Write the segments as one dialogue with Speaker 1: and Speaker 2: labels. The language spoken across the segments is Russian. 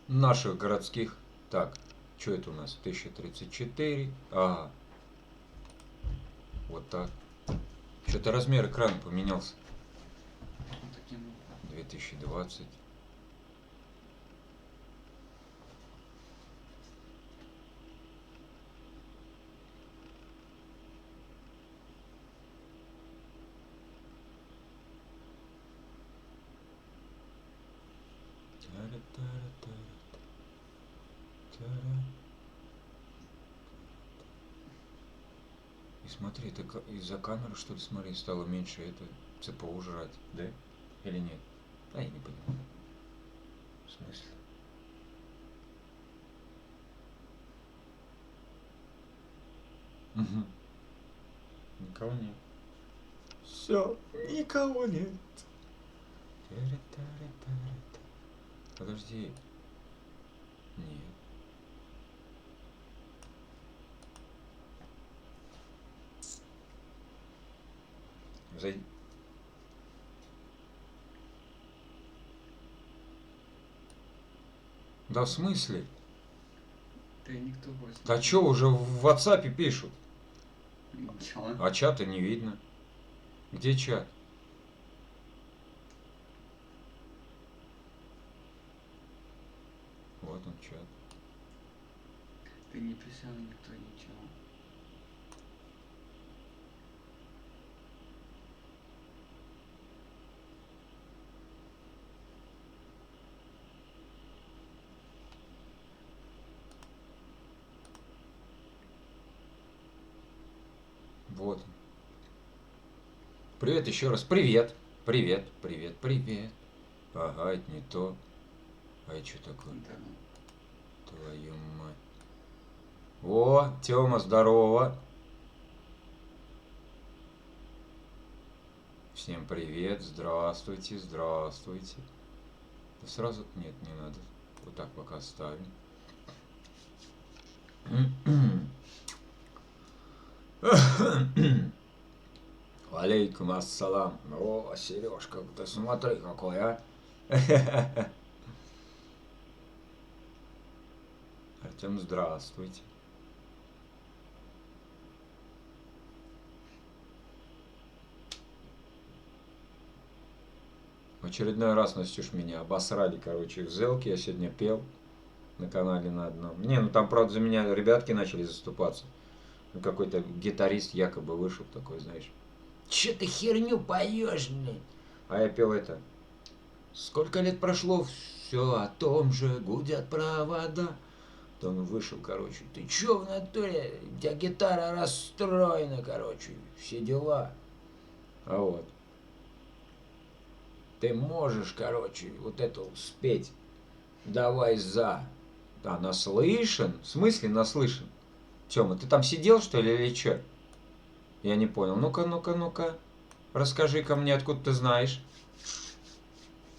Speaker 1: наших городских. Так, что это у нас? 1034. Ага, вот так. Что-то размер экрана поменялся. 2020. И смотри, это из-за камеры, что ли, смотри, стало меньше это ЦПУ жрать, да? Или нет? А я не понимаю. В смысле? Угу. Никого нет. Все, никого нет. Подожди. Нет. Зайди. Да в смысле?
Speaker 2: Да никто больше.
Speaker 1: Да чё, уже в WhatsApp пишут?
Speaker 2: Чё?
Speaker 1: А чата не видно. Где чат? Вот он чат.
Speaker 2: Ты не писал никто ничего.
Speaker 1: Вот он. Привет еще раз. Привет. Привет, привет, привет. Ага, это не то. А это что такое?
Speaker 2: Да.
Speaker 1: Твою мать. О, Тёма, здорово. Всем привет, здравствуйте, здравствуйте. Да сразу нет, не надо. Вот так пока оставим. Алейкум ассалам. О, Сережка, ты смотри какой, а. Артем, здравствуйте. В очередной раз, Настюш, меня обосрали, короче, в Зелке. Я сегодня пел на канале на одном. Не, ну там, правда, за меня ребятки начали заступаться. Ну, какой-то гитарист якобы вышел такой, знаешь. Че ты херню поешь, блин? А я пел это. Сколько лет прошло, все о том же, гудят провода. То он вышел, короче. Ты че в натуре? У тебя гитара расстроена, короче. Все дела. А вот. Ты можешь, короче, вот это спеть. Давай за. Да, наслышан? В смысле наслышан? Тёма, ты там сидел, что ли, или чё? Я не понял. Ну-ка, ну-ка, ну-ка. Расскажи-ка мне, откуда ты знаешь.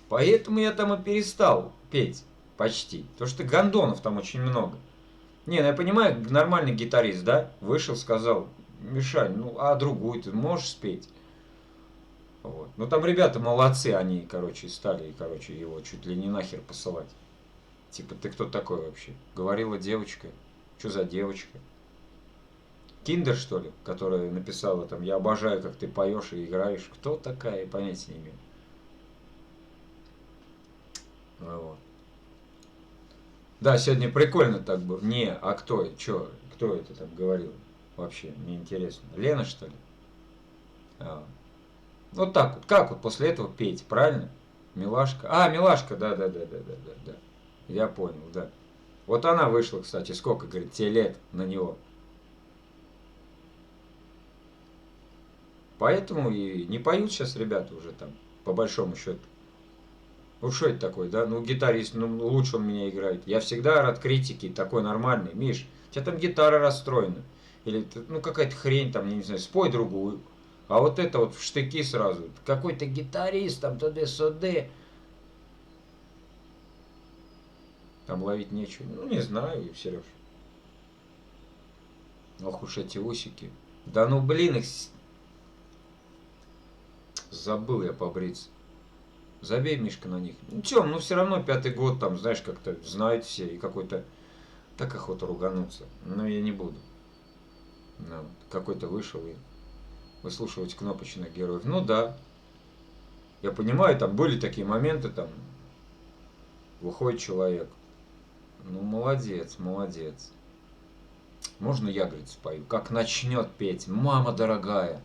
Speaker 1: Поэтому я там и перестал петь. Почти. Потому что гондонов там очень много. Не, ну я понимаю, нормальный гитарист, да? Вышел, сказал, Мишань, ну а другую ты можешь спеть? Вот. Ну там ребята молодцы, они, короче, стали, короче, его чуть ли не нахер посылать. Типа, ты кто такой вообще? Говорила девочка. Что за девочка? Киндер, что ли? Которая написала там, я обожаю, как ты поешь и играешь. Кто такая? Понятия не имею. Вот. Да, сегодня прикольно так было. Не, а кто? Чё? Кто это там говорил? Вообще, мне интересно. Лена, что ли? А. Вот так вот. Как вот после этого петь, правильно? Милашка. А, Милашка, да. Я понял, да. Вот она вышла, кстати, сколько, говорит, тебе лет на него. Поэтому и не поют сейчас ребята уже там, по большому счету. Ну что это такое, да? Ну гитарист, ну лучше он меня играет. Я всегда рад критике, такой нормальный. Миш, у тебя там гитара расстроена. Или ну какая-то хрень там, я не знаю, спой другую. А вот это вот в штыки сразу. Какой-то гитарист там туды-сюды. Там ловить нечего. Ну не знаю, Сереж. Ох уж эти усики. Да ну блин, их забыл я побриться. Забей, Мишка, на них. Ну, Тём, ну все равно 5-й год, там, знаешь, как-то знают все, и какой-то так охота ругануться. Но я не буду. Ну, какой-то вышел и выслушивать кнопочных героев. Ну да, я понимаю, там были такие моменты, там, выходит человек. Ну, молодец, молодец. Можно я, говорит, спою? Как начнет петь, мама дорогая.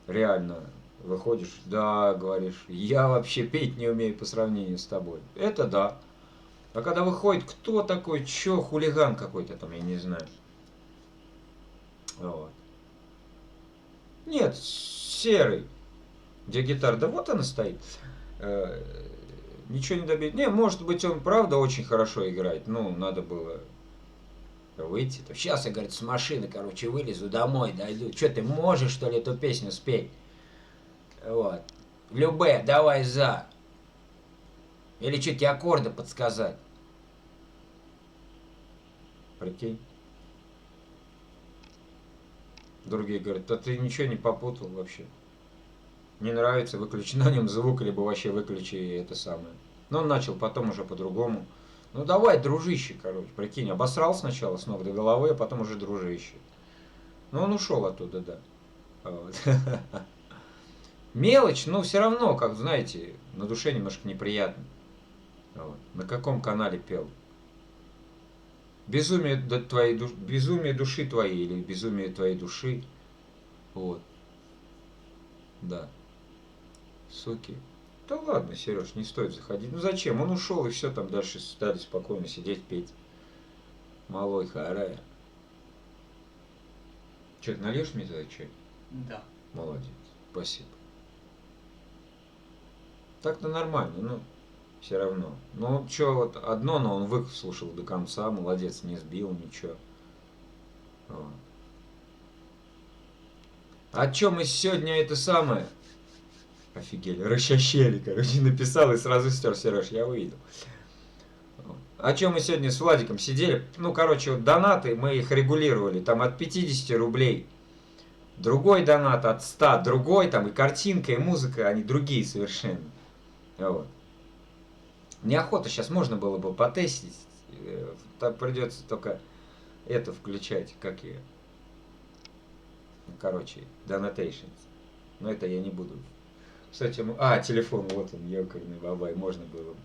Speaker 1: Реально, выходишь, да, говоришь, я вообще петь не умею по сравнению с тобой. Это да. А когда выходит, кто такой, чё, хулиган какой-то там, я не знаю. Вот. Нет, серый. Где гитара? Да вот она стоит. Э, Ничего не добить. Не, может быть, он правда очень хорошо играет. Ну, надо было выйти. Сейчас я, говорит, с машины, короче, вылезу домой, дойду. Че ты можешь, что ли, эту песню спеть? Вот. Любэ, давай за. Или что тебе аккорды подсказать? Прикинь. Другие говорят, да ты ничего не попутал вообще. Не нравится, выключи на нем звук, либо вообще выключи это самое. Но он начал потом уже по-другому. Ну давай, дружище, короче, прикинь, обосрал сначала с ног до головы, а потом уже дружище. Но он ушел оттуда, да. Вот. Мелочь, но все равно, как знаете, на душе немножко неприятно. Вот. На каком канале пел? Безумие, безумие души твоей или безумие твоей души. Вот. Да. Суки. Да ладно, Сереж, не стоит заходить. Ну зачем? Он ушел и все, там дальше стали спокойно сидеть, петь. Малой харая. Че, нальешь мне тогда чай?
Speaker 2: Да.
Speaker 1: Молодец. Спасибо. Так-то нормально, ну, все равно. Ну, что, вот одно, но он выслушал до конца, молодец, не сбил, ничего. Вот. А чё мы сегодня это самое? Офигели, расщащели, короче, написал и сразу стер, Сереж, я увидел. О чем мы сегодня с Владиком сидели? Ну, короче, вот донаты, мы их регулировали, там от 50 рублей. Другой донат от 100, другой, там и картинка, и музыка, они другие совершенно. Вот. Неохота сейчас можно было бы потестить, так придется только это включать, как ее. Короче, donations. Но это я не буду. Кстати, телефон, вот он, ёкарный бабай, можно было бы.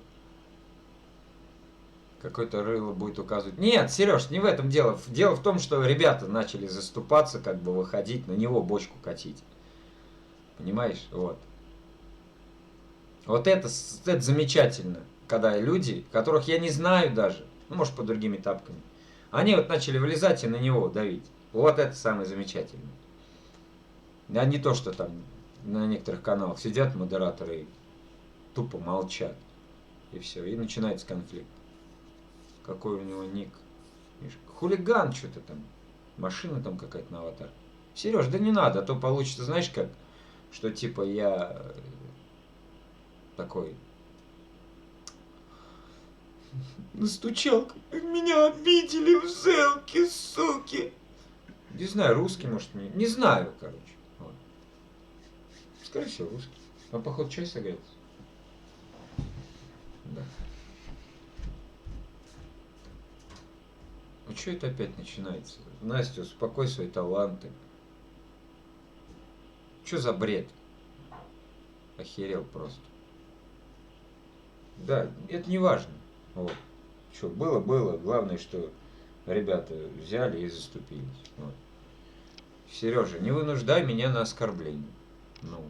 Speaker 1: Какой-то рыло будет указывать. Нет, Сереж, не в этом дело. Дело в том, что ребята начали заступаться, как бы выходить, на него бочку катить. Понимаешь? Вот. Вот это замечательно, когда люди, которых я не знаю даже, ну, может, под другими тапками, они вот начали вылезать и на него давить. Вот это самое замечательное. А не то, что там на некоторых каналах сидят модераторы и тупо молчат. И все, и начинается конфликт. Какой у него ник? Мишка. Хулиган что-то там. Машина там какая-то на аватар. Сереж, да не надо, а то получится, знаешь как, что типа я такой настучал, меня обидели в зелке, суки. Не знаю, русский, может, не знаю, короче. Вот. Скорее всего, русский. А походу чай согрелся. Да. Ну что это опять начинается? Настя, успокой свои таланты. Что за бред? Охерел просто. Да, это не важно. Вот. Что, было. Главное, что ребята взяли и заступились. Вот. Сережа, не вынуждай меня на оскорбление. Ну.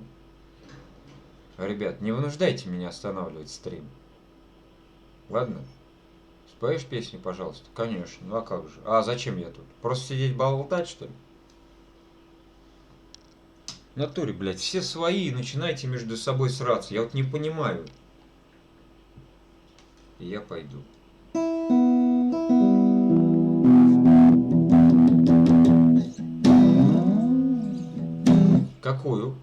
Speaker 1: Ребят, не вынуждайте меня останавливать стрим. Ладно? Споешь песню, пожалуйста? Конечно. Ну а как же? А зачем я тут? Просто сидеть болтать, что ли? В натуре, блядь, все свои, начинайте между собой сраться. Я вот не понимаю. И я пойду. Какую?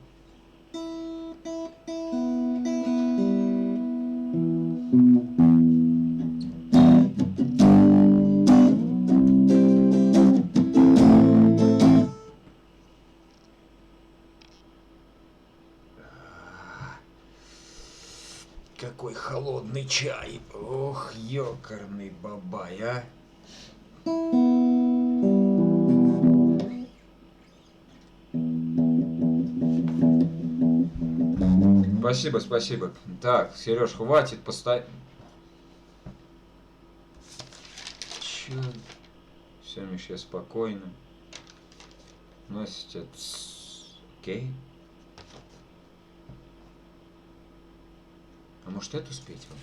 Speaker 1: Черный чай. Ох, ёкарный бабай, а. Спасибо, спасибо. Так, Сереж, хватит постоять. Чё? Все, Миша, спокойно. Носите. Окей. А может это успеть вам?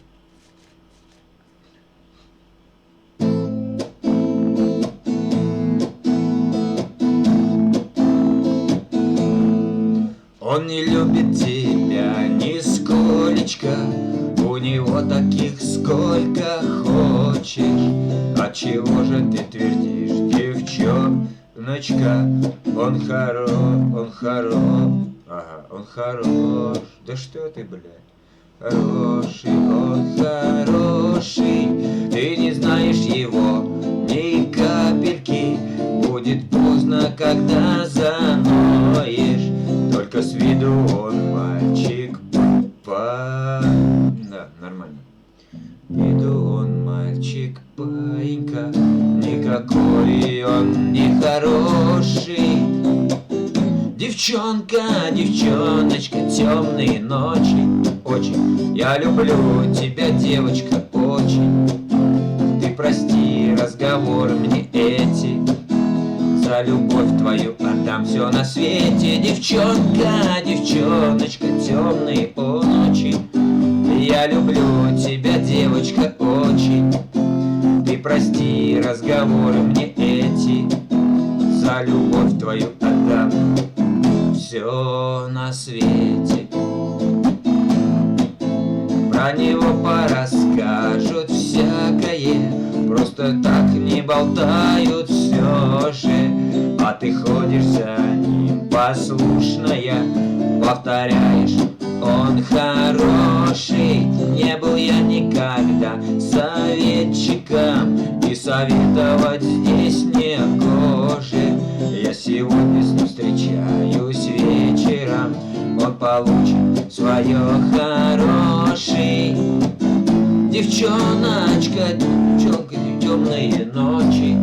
Speaker 1: Он не любит тебя нисколечко, у него таких сколько хочешь. Отчего же ты твердишь, девчоночка? Он хорош, ага, он хорош. Да что ты, блядь? Хороший, он хороший, ты не знаешь его ни капельки. Будет поздно, когда заноешь, только с виду он мальчик. Да, нормально. Виду он мальчик, паинька, никакой он не хороший. Девчонка, девчоночка, темные ночи. Очень я люблю тебя, девочка, очень. Ты прости разговоры мне эти, за любовь твою отдам все на свете. Девчонка, девчоночка, темные ночи. Я люблю тебя, девочка, очень. Ты прости разговоры мне эти, за любовь твою отдам все на свете. Про него порасскажут всякое, просто так не болтают все же. А ты ходишь за ним послушная, повторяешь, он хороший. Не был я никогда советчиком, и советовать здесь не гоже. Я сегодня с ним встречаюсь вечером, он получит свое хороший. Девчоночка, девчонка, темные ночи.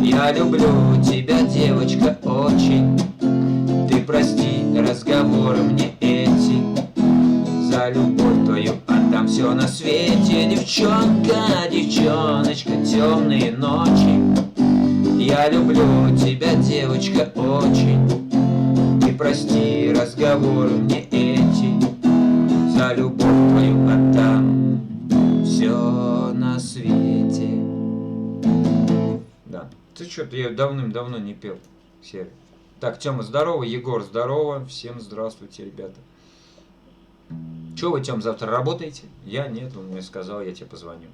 Speaker 1: Я люблю тебя, девочка, очень. Ты прости разговоры мне эти, за любовь твою отдам все на свете. Девчонка, девчоночка, темные ночи. Я люблю тебя, девочка, очень. Ты прости разговоры мне эти, за любовь твою отдам все на свете. Да. Ты что-то я давным-давно не пел, Серый. Так, Тёма, здорово, Егор, здорово. Всем здравствуйте, ребята. Че вы, Тём, завтра работаете? Я нет, он мне сказал, я тебе позвоню.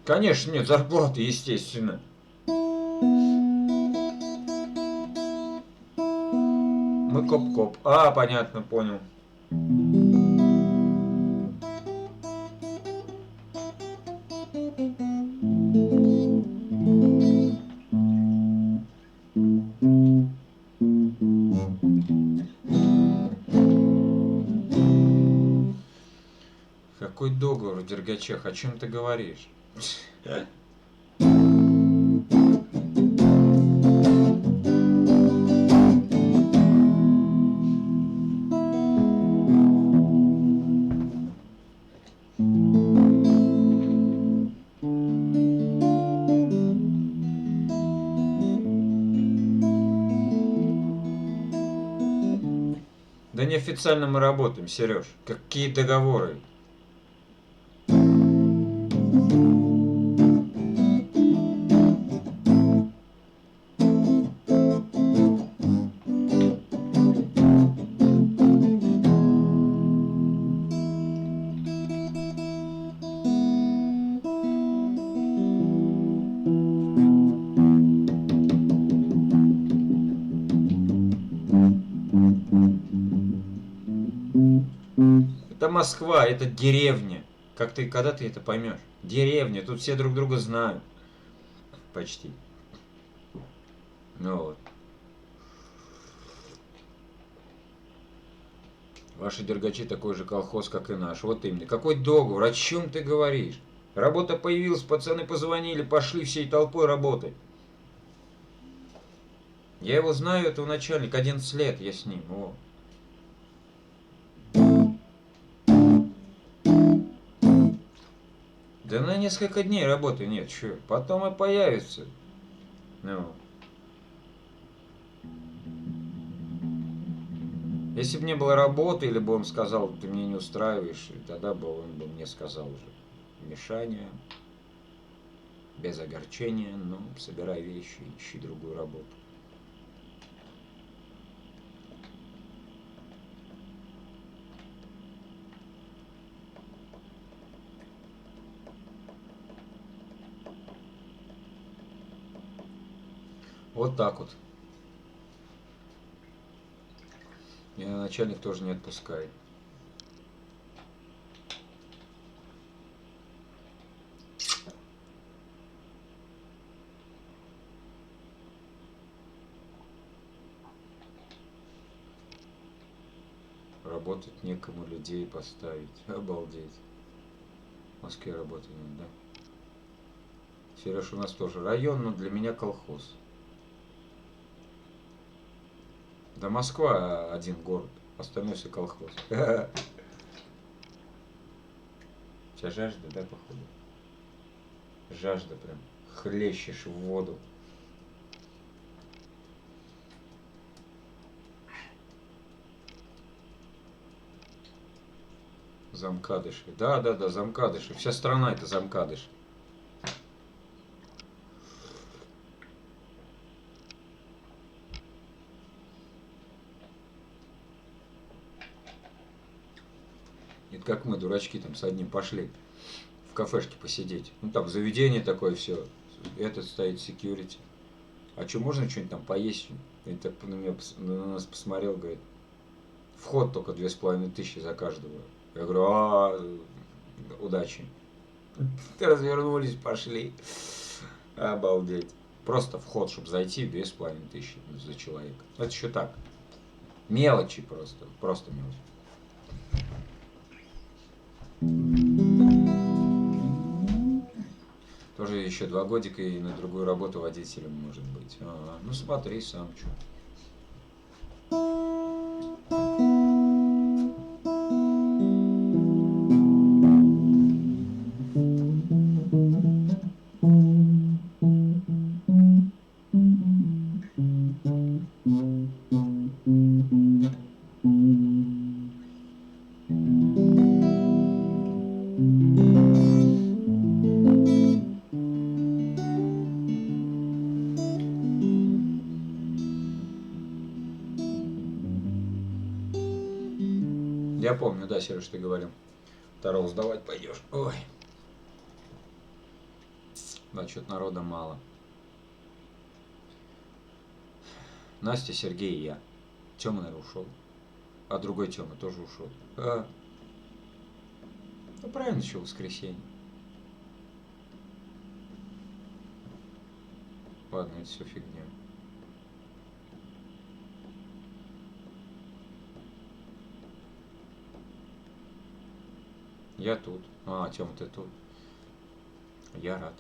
Speaker 1: Конечно, нет зарплаты, естественно. Мы коп-коп. А, понятно, понял. Какой договор, Дергачех? О чем ты говоришь? Да неофициально мы работаем, Сереж. Какие договоры? Москва, это деревня. Когда ты это поймешь? Деревня, тут все друг друга знают. Почти. Ну вот. Ваши Дергачи такой же колхоз, как и наш. Вот именно. Какой договор? О чем ты говоришь? Работа появилась, пацаны позвонили, пошли всей толпой работать. Я его знаю, этого начальника, 11 лет я с ним. О. Да на несколько дней работы нет, что? Потом и появится. Ну. Если бы не было работы, или бы он сказал, ты меня не устраиваешь, тогда бы он бы мне сказал уже. Мишаня, без огорчения, но собирай вещи, ищи другую работу. Вот так вот. Меня начальник тоже не отпускает. Работать некому, людей поставить. Обалдеть. В Москве работать нет, да? Сереж, у нас тоже район, но для меня колхоз. Да Москва один город, остальное все колхоз. У тебя жажда, да, походу? Жажда прям. Хлещешь в воду. Замкадыши. Да, замкадыши. Вся страна это замкадыши. Это как мы, дурачки, там с одним пошли в кафешке посидеть. Ну там заведение такое все. Этот стоит security. А что, можно что-нибудь там поесть? И так на нас посмотрел, говорит, вход только 2500 за каждого. Я говорю, удачи. Развернулись, пошли. Обалдеть. Просто вход, чтобы зайти, 2500 за человека. Это еще так. Мелочи просто. Просто мелочи. Тоже еще 2 годика и на другую работу водителем может быть. Ага. Ну смотри сам, что. Я помню, да, Сереж, ты говорил. Второго сдавать пойдешь. Ой. Да, что-то народа мало. Настя, Сергей и я. Тёма, наверное, ушел. А другой Тёма тоже ушел. Ну правильно, еще воскресенье. Ладно, это все фигня. Я тут. Тёма, ты тут. Я рад.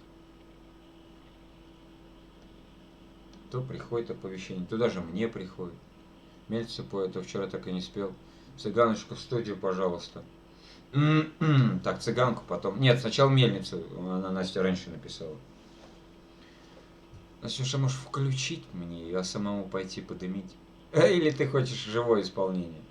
Speaker 1: То приходит оповещение, то даже мне приходит. Мельница поэта вчера так и не спел. Цыганочку в студию, пожалуйста. Так, цыганку потом. Нет, сначала мельницу. Она Настя раньше написала. Настюша, можешь включить мне, а самому пойти подымить? Или ты хочешь живое исполнение?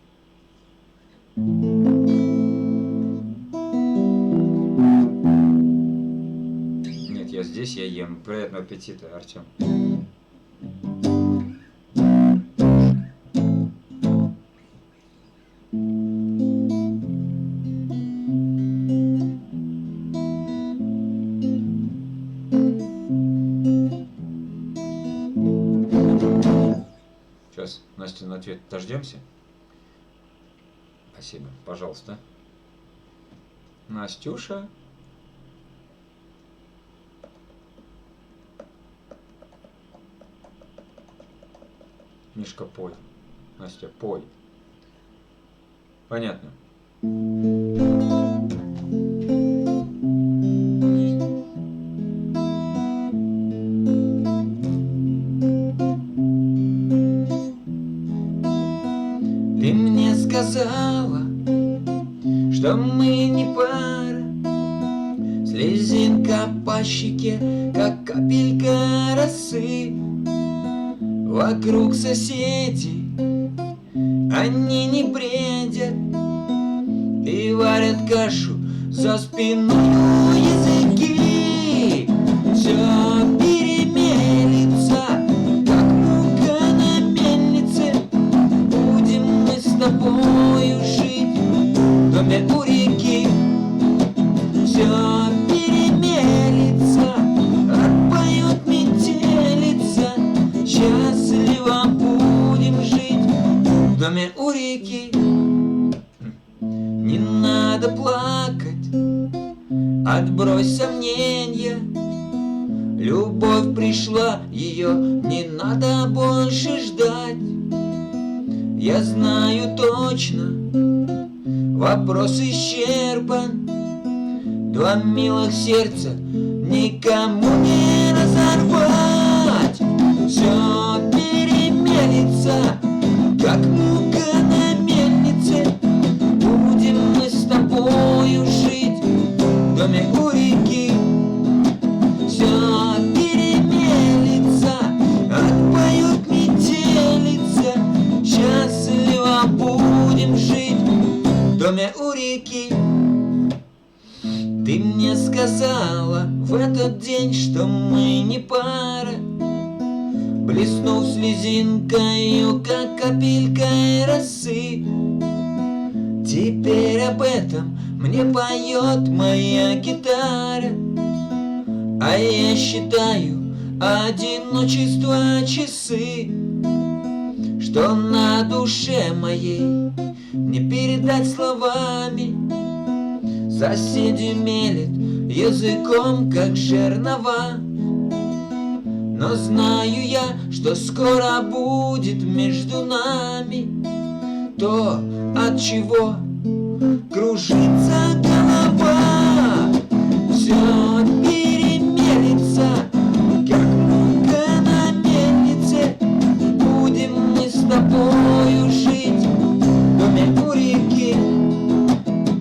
Speaker 1: Нет, я здесь, я ем. Приятного аппетита, Артем. Сейчас Настин ответ дождемся. Спасибо. Пожалуйста. Настюша. Мишка, пой. Настя, пой. Понятно. Ты мне сказала, что мы не пара. Слезинка по щеке, как капелька росы. Вокруг соседи, они не бредят и варят кашу за спиной языки. Все перемелится, как мука на мельнице. Будем мы с тобою жить в доме у реки. Все перемелится, отпоет метелица. Счастливо будем жить в доме у реки. Не надо плакать, отбрось сомнения. Любовь пришла, ее не надо больше ждать. Я знаю точно, вопрос исчерпан. Два милых сердца никому не разорвать. Все перемелится, как мука на мельнице. Будем мы с тобою жить в доме у реки. Все перемелится, отпоет метелица. Счастливо будем жить в доме у реки. Ты мне сказала в этот день, что мы не пара. Блеснув слезинкою, как капелькой росы. Теперь об этом мне поет моя гитара. А я считаю одиночество часы, что на душе моей не передать словами. Соседи мелят языком, как жернова. Но знаю я, что скоро будет между нами то, от чего кружится голова. Все перемелится, как мука на мельнице. Будем мы с тобою жить в доме у реки.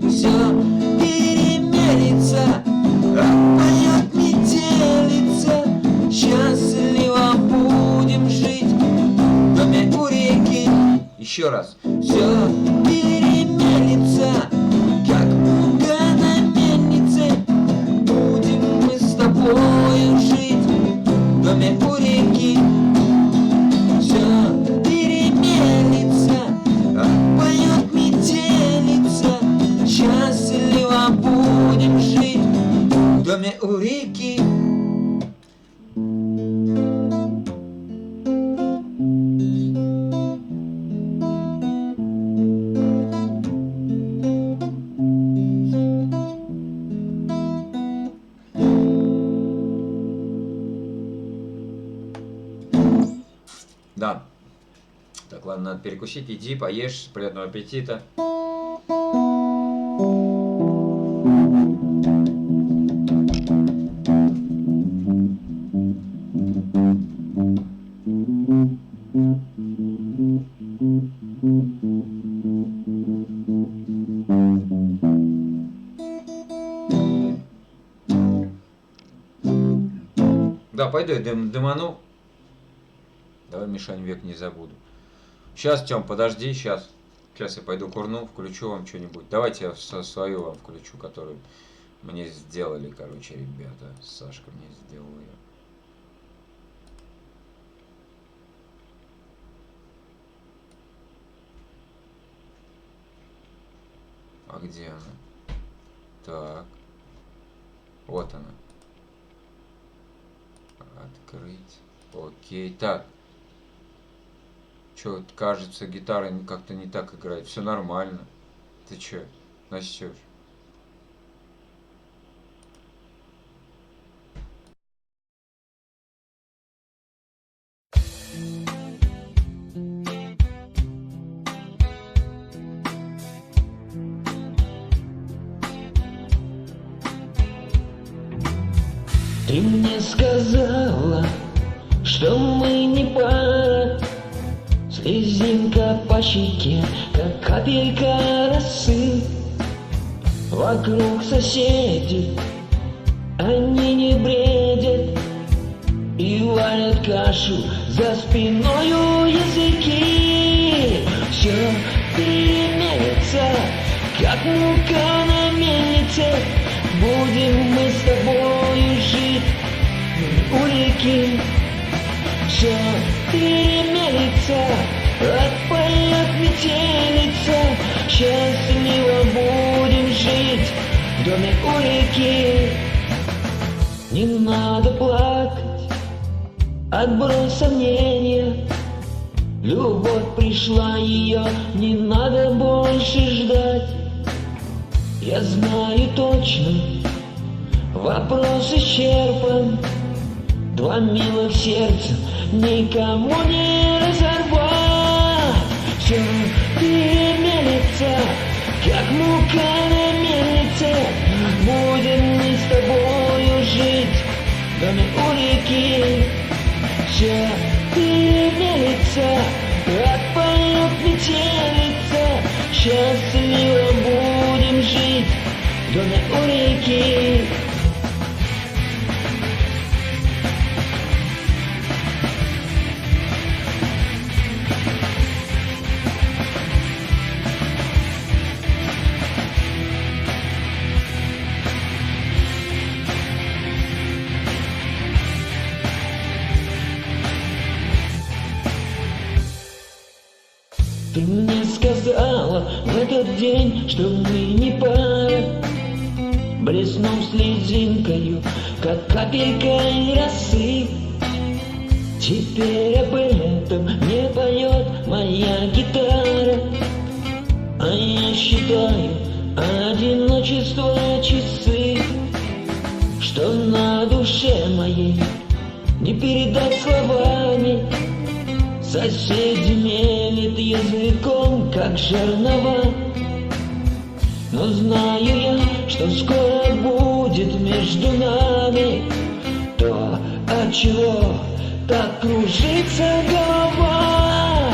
Speaker 1: Все перемелится, отпоет метелица. Счастливо будем жить в доме у реки. Еще раз. Все перемелится, как мука на мельнице. Будем мы с тобою жить в доме у реки. Все перемелится, отпоет метелица. Счастливо будем жить в доме у реки. Да. Так, ладно, надо перекусить. Иди, поешь. Приятного аппетита. Да, пойду я дыману. Давай, Мишань, век не забуду. Сейчас, Тём, подожди, сейчас. Сейчас я пойду курну, включу вам что-нибудь. Давайте я свою вам включу, которую мне сделали, короче, ребята. Сашка мне сделал ее. А где она? Так. Вот она. Открыть. Окей. Так. Чё, кажется, гитара как-то не так играет. Все нормально. Ты чё, Настюш?
Speaker 3: Ты мне сказала, что мы не пара. Слезинка по щеке, как капелька росы. Вокруг соседи, они не бредят и варят кашу за спиною языки. Все перемелется, как мука на мельнице. Будем мы с тобою жить у реки. Все перемелится, отпоет метелица. Счастливо будем жить в доме у реки. Не надо плакать, отбрось сомнения. Любовь пришла, ее не надо больше ждать. Я знаю точно, вопрос исчерпан. Два милых сердца никому не разорвать. Все перемелится, как мука на мельнице. Будем мы с тобою жить в доме у реки. Все перемелится, отпоет метелица. Счастливо будем жить в доме у реки. Ты мне сказала в этот день, что мы не пара. Блеснув слезинкою, как капелькой росы. Теперь об этом не поет моя гитара. А я считаю одиночество часы, что на душе моей не передать словами. Соседи мелет языком, как жернова. Но знаю я, что скоро будет между нами то, от чего так кружится голова.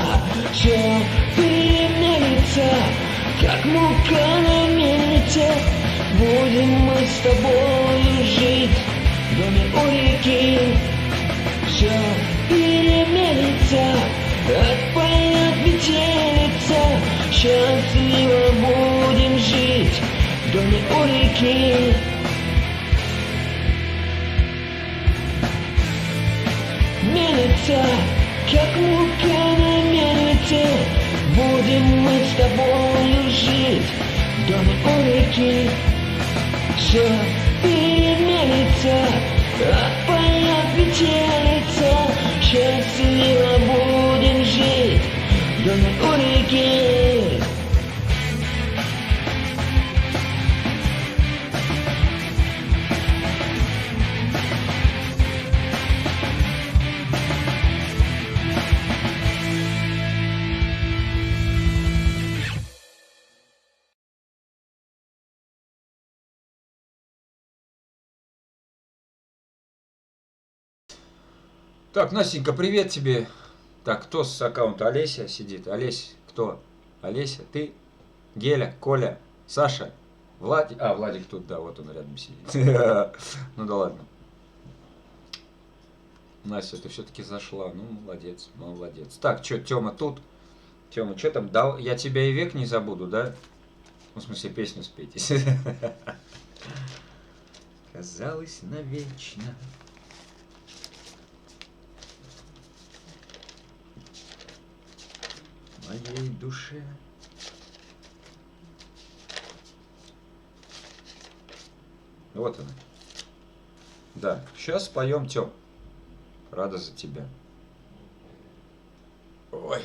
Speaker 3: Все перемелится, как мука на мельнице. Будем мы с тобою жить в доме у реки. Все перемелится, отпоет метелица. Счастливо будем жить в доме у реки. Мельница, как мука на мельнице. Будем мы с тобою жить в доме у реки. Все перемелится, отпоет метелица. Счастливо будем жить в доме у реки.
Speaker 1: Так, Настенька, привет тебе. Так, кто с аккаунта? Олеся сидит. Олесь, кто? Олеся, ты? Геля, Коля, Саша, Владик. А, Владик тут, да, вот он рядом сидит. Ну да ладно. Настя, ты все-таки зашла. Ну, молодец, молодец. Так, что, Тёма тут? Тёма, что там? Да, я тебя и век не забуду, да? Ну, в смысле, песню спеть. Казалось навечно. Моей душе. Вот она. Да, сейчас споем, Тём. Рада за тебя. Ой.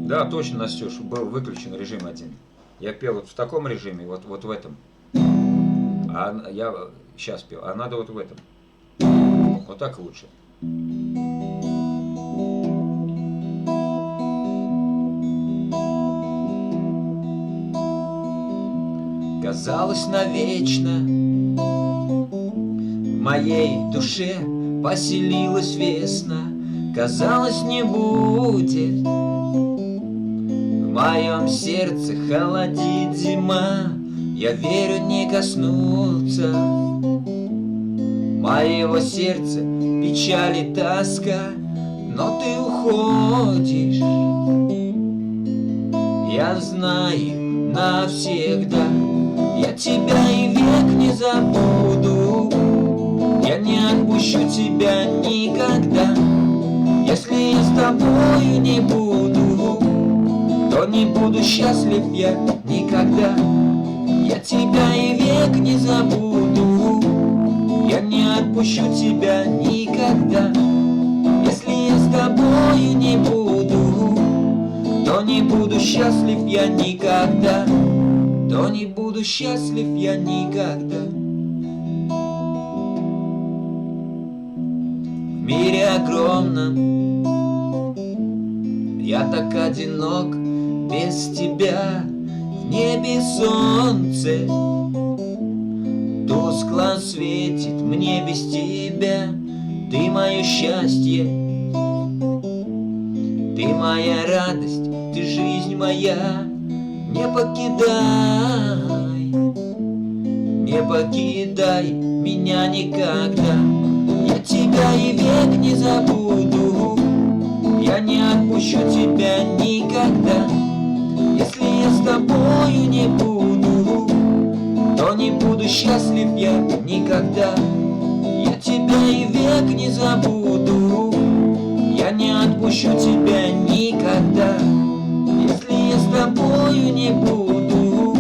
Speaker 1: Да, точно, Настюш, был выключен режим один. Я пел вот в таком режиме, вот в этом. А я сейчас пел, а надо вот в этом. Вот так лучше. казалось навечно. В моей душе поселилась весна, казалось, не будет. В моем сердце холодит зима, я верю, не коснуться моего сердца печали тоска, но ты уходишь. Я знаю навсегда, я тебя и век не забуду. Я не отпущу тебя никогда. Если я с тобою не буду, то не буду счастлив я никогда. Я тебя и век не забуду. Я не отпущу тебя никогда. Если я с тобою не буду, то не буду счастлив я никогда. То не буду счастлив я никогда. В мире огромном я так одинок без тебя. В небе солнце тускло светит мне без тебя. Ты мое счастье, ты моя радость, ты жизнь моя. Не покидай, не покидай меня никогда. Я тебя и век не забуду. Я не отпущу тебя никогда. Если я с тобою не буду, то не буду счастлив я никогда. Я тебя и век не забуду. Я не отпущу тебя никогда. Если я с тобою не буду,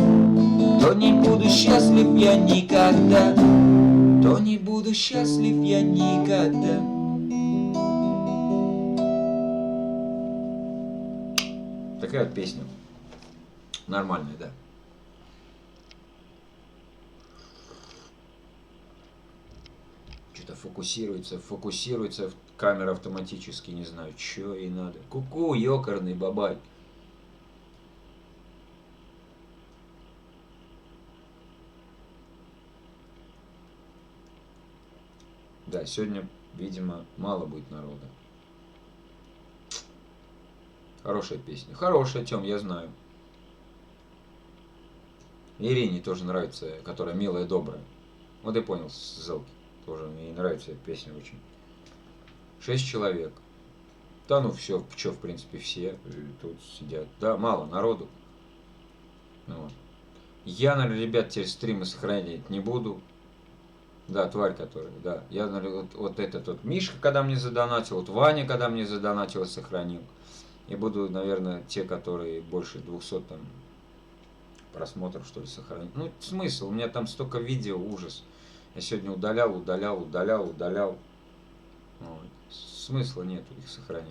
Speaker 1: то не буду счастлив я никогда. То не буду счастлив я никогда. Такая вот песня. Нормальная, да. Что-то фокусируется камера автоматически, не знаю, что ей надо. Ку-ку, ёкарный бабай. Да, сегодня, видимо, мало будет народа. Хорошая песня. Хорошая, Тём, я знаю. Ирине тоже нравится, которая милая, добрая. Вот я понял, с Зелки. Тоже мне нравится эта песня очень. 6 человек. Да ну все, что, в принципе, все тут сидят. Да, мало народу. Вот. Я, наверное, ребят, теперь стримы сохранять не буду. Да, тварь которая, да. Я, наверное, вот этот вот Мишка, когда мне задонатил, вот Ваня, когда мне задонатил, сохранил. И буду, наверное, те, которые больше 200 там просмотров, что ли, сохранить. Ну, смысл, у меня там столько видео, ужас. Я сегодня удалял. Вот. Смысла нету их сохранять.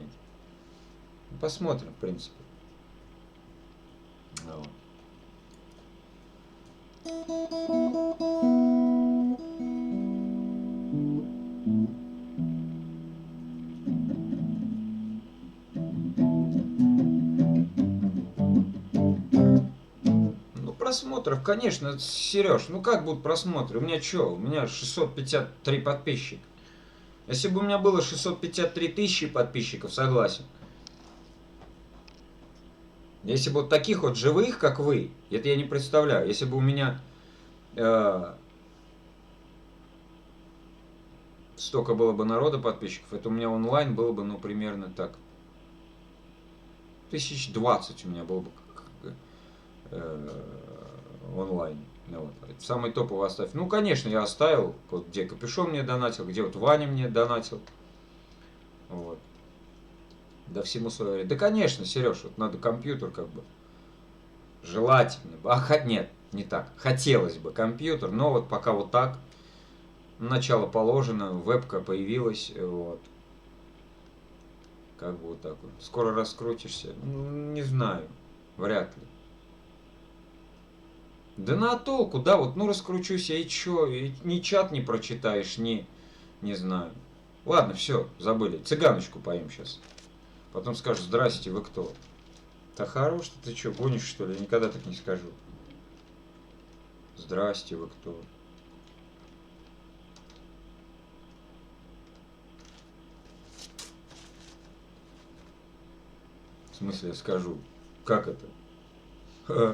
Speaker 1: Посмотрим, в принципе. Вот. Просмотров, конечно, Сереж, ну как будут просмотры? У меня что? У меня 653 подписчика. Если бы у меня было 653 тысячи подписчиков, согласен. Если бы вот таких вот живых, как вы, это я не представляю. Если бы у меня столько было бы народа подписчиков, это у меня онлайн было бы, ну, примерно так. 1020 у меня было бы онлайн. Ну, вот. Самый топовый оставь. Ну, конечно, я оставил, вот, где Капюшон мне донатил, где вот Ваня мне донатил. Вот. Да всему свое время. Да, конечно, Сереж, вот надо компьютер как бы. Желательно. Нет, не так. Хотелось бы компьютер, но вот пока вот так. Начало положено, вебка появилась, вот. Как бы вот так вот. Скоро раскрутишься. Ну, не знаю. Вряд ли. Да на толку, да, вот, ну раскручусь я и чё, и ни чат не прочитаешь, не знаю. Ладно, все, забыли. Цыганочку поем сейчас. Потом скажешь, здрасте, вы кто? Да хорош, ты чё, гонишь что ли? Я никогда так не скажу. Здрасте, вы кто? В смысле, я скажу, как это?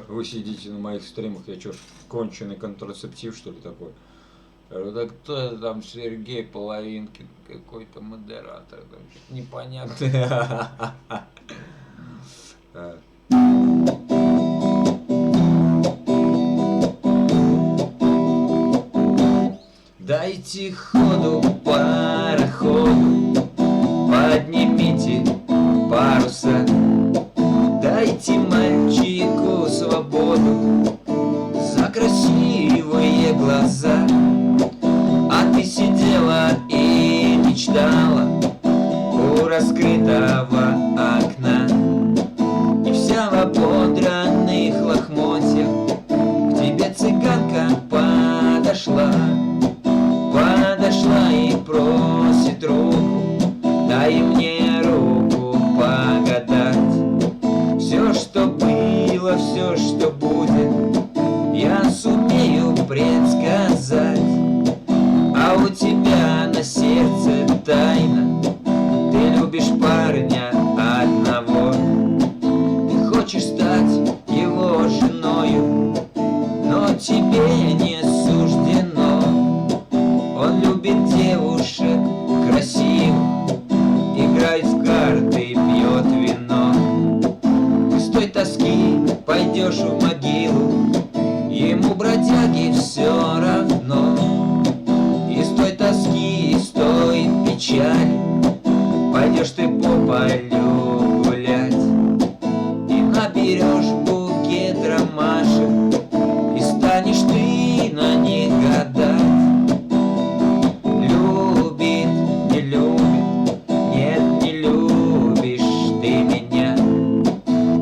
Speaker 1: Вы сидите на моих стримах, я что, конченый контрацептив, что ли, такой? Я говорю, да кто это там, Сергей Половинкин, какой-то модератор, там что-то непонятное. Дайте ходу пароходу, поднимите паруса, дайте мальчику свободу за красивые глаза. А ты сидела и мечтала у раскрытого окна, и вся в ободранных лохмотьях к тебе цыганка подошла. Подошла и просит руку, дай мне руку погадать. Все, что было, все, что будет, я сумею предсказать. А у тебя на сердце тайна, ты любишь парня одного. Ты хочешь стать его женою, но тебе не суждено. Он любит девушек красивых, играет в карты, пьет вино. Ты с той тоски пойдешь в могилу, ему, бродяги, все равно. И с той тоски, и с той печали пойдешь ты по полю гулять, и наберешь букет ромашек, и станешь ты на них гадать. Любит, не любит, нет, не любишь ты меня.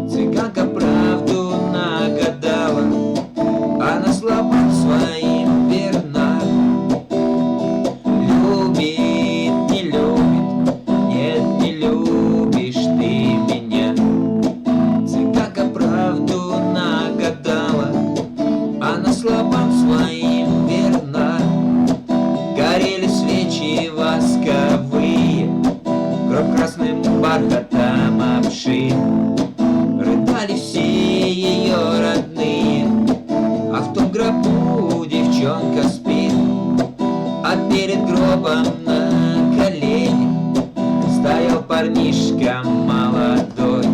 Speaker 1: Цыганка правду нагадала, она словам своим верна. Любит, не любит, нет, не любишь ты меня. Цыганка правду нагадала, она словам своим верна. Горели свечи восковые, кровь красным бархатом обшит. Рыдали все ее родные, а в том гробу девчонка спит. А перед гробом на коленях стоял парнишка молодой.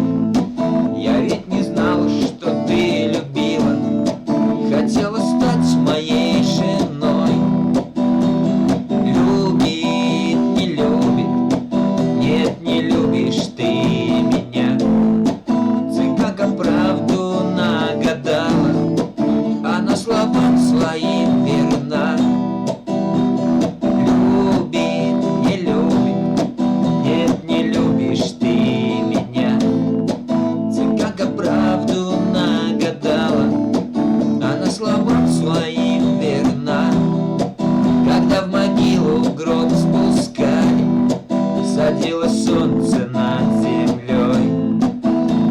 Speaker 1: Я ведь не знал, что ты любила, хотела стать моей женой. Любит, не любит, нет, не любишь ты меня. Цыганка правду нагадала, она словам своим верна. Любит, не любит, нет, не любишь ты меня. Цыганка правду нагадала, она словам своим верна. Когда в могилу в гроб спускали, садилось солнце над землей,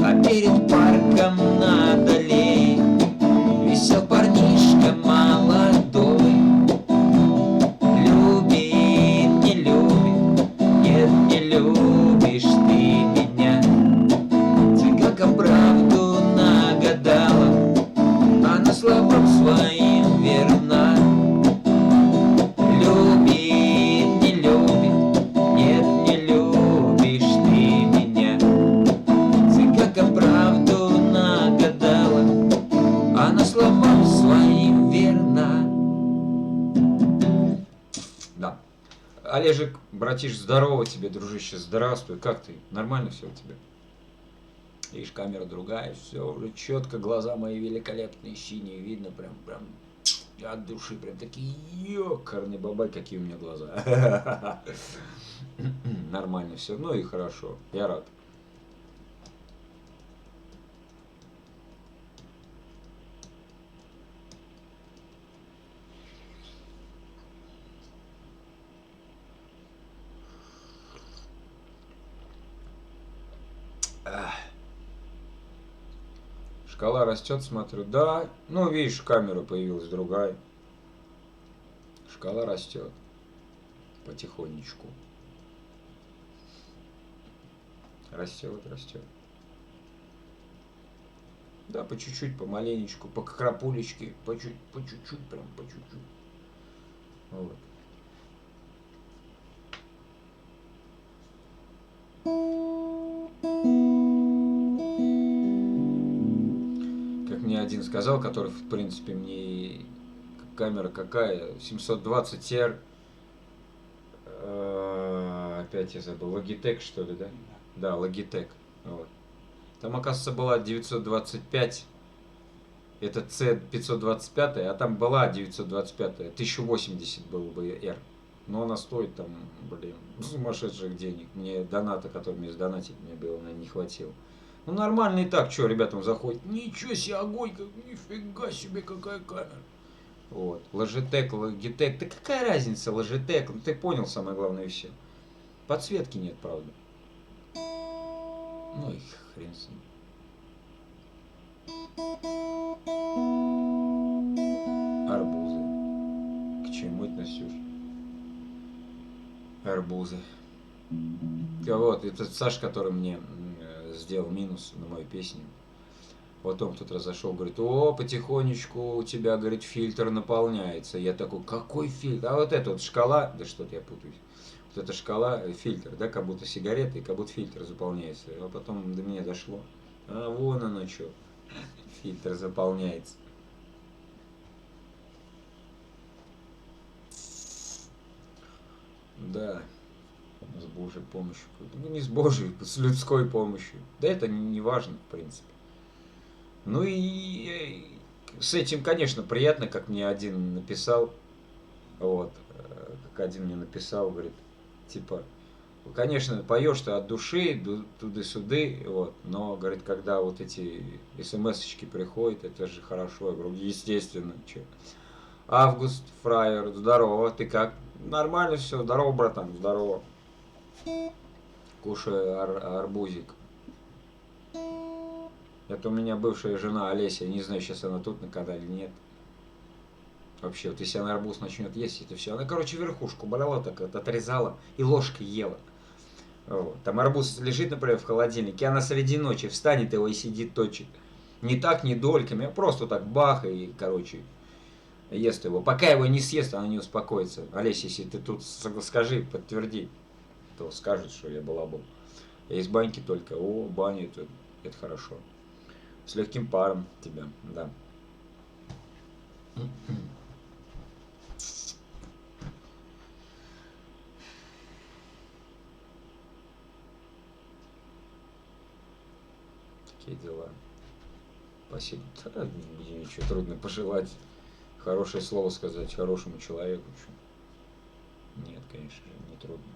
Speaker 1: а перед парком над аллеей висел парнишка молодой. Любит, не любит, нет, не любишь ты меня. Цыганка правду нагадала, она словам своим верна. Любит, не любит, нет, не любишь ты меня. Цыганка правду нагадала, она словам своим верна. Да. Олежек, братиш, здорово тебе, дружище, здравствуй. Как ты? Нормально все у тебя? Видишь, камера другая, все уже четко, глаза мои великолепные, синие, видно прям от души, прям такие ёкарный бабай, какие у меня глаза. Нормально все, ну и хорошо, я рад. Шкала растет, смотрю. Да, ну видишь, камера появилась другая. Шкала растет. Потихонечку. Растет, растет. Да, по чуть-чуть, помаленечку, по крапулечке, по чуть-чуть, прям по чуть-чуть. Вот. Как мне один сказал, который, в принципе, мне камера какая, 720R, опять я забыл, Logitech, что ли, да? Да, Logitech. Вот. Там, оказывается, была 925, это C525, а там была 925, 1080 был бы R. Но она стоит там, блин, сумасшедших денег. Мне доната, который мне сдонатить, мне было, наверное, не хватило. Ну нормально и так, что ребятам заходит. Ничего себе, огонь, нифига себе, какая камера. Вот. Logitech, Logitech. Да какая разница, Logitech? Ну ты понял самое главное и все. Подсветки нет, правда. Ну и хрен с ним. Арбузы. К чему это, Настюш? Арбузы. Вот, этот Саш, который мне сделал минус на мою песню. Потом кто-то разошел, говорит, о, потихонечку у тебя, говорит, фильтр наполняется. Я такой, какой фильтр? А вот эта вот шкала, да что-то я путаюсь. Вот эта шкала, фильтр, да, как будто сигареты, как будто фильтр заполняется. А потом до меня дошло. А вон оно что. Фильтр заполняется. Да. С Божьей помощью. Ну не с Божьей, с людской помощью. Да это не важно, в принципе. Ну и с этим, конечно, приятно, как мне один написал. Вот. Как один мне написал, говорит, типа, конечно, поешь ты от души, туды-сюды, вот, но, говорит, когда вот эти смс-очки приходят, это же хорошо. Я говорю, естественно, что. Август, фраер, здорово, ты как? Нормально все, здорово, братан, здорово. Кушаю арбузик. Это у меня бывшая жена Олеся, не знаю, сейчас она тут на канале, нет. Вообще, вот если она арбуз начнет есть, это все. Она, короче, верхушку брала, так вот, отрезала и ложкой ела. Вот. Там арбуз лежит, например, в холодильнике, она среди ночи встанет его и сидит точит. Не так, не дольками, а просто так бах и, короче, ест его. Пока его не съест, она не успокоится. Олеся, если ты тут скажи, подтверди, то скажет, что я балабол. Я из баньки только. О, баня, это хорошо. С легким паром тебя, да. Такие дела. Спасибо. Да, мне ничего трудно пожелать. Хорошее слово сказать хорошему человеку. Нет, конечно же, не трудно.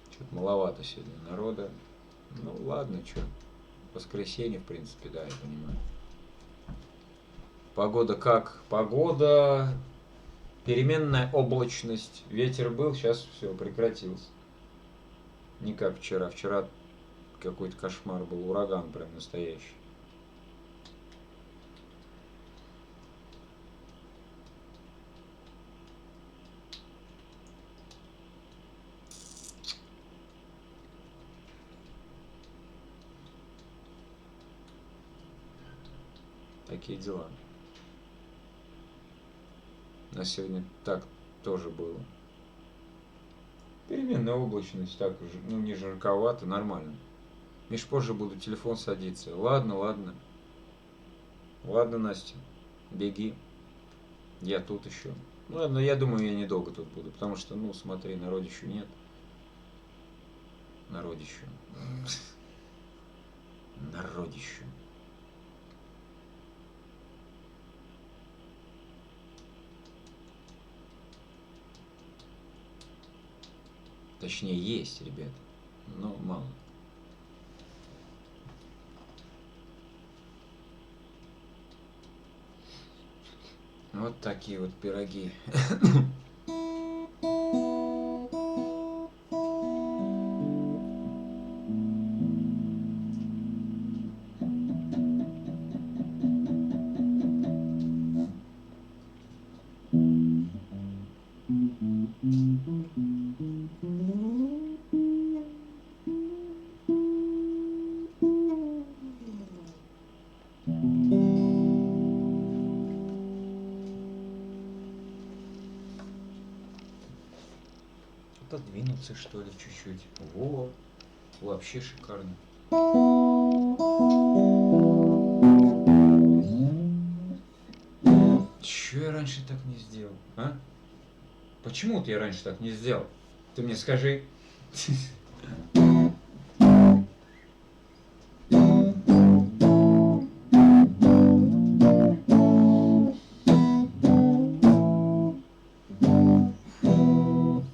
Speaker 1: Что-то маловато сегодня народа. Ну ладно, что. Воскресенье, в принципе, да, я понимаю. Погода как? Погода... Переменная облачность. Ветер был, сейчас все, прекратился. Не как вчера. Вчера какой-то кошмар был. Ураган прям настоящий. Такие дела. На сегодня так тоже было. Переменная облачность, так, ну не жарковато, нормально. Миш, позже буду телефон садиться. Ладно, ладно. Ладно, Настя, беги. Я тут еще. Ну ладно, я думаю, я недолго тут буду, потому что, ну, смотри, народищу нет. Народищу. Народищу. Точнее, есть, ребят, но мало. Вот такие вот пироги. солнце, что ли, чуть-чуть. Во, вообще шикарно. Чё я раньше так не сделал, а? Почему ты я раньше так не сделал? Ты мне скажи.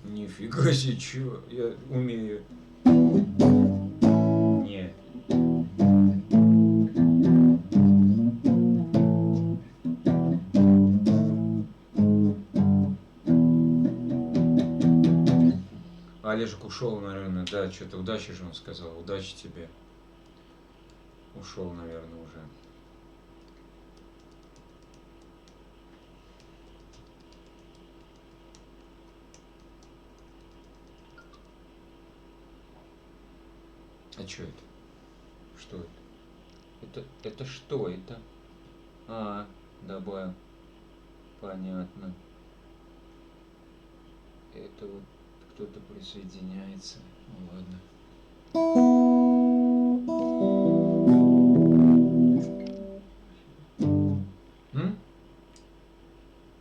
Speaker 1: Нифига себе, чё? Я умею. Нет. Олежек ушел, наверное, да, что-то удачи же он сказал, удачи тебе. Ушел, наверное, уже. А что это? Что это? Это что это? А, добавил. Понятно. Это вот кто-то присоединяется. Ну ладно.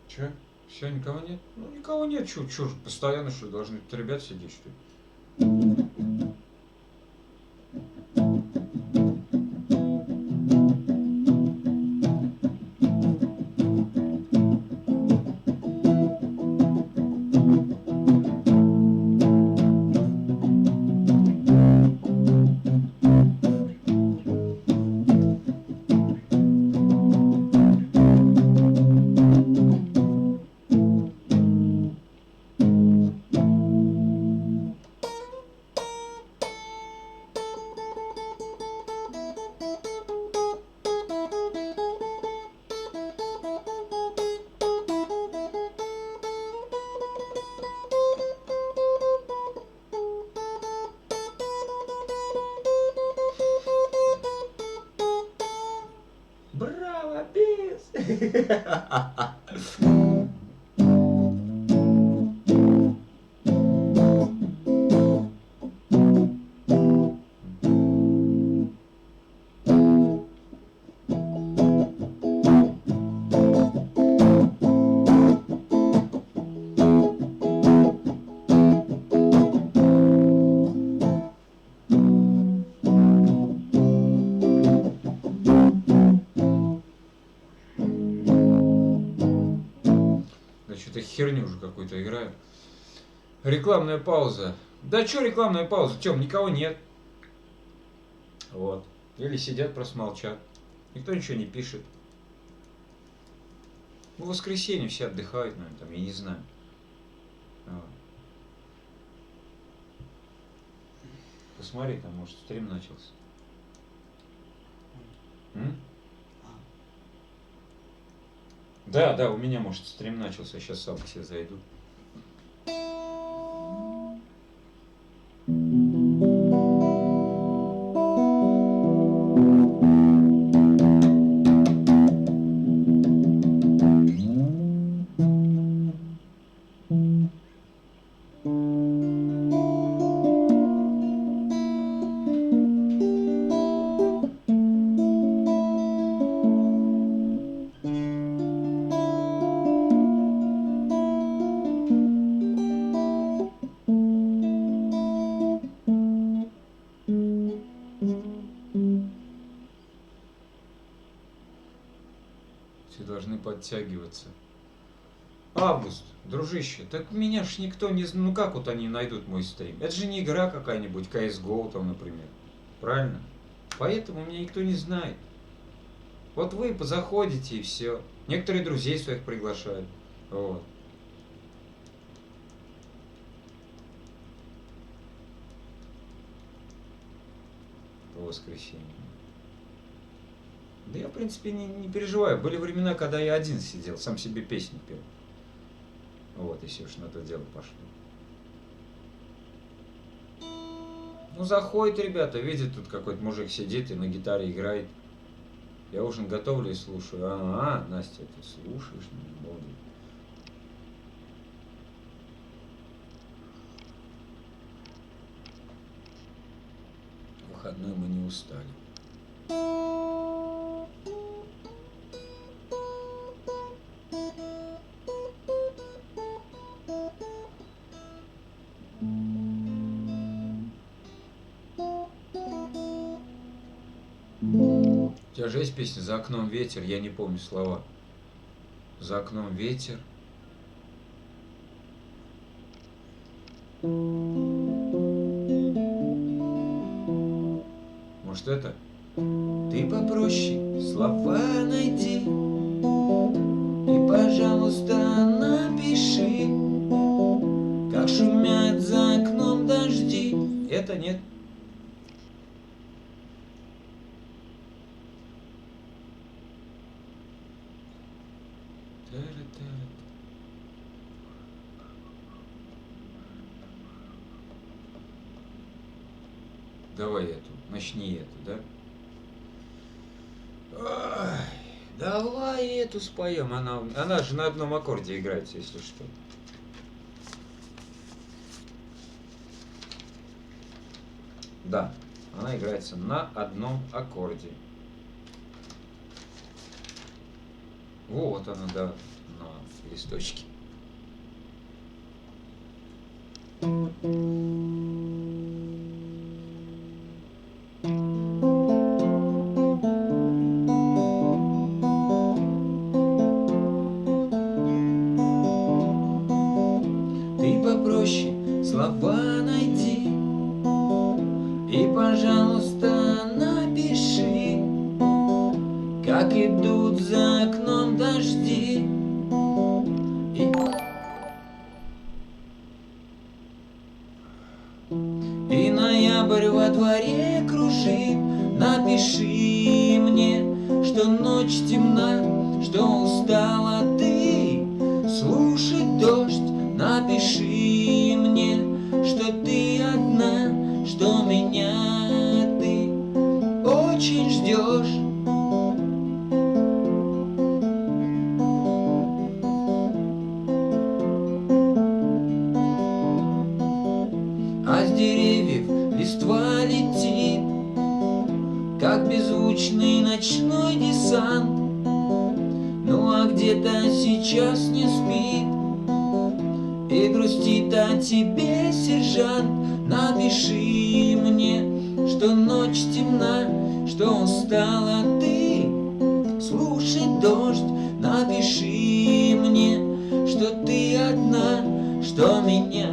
Speaker 1: Че? Все, никого нет? Ну никого нет, чё, постоянно что, должны тут ребят сидеть, что ли? Браво, бис! Что-то херню уже какую-то играю. Рекламная пауза. Да что рекламная пауза? Тём, никого нет. Вот. Или сидят, просто молчат. Никто ничего не пишет. Ну, в воскресенье все отдыхают, наверное, там, я не знаю. Вот. Посмотри, там, может, стрим начался. М? Да, у меня, может, стрим начался, я сейчас сам к себе зайду. Все должны подтягиваться. Август, дружище, так меня ж никто не знает. Ну как вот они найдут мой стрим? Это же не игра какая-нибудь, CSGO там, например. Правильно? Поэтому меня никто не знает. Вот вы заходите и все. Некоторые друзей своих приглашают. Вот. По воскресеньям. Да я, в принципе, не переживаю. Были времена, когда я один сидел, сам себе песни пел. Вот, если уж на то дело пошло. Ну, заходят ребята, видят, тут какой-то мужик сидит и на гитаре играет. Я ужин готовлю и слушаю. Настя, ты слушаешь меня? Молодец. выходной мы не устали. У тебя же есть песня «За окном ветер», я не помню слова. За окном ветер. Может это? Ты попроще слова найди и, пожалуйста, напиши, как шумят за окном дожди. Это нет? Давай эту, начни эту, да? Ой, давай эту споем, она же на одном аккорде играется, если что. Да, она играется на одном аккорде. Вот она, да, на листочке. Ты попроще слова найди и, пожалуйста, напиши, как идут за окном дожди. И ноябрь во дворе кружит. Напиши мне, что ночь темна, что устала ты слушать дождь. Напиши мне, что ты одна, что меня ты очень ждешь. А с деревьев листва летит, как беззвучный ночной десант. Ну а где-то сейчас не спит и грустит о тебе сержант. Напиши мне, что ночь темна, что устала ты слушать дождь. Напиши мне, что ты одна, что меня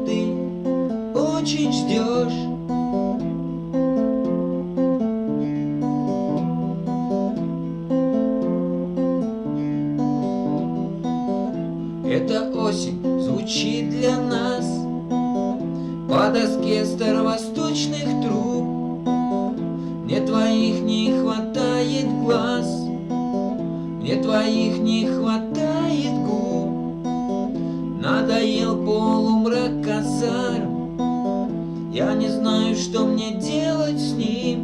Speaker 1: ты очень ждешь. Эта осень звучит для нас по доске старовосточных труб. Мне твоих не хватает глаз, мне твоих не хватает губ. Надоел полумрак казарм, я не знаю, что мне делать с ним.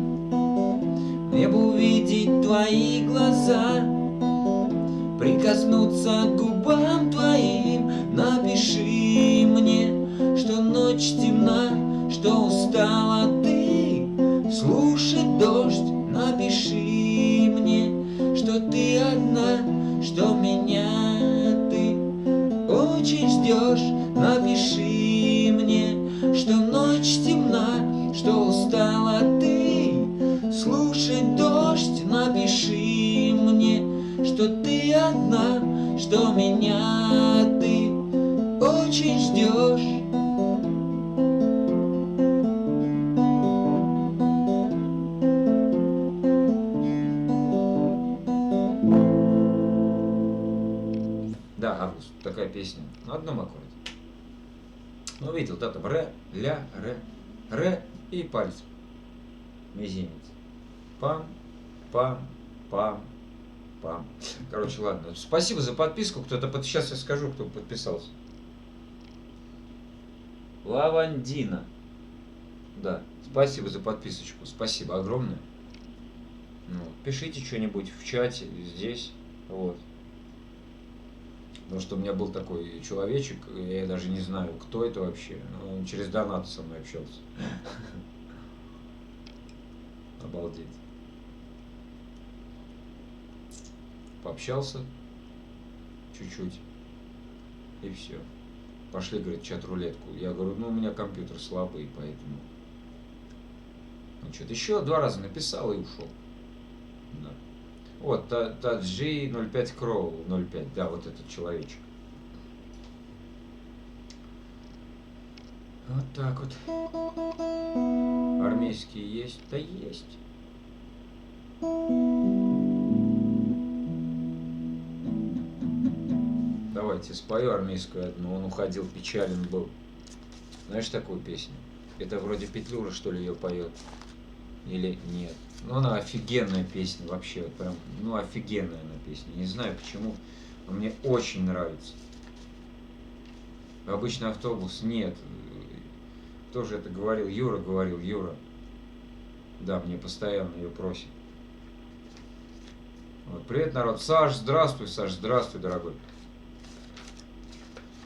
Speaker 1: Мне бы увидеть твои глаза, прикоснуться к губам твоим. Напиши мне, что ночь темна, что устала ты слушать дождь. Напиши мне, что ты одна, что меня ты очень ждешь. Напиши мне, что ночь темна, что устала ты слушать дождь. Напиши мне, что ты одна, что меня ты очень ждешь. Да, август, такая песня на одном аккорде. Ну, видел, да, там ре, ля, ре и пальцем. Мизинец. Пам, пам, пам, пам. Короче, ладно. Спасибо за подписку. Кто-то сейчас я скажу, кто подписался. Лавандина. Да. Спасибо за подписочку. Спасибо огромное. Ну, пишите что-нибудь в чате здесь. Вот. Потому что у меня был такой человечек, я даже не знаю, кто это вообще. Он через донат со мной общался. Обалдеть. Пообщался чуть-чуть. И все. Пошли, говорит, чат-рулетку. Я говорю, ну у меня компьютер слабый, поэтому... Ну что-то еще 2 раза написал и ушел. Да. Вот, Таджи 05 Кроу 05. Да, вот этот человечек. Вот так вот. Армейские есть? Да есть. Давайте спою армейскую одну. Он уходил, печален был. Знаешь такую песню? Это вроде Петлюра, что ли, ее поет? Или нет? Ну, она офигенная песня вообще. Прям, ну, офигенная она песня. Не знаю почему, но мне очень нравится. Обычный автобус нет. Кто же это говорил? Юра говорил, Юра. Да, мне постоянно ее просит. Вот, привет, народ. Саш, здравствуй, дорогой.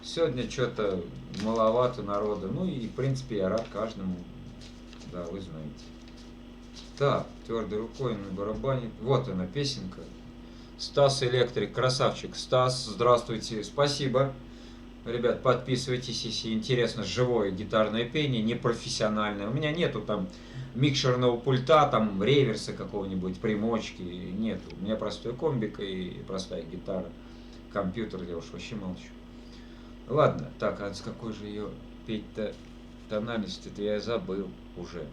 Speaker 1: Сегодня что-то маловато народа. Ну и, в принципе, я рад каждому. Да, вы знаете. Так, твердой рукой на барабане. Вот она, песенка. Стас Электрик, красавчик. Стас, здравствуйте. Спасибо. Ребят, подписывайтесь, если интересно живое гитарное пение, непрофессиональное. У меня нету там микшерного пульта, там реверса какого-нибудь, примочки. Нету. У меня простой комбик и простая гитара. Компьютер, я уж вообще молчу. Ладно, так, а с какой же ее петь-то тональности-то я забыл уже.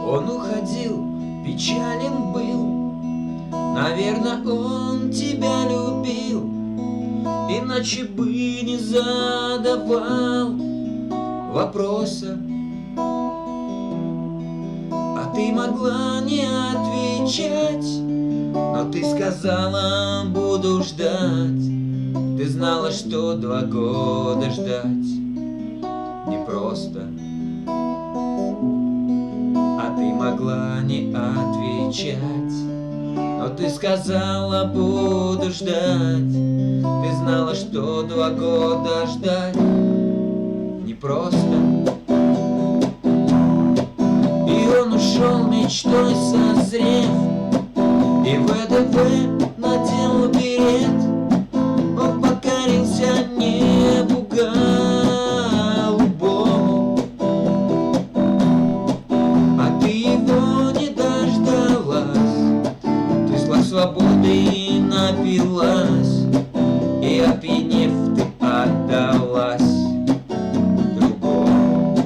Speaker 1: Он уходил, печален был, наверное, он тебя любил, иначе бы не задавал вопроса. А ты могла не отвечать, но ты сказала, буду ждать. Ты знала, что 2 года ждать непросто. А ты могла не отвечать, но ты сказала, буду ждать. Ты знала, что 2 года ждать непросто. И он ушел мечтой созрев, и ВДВ надел берет. Он покорился небу голубому, а ты его не дождалась. Ты слав свободы напилась, и опьянев ты отдалась другому.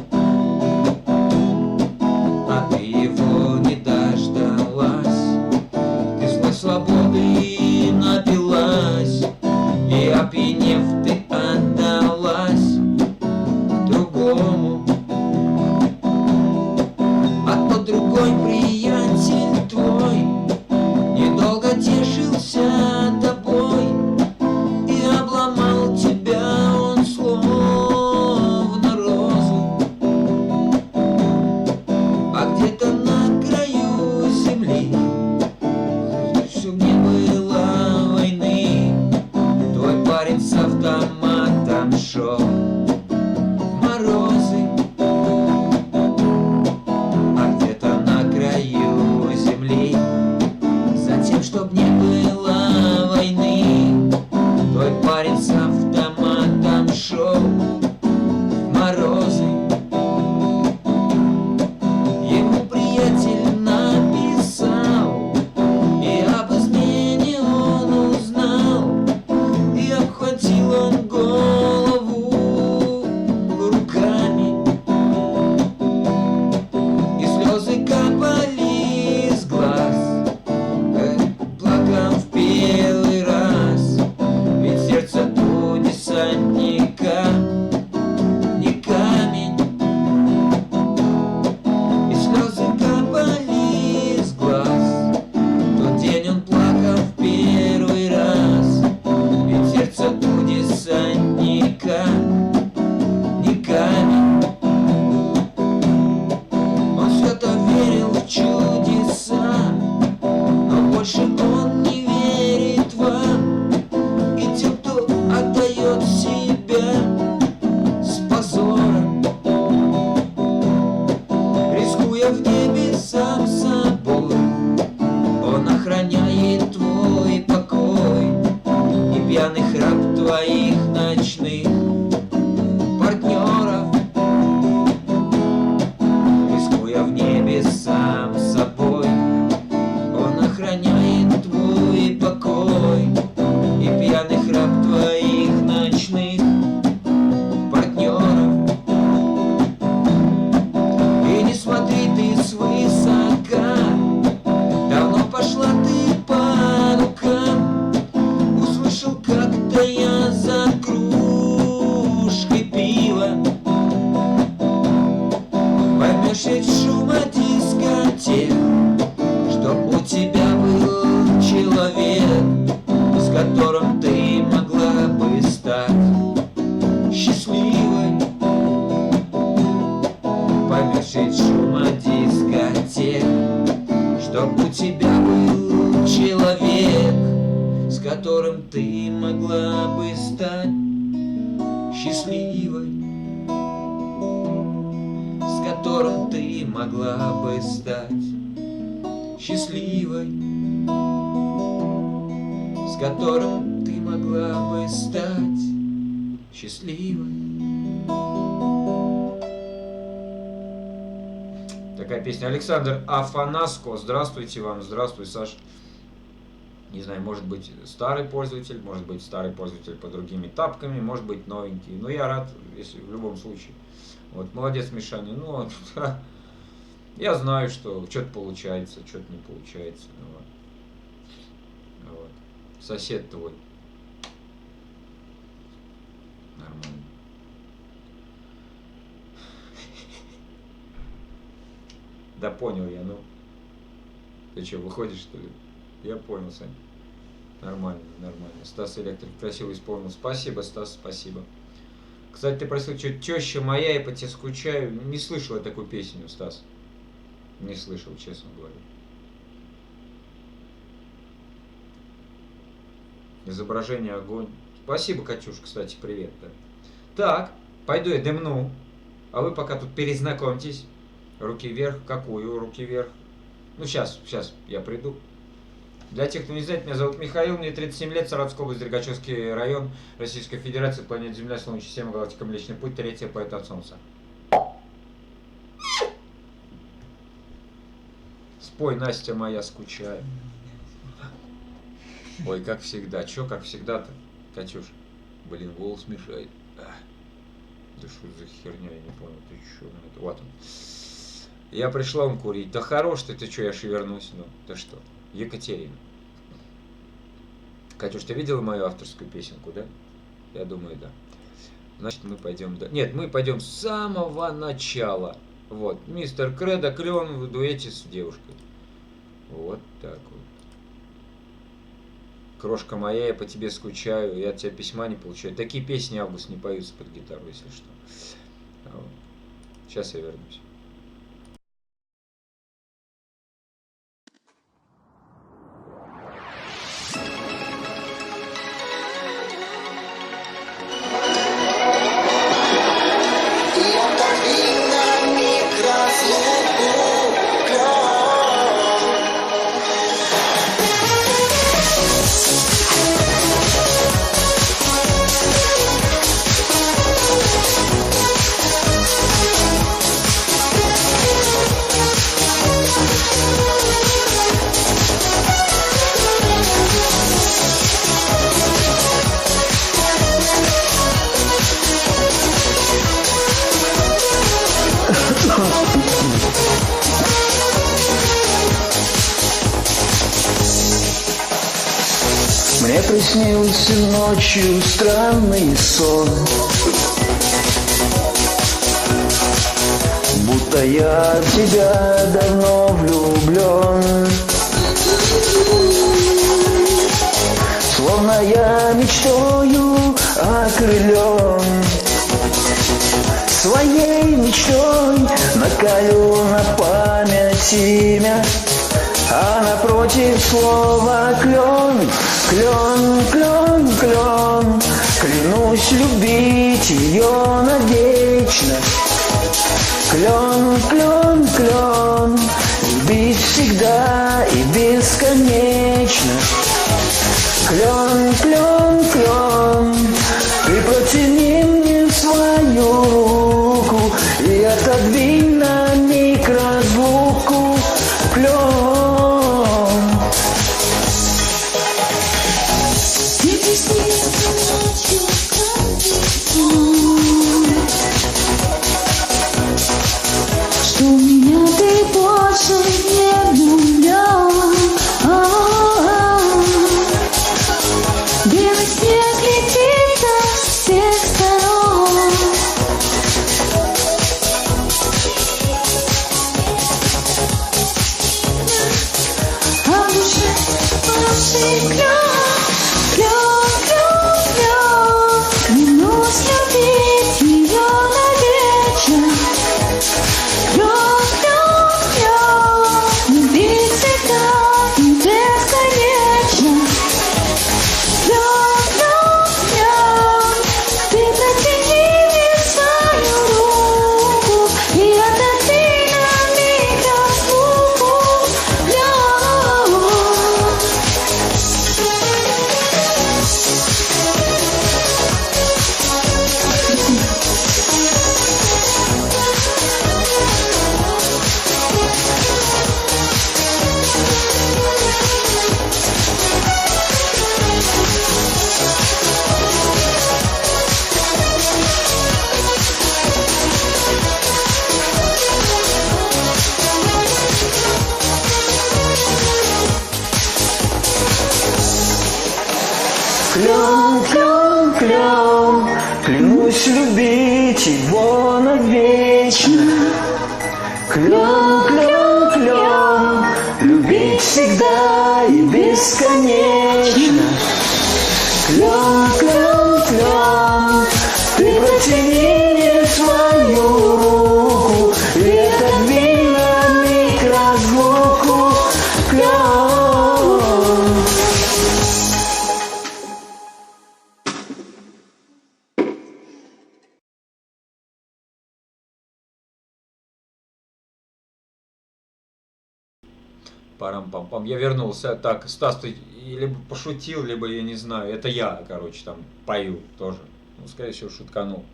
Speaker 1: А ты его не дождалась. Ты слав свободы напилась, и опьянев ты отдалась другому. А тот другой приятель твой недолго тешился тобой и обломал пьяный храп твоих ночных партнеров. Рискуя в небе сам собой, он охраняет твой покой. И пьяный храп твоих ночных партнеров. И не смотри ты свысока, давно пошла ты по рукам. Услышал как-то я за кружкой пива. Поймешь ведь шума дискотек, чтоб у тебя был человек, с которым ты могла бы стать счастливой. Поймешь ведь шума дискотек, чтоб у тебя был человек, с которым ты могла бы стать счастливой. С которым ты могла бы стать счастливой. С которым ты могла бы стать счастливой. Такая песня. Александр Афанаско. Здравствуйте вам. Здравствуй, Саш. Не знаю, может быть старый пользователь, может быть старый пользователь по другими тапками, может быть новенький. Но я рад, если в любом случае. Вот, молодец, Мишаня. Ну, я знаю, что что-то получается, что-то не получается. Вот. Сосед твой. Нормально. Да понял я, ну. Ты что, выходишь, что ли? Я понял, Сань. Нормально, нормально. Стас Электрик красиво исполнил. Спасибо, Стас, спасибо. Кстати, ты просил, что теща моя, я по тебе скучаю. Не слышал я такую песню, Стас. Не слышал, честно говоря. Изображение огонь. Спасибо, Катюш, кстати, привет. Да. Так, пойду я дымну. А вы пока тут перезнакомьтесь. Руки вверх. Какую руки вверх? Ну, сейчас я приду. Для тех, кто не знает, меня зовут Михаил, мне 37 лет, Саратовская область, Дрогачевский район, Российская Федерация, планета Земля, Солнечная система, галактика Млечный Путь, третья планета от Солнца. Спой, Настя моя, скучаю. Ой, как всегда. Чё, как всегда-то, Катюш? Блин, голос мешает. Да что за херня, я не понял, ты чё? Вот он. Я пришла он курить. Да хорош ты чё, я ж вернусь, ну, ты что? Екатерина. Катюш, ты видела мою авторскую песенку, да? Я думаю, да. Значит, мы пойдем... Нет, мы пойдем с самого начала. Вот. Мистер Кредо, клен в дуэте с девушкой. Вот так вот. Крошка моя, я по тебе скучаю, я от тебя письма не получаю. Такие песни Август не поются под гитару, если что. Вот. Сейчас я вернусь.
Speaker 3: Мне приснился ночью странный сон, будто я в тебя давно влюблен. Словно я мечтою окрылен, своей мечтой наколю на память имя, а напротив слова клен, клен, клен, клен. Клянусь любить ее навечно. Клен, клен, клен, любить всегда и бесконечно. Клен, клен, клен. ничего навечно. Клен, клен, клен, любить всегда и бесконечно. Клен, клен, клен, ты протяни мне свою руку и отодвинь на миг разлуку. Клен.
Speaker 1: Парам-пам-пам. Я вернулся. Так, Стас, ты либо пошутил, либо я не знаю. Это я, короче, там пою тоже. Ну, скорее всего, шутканул.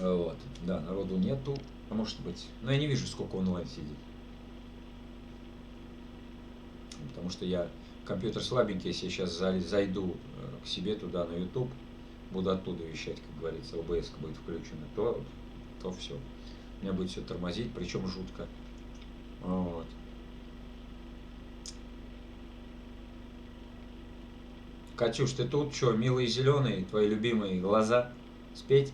Speaker 1: Вот. Да, народу нету. А может быть. Но я не вижу, сколько онлайн сидит. Потому что я компьютер слабенький, если я сейчас зайду к себе туда на YouTube, буду оттуда вещать, как говорится, OBS будет включена, то все. Меня будет все тормозить, причем жутко. Вот. Катюш, ты тут что, милые зеленые, твои любимые глаза? Спеть?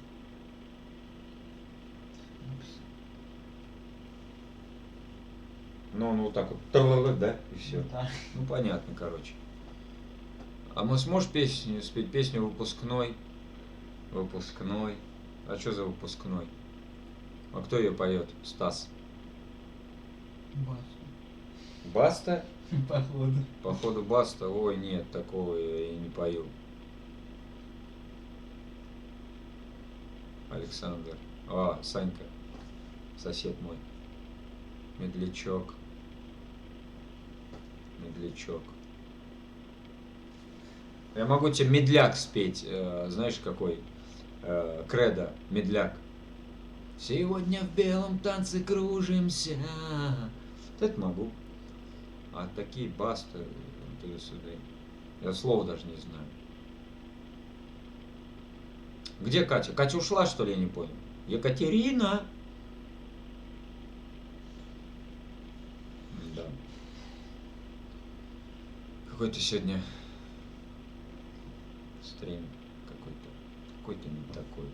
Speaker 1: Ну, вот так вот, да, и все.
Speaker 2: Да.
Speaker 1: Ну, понятно, короче. А мы сможешь спеть песню «Выпускной»? Выпускной. А что за выпускной? А кто ее поет? Стас. Баста?
Speaker 2: Походу.
Speaker 1: Походу Баста. Ой, нет, такого я и не пою. Александр. А, Санька. Сосед мой. Медлячок. Медлячок. Я могу тебе медляк спеть. Знаешь, какой? Кредо. Медляк. Сегодня в белом танце кружимся. Вот это могу. А такие Басты, туда-сюда. Я слова даже не знаю. Где Катя? Катя ушла, что ли, я не понял? Екатерина! Да. Какой-то сегодня стрим какой-то не такой.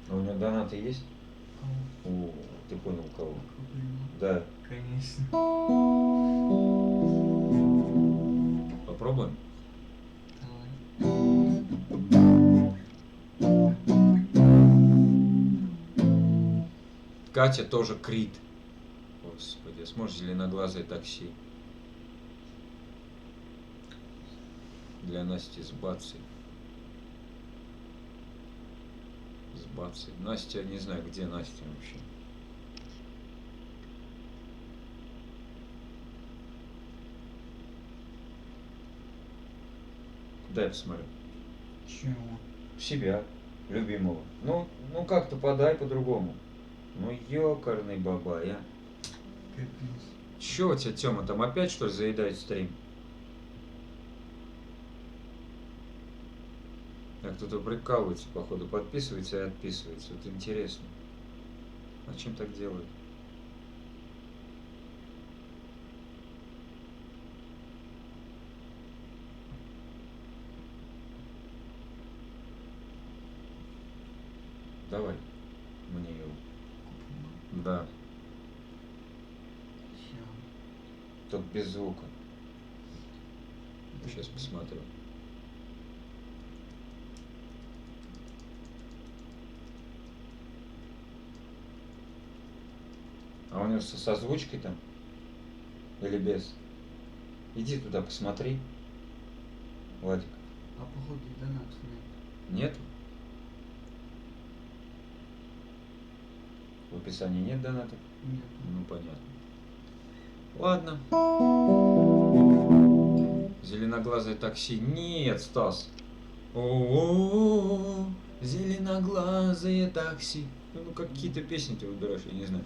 Speaker 1: А у него донаты есть? О, ты понял, у кого? Да.
Speaker 2: Конечно.
Speaker 1: Попробуем?
Speaker 2: Давай.
Speaker 1: Катя тоже Крид. Господи, сможешь зеленоглазое такси? Для Насти с Бацей. С Бацей. Настя, не знаю, где Настя вообще. Куда я посмотрю?
Speaker 2: Чего?
Speaker 1: Себя, любимого. Ну как-то подай по-другому. Ну, ёкарный бабай, а.
Speaker 2: Капец.
Speaker 1: Чё у тебя, Тёма, там опять, что ли, заедает стрим? А кто-то прикалывается, походу, подписывается и отписывается. Вот интересно. А чем так делают? Давай мне его. Да,
Speaker 2: Всё.
Speaker 1: только без звука. Сейчас посмотрю. А у него со озвучкой там? Или без? Иди туда, посмотри. Владик.
Speaker 2: А походу и донатов нет.
Speaker 1: Нет? В описании нет донатов?
Speaker 2: Нет.
Speaker 1: Ну, понятно. Ладно. Зеленоглазое такси. Нет, Стас. О, зеленоглазое такси. Ну, какие-то песни ты выбираешь, я не знаю.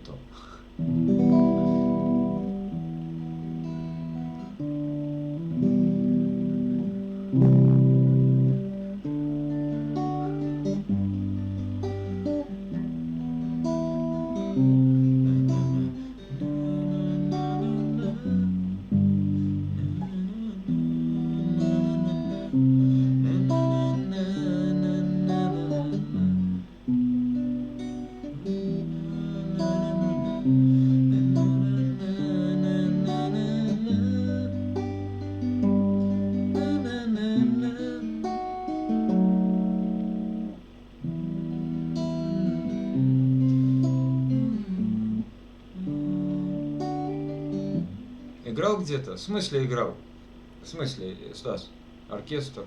Speaker 1: потом. Играл где-то? В смысле играл? В смысле, Стас? Оркестр?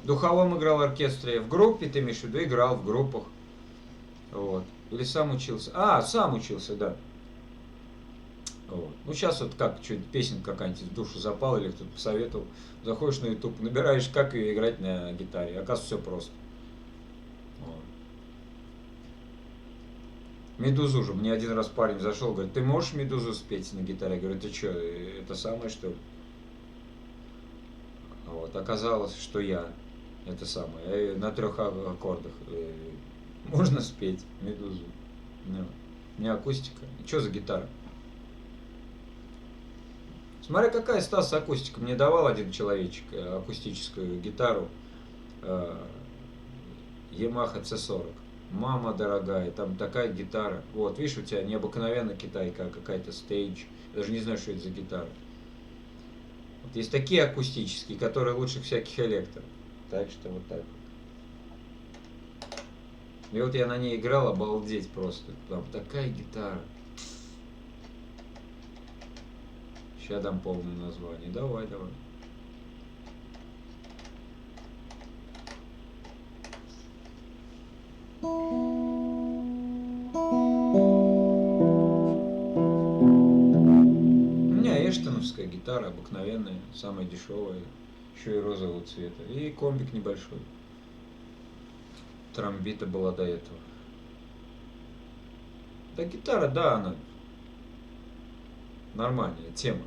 Speaker 1: В духовом играл оркестре. В группе ты имеешь в виду? Играл в группах. Вот. Или сам учился? А, сам учился, да. Вот. Ну, сейчас вот как, что-нибудь песенка какая-нибудь в душу запала, или кто-то посоветовал. Заходишь на YouTube, набираешь, как ее играть на гитаре. Оказывается, все просто. Вот. Медузу же. Мне один раз парень зашел, говорит, ты можешь Медузу спеть на гитаре? Я говорю, ты что, это самое, что ли? Вот. Оказалось, что я это самое. На 3 аккордах можно спеть Медузу. Ну, у меня акустика. Что за гитара? Смотри, какая, Стас, акустика. Мне давал один человечек акустическую гитару Yamaha C40. Мама дорогая, там такая гитара. Вот, видишь, у тебя необыкновенная китайка, а какая-то стейдж. Я даже не знаю, что это за гитара. Вот есть такие акустические, которые лучше всяких электро. Так что вот так. И вот я на ней играл, обалдеть просто. Там такая гитара. Сейчас дам полное название. Давай, давай. У меня эштоновская гитара, обыкновенная, самая дешевая, еще и розового цвета. И комбик небольшой. Тромбита была до этого. Да гитара, да, она нормальная тема.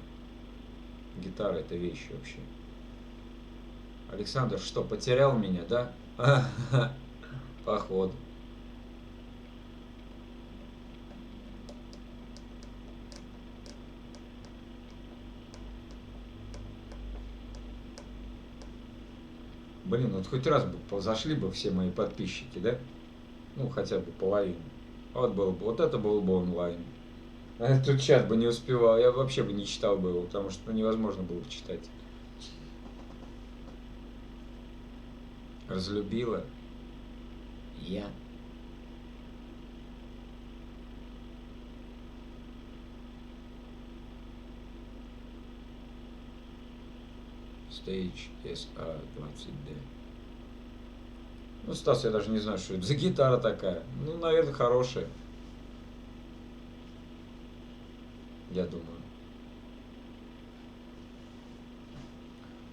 Speaker 1: Гитара это вещь вообще. Александр, что, потерял меня, да? Походу. Блин, вот хоть раз бы зашли бы все мои подписчики, да? Ну, хотя бы половину. Вот, был бы, вот это был бы онлайн. А этот чат бы не успевал, я вообще бы не читал бы его, потому что невозможно было бы читать. Разлюбила я. Stage SA20D. Ну, Стас, я даже не знаю, что это за гитара такая. Ну, наверное, хорошая. Я думаю.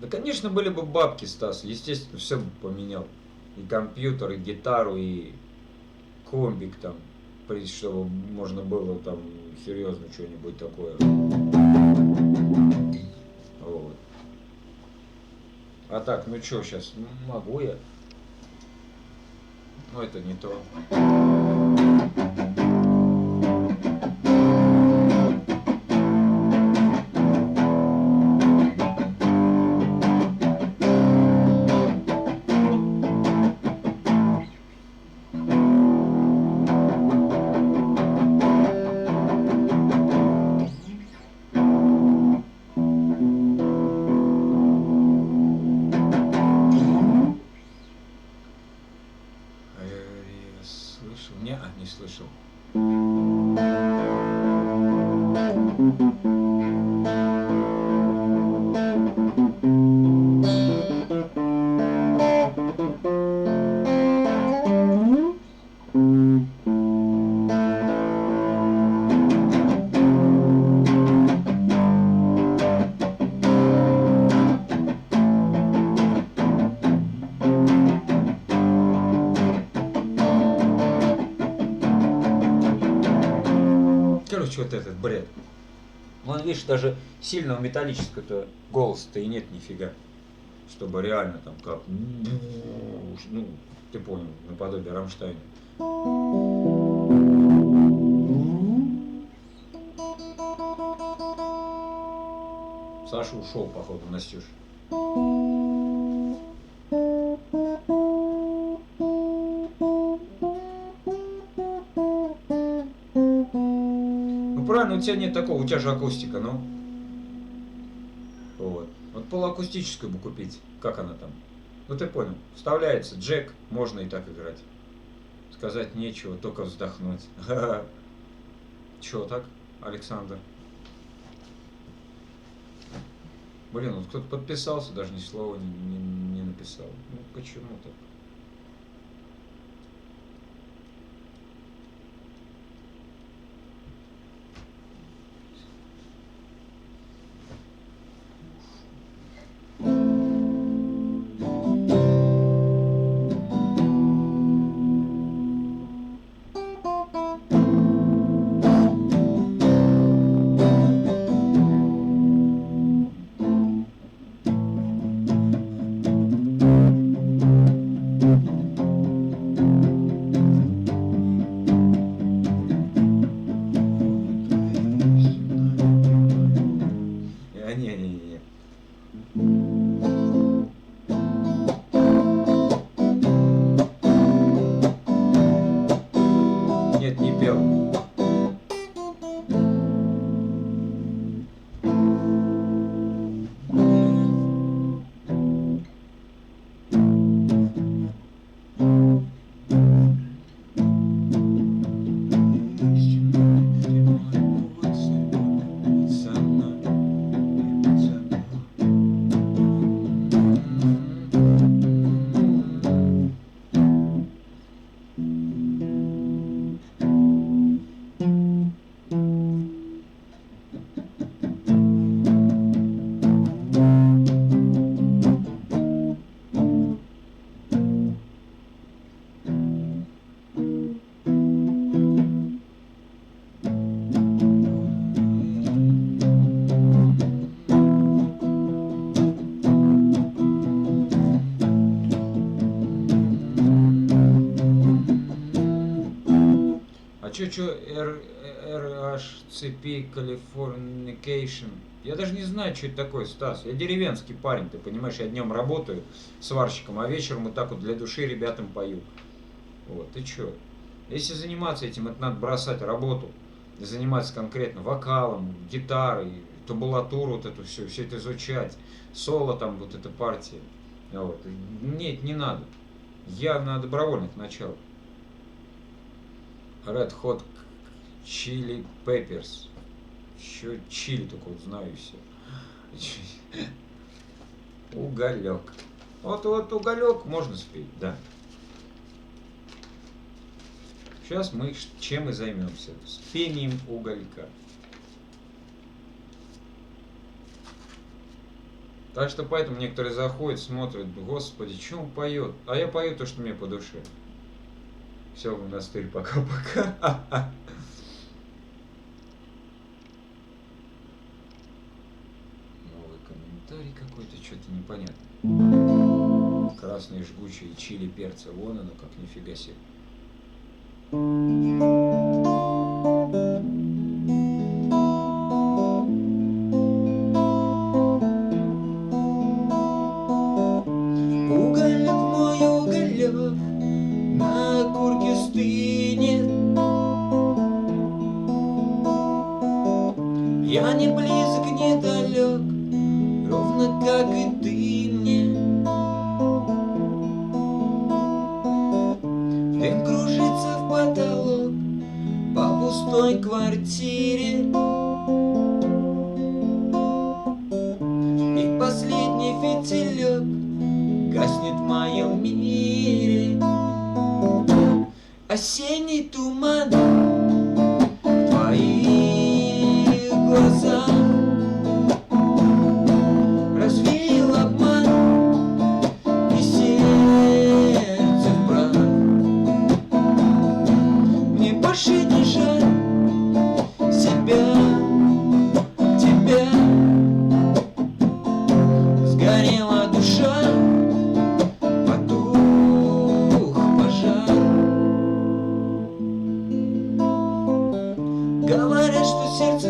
Speaker 1: Да, конечно, были бы бабки, Стас. Естественно, все бы поменял. И компьютер, и гитару, и комбик там. Чтобы можно было там серьезно что-нибудь такое. Вот. А так, ну что сейчас? Могу я? Ну, это не то. Слышал Короче, вот этот бред. Вон, видишь, даже сильного металлического-то голоса-то и нет нифига. Чтобы реально там как... Ну, ты понял, наподобие Рамштайна. Саша ушел, походу, Настюш. Ну правильно, у тебя нет такого, у тебя же акустика, ну. Вот. Вот полуакустическую бы купить. Как она там? Ну ты понял. Вставляется джек, можно и так играть. Сказать нечего, только вздохнуть. Чего так, Александр? Блин, вот кто-то подписался, даже ни слова не написал. Ну почему так? Не-не-не. Нет, не пел. Чё, RHCP Californication. Я даже не знаю, что это такое, Стас. Я деревенский парень, ты понимаешь, я днем работаю сварщиком, а вечером вот так вот для души ребятам пою. Вот, ты чё? Если заниматься этим, это надо бросать работу, заниматься конкретно вокалом, гитарой, табулатуру вот эту все это изучать, соло там, вот эта партия. Вот. Нет, не надо. Я на добровольных началах. Red Hot Chili Peppers. Еще чили только вот знаю все. Уголек. Вот уголек можно спеть, да. Сейчас мы чем и займемся. С пением уголька. Так что поэтому некоторые заходят, смотрят, господи, что он поет? А я пою то, что мне по душе. Все, в монастырь, пока-пока. Новый комментарий какой-то, что-то непонятно. Красные жгучие чили перца, вон оно как, нифига себе. Уголек мой, уголек, на курке стынет. Я не близок, не далек, ровно как и ты мне. Дым кружится в потолок по пустой квартире. И последний фитилек гаснет в моем мире. Осенний туман в твоих глазах развеял обман и сердце в прах. Мне больше не жаль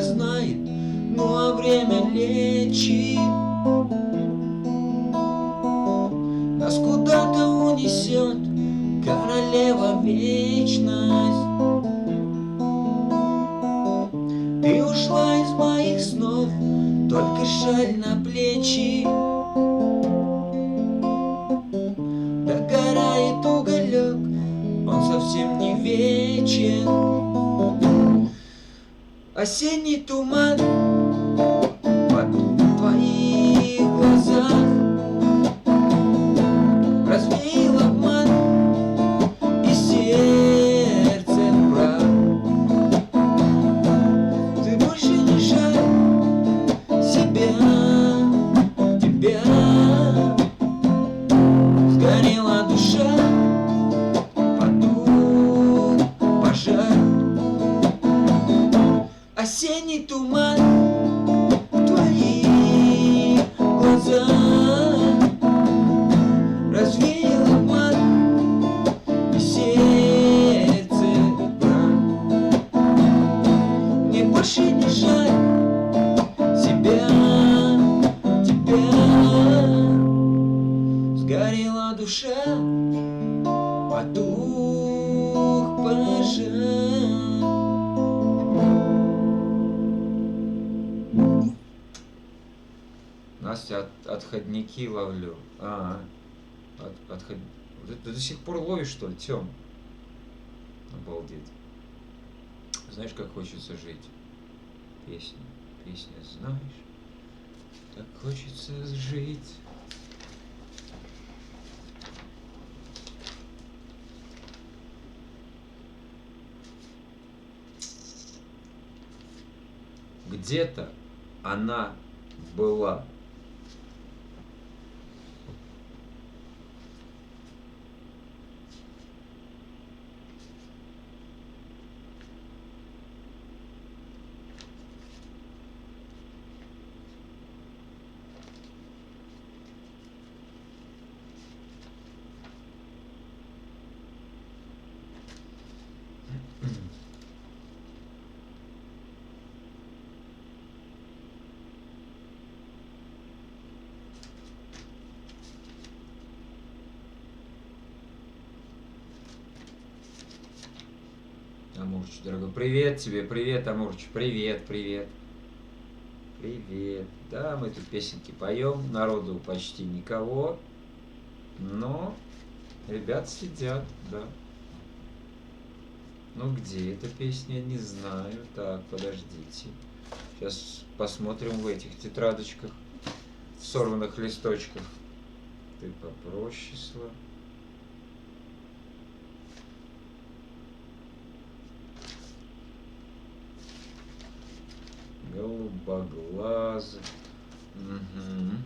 Speaker 1: знает, ну а время лечит. Нас куда-то унесет королева вечность. Ты ушла из моих снов, только шаль на плечи. Догорает уголек, он совсем не вечен. Осенний туман в твоих глазах развеял обман и сердце в прах. Ты больше не жаль себя, тебя. Сгорела душа, потух пожар. Осенний туман в твоих глазах развеял обман и сердце брак. Мне больше не жаль себя, тебя. Сгорела душа, потух пожар. Настя, отходники ловлю. Ты до сих пор ловишь, что ли, Тём? Обалдеть. Знаешь, как хочется жить? Песня, знаешь, так хочется жить. Где-то она была. Амурчик, дорогой, привет тебе, привет, Амурчик, привет. Да, мы тут песенки поем, народу почти никого, но ребят сидят, да. Ну где эта песня, не знаю. Так, подождите. Сейчас посмотрим в этих тетрадочках, в сорванных листочках. Ты попроще, Слава. Голубоглазый. Угу.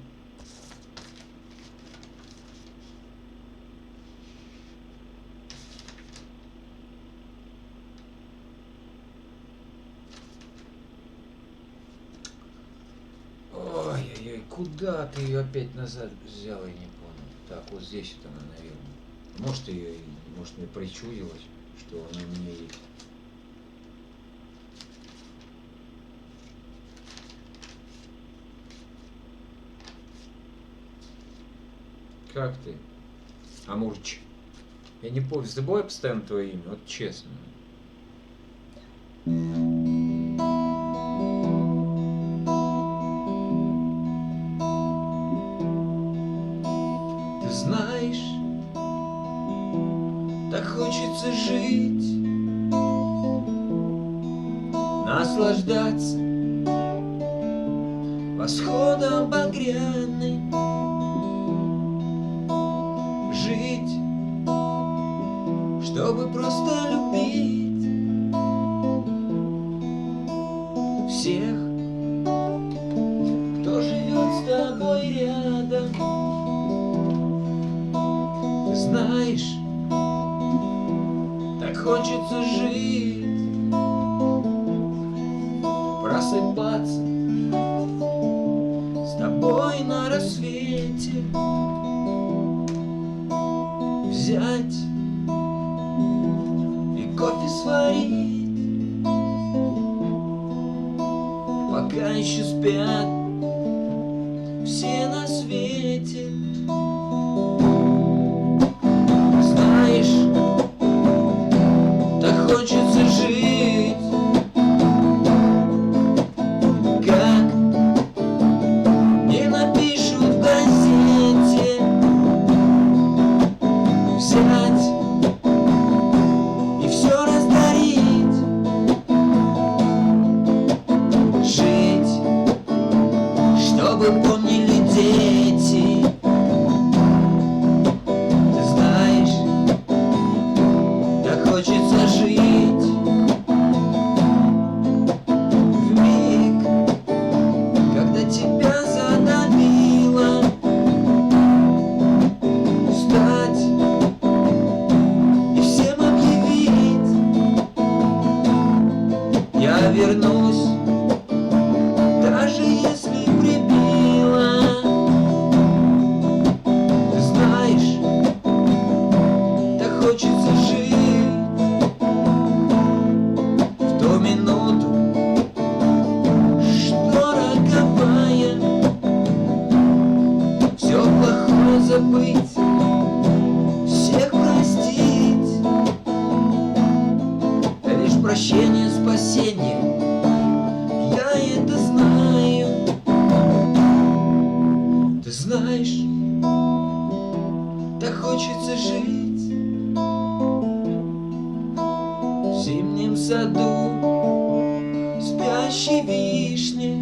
Speaker 1: Ой-ой-ой, куда ты ее опять назад взял, я не понял. Так, вот здесь это она, наверное. Может мне причудилось, что она у меня есть. Как ты, Амурчик? Я не помню, забываю постоянно твое имя, вот честно. Ты знаешь, так хочется жить, наслаждаться восходом багряным. Жить, чтобы просто любить всех, кто живет с тобой рядом. Ты знаешь, так хочется жить, просыпаться с тобой на рассвете, взять и кофе сварить, пока еще спят все на свете. Знаешь, так хочется жить, как не напишут в газете. Взять и все раздарить, жить, чтобы помнили дети. Ты знаешь, так хочется жить в миг, когда тебя задавило, встать и всем объявить: я вернусь, даже если прибило. Ты знаешь, так хочется жить в ту минуту, что роковая, все плохое забыть, всех простить. Это лишь прощение, спасение, я это знаю. Ты знаешь, так хочется жить в зимнем саду спящей вишни,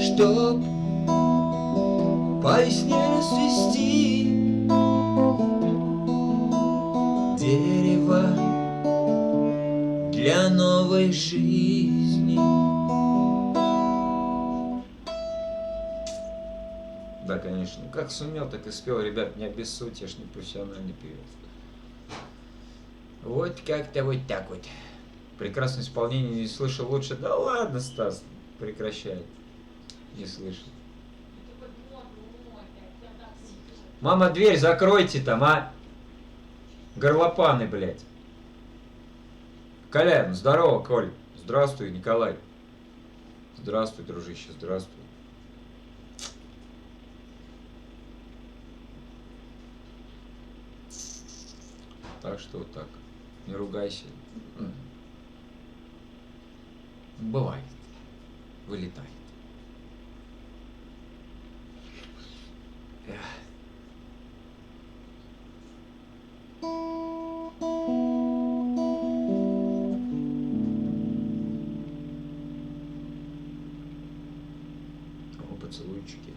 Speaker 1: чтоб по весне расцвести дерево для новой жизни. Да, конечно. Ну, как сумел, так и спел. Ребят, не обессудьте, я ж не профессиональный певец. Вот как-то вот так вот. Прекрасное исполнение, не слышал лучше. Да ладно, Стас, прекращай. Не слышал. Мама, дверь закройте там, а? Горлопаны, блядь. Колян, здорово, Коль. Здравствуй, Николай. Здравствуй, дружище, здравствуй. Так что вот так. Не ругайся. Бывает. Вылетает. Эх. О, поцелуйчики.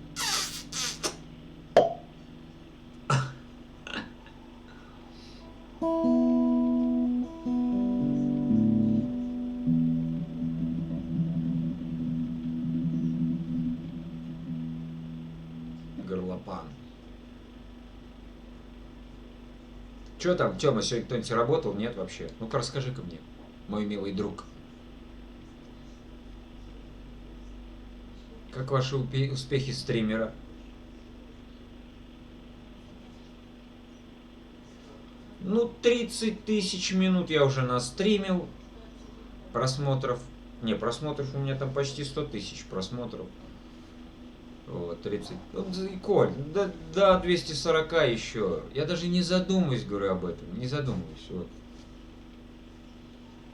Speaker 1: Горлопан. Чё там, Тёма, сегодня кто-нибудь работал? Нет вообще? Ну-ка расскажи-ка мне, мой милый друг. Как ваши успехи стримера? Ну, 30 тысяч минут я уже настримил просмотров. Не, просмотров у меня там почти 100 тысяч просмотров. Вот, 30. Коль, да, 240 еще. Я даже не задумываюсь, говорю, об этом. Не задумываюсь. Вот.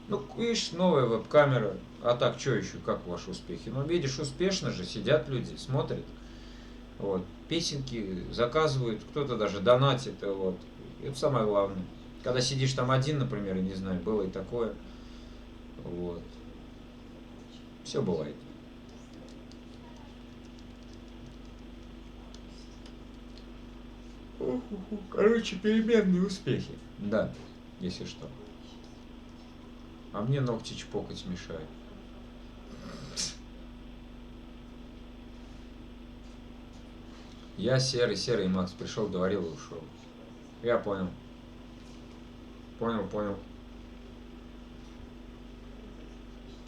Speaker 1: Ну, видишь, новая веб-камера. А так, что еще? Как ваши успехи? Ну, видишь, успешно же сидят люди, смотрят. Вот. Песенки заказывают, кто-то даже донатит. Вот. Это самое главное. Когда сидишь там один, например, не знаю, было и такое. Вот. Все бывает. Короче, переменные успехи. Да, если что. А мне ногти чпокать мешают. Я серый, Макс пришел, говорил и ушел. Я понял. Понял.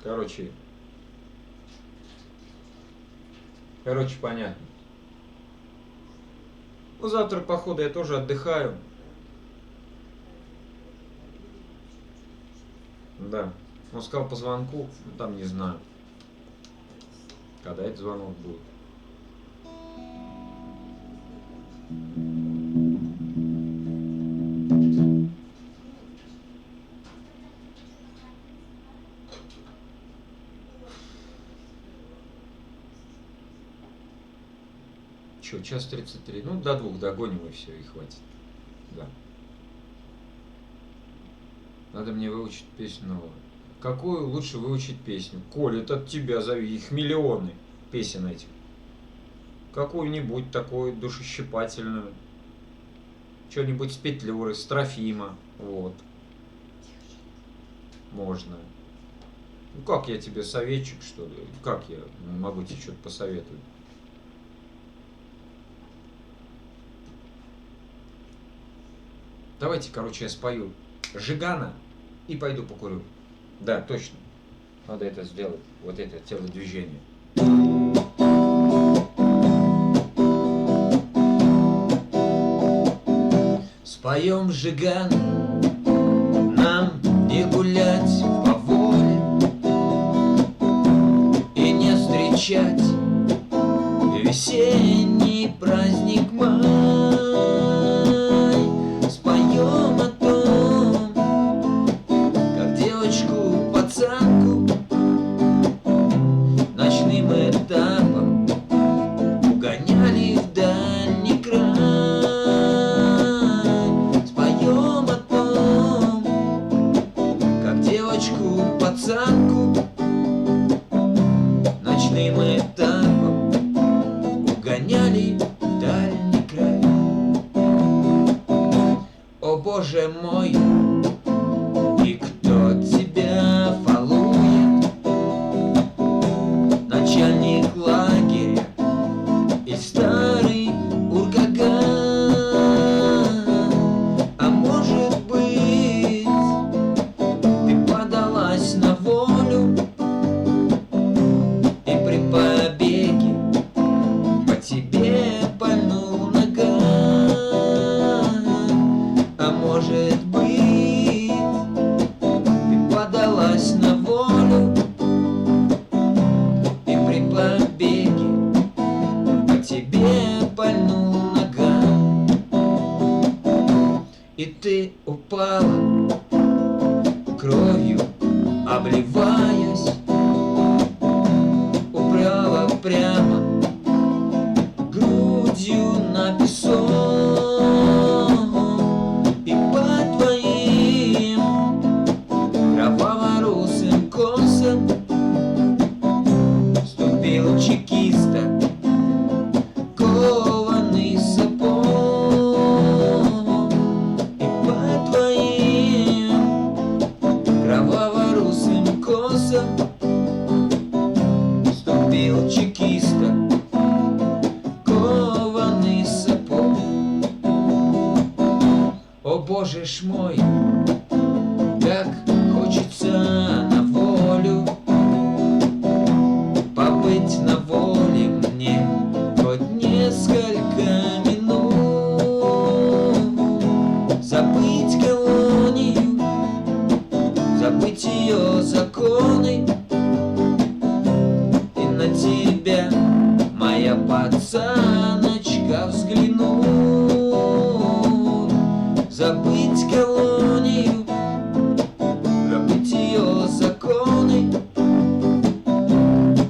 Speaker 1: Короче, понятно. Ну, завтра, походу, я тоже отдыхаю. Да. Он сказал по звонку, ну, там не знаю, когда этот звонок будет. Че, 1:33? Ну, до 2 догоним и все, и хватит. Да. Надо мне выучить песню новую. Какую лучше выучить песню? Коля, это от тебя зови, их миллионы песен этих. Какую-нибудь такую душещипательную. Что-нибудь с Петлюры, с Трофима. Вот. Можно. Ну как я тебе советчик, что ли? Как я могу тебе что-то посоветовать? Давайте, короче, я спою Жигана и пойду покурю. Да, точно. Надо это сделать. Вот это телодвижение. Споем Жиган, нам не гулять по воле и не встречать весенний праздник май. Споем о том, как девочку пацанку ночным этапом угоняли в дальний край. Споем о том, как девочку пацанку ночным этапом угоняли в дальний край. О боже мой, и кто тебя фалует? Начальник лагеря и старый уркаган. А может быть, ты подалась на волю и при побеге по тебе пальнул наган. А может быть, ты подалась на волю и при побеге по тебе пальнул наган. И ты упала, кровью обливаясь, упала прямо грудью на песок. И по твоим кроваво-русым косам ступил чекиста кованый сапог. И по твоим кроваво-русым косам ступил чекиста кованый сапог. О боже ж мой, как хочется на волю, побыть на воле мне хоть несколько минут, забыть колонию, забыть ее законы, и на тебя, моя пацаночка, взглянуть. Забыть колонию, забыть ее законы,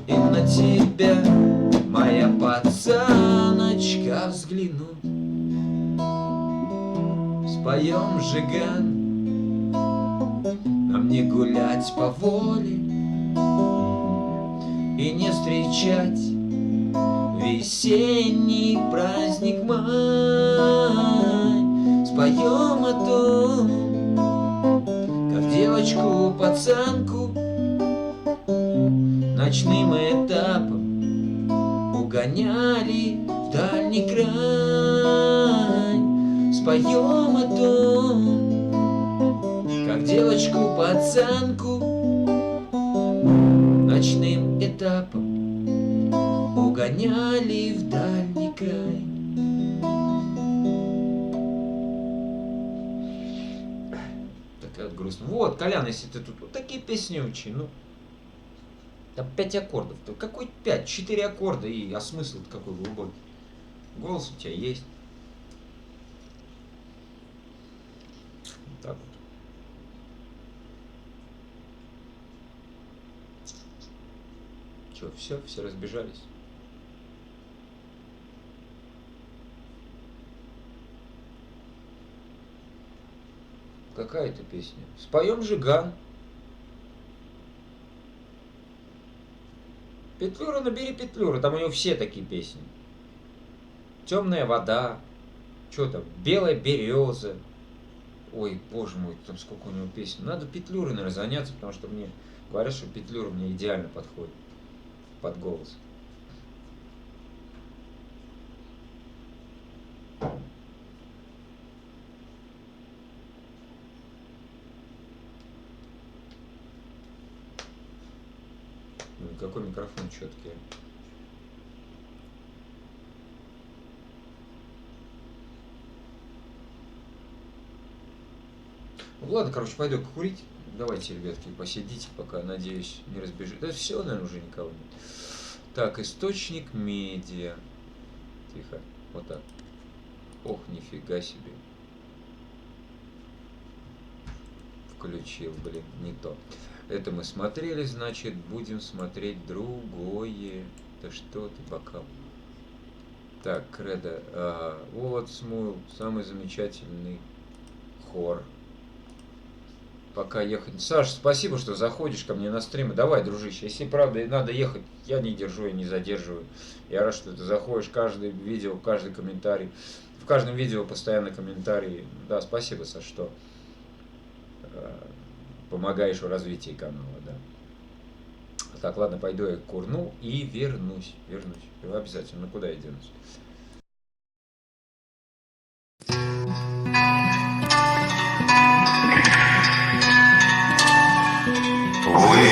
Speaker 1: и на тебя, моя пацаночка, взглянуть. Споем Жиган, нам не гулять по воле и не встречать весенний праздник май. Споем о том, как девочку пацанку ночным этапом угоняли в дальний край. Споем о том, как девочку пацанку ночным этапом угоняли в дальний край. Такая вот грустная грустно. Вот, Колян, если ты тут вот такие песни учи, ну, там 5 аккордов. Какой 5? 4 аккорда, а смысл-то какой глубокий. Голос у тебя есть. Вот так вот. Че, все разбежались? Какая это песня? Споем Жиган. Петлюра, набери Петлюра. Там у него все такие песни. Темная вода. Что там? Белая береза. Ой, боже мой, там сколько у него песен. Надо Петлюрой, наверное, заняться, потому что мне говорят, что Петлюра мне идеально подходит под голос. Ну, какой микрофон четкий. Ну, ладно, короче, пойду курить. Давайте, ребятки, посидите, пока, надеюсь, не разбежит. Да все, наверное, уже никого нет. Так, источник медиа. Тихо, вот так. Ох, нифига себе. Включил, блин, не то. Это мы смотрели, значит, будем смотреть другое. Да что ты, бокал. Так, Кредо. Вот Смуил, самый замечательный хор. Пока ехать. Саш, спасибо, что заходишь ко мне на стримы. Давай, дружище, если правда надо ехать, я не держу и не задерживаю. Я рад, что ты заходишь, каждое видео, каждый комментарий. В каждом видео постоянно комментарии. Да, спасибо, Саш, что помогаешь в развитии канала, да. Так, ладно, пойду я курну и вернусь. Обязательно. Ну, куда я денусь?
Speaker 4: Мы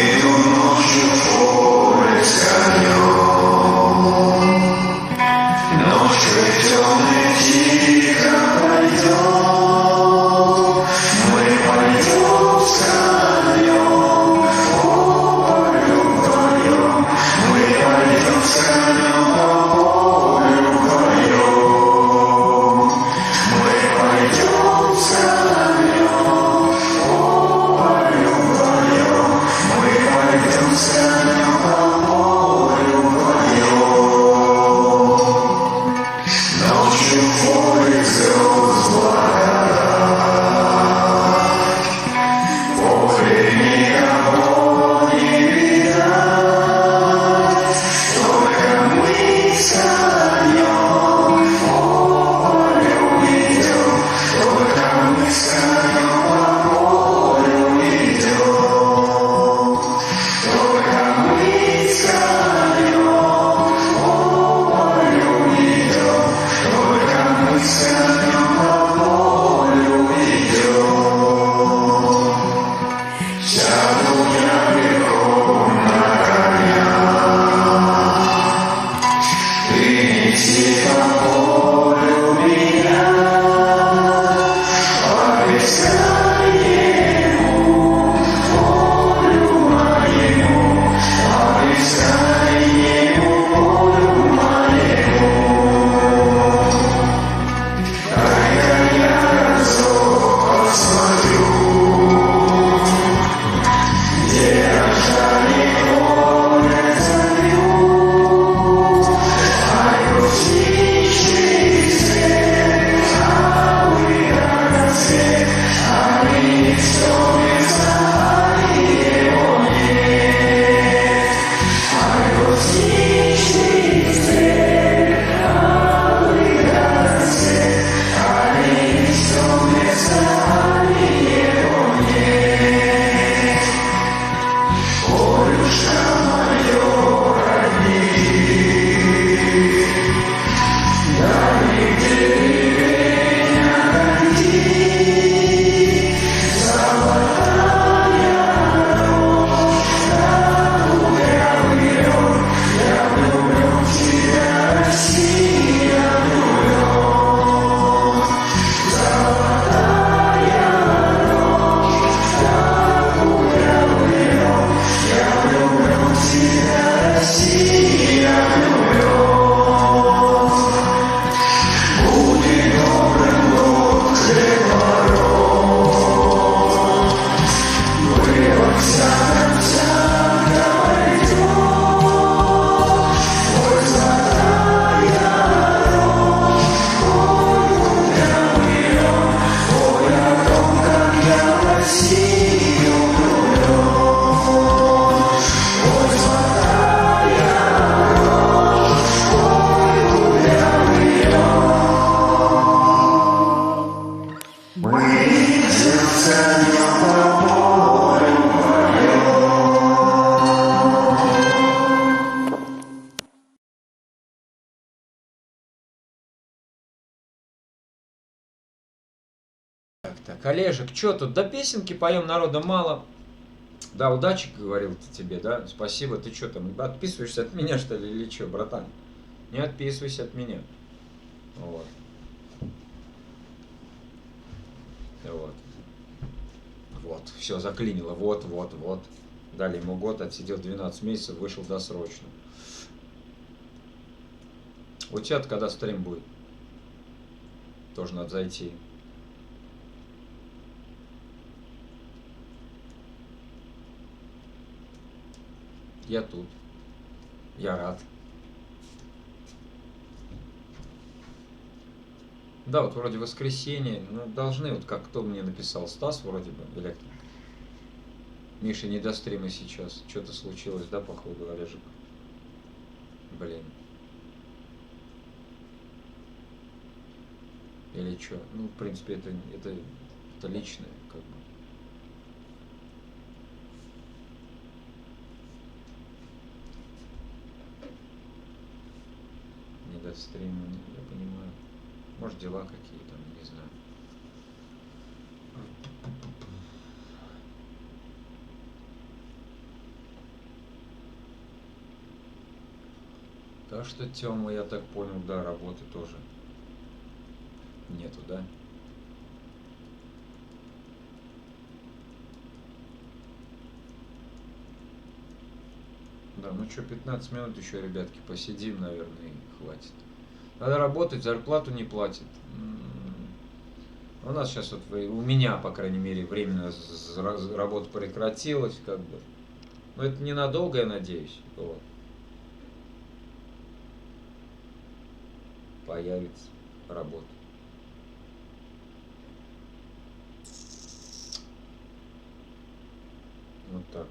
Speaker 1: Олежек, что тут? Да песенки поем, народа мало. Да, удачи, говорил ты тебе, да? Спасибо. Ты что там, отписываешься от меня, что ли, или что, братан? Не отписывайся от меня. Вот. Вот. Вот. Все, заклинило. Вот. Дали ему год, отсидел 12 месяцев, вышел досрочно. У тебя когда стрим будет? Тоже надо зайти. Я тут. Я рад. Да, вот вроде воскресенье, ну, должны, вот как кто мне написал, Стас вроде бы, электрик. Миша, не до стрима сейчас. Что-то случилось, да, походу, Олежек? Блин. Или что? Ну, в принципе, это личное, как бы. Не до стрима, я понимаю. Может, дела какие-то, не знаю. Так что, Тёма, я так понял, да, работы тоже нету, да? Да, ну что, 15 минут еще, ребятки, посидим, наверное, и хватит. Надо работать, зарплату не платят. У нас сейчас вот, у меня, по крайней мере, временно работа прекратилась, как бы. Но это ненадолго, я надеюсь. Вот. Появится работа. Вот так вот.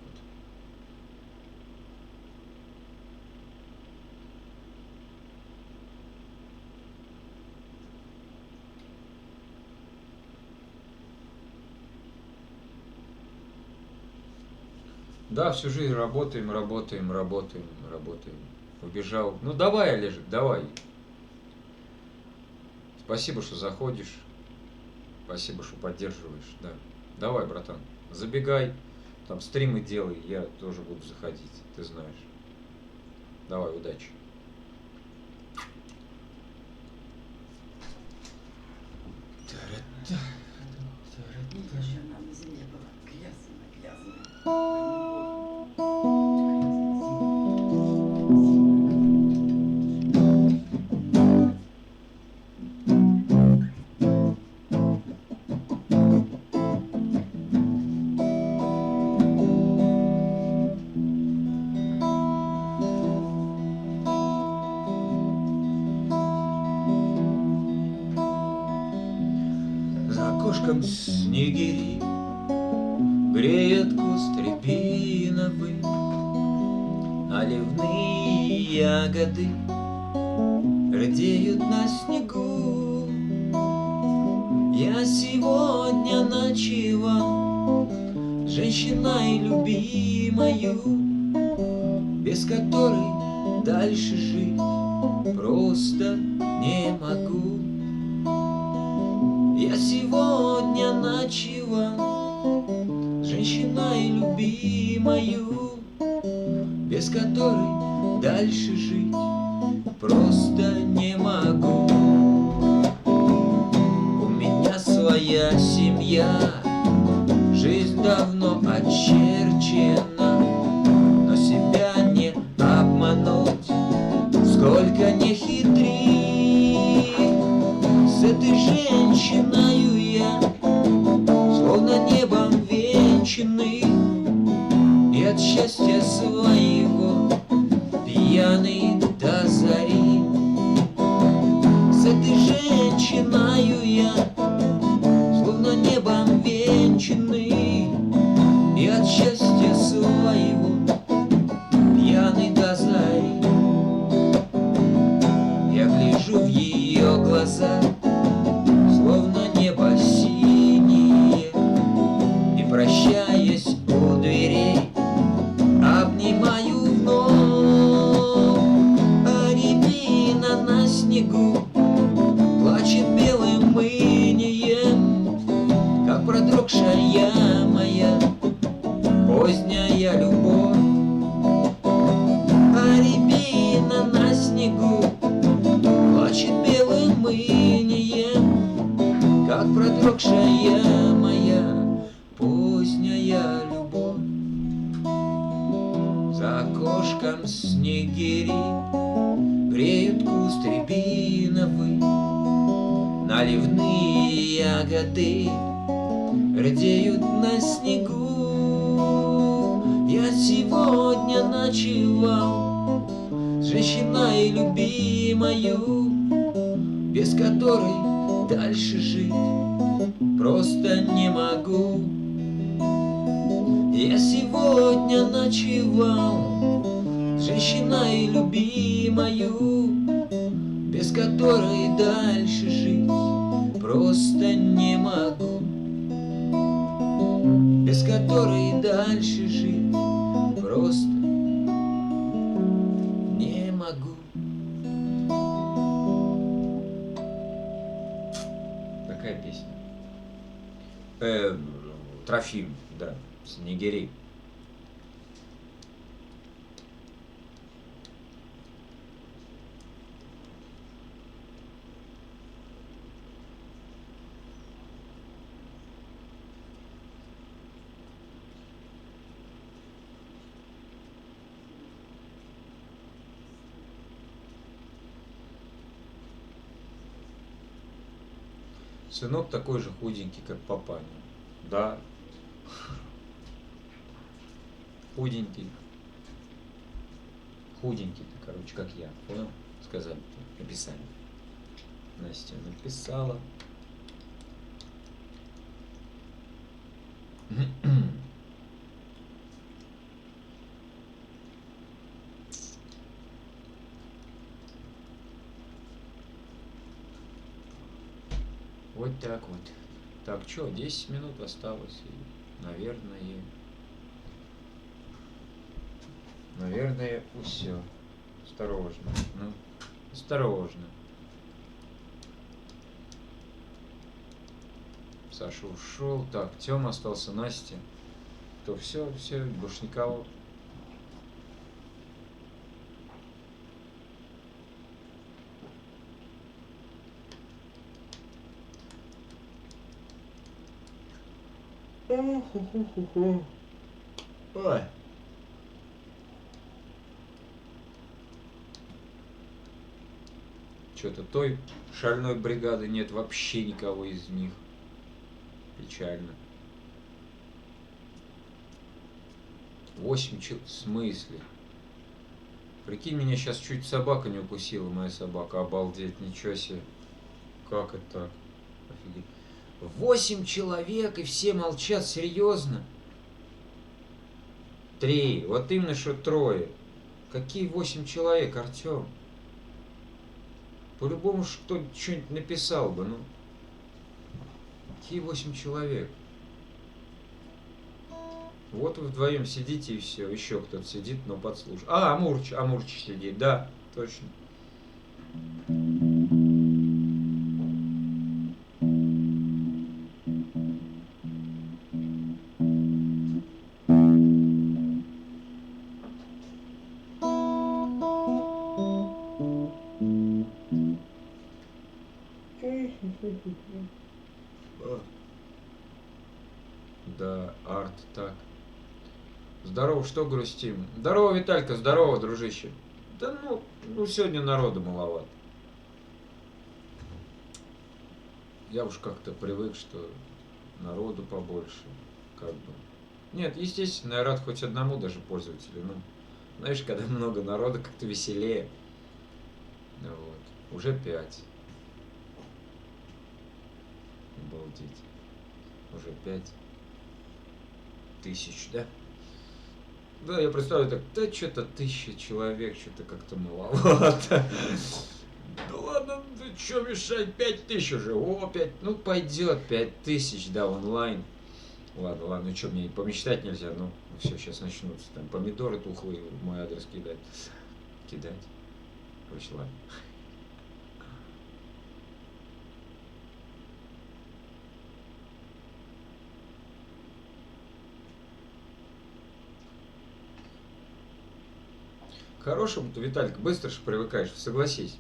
Speaker 1: Да, всю жизнь работаем. Убежал. Ну давай, Олежек, давай. Спасибо, что заходишь. Спасибо, что поддерживаешь. Да. Давай, братан, забегай. Там стримы делай, я тоже буду заходить, ты знаешь. Давай, удачи.
Speaker 2: Она на земле была грязная.
Speaker 1: За окошком снегири греет куст рябиновый, оливные ягоды рдеют на снегу. Я сегодня ночевал с женщиной любимою, без которой дальше жить просто не могу. Я сегодня ночевал с женщиной любимою, без которой дальше жить просто не могу. У меня своя семья, жизнь давно очерчена, но себя не обмануть, сколько не хитри. С этой женщиною я словно небом венчанный, и от счастья своего пьяный до зари. С этой женщиною я словно небом венчанный, и от счастья своего пьяный до зари. Я гляжу в ее глаза, словно небо синее, и, прощаясь у дверей, обнимаю вновь. А рябина на снегу плачет белым инием, как За окошком снегири бреют куст рябиновый, наливные ягоды рдеют на снегу. Я сегодня ночевал с женщиной любимою, без которой дальше жить просто не могу. Я сегодня ночевал с женщиной любимою, без которой дальше жить просто не могу. Без которой дальше жить просто не могу. Какая песня? Трофим, да, Снегири. Сынок такой же худенький, как папаня. Да. Худенький. Худенький-то, короче, как я. Понял? Сказали. Написали. Настя написала. Вот так вот. Так, что, 10 минут осталось. И, наверное, все. Осторожно. Ну, осторожно. Саша ушел. Так, Тёма остался, Настя. То все, больше никого. Ой. Что-то той шальной бригады нет вообще никого из них. Печально. 8 человек. В смысле? Прикинь, меня сейчас чуть собака не укусила, моя собака. Обалдеть, ничего себе. Как это так? Офигеть. 8 человек, и все молчат, серьезно? 3. Вот именно, что 3. Какие 8 человек, Артем? По-любому, кто-нибудь что-нибудь написал бы, ну. Какие 8 человек? Вот вы вдвоем сидите и все. Еще кто-то сидит, но подслушал. А, Амурч сидит, да, точно. Да, арт, так. Здорово, что грустим? Здорово, Виталька, здорово, дружище. Да ну сегодня народу маловато. Я уж как-то привык, что народу побольше, как бы. Нет, естественно, я рад хоть одному даже пользователю. Ну, знаешь, когда много народа, как-то веселее. Вот. Уже 5. Обалдеть. Уже 5000, да? Да, я представляю так, да что-то 1000 человек, что-то как-то маловато. Да ладно, ты что мешать, 5000 уже, о, 5, ну пойдет, 5000, да, онлайн. Ладно, ну что, мне помечтать нельзя, ну все, сейчас начнутся, там помидоры тухлые в мой адрес кидать. Короче, ладно. К хорошему-то, Виталька, быстро же привыкаешь, согласись.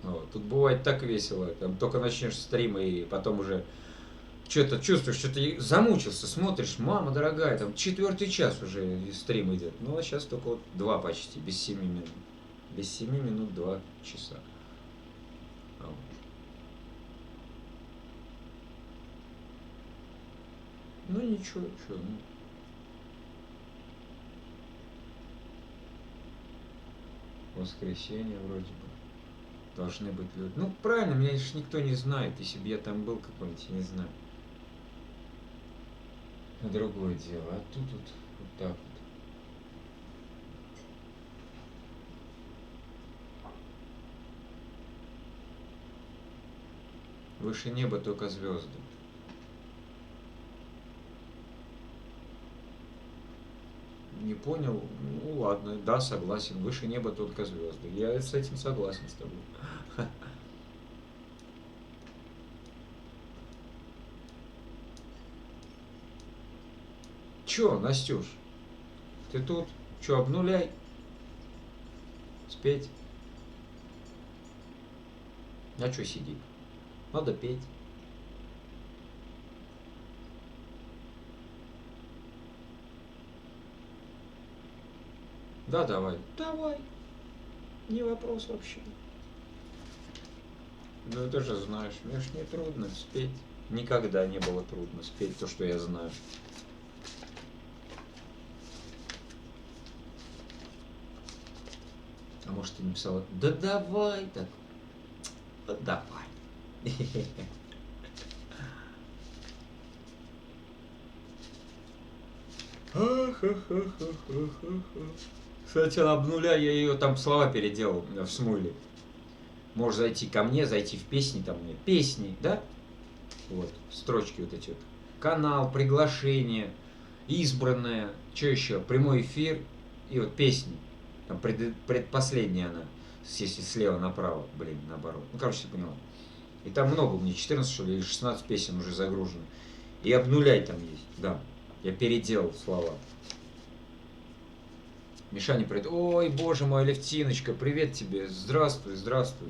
Speaker 1: Вот. Тут бывает так весело, там только начнешь стрим, и потом уже что-то чувствуешь, что ты замучился, смотришь, мама дорогая, там 4-й час уже стрим идет. Ну, а сейчас только вот 2 почти, без 7 минут. Без 7 минут 2 часа. А вот. Ну, ничего, что, ну. Воскресенье вроде бы. Должны быть люди. Ну, правильно, меня же никто не знает. Если бы я там был какой-нибудь, я не знаю. Другое дело. А тут вот так вот. Выше неба только звезды. Не понял? Ну ладно, да, согласен. Выше неба только звезды. Я с этим согласен с тобой. Чё, Настюш? Ты тут? Чё, обнуляй? Спеть? А чё сидит? Надо петь. Да, давай. Давай. Не вопрос вообще. Ну ты же знаешь, мне ж не трудно спеть. Никогда не было трудно спеть то, что я знаю. А может ты написала, да давай так. Да давай. Кстати, обнуля я ее там слова переделал в смуйле. Можешь зайти ко мне, зайти в песни, там мне песни, да? Вот, строчки вот эти вот. Канал, приглашение, избранное, что еще? Прямой эфир и вот песни. Там предпоследняя она, если слева направо, блин, наоборот. Ну, короче, ты поняла. И там много, у меня 14, что ли, или 16 песен уже загружено. И обнуляй там есть, да. Я переделал слова. Мишаня, привет. Ой, боже мой, Алевтиночка, привет тебе. Здравствуй, здравствуй.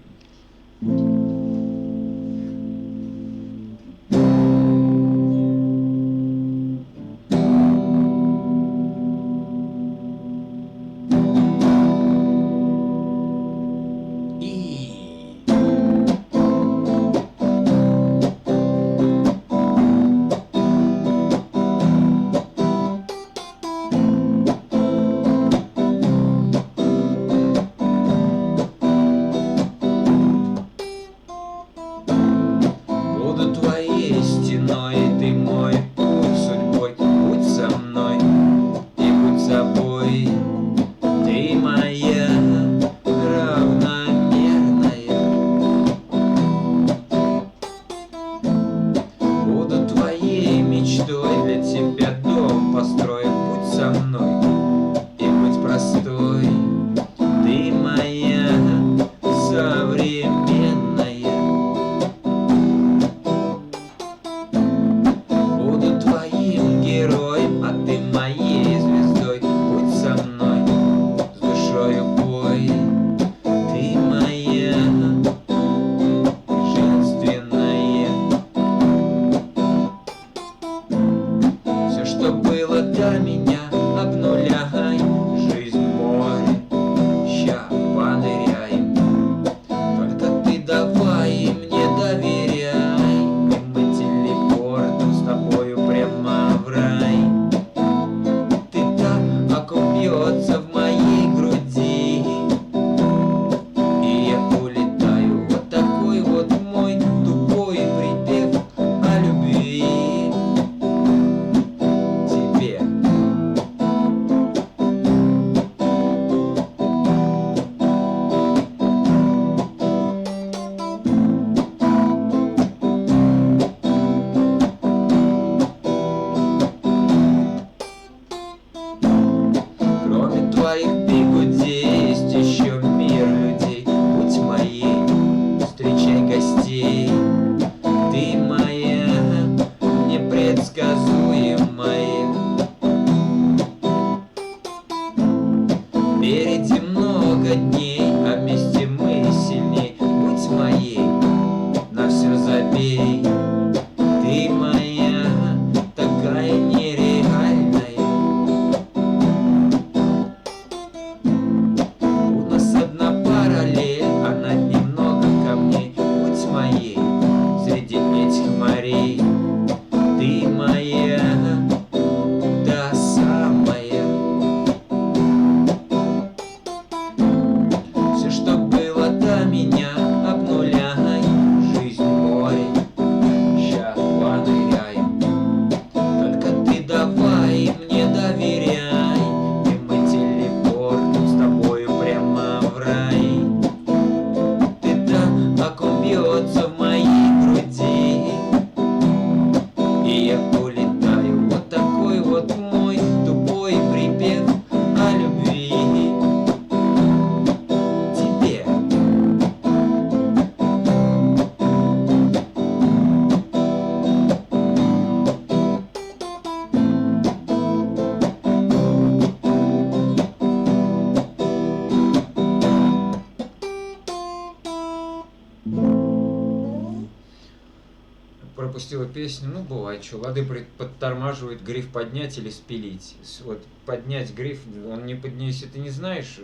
Speaker 1: пропустила песню, ну бывает, что лады подтормаживает, гриф поднять или спилить. Вот поднять гриф, он не поднять, если ты не знаешь,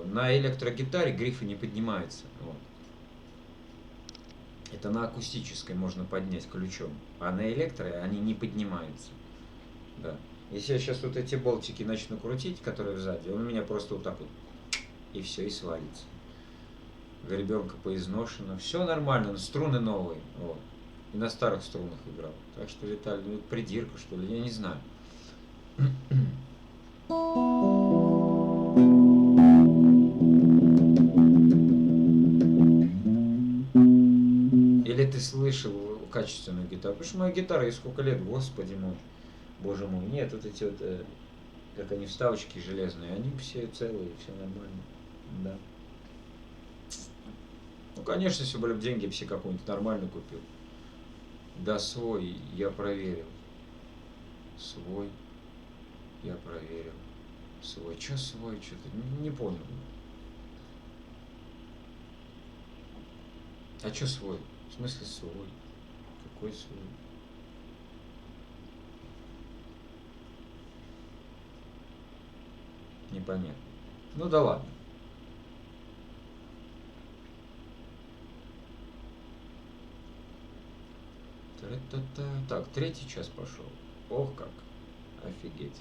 Speaker 1: на электрогитаре грифы не поднимаются. Вот. Это на акустической можно поднять ключом, а на электро они не поднимаются. Да. Если я сейчас вот эти болтики начну крутить, которые сзади, он у меня просто вот так вот, и все, и свалится. Гребенка поизношена, все нормально, но струны новые. Вот. И на старых струнах играл. Так что, Виталий, ну придирка, что ли, я не знаю. Или ты слышал качественную гитару? Потому что моя гитара, ей сколько лет, господи мой, боже мой. Нет, вот эти вот, как они, вставочки железные, они все целые, все нормально. Да. Ну, конечно, если были бы деньги, все какой-нибудь нормальный купил. Да, свой я проверил. Свой я проверил. Свой. Че свой? Что-то не понял. А че свой? В смысле свой? Какой свой? Непонятно. Ну да ладно. Так, 3-й час пошел. Ох как. Офигеть.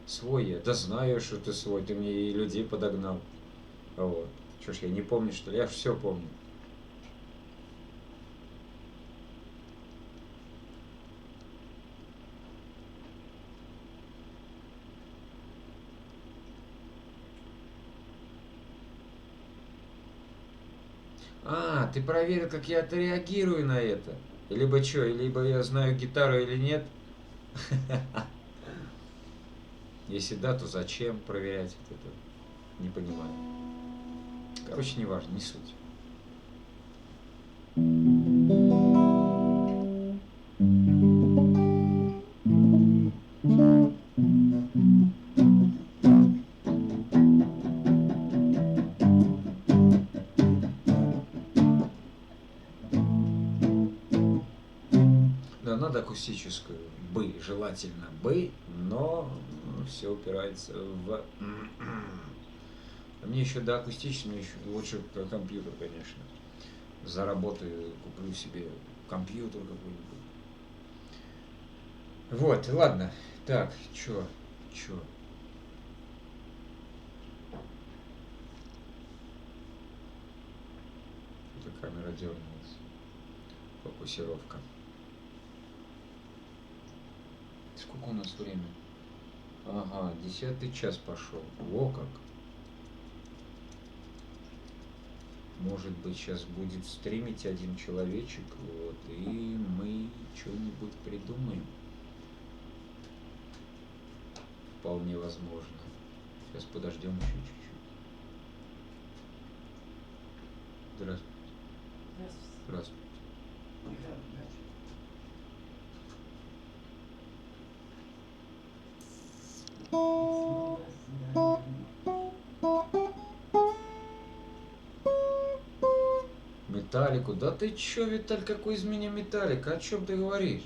Speaker 1: Свой я. Да знаю, что ты свой. Ты мне и людей подогнал. Вот. Что ж, я не помню, что ли? Я ж все помню. А, ты проверил, как я отреагирую на это? Либо что, либо я знаю гитару или нет? Если да, то зачем проверять вот это? Не понимаю. Короче, не важно, не суть. Да, надо акустическую. Бы, желательно бы, но все упирается в... А мне еще до акустичного, еще лучше компьютер, конечно. Заработаю, куплю себе компьютер какой-нибудь. Вот, ладно. Так, чё? Эта камера дернулась. Фокусировка. Сколько у нас время? Ага, 10-й час пошел. Во как. Может быть, сейчас будет стримить один человечек, вот, и мы что-нибудь придумаем. Вполне возможно. Сейчас подождем еще чуть-чуть. Здравствуйте. Здравствуйте. Металлику? Да ты чё, Виталь, какой из меня Металлик? О чем ты говоришь?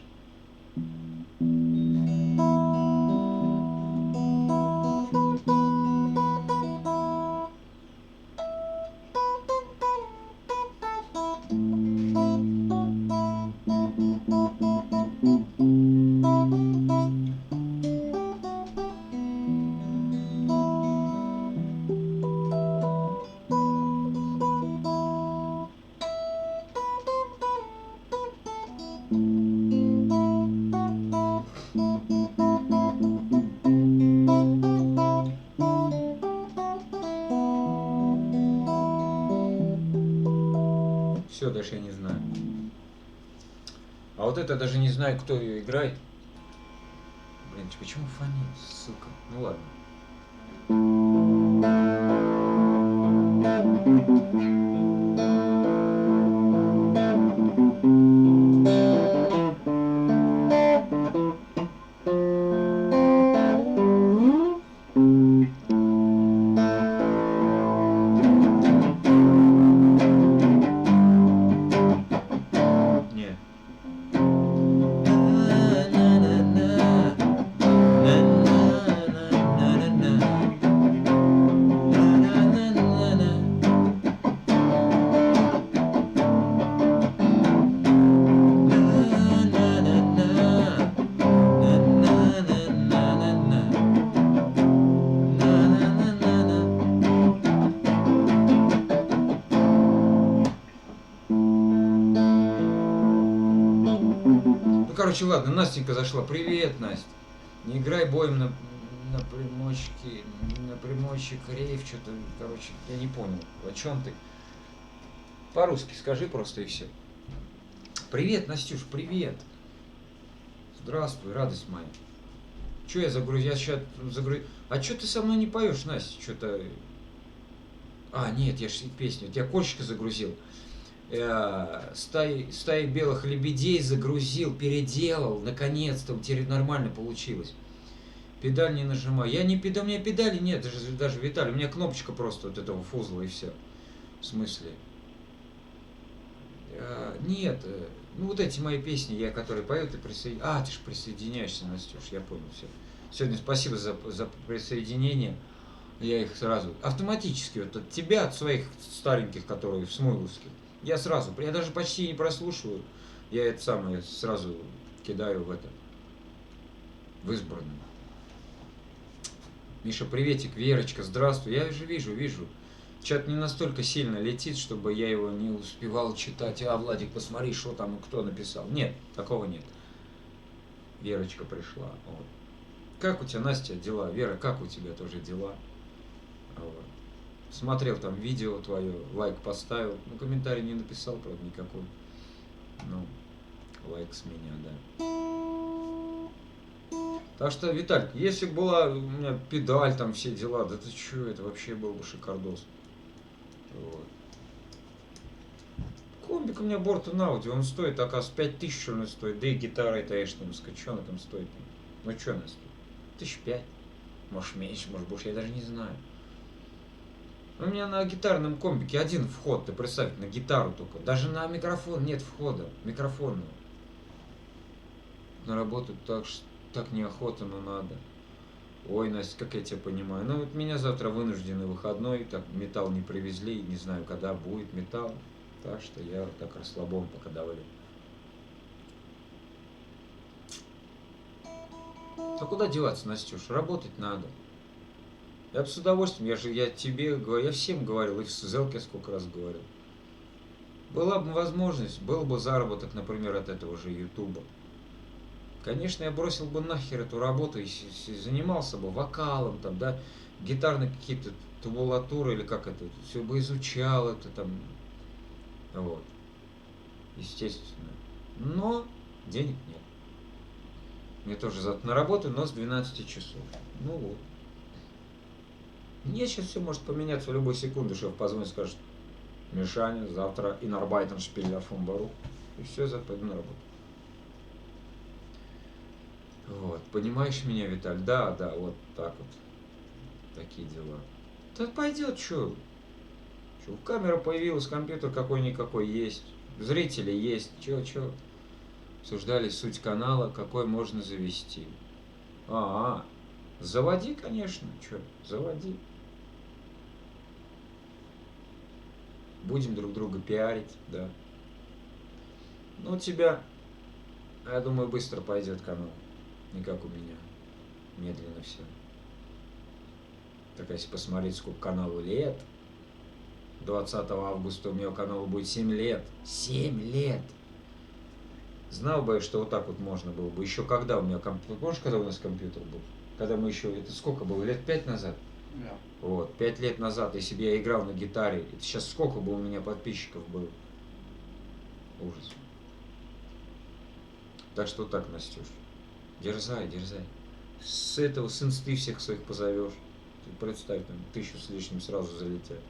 Speaker 1: Все, дальше я не знаю. А вот это даже не знаю, кто ее играет. Блин, почему фонит, сука? Ну ладно. Не. Короче, ладно, Настенька зашла. Привет, Настя. Не играй боем на примочке, на примочек рейв, что-то, короче, я не понял, о чем ты. По-русски скажи просто и все. Привет, Настюш, привет. Здравствуй, радость моя. Че я загрузил? Я сейчас загрузил. А что ты со мной не поешь, Настя? Что-то... А, нет, я же песню. Я кошечка загрузил. Стаи белых лебедей загрузил, переделал. Наконец-то, теперь нормально получилось. Педаль не нажимаю. Я не педаль, у меня педали нет, даже Виталий. У меня кнопочка просто вот этого фузла и все. В смысле? Нет, ну вот эти мои песни, я которые пою, ты присоединяешься. А, ты же присоединяешься, Настюш, я понял, все. Сегодня спасибо за присоединение. Я их сразу, автоматически, вот от тебя, от своих стареньких, которые в Смойловске. Я сразу, я даже почти не прослушиваю. Я это самое сразу кидаю в это, в избранное. Миша, приветик, Верочка, здравствуй. Я уже вижу. Чат не настолько сильно летит, чтобы я его не успевал читать. А, Владик, посмотри, что там, кто написал. Нет, такого нет. Верочка пришла. Вот. Как у тебя, Настя, дела? Вера, как у тебя тоже дела? Вот. Смотрел там видео твое, лайк поставил. Ну, комментарий не написал, правда, никакой. Ну, лайк с меня, да. Так что, Виталик, если бы была у меня педаль, там все дела, да ты чё, это вообще был бы шикардос. Вот. Комбик у меня Бортон Ауди, он стоит, оказывается, 5000 что ли стоит, да и гитара эта эштонская, что она там стоит? Ну что она стоит? 1005, может меньше, может больше, я даже не знаю. У меня на гитарном комбике один вход, ты представь, на гитару только, даже на микрофон нет входа, микрофонного. На работу так неохота, но надо. Ой, Настя, как я тебя понимаю. Ну вот меня завтра вынужденный выходной, так металл не привезли, не знаю, когда будет металл. Так что я так расслабон пока давлю. А куда деваться, Настюш? Работать надо. Я бы с удовольствием, я тебе говорю, я всем говорил, и в Зелке сколько раз говорил. Была бы возможность, был бы заработок, например, от этого же Ютуба. Конечно, я бросил бы нахер эту работу и занимался бы вокалом, там, да, гитарные какие-то табулатуры или как это, все бы изучал это там, вот, естественно. Но денег нет. Мне тоже завтра на работу, но с 12 часов. Ну вот. Мне сейчас все может поменяться в любую секунду, шеф позвонит и скажет: Мишаня, завтра инарбайтен шпиллер фон Бару. И все, завтра пойду на работу. Вот, понимаешь меня, Виталь? Да, вот так вот. Такие дела. Да пойдет, что? Камера появилась, компьютер какой-никакой есть. Зрители есть. Че? Обсуждали суть канала, какой можно завести. Заводи, конечно. Че? Заводи. Будем друг друга пиарить, да. Ну, у тебя, я думаю, быстро пойдет канал. Не как у меня. Медленно все. Так если посмотреть, сколько каналу лет. 20 августа у меня каналу будет 7 лет. 7 лет! Знал бы я, что вот так вот можно было бы. Еще когда у меня компьютер. Помнишь, когда у нас компьютер был? Когда мы еще. Это сколько было? Лет 5 назад?
Speaker 2: Да.
Speaker 1: Вот. 5 лет назад, если бы я играл на гитаре, это сейчас сколько бы у меня подписчиков было? Ужас. Так что так, Настюш. Дерзай. С этого с инсты всех своих позовешь. Ты представь, там 1000 с лишним сразу залетят.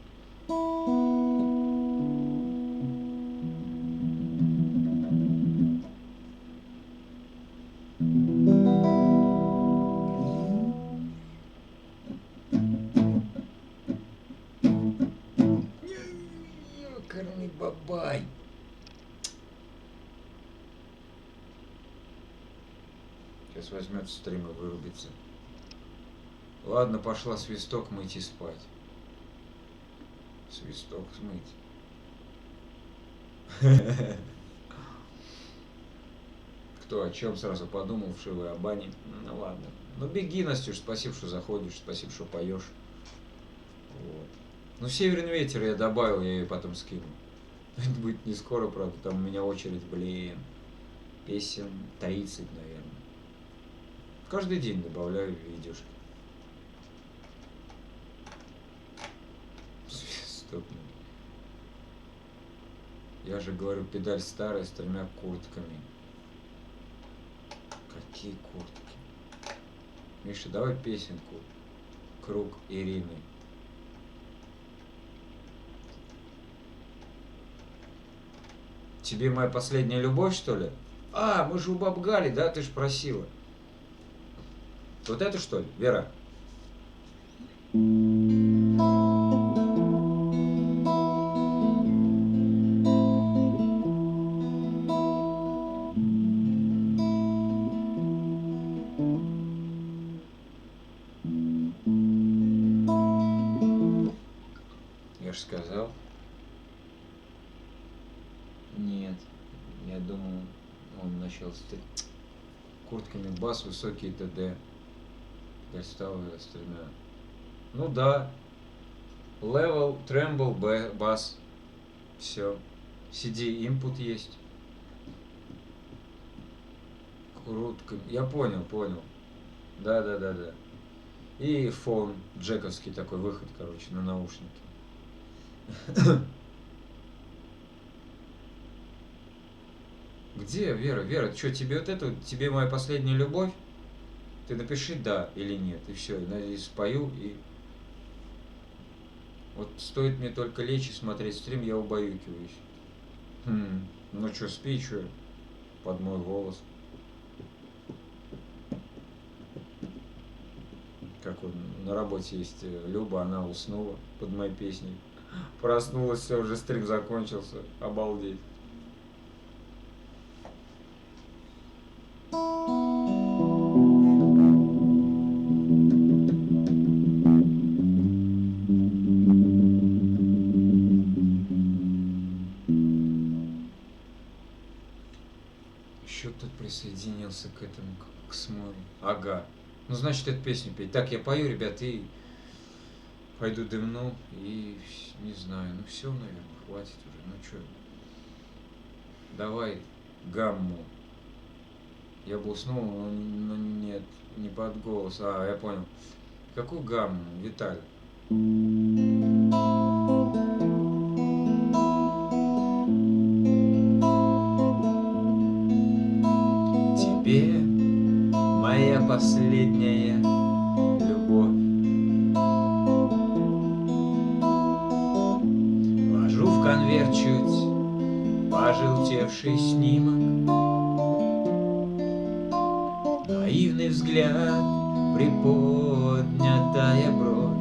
Speaker 1: Ёкарный бабай. Сейчас возьмет стрим и вырубится. Ладно, пошла свисток мыть и спать. Свисток смыть. Кто о чем сразу подумал, вшивый о бане. Ну ладно. Ну беги, Настюш, спасибо, что заходишь, спасибо, что поешь. Вот. Ну, Северный ветер я добавил, я ее потом скину. Это будет не скоро, правда, там у меня очередь, блин. песен 30, наверное. Каждый день добавляю видюшки. Стоп. Я же говорю, педаль старая с 3 куртками. Какие куртки? Миша, давай песенку. Круг Ирины. Тебе моя последняя любовь, что ли? А, мы же у баб Гали, да? Ты ж просила. Вот это что ли, Вера? Я же сказал. Нет, я думал, он начал с куртками бас, высокие ТД. Стал с 3. Ну да. Level, Tremble, бас. Все. CD input есть. Круто. Я понял. Да. И фон джековский такой выход, короче, на наушники. Где, Вера? Вера, что, тебе вот это, тебе моя последняя любовь? Ты напиши да или нет, и все, и спою, и... Вот стоит мне только лечь и смотреть стрим, я убаюкиваюсь. Ну что, спи, что, под мой голос. Как он, на работе есть Люба, она уснула под моей песней. Проснулась, все, уже стрим закончился, обалдеть. Еще кто-то присоединился к этому, к Смоле. Ага. Ну, значит, эту песню петь. Так, я пою, ребят, и пойду дымну, и не знаю, ну все, наверное, хватит уже. Ну что, давай гамму. Я бы уснул, но нет, не под голос. А, я понял. Какую гамму, Виталий? Тебе моя последняя любовь. Ложу в конверт чуть пожелтевший снимок. Наивный взгляд, приподнятая бровь.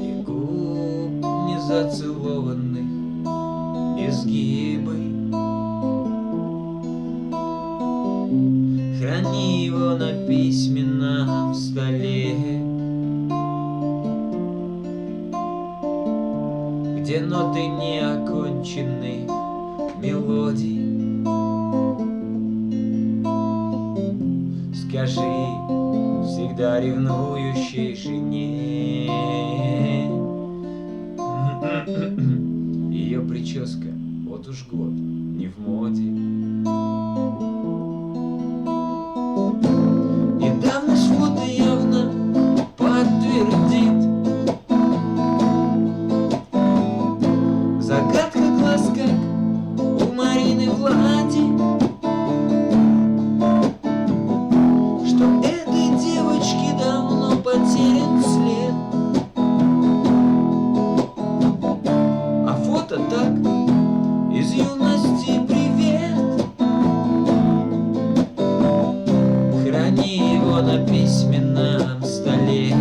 Speaker 1: И губ незацелованных изгибы. Храни его на письменном столе, где ноты неоконченных мелодий. Скажи всегда ревнующей жене, ее прическа вот уж год не в моде. Недавность фото явно подтвердит. Загадка глаз, как у Марины Влади, что этой девочке давно потерян след. А фото так, из юности привет. Храни его на письменном столе,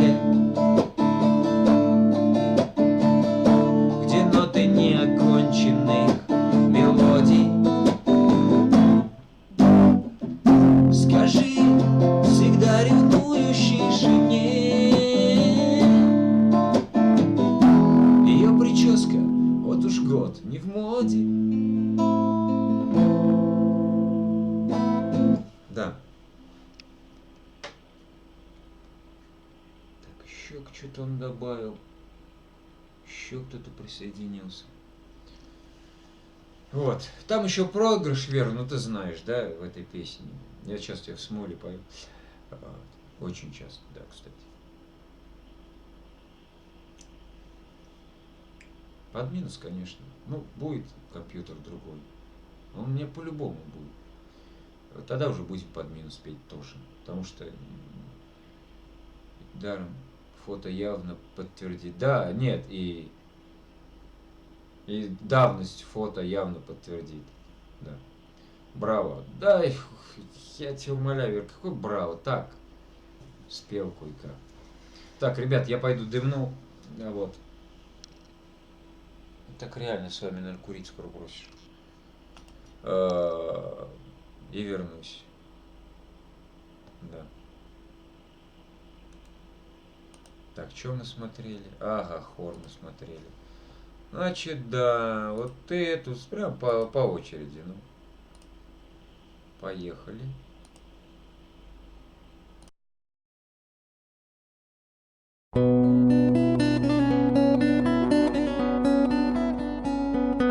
Speaker 1: где ноты неоконченных мелодий. Скажи всегда ревнующей жене, ее прическа вот уж год не в моде. Да. Так, еще что-то он добавил. Еще кто-то присоединился. Вот. Там еще проигрыш, Вера, ну ты знаешь, да, в этой песне. Я часто ее в смоле пою. Очень часто, да, кстати. Под минус, конечно. Ну, будет компьютер другой. Он мне по-любому будет. Тогда уже будем под минус петь тоже. Потому что даром фото явно подтвердит. Да, нет, и давность фото явно подтвердит. Да. Браво. Да, я тебя умоляю, Вер, какой браво. Так, спел кое-как. Так, ребят, я пойду дымну. Вот. Так реально с вами, наверное, курить скоро бросишь. И вернусь. Да. Так, что мы смотрели? Ага, хор мы смотрели. Значит, да, вот эту прям по очереди. Ну, поехали.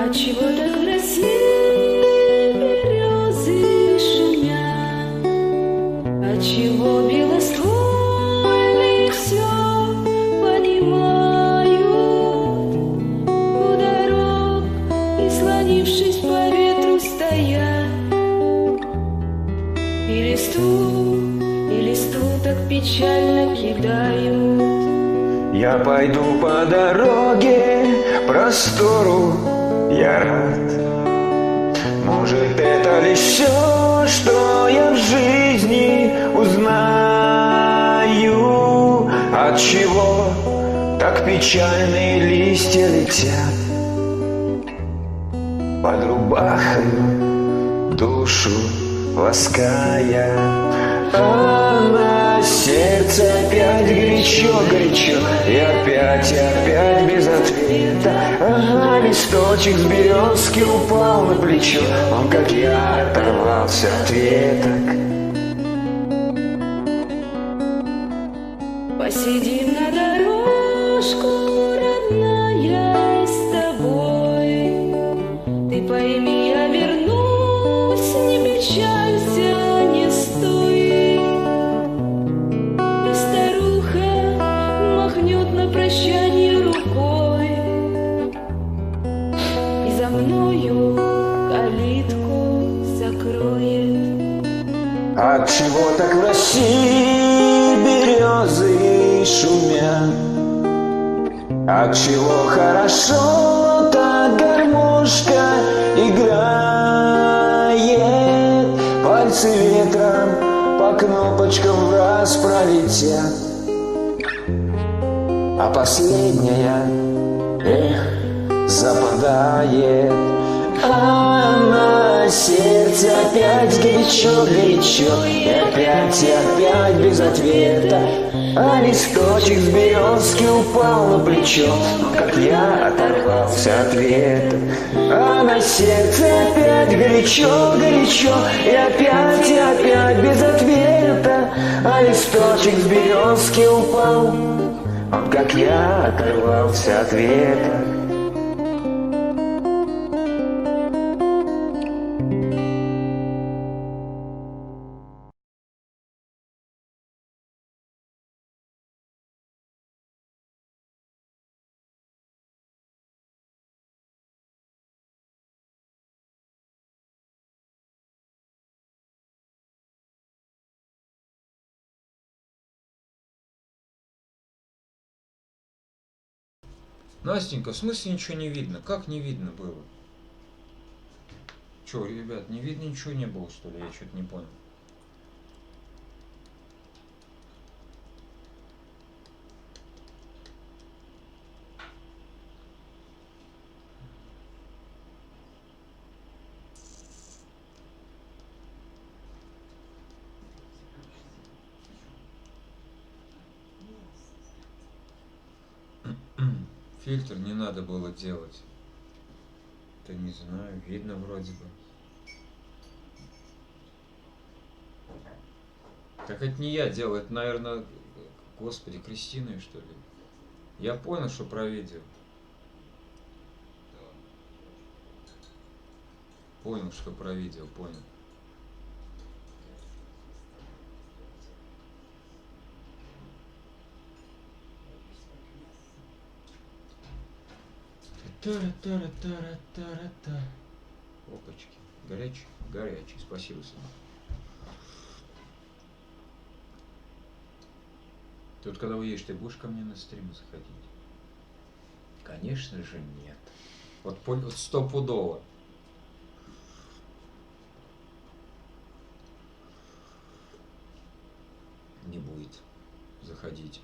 Speaker 4: Отчего так в России березы шумят? Отчего белоствольные все понимают? У дорог, прислонившись по ветру, стоят. И листу так печально кидают.
Speaker 3: Я пойду по дороге, простору, я рад. Может, это лишь все, что я в жизни узнаю. Отчего так печальные листья летят под рубахою, душу лаская. А на сердце опять горячо-горячо, и опять без ответа. Ага, листочек с березки упал на плечо, он, как я, оторвался от веток.
Speaker 4: Посидим на дорожку, родная, с тобой. Ты пойми, я вернусь, не печалься, не стой. И старуха махнет на прощание рукой, и за мною калитку закроет.
Speaker 3: Отчего так в России березы шумят? Отчего хорошо так гармошка играет? Пальцы ветром по кнопочкам в раз пролетят, а последняя, западает. А на сердце опять горячо-горячо, и опять без ответа. А листочек с березки упал на плечо, но как я оторвался от веток. А на сердце опять горячо-горячо, и опять без ответа. А листочек с березки упал, он, как я, оторвался от веток.
Speaker 1: Настенька, в смысле ничего не видно? Как не видно было? Че, ребят, не видно, ничего не было, что ли? Я что-то не понял. Фильтр не надо было делать. Да не знаю, видно вроде бы. Так это не я делал, это, наверное, господи, Кристиной, что ли. Я понял, что про видео. Понял, что провидел, понял. Тара-тара-тара-тара-та. Опачки. Горячий? Горячий. Спасибо, сынок. Тут, когда уедешь, ты будешь ко мне на стрим заходить? Конечно же нет. Вот стопудово. Не будет заходить.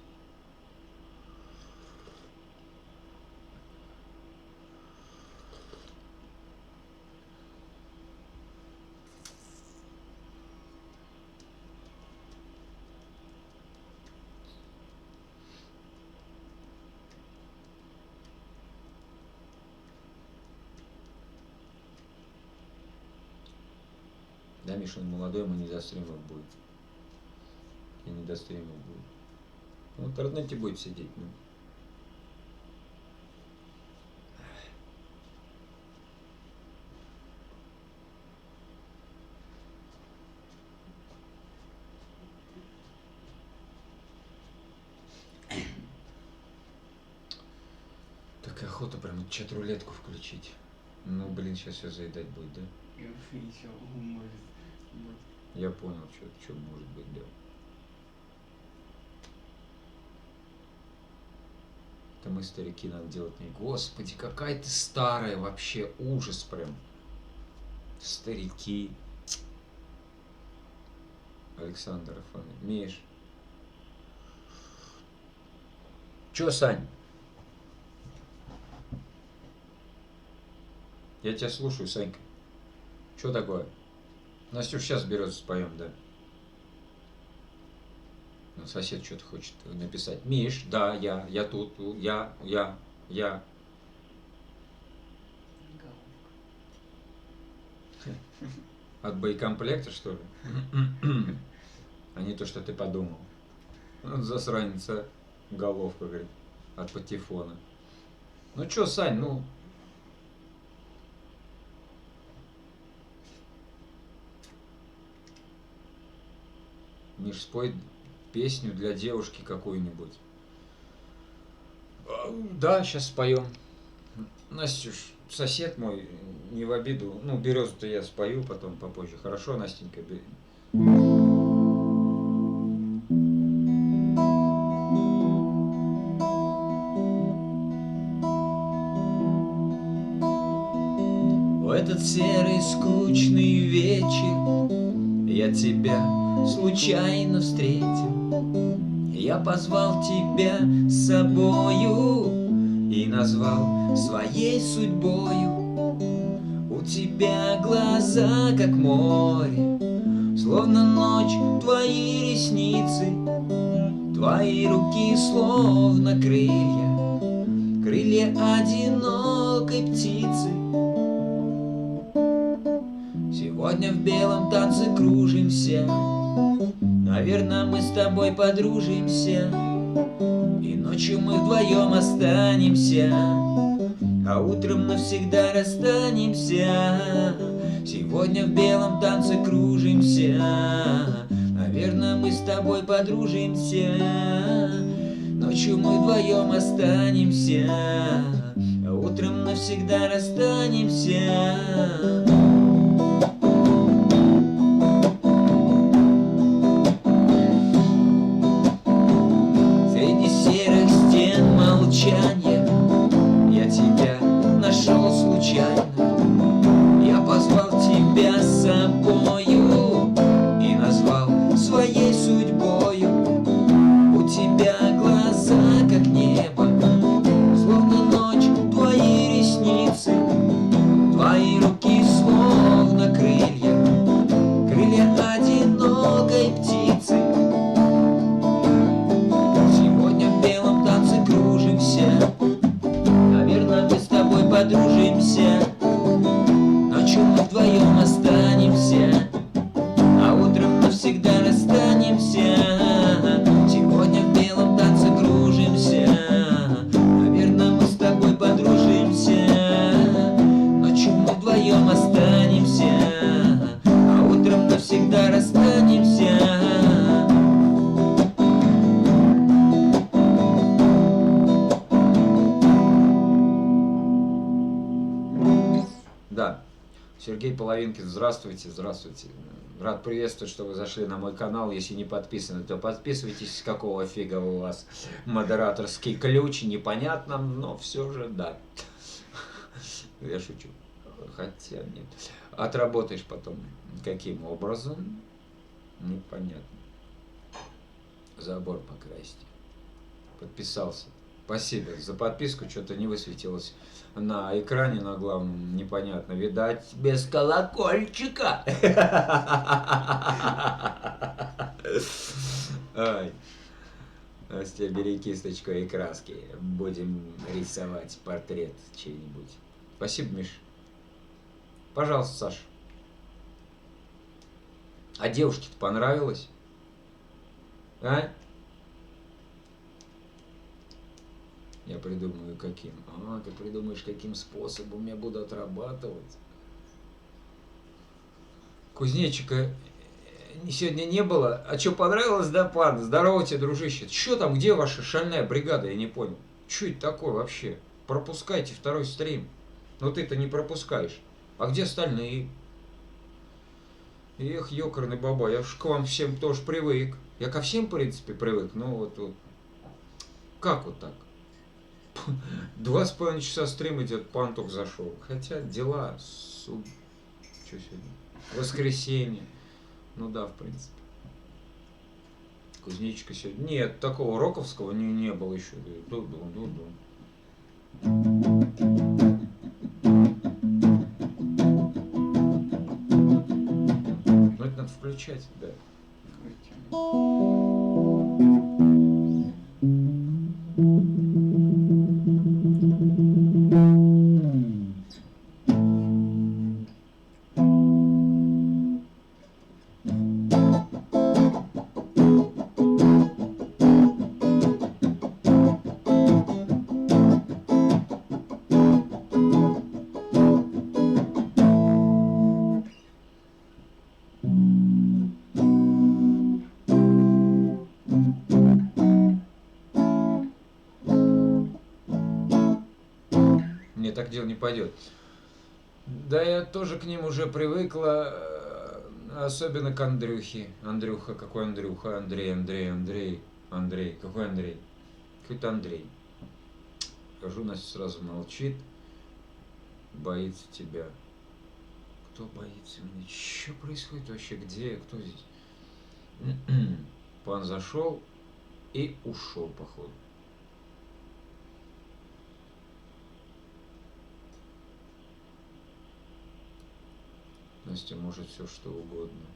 Speaker 1: Да, Миша, он молодой, ему не до стримов будет. И не до стримов будет. Ну, в интернете будет сидеть, ну. Так охота прям чат-рулетку включить. Ну, блин, сейчас все заедать будет, да?
Speaker 2: Я еще может быть.
Speaker 1: Я понял, что может быть, да. Это мы, старики, надо делать не. Господи, какая ты старая вообще, ужас прям. Старики. Александр Афонович. Миш. Чё, Сань? Я тебя слушаю, Санька. Что такое? Настюш сейчас берется, споем, да? Ну, сосед что-то хочет написать. Миш, да, я тут, я. От боекомплекта, что ли? А не то, что ты подумал. Вот засранница, головка, говорит, от патефона. Ну чё, Сань, ну... Миш, спой песню для девушки какую-нибудь. Да, сейчас споем. Настюш, сосед мой, не в обиду. Ну, березу-то я спою потом попозже. Хорошо, Настенька? В этот серый скучный вечер я тебя случайно встретил. Я позвал тебя с собою и назвал своей судьбою. У тебя глаза как море, словно ночь твои ресницы, твои руки словно крылья, крылья одинокой птицы. Сегодня в белом танце кружимся, наверное, мы с тобой подружимся, и ночью мы вдвоем останемся, а утром навсегда расстанемся. Сегодня в белом танце кружимся, наверное, мы с тобой подружимся, ночью мы вдвоем останемся, а утром навсегда расстанемся. Я тебя нашел случайно, я позвал тебя с собою и назвал своей судьбою. У тебя глаза как небо, словно ночь твои ресницы, твои руки словно Сергей Половинкин, здравствуйте, здравствуйте. Рад приветствовать, что вы зашли на мой канал. Если не подписаны, то подписывайтесь. С какого фига у вас модераторский ключ, непонятно, но все же да. Я шучу. Хотя нет. Отработаешь потом. Каким образом? Непонятно. Забор покрасить. Подписался. Спасибо за подписку. Что-то не высветилось на экране, на главном. Непонятно. Видать, без колокольчика. Ай. Настя, бери кисточку и краски. Будем рисовать портрет чей-нибудь. Спасибо, Миш. Пожалуйста, Саша. А девушке-то понравилось? А? Я придумаю, каким. А, ты придумаешь, каким способом я буду отрабатывать. Кузнечика сегодня не было. А что, понравилось, да, пан? Здорово тебе, дружище. Что там, где ваша шальная бригада? Я не понял. Что это такое вообще? Пропускайте второй стрим. Но ты-то не пропускаешь. А где остальные? Эх, ёкарный баба, я уж к вам всем тоже привык. Я ко всем, в принципе, привык, но вот. Как вот так? 2,5 часа стрим идет, пан только зашел. Хотя дела, что сегодня? Воскресенье. Ну да, в принципе. Кузнечика сегодня. Нет, такого роковского не было еще. Ду-ду-ду-ду. Ну это надо включать, да. Так дело не пойдет. Да я тоже к ним уже привыкла, особенно к Андрюхе. Андрюха, какой Андрюха? Андрей. Какой Андрей? Какой-то Андрей. Хожу, Настя сразу молчит. Боится тебя. Кто боится меня? Что происходит вообще? Где? Кто здесь? Пан зашел и ушел, походу. Настя может все что угодно.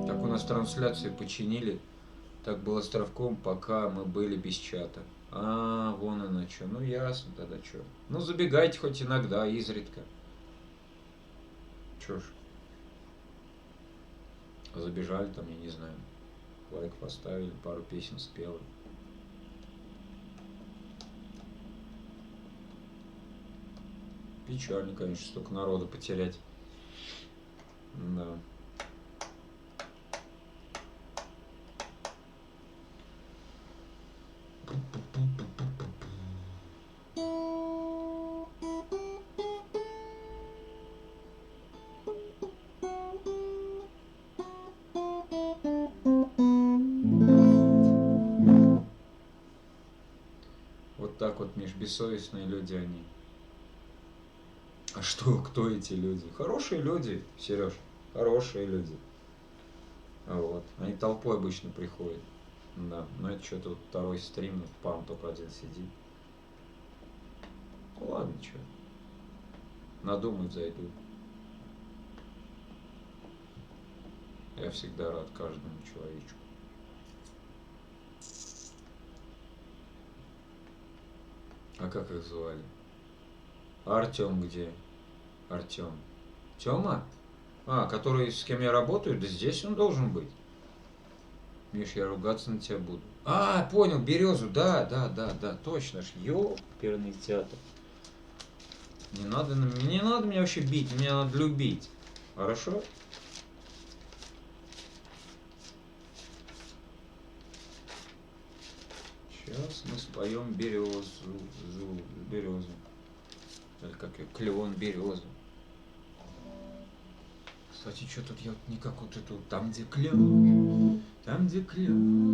Speaker 1: Так у нас трансляцию починили. Так было островком, пока мы были без чата. А, вон она что. Ну ясно тогда что. Ну забегайте хоть иногда, изредка. Чё ж. Забежали там, я не знаю. Лайк поставили, пару песен спели. Печально, конечно, столько народа потерять. Да. Вот так вот, Миш, бессовестные люди они. А что, кто эти люди? Хорошие люди, Сереж, хорошие люди. Вот. Они толпой обычно приходят. Да, но это что-то вот второй стрим, пан только один сидит. Ну ладно, что. Надумают, зайдут. Я всегда рад каждому человечку. А как их звали? Артем где? Артем. Тёма? А, который с кем я работаю? Да здесь он должен быть. Миш, я ругаться на тебя буду. А, понял, Березу, да, точно ж, ёперный театр. Не надо меня вообще бить, меня надо любить. Хорошо? Сейчас мы споем березу, березу. Или как ее, клен, березу. Кстати, что тут я вот никак вот эту, там где клен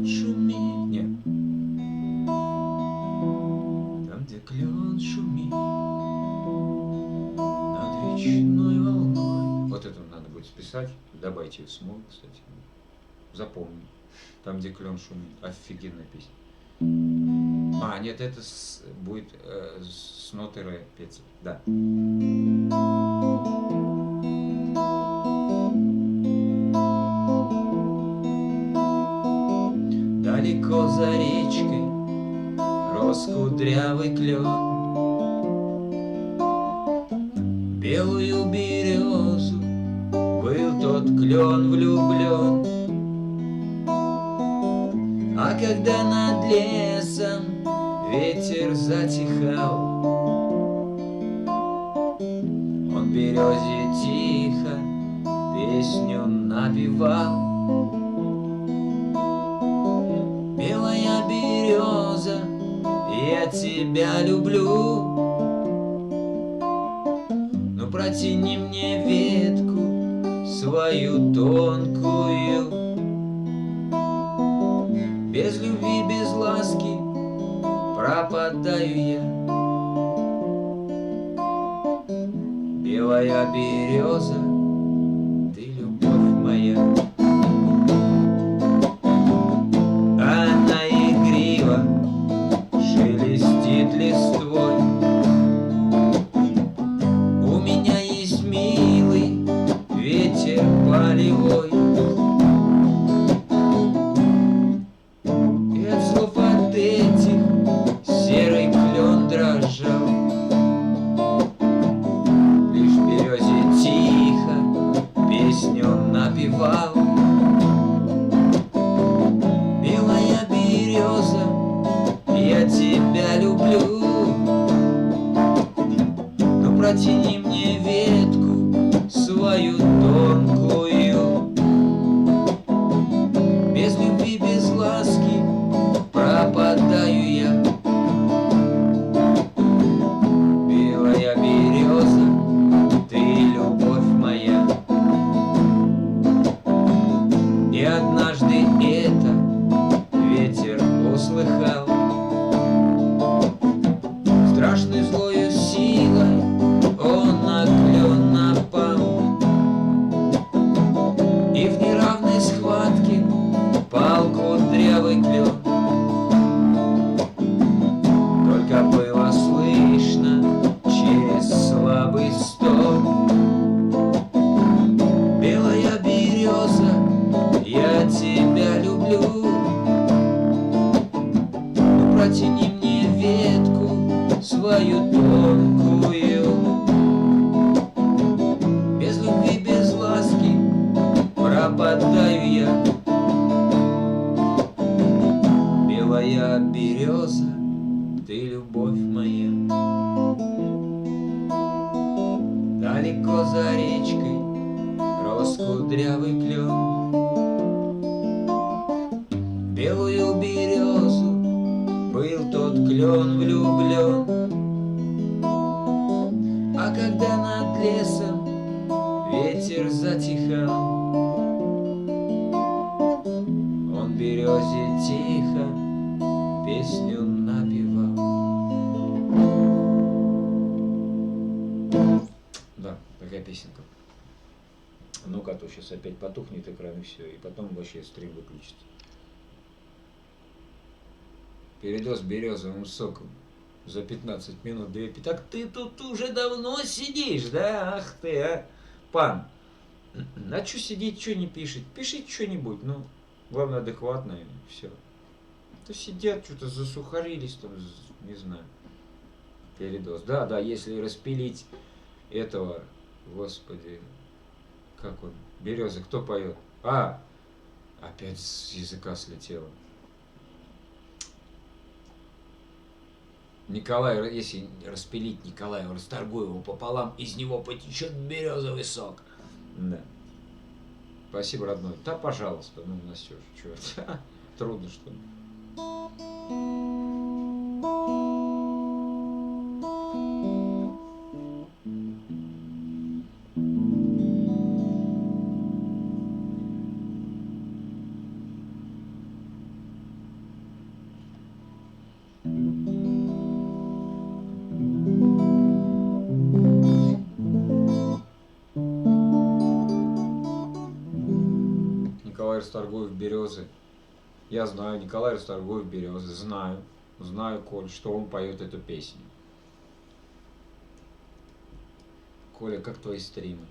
Speaker 1: шумит, нет. Там где клен шумит над речной волной. Вот это надо будет списать, добавьте в смог, кстати. Запомни. Там где клен шумит, офигенная песня. А, нет, это будет с ноты ре петься, да. Далеко за речкой рос кудрявый клен, белую березу был тот клен влюблен. А когда над лесом ветер затихал, он березе тихо песню напевал. Белая береза, я тебя люблю, но протяни мне ветку свою тонкую. Без любви, без ласки пропадаю я. Белая береза, ты любовь моя. Она игриво шелестит листвой. У меня есть милый ветер полевой. И от слов от этих серый клен дрожал. Лишь в березе тихо песню напевал. Белая береза, я тебя люблю, но протяни мне ветку свою тонкую. Без любви, без ласки пропадаю я. Белая береза, ты любовь моя. И однажды это ветер услыхал. Страшной злою силой он на клен напал. И в неравной схватке пал кудрявый клен. Только было слышно через слабый стон. Белая береза, я тебя люблю, но протяни мне ветку свою тонкую. Без любви, без ласки пропадаю я. Белая береза, ты любовь моя. Далеко за речкой рос кудрявый клен. Белую березу был тот клен влюблен. А когда над лесом ветер затихал, он березе тихо песню напевал. Да, такая песенка. Ну-ка, а то сейчас опять потухнет экран и все, и потом вообще стрим выключится. Передоз березовым соком за 15 минут 2 пи. Так ты тут уже давно сидишь, да? Ах ты, а? Пан. А что сидеть, что не пишет? Пишите что-нибудь, ну, главное адекватно и все. То сидят, что-то засухарились там, не знаю. Передоз. Да, да, если распилить этого, господи, как он, береза, кто поет? А, опять с языка слетело. Николай, если распилить Николая Расторгуева пополам, из него потечет березовый сок. Да. Спасибо, родной. Да, пожалуйста, ну, Настюш, что? Трудно, что ли? Николай Расторгуев, Березы. Я знаю Николай Расторгуев, Березы. Знаю, Коль, что он поет эту песню. Коля, как твои стримы?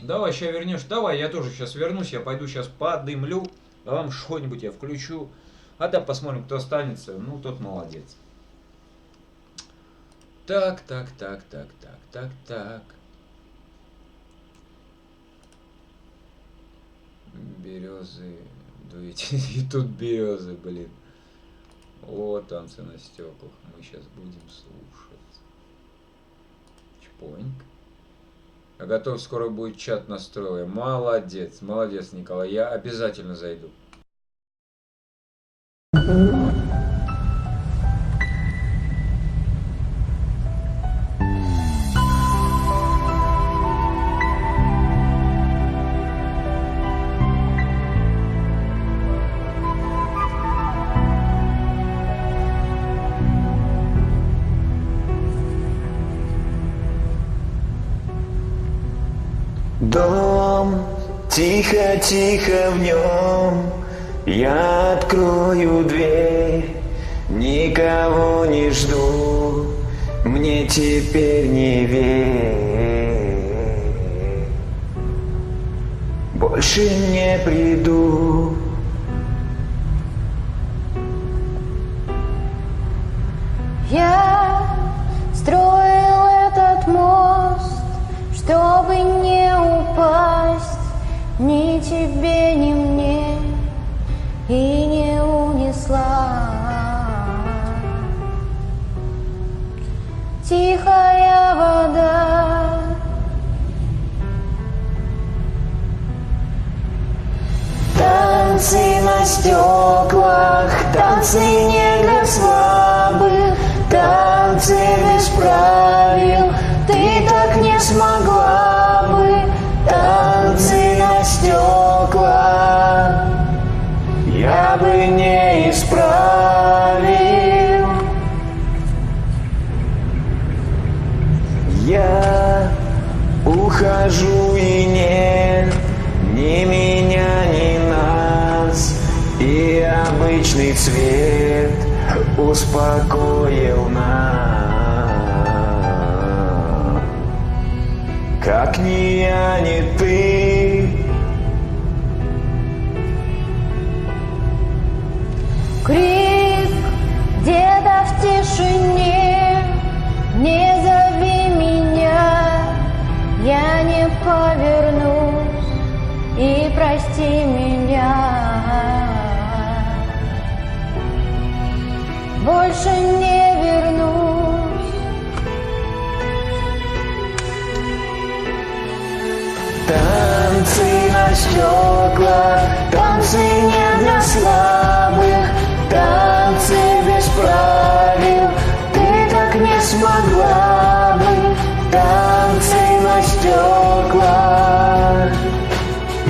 Speaker 1: Давай, сейчас вернешь. Давай, я тоже сейчас вернусь. Я пойду сейчас подымлю. А вам что-нибудь я включу. А там посмотрим, кто останется. Ну, тот молодец. Так. Березы. Дуете. И тут березы, блин. О, танцы на стеклах. Мы сейчас будем слушать. Чпоньк. А готов, скоро будет чат настроен. Молодец, молодец, Николай. Я обязательно зайду.
Speaker 3: Дом, тихо-тихо в нем, я открою дверь, никого не жду, мне теперь не верь, больше не приду.
Speaker 5: Я строил этот мост, чтобы не упасть ни тебе, ни мне, и не унесла тихая вода. Танцы на стеклах, танцы не для слабых, танцы без правил, ты так не смогла бы. Танцы на стеклах я бы не исправил. Я ухожу и нет ни меня, ни нас, и обычный цвет успокоил нас. Как ни я, ни ты, Крик где-то в тишине, не зови меня, я не повернусь, и прости меня. Больше не вернусь.
Speaker 3: танцы на стеклах, танцы не для слабых, танцы без правил, ты так не смогла бы. Танцы на стеклах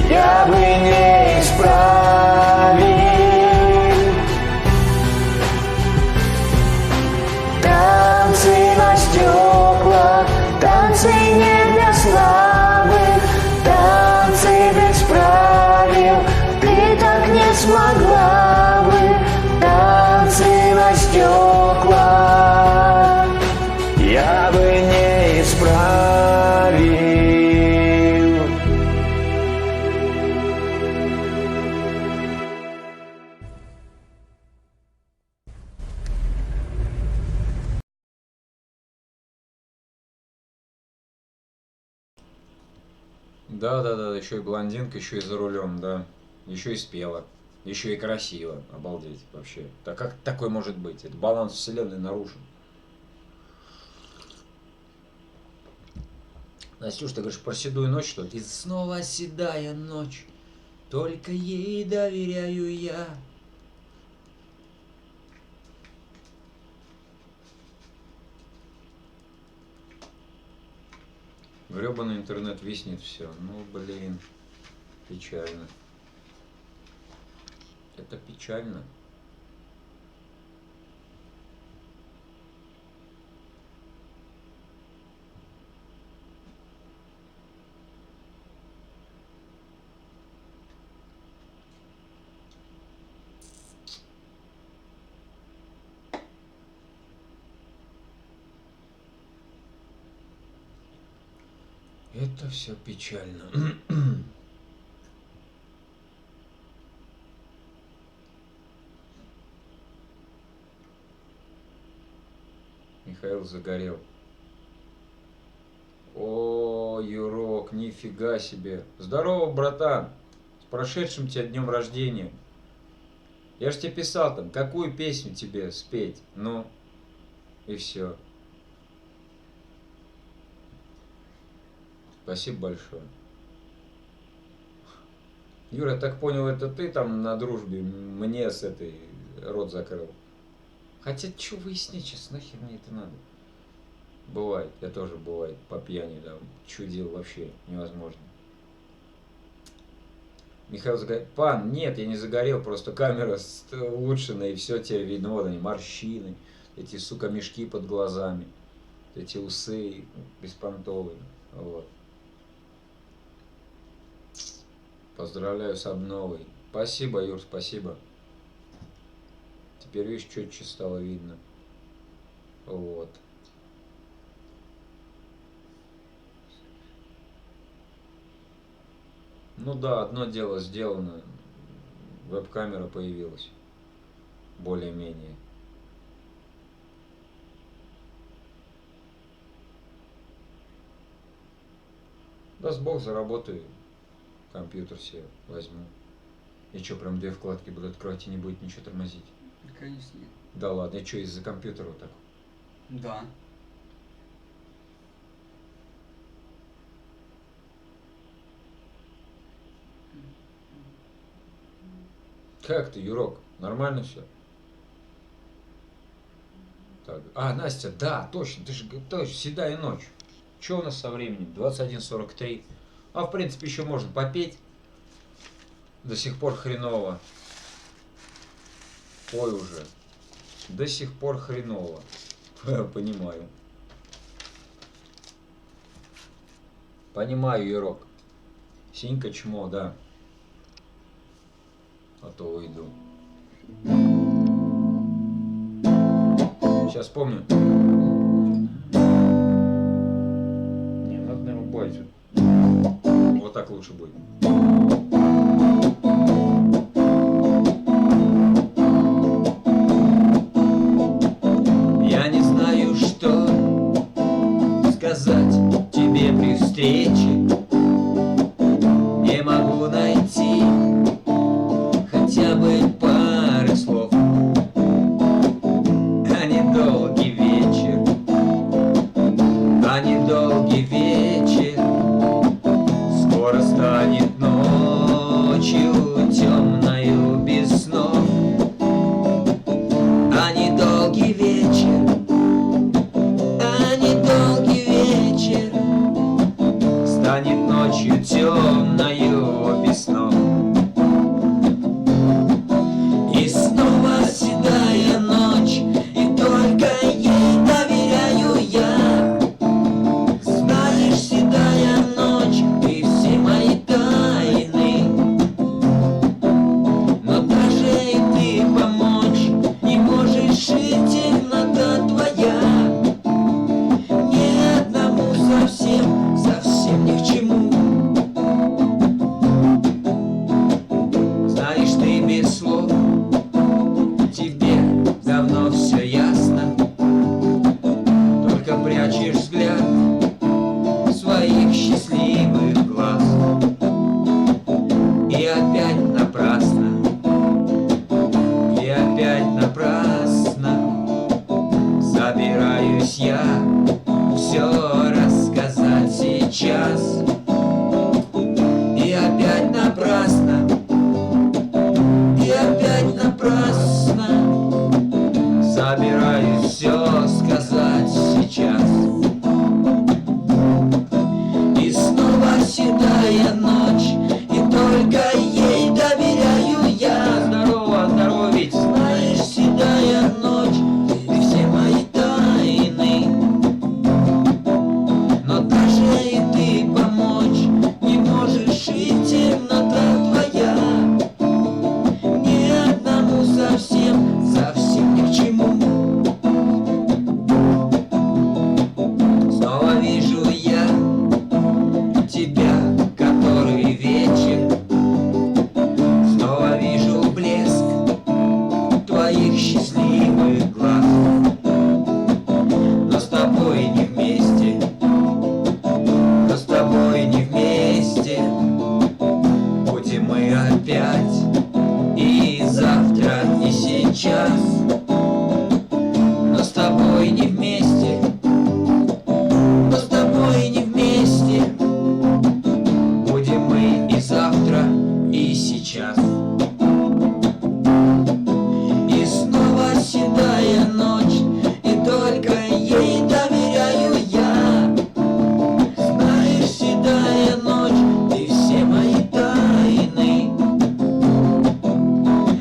Speaker 3: я бы не исправил. Танцы на стеклах, танцы не для слабых, танцы без правил, ты так не смогла бы. Танцы на стеклах я бы не исправил.
Speaker 1: Да, еще и блондинка, еще и за рулем, да. Еще и спела. Еще и красиво, обалдеть вообще. Да как такое может быть? Это баланс вселенной нарушен. Настюш, ты говоришь про седую ночь, что ли? И снова седая ночь, только ей доверяю я. Гребаный интернет виснет все. Ну, блин, печально. Это печально. Это все печально. Михаил загорел. О, Юрок, нифига себе. Здорово, братан. С прошедшим тебя днем рождения. Я ж тебе писал там, какую песню тебе спеть. Ну, и все. Спасибо большое. Юра, я так понял, это ты там на дружбе мне с этой рот закрыл. Хотя, что выяснить сейчас, нахер мне это надо? Бывает, я тоже бывает по пьяни, да, чудил вообще невозможно. Михаил загорел. Пан, нет, я не загорел, просто камера улучшена, и все тебе видно. Вот они, морщины, эти, сука, мешки под глазами, эти усы беспонтовые, вот. Поздравляю с обновой. Спасибо, Юр, спасибо. Теперь, видишь, четче стало видно. Вот. Ну да, одно дело сделано. Веб-камера появилась. Более-менее. Даст Бог, заработаю. Компьютер себе возьму. И что, прям две вкладки буду открывать и не будет ничего тормозить?
Speaker 2: Конечно нет.
Speaker 1: Да ладно, и что, из-за компьютера вот так?
Speaker 2: Да.
Speaker 1: Как ты, Юрок? Нормально все? Так. А, Настя, да, точно, ты же точно, седая ночь. Что у нас со временем? 21:43. А в принципе еще можно попеть. До сих пор хреново. Ой уже. До сих пор хреново. Понимаю. Понимаю, Юрок. Синька чмо, да. А то уйду. Сейчас помню. Не, надо, наверное, убавить. Вот так лучше будет. Я не знаю, что сказать тебе при встрече. Не могу найти хотя бы пары слов. А недолгий вечер, скоро станет ночь. собираюсь я все рассказать сейчас. И опять напрасно, и опять напрасно собираюсь все сказать сейчас. И снова седая ночь, и только ей доверяю я. Здорово, здорово, ведь знаешь, седая ночь, ты все мои тайны. Но даже и ты помочь не можешь, и темнота твоя ни одному совсем, совсем ни к чему. Снова вижу я тебя, который вечер. Снова вижу блеск твоих счастливых глаз. Но с тобой не вместе, но с тобой не вместе будем мы опять. И завтра, и сейчас. Но с тобой не вместе, но с тобой не вместе будем мы и завтра, и сейчас. И снова седая ночь, и только ей доверяю я. Знаешь, седая ночь, ты все мои тайны.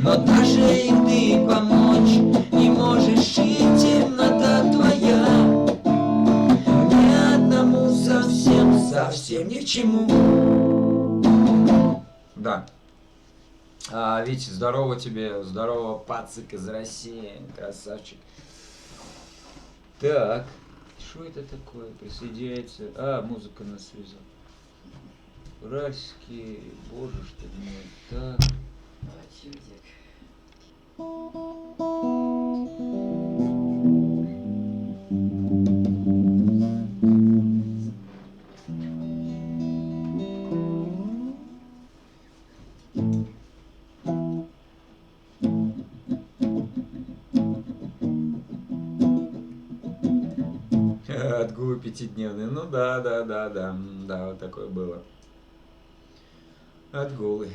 Speaker 1: Но даже и ты помочь не можешь, и темнота твоя ни одному совсем, совсем ни к чему. Да. Витя, здорово тебе, здорово, пацик из России, красавчик. Так, что это такое? Присоединяется. Музыка нас связала. Уральский, боже ж ты мой. Так.
Speaker 2: Чудик.
Speaker 1: Отгулы пятидневные. Ну да, вот такое было. Отгулы.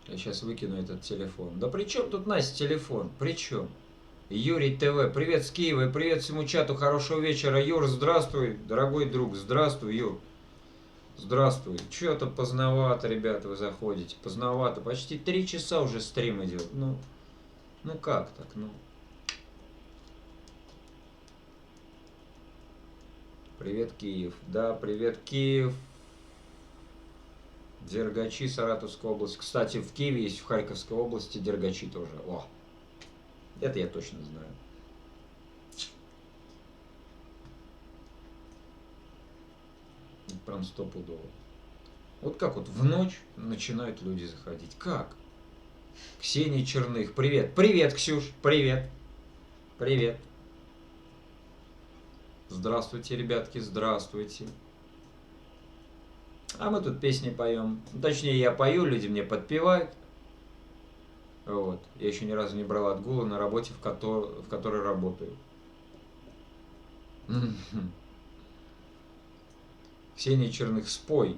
Speaker 1: Я сейчас выкину этот телефон. Да при чем тут, Настя, телефон? При чем? Юрий ТВ, привет с Киева и привет всему чату, хорошего вечера. Юр, здравствуй, дорогой друг, здравствуй, Юр. Здравствуй. Чё-то поздновато, ребята, вы заходите. Поздновато. Почти 3 часа уже стрим идет. Ну как так, ну. Привет, Киев. Да, привет, Киев. Дергачи, Саратовская область. Кстати, в Киеве есть, в Харьковской области Дергачи тоже. О, это я точно знаю. Прям стопудово. Вот как вот в ночь начинают люди заходить. Как? Ксения Черных. Привет. Привет, Ксюш. Привет. Привет. Здравствуйте, ребятки. Здравствуйте. А мы тут песни поем. Точнее, я пою, люди мне подпевают. Вот. Я еще ни разу не брал отгула на работе, в которой работаю. Ксения Черных, спой.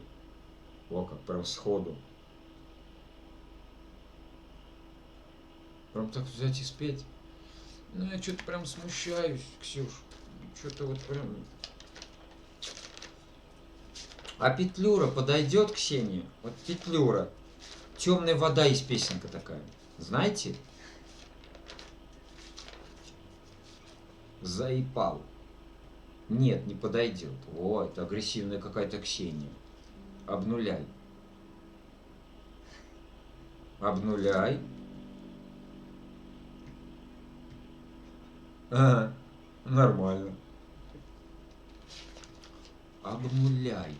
Speaker 1: О, как прям сходу. Прям так взять и спеть. Ну, я что-то прям смущаюсь, Ксюш. Что-то вот прям... А Петлюра подойдет, Ксения? Вот Петлюра. Темная вода есть песенка такая. Знаете? Заипал. Нет, не подойдет. О, это агрессивная какая-то Ксения. Обнуляй. Обнуляй. Ага, нормально. Обнуляй.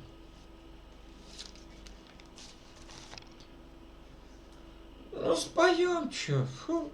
Speaker 1: Ну, споем, чё? Фу.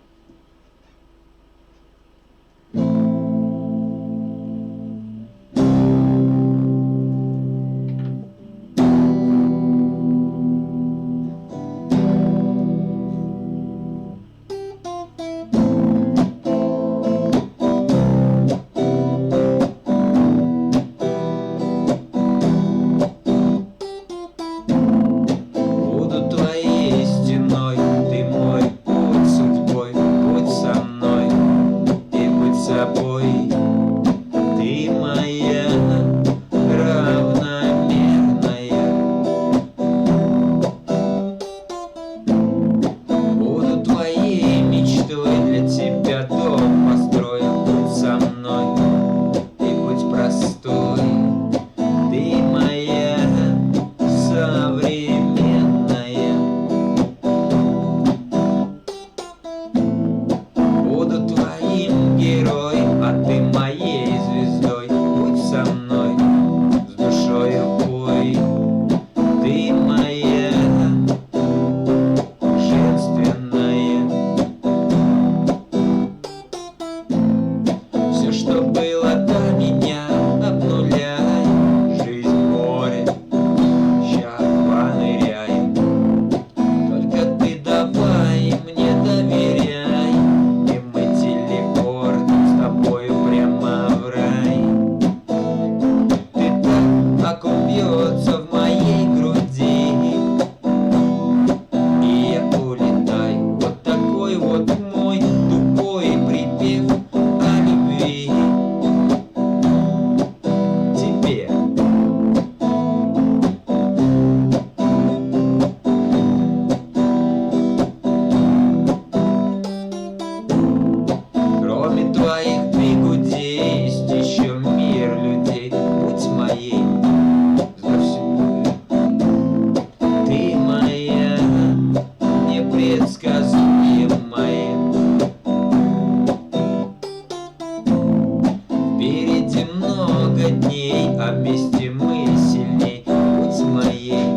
Speaker 1: моей,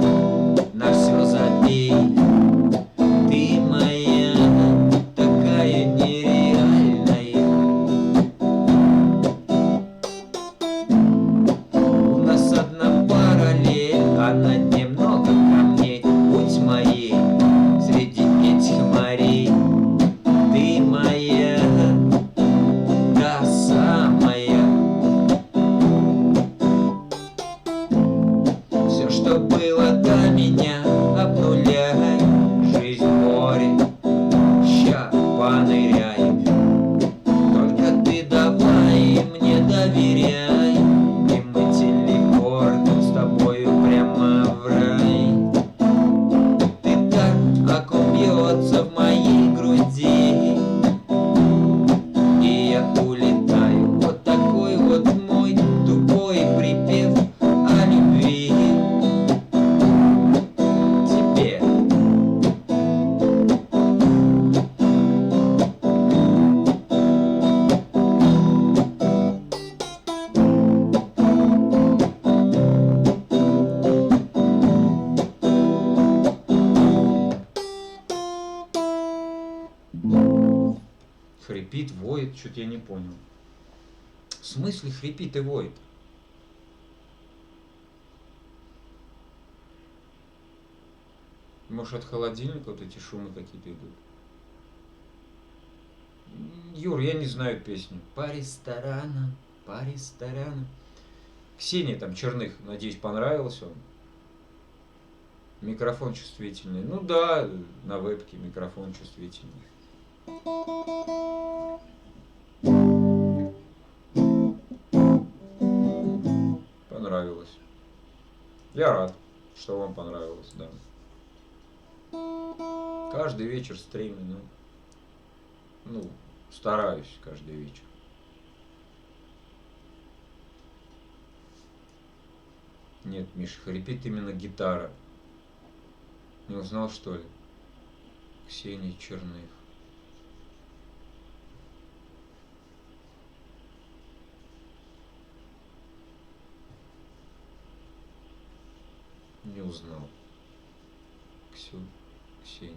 Speaker 1: на все забей. Ты моя, такая нереальная. У нас одна параллель, а на дне много камней. Будь моей среди этих морей. Ты моя, та самая. Все, что было до меня, обнуляй. Жизнь в море, ща поныряй. Только ты давай мне доверяй, и мы телепортом с тобою прямо в рай. Ты так, оком бьется в моей груди, и я улетаю. Вот такой вот мой тупой припев о любви тебе. Хрипит, воет, что-то я не понял. В смысле хрипит и воет? Может, от холодильника вот эти шумы какие-то идут? Юр, я не знаю песню. По ресторанам, по ресторанам. Ксения там Черных, надеюсь, понравился он. Микрофон чувствительный. Ну да, на вебке микрофон чувствительный. Понравилось. Я рад, что вам понравилось, да. Каждый вечер стримы, ну, стараюсь каждый вечер. Нет, Миша, хрипит именно гитара. Не узнал, что ли? Ксения Черных. Не узнал. Ксения.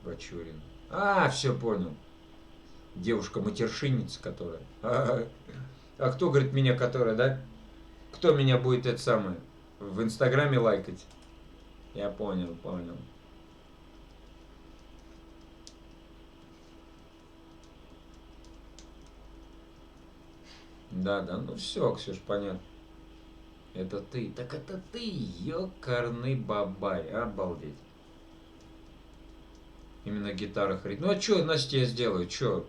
Speaker 1: Бачурин. А, все понял. Девушка-матершинница, которая. А кто, говорит, меня, которая, да? Кто меня будет это самое в Инстаграме лайкать? Я понял. Да, ну все, Ксюш, понятно. Это ты. Так это ты, ёкарный бабай. Обалдеть. Именно гитара хрипит. Ну а что, Настя, я сделаю? Что?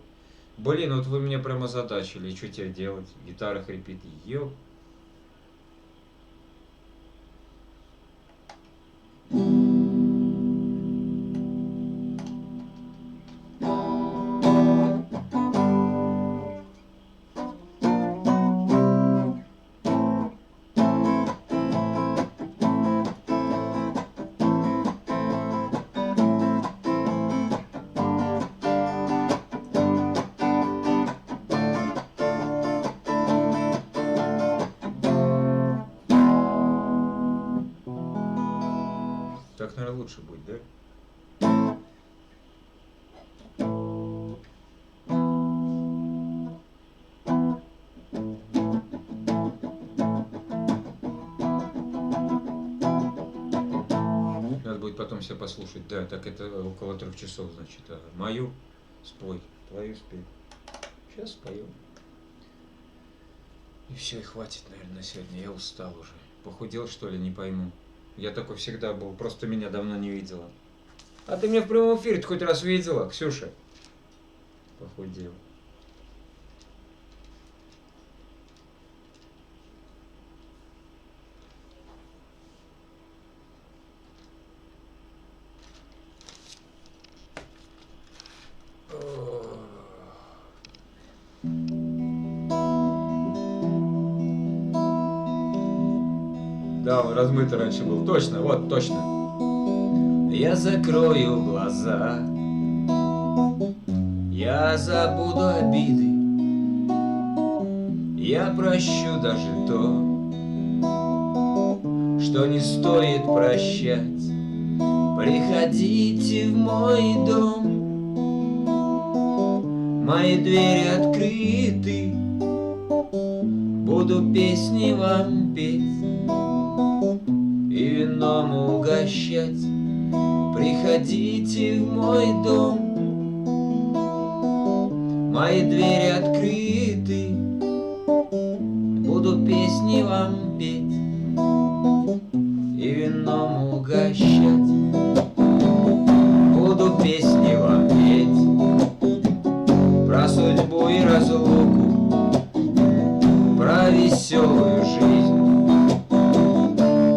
Speaker 1: Блин, вот вы меня прямо озадачили. И что теперь делать? Гитара хрипит. Ёп. Так, наверное, лучше будет, да? Надо будет потом себя послушать. Да, так это около 3 часов, значит. Ага. Мою спой, твою спей. Сейчас спою. И все, и хватит, наверное, на сегодня. Я устал уже. Похудел, что ли, не пойму. Я такой всегда был, просто меня давно не видела. А ты меня в прямом эфире хоть раз видела, Ксюша? Похудел. Да, он размытый раньше был. Точно, вот, точно. Я закрою глаза, я забуду обиды, Я прощу даже то, что не стоит прощать. Приходите в мой дом, мои двери открыты, буду песни вам петь и вином угощать. Приходите в мой дом, мои двери открыты, буду песни вам петь и вином угощать. Буду песни вам петь про судьбу и разлуку, про веселую жизнь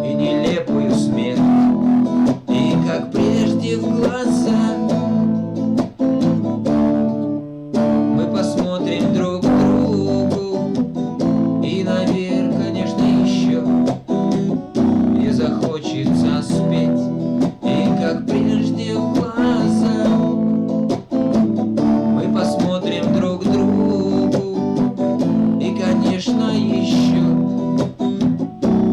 Speaker 1: и нелепую смерть. И как прежде в глаза мы посмотрим друг другу, и наверх, конечно, еще мне захочется спеть. И как прежде в глаза мы посмотрим друг другу, и, конечно, еще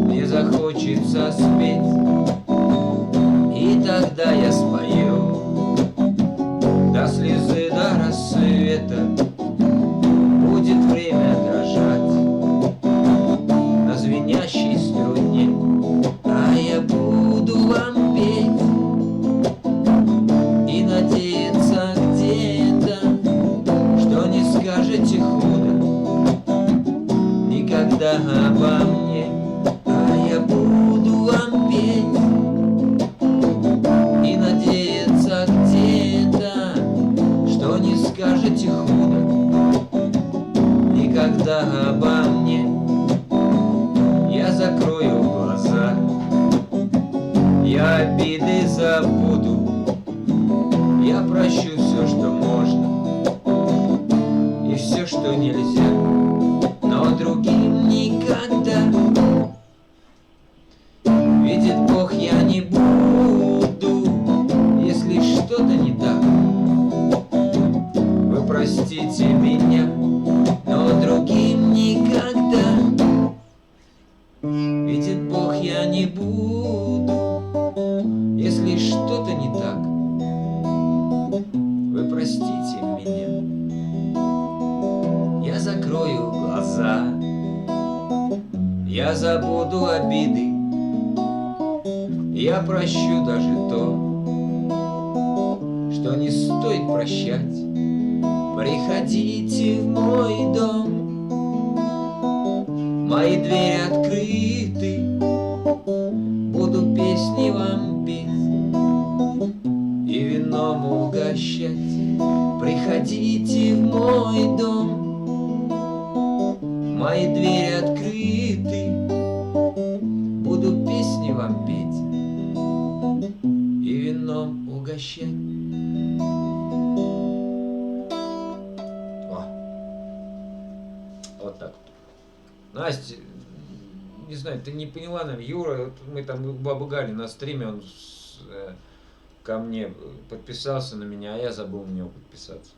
Speaker 1: мне захочется спеть. И тогда я спою до слезы, до рассвета. Будет время дрожать на звенящей струне, а я буду вам петь и надеяться где-то, что не скажете худо никогда обо мне. А я буду вам петь и надеяться где-то, что не скажете худо никогда обо мне. Я закрою глаза, я обиды забуду, я прощу все, что можно, и все, что нельзя, но другим никогда. Видит Бог, я не буду, если что-то не так. Вы простите меня, но другим никогда. Видит Бог, я не буду, если что-то не так. Вы простите меня. Я закрою глаза, я забуду обиды, я прощу даже то, что не стоит прощать. Приходите в мой дом, мои двери открыты, буду песни вам петь и вином угощать. Приходите в мой дом, мои двери открыты, буду песни вам петь и вином угощать. Вот так вот. Настя, не знаю, ты не поняла, наверное, Юра, вот мы там у Бабы Гали на стриме, он ко мне подписался на меня, а я забыл на него подписаться.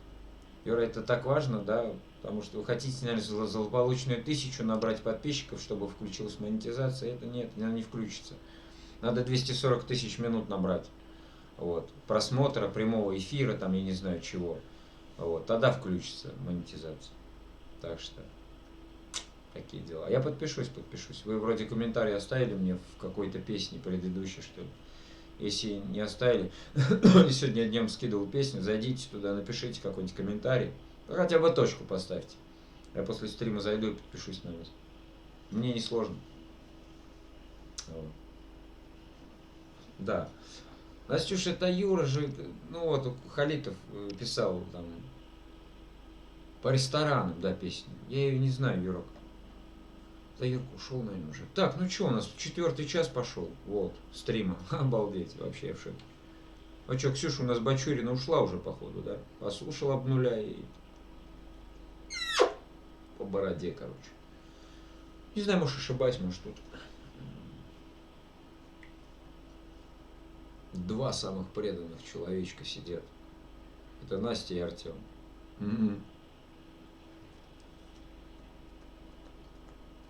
Speaker 1: Юра, это так важно, да, потому что вы хотите, наверное, злополучную 1000 набрать подписчиков, чтобы включилась монетизация, это нет, она не включится. Надо 240 тысяч минут набрать, вот, просмотра, прямого эфира, там, я не знаю чего, вот, тогда включится монетизация. Так что, такие дела. Я подпишусь. Вы вроде комментарий оставили мне в какой-то песне предыдущей, что ли. Если не оставили, сегодня днем скидывал песню, зайдите туда, напишите какой-нибудь комментарий. Хотя бы точку поставьте. Я после стрима зайду и подпишусь на вас. Мне не сложно. Вот. Да. Настюша, это Юра же, ну вот Халитов писал там по ресторанам, да, песню. Я ее не знаю, Юрок. Да, Юрка ушел, наверное, уже. Так, ну что, у нас 4-й час пошел. Вот, стрима. Обалдеть, вообще я в шоке. А что, Ксюша у нас Бачурина ушла уже, походу, да? Послушала об нуля и по бороде, короче. Не знаю, может ошибаюсь, может тут. Два самых преданных человечка сидят. Это Настя и Артем.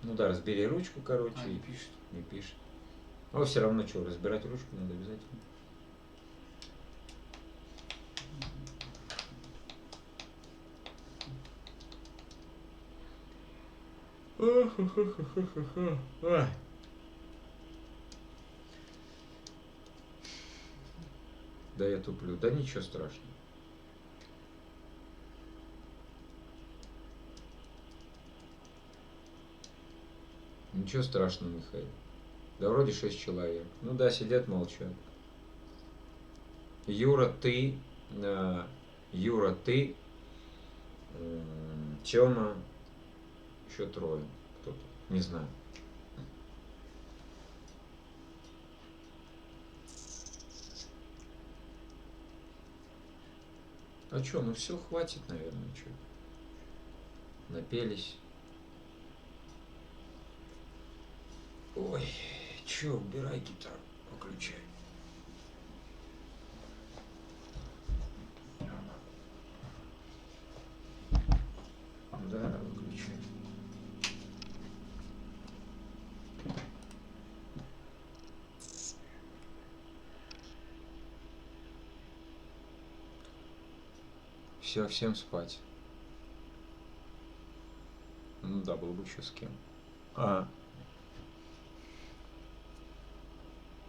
Speaker 1: Ну да, разбери ручку, короче.
Speaker 2: А, не
Speaker 1: и
Speaker 2: пишет.
Speaker 1: не пишет. Но все равно что, разбирать ручку надо обязательно. Да я туплю, да ничего страшного. Ничего страшного, Михаил. Да вроде 6 человек. Ну да, сидят, молчат. Юра, ты, Тёма, еще трое. Кто-то, не знаю. А чё, ну все, хватит, наверное, чё. Напелись. Ой, чё, убирай гитару, выключай. Да, выключай. Все, всем спать. Ну да, было бы еще с кем.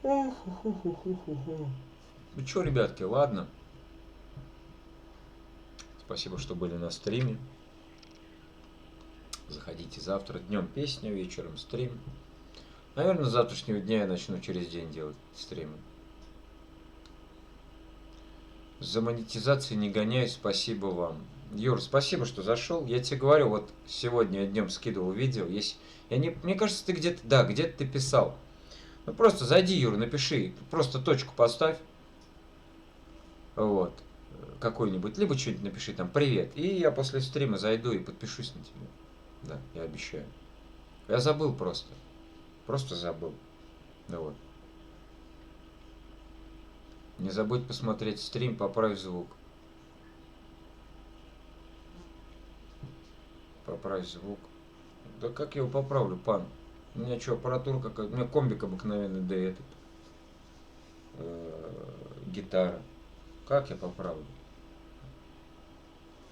Speaker 1: Ну чё, ребятки, ладно. Спасибо, что были на стриме. Заходите завтра. Днем песня, вечером стрим. Наверное, с завтрашнего дня я начну через день делать стримы. За монетизацией не гоняюсь, спасибо вам. Юр, спасибо, что зашел. Я тебе говорю, вот сегодня я днем скидывал видео. Есть, мне кажется, ты где-то, да, где-то ты писал. Ну просто зайди, Юр, напиши, просто точку поставь. Вот. Какой-нибудь, либо что-нибудь напиши там привет. И я после стрима зайду и подпишусь на тебя. Да, я обещаю. Я забыл просто. Просто забыл. Ну вот. Не забудь посмотреть стрим, поправь звук. Поправь звук. Да как я его поправлю, пан? У меня что, аппаратура какая-то? У меня комбик обыкновенный, да этот. Гитара. Как я поправлю?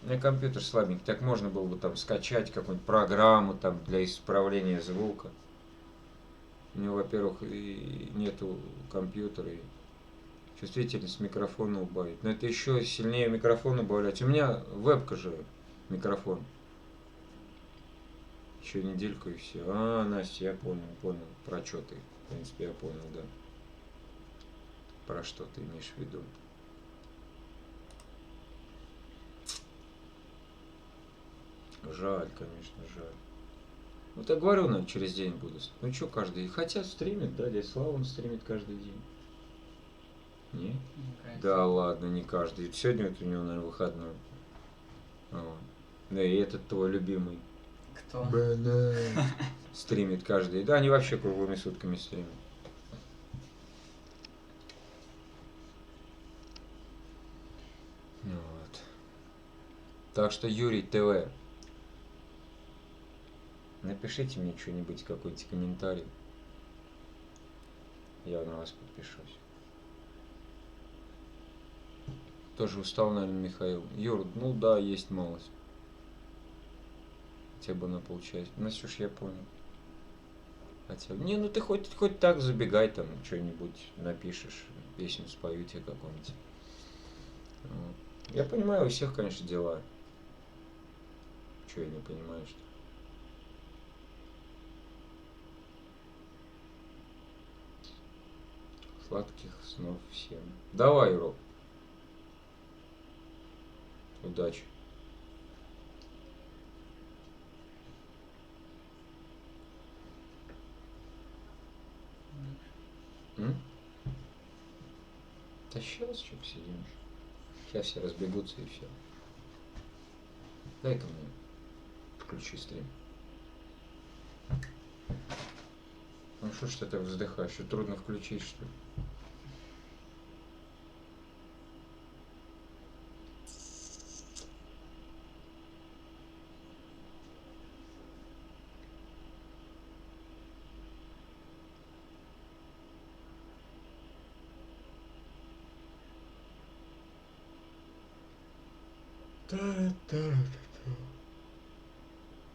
Speaker 1: У меня компьютер слабенький, так можно было бы там скачать какую-нибудь программу там для исправления звука. У него, во-первых, и нету компьютера, и чувствительность микрофона убавить. Но это еще сильнее микрофон убавлять. У меня вебка же микрофон. Еще недельку и все. А, Настя, я понял. Про что ты? В принципе, я понял, да. Про что ты имеешь в виду? Жаль, конечно, жаль. Вот я говорю, наверное, через день буду. Ну что, каждый. Хотя стримит, да, дядя Слава, он стримит каждый день. Не? Да ладно, не каждый. Сегодня вот у него, наверное, выходной. Вот. Да и этот твой любимый.
Speaker 2: Кто?
Speaker 1: Стримит каждый. Да, они вообще круглыми сутками стримят. Вот. Так что Юрий ТВ. Напишите мне что-нибудь, какой-нибудь комментарий. Я на вас подпишусь. Тоже устал, наверное, Михаил. Юр, ну да, есть малость. Хотя бы на полчаса. Настюш, я понял. Хотя бы. Не, ну ты хоть так забегай, там что-нибудь напишешь. Песню спою тебе какую-нибудь. Вот. Я понимаю, у всех, конечно, дела. Чего я не понимаю, что? Сладких снов всем. Давай, Роб. Удачи. Да сейчас что посидим. Сейчас все разбегутся и все. Дай-ка мне включи стрим. Ну что ж ты так вздыхаешь? Что трудно включить, что ли?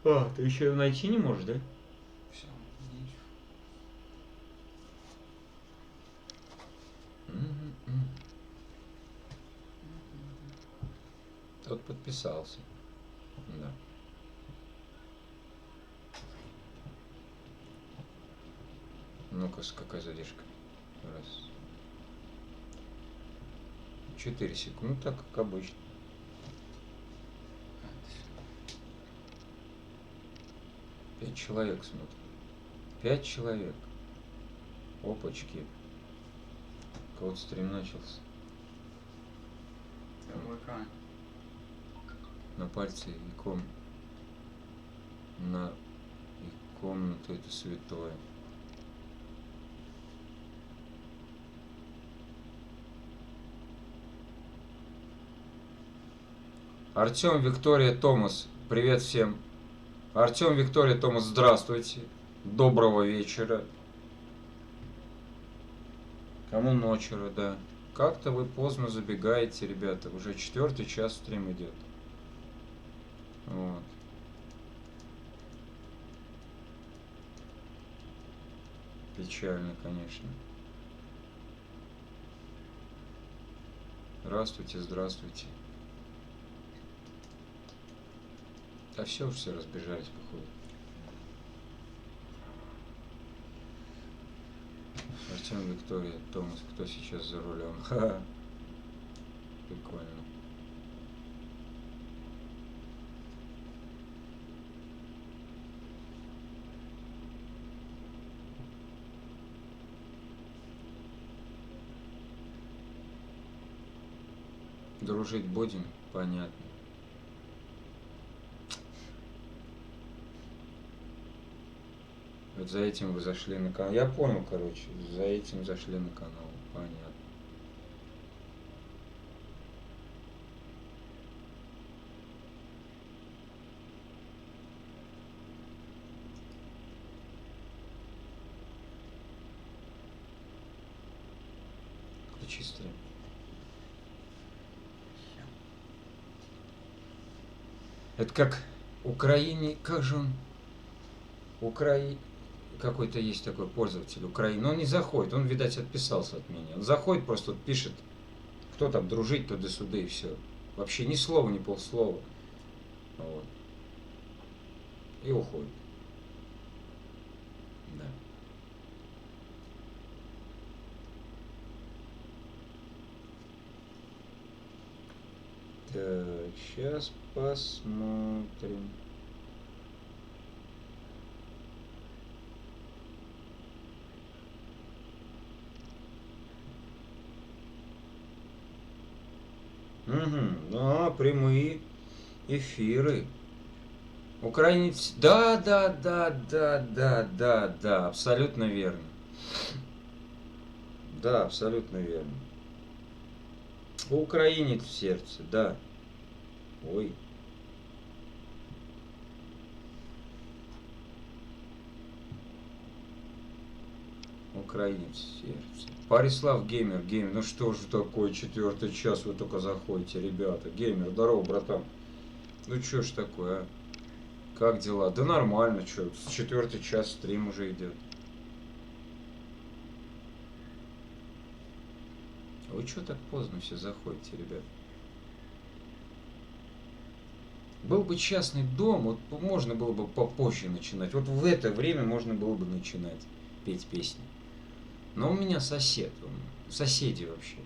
Speaker 1: А, ты еще его найти не можешь, да?
Speaker 2: Все, нечего.
Speaker 1: Тот подписался. Да. Ну-ка, какая задержка? Раз. 4 секунды, так как обычно.
Speaker 2: А, это всё.
Speaker 1: 5 человек смотрят. 5 человек. Опачки. Кого-то стрим начался.
Speaker 2: ВК.
Speaker 1: На пальце икон. На и комнату это святое. Артем, Виктория, Томас. Привет всем. Артем, Виктория, Томас, здравствуйте. Доброго вечера. Кому ночера, да. Как-то вы поздно забегаете, ребята. Уже 4-й час стрим идет. Вот. Печально, конечно. Здравствуйте, здравствуйте. А все уж все разбежались, походу. Артем, Виктория, Томас, кто сейчас за рулем? Ха-ха. Прикольно. Дружить будем? Понятно. Вот за этим вы зашли на канал. Я понял, короче. За этим зашли на канал. Понятно. Включи стрим. Это как Украине, как же он? Какой-то есть такой пользователь Украины, но он не заходит, он, видать, отписался от меня. Он заходит, просто вот пишет, кто там дружить, туда-сюда и все. Вообще ни слова, ни полслова. Вот. И уходит. Да. Так, сейчас посмотрим. Угу. Прямые эфиры. Украинец. Да, абсолютно верно. Да, абсолютно верно. Украинец в сердце, да. Ой. Украинец в сердце. Парислав Геймер, ну что же такое, 4-й час вы только заходите, ребята. Геймер, здорово, братан. Ну что ж такое, а? Как дела? Да нормально, что, 4-й час стрим уже идет. Вы что так поздно все заходите, ребят? Был бы частный дом, вот можно было бы попозже начинать. Вот в это время можно было бы начинать петь песни. Но у меня сосед, соседи вообще.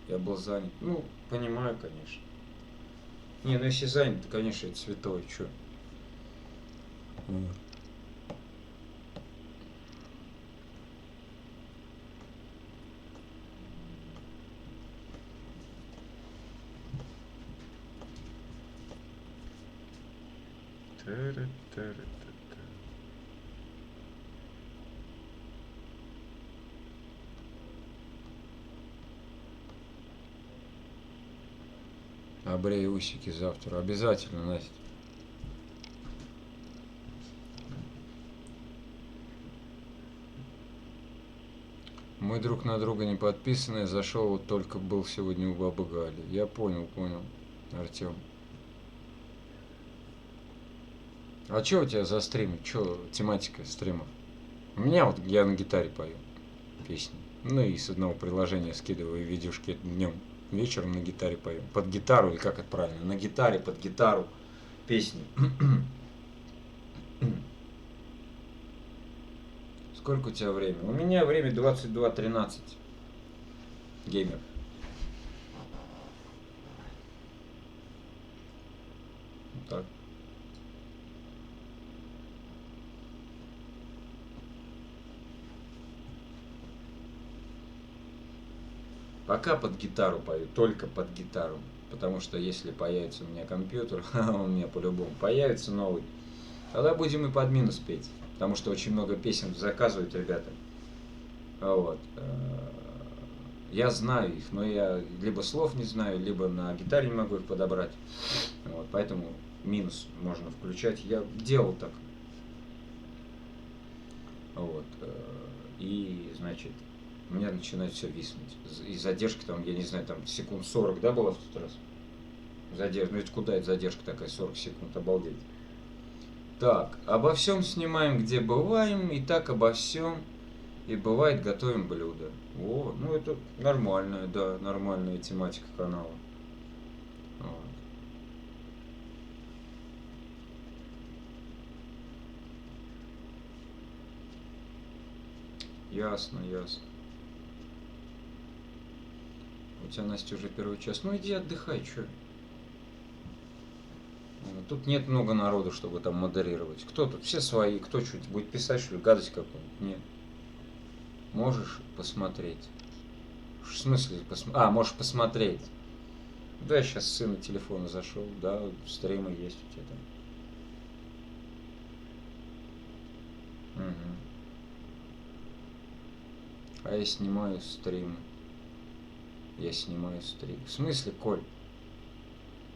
Speaker 1: Я был занят. Ну, понимаю, конечно. Не, ну если занят, то, конечно, это святое, что. Обрей усики завтра. Обязательно, Настя. Мы друг на друга не подписаны. Зашел, вот только был сегодня у бабы Гали. Я понял, Артем. А что у тебя за стримы? Что тематика стримов? У меня вот я на гитаре пою песни. Ну и с одного приложения скидываю видюшки днем, вечером на гитаре пою. Под гитару, или как это правильно? На гитаре, под гитару песни. Сколько у тебя времени? У меня время 22:13. Геймер. Вот так. Пока под гитару пою, только под гитару. Потому что если появится у меня компьютер, у меня по-любому появится новый, тогда будем и под минус петь. Потому что очень много песен заказывают ребята. Вот. Я знаю их, но я либо слов не знаю, либо на гитаре не могу их подобрать. Вот. Поэтому минус можно включать. Я делал так. Вот. И, значит, у меня начинает все виснуть. И задержка там, я не знаю, там секунд 40, да, была в тот раз? Задержка. Ну это куда это задержка такая, 40 секунд, обалдеть. Так, обо всем снимаем, где бываем, и так обо всем. И бывает, готовим блюда. О, ну это нормальная, да, нормальная тематика канала. Вот. Ясно, ясно. У тебя, Настя, уже первый час. Ну иди отдыхай, чё? Тут нет много народу, чтобы там модерировать. Кто тут? Все свои. Кто что-то будет писать, что ли, гадость какую-нибудь? Нет. Можешь посмотреть. В смысле посмотреть? А, можешь посмотреть. Да, я сейчас с сына телефона зашел. Да, стримы есть у тебя там. Угу. А я снимаю стримы. Я снимаю стрим. В смысле, Коль?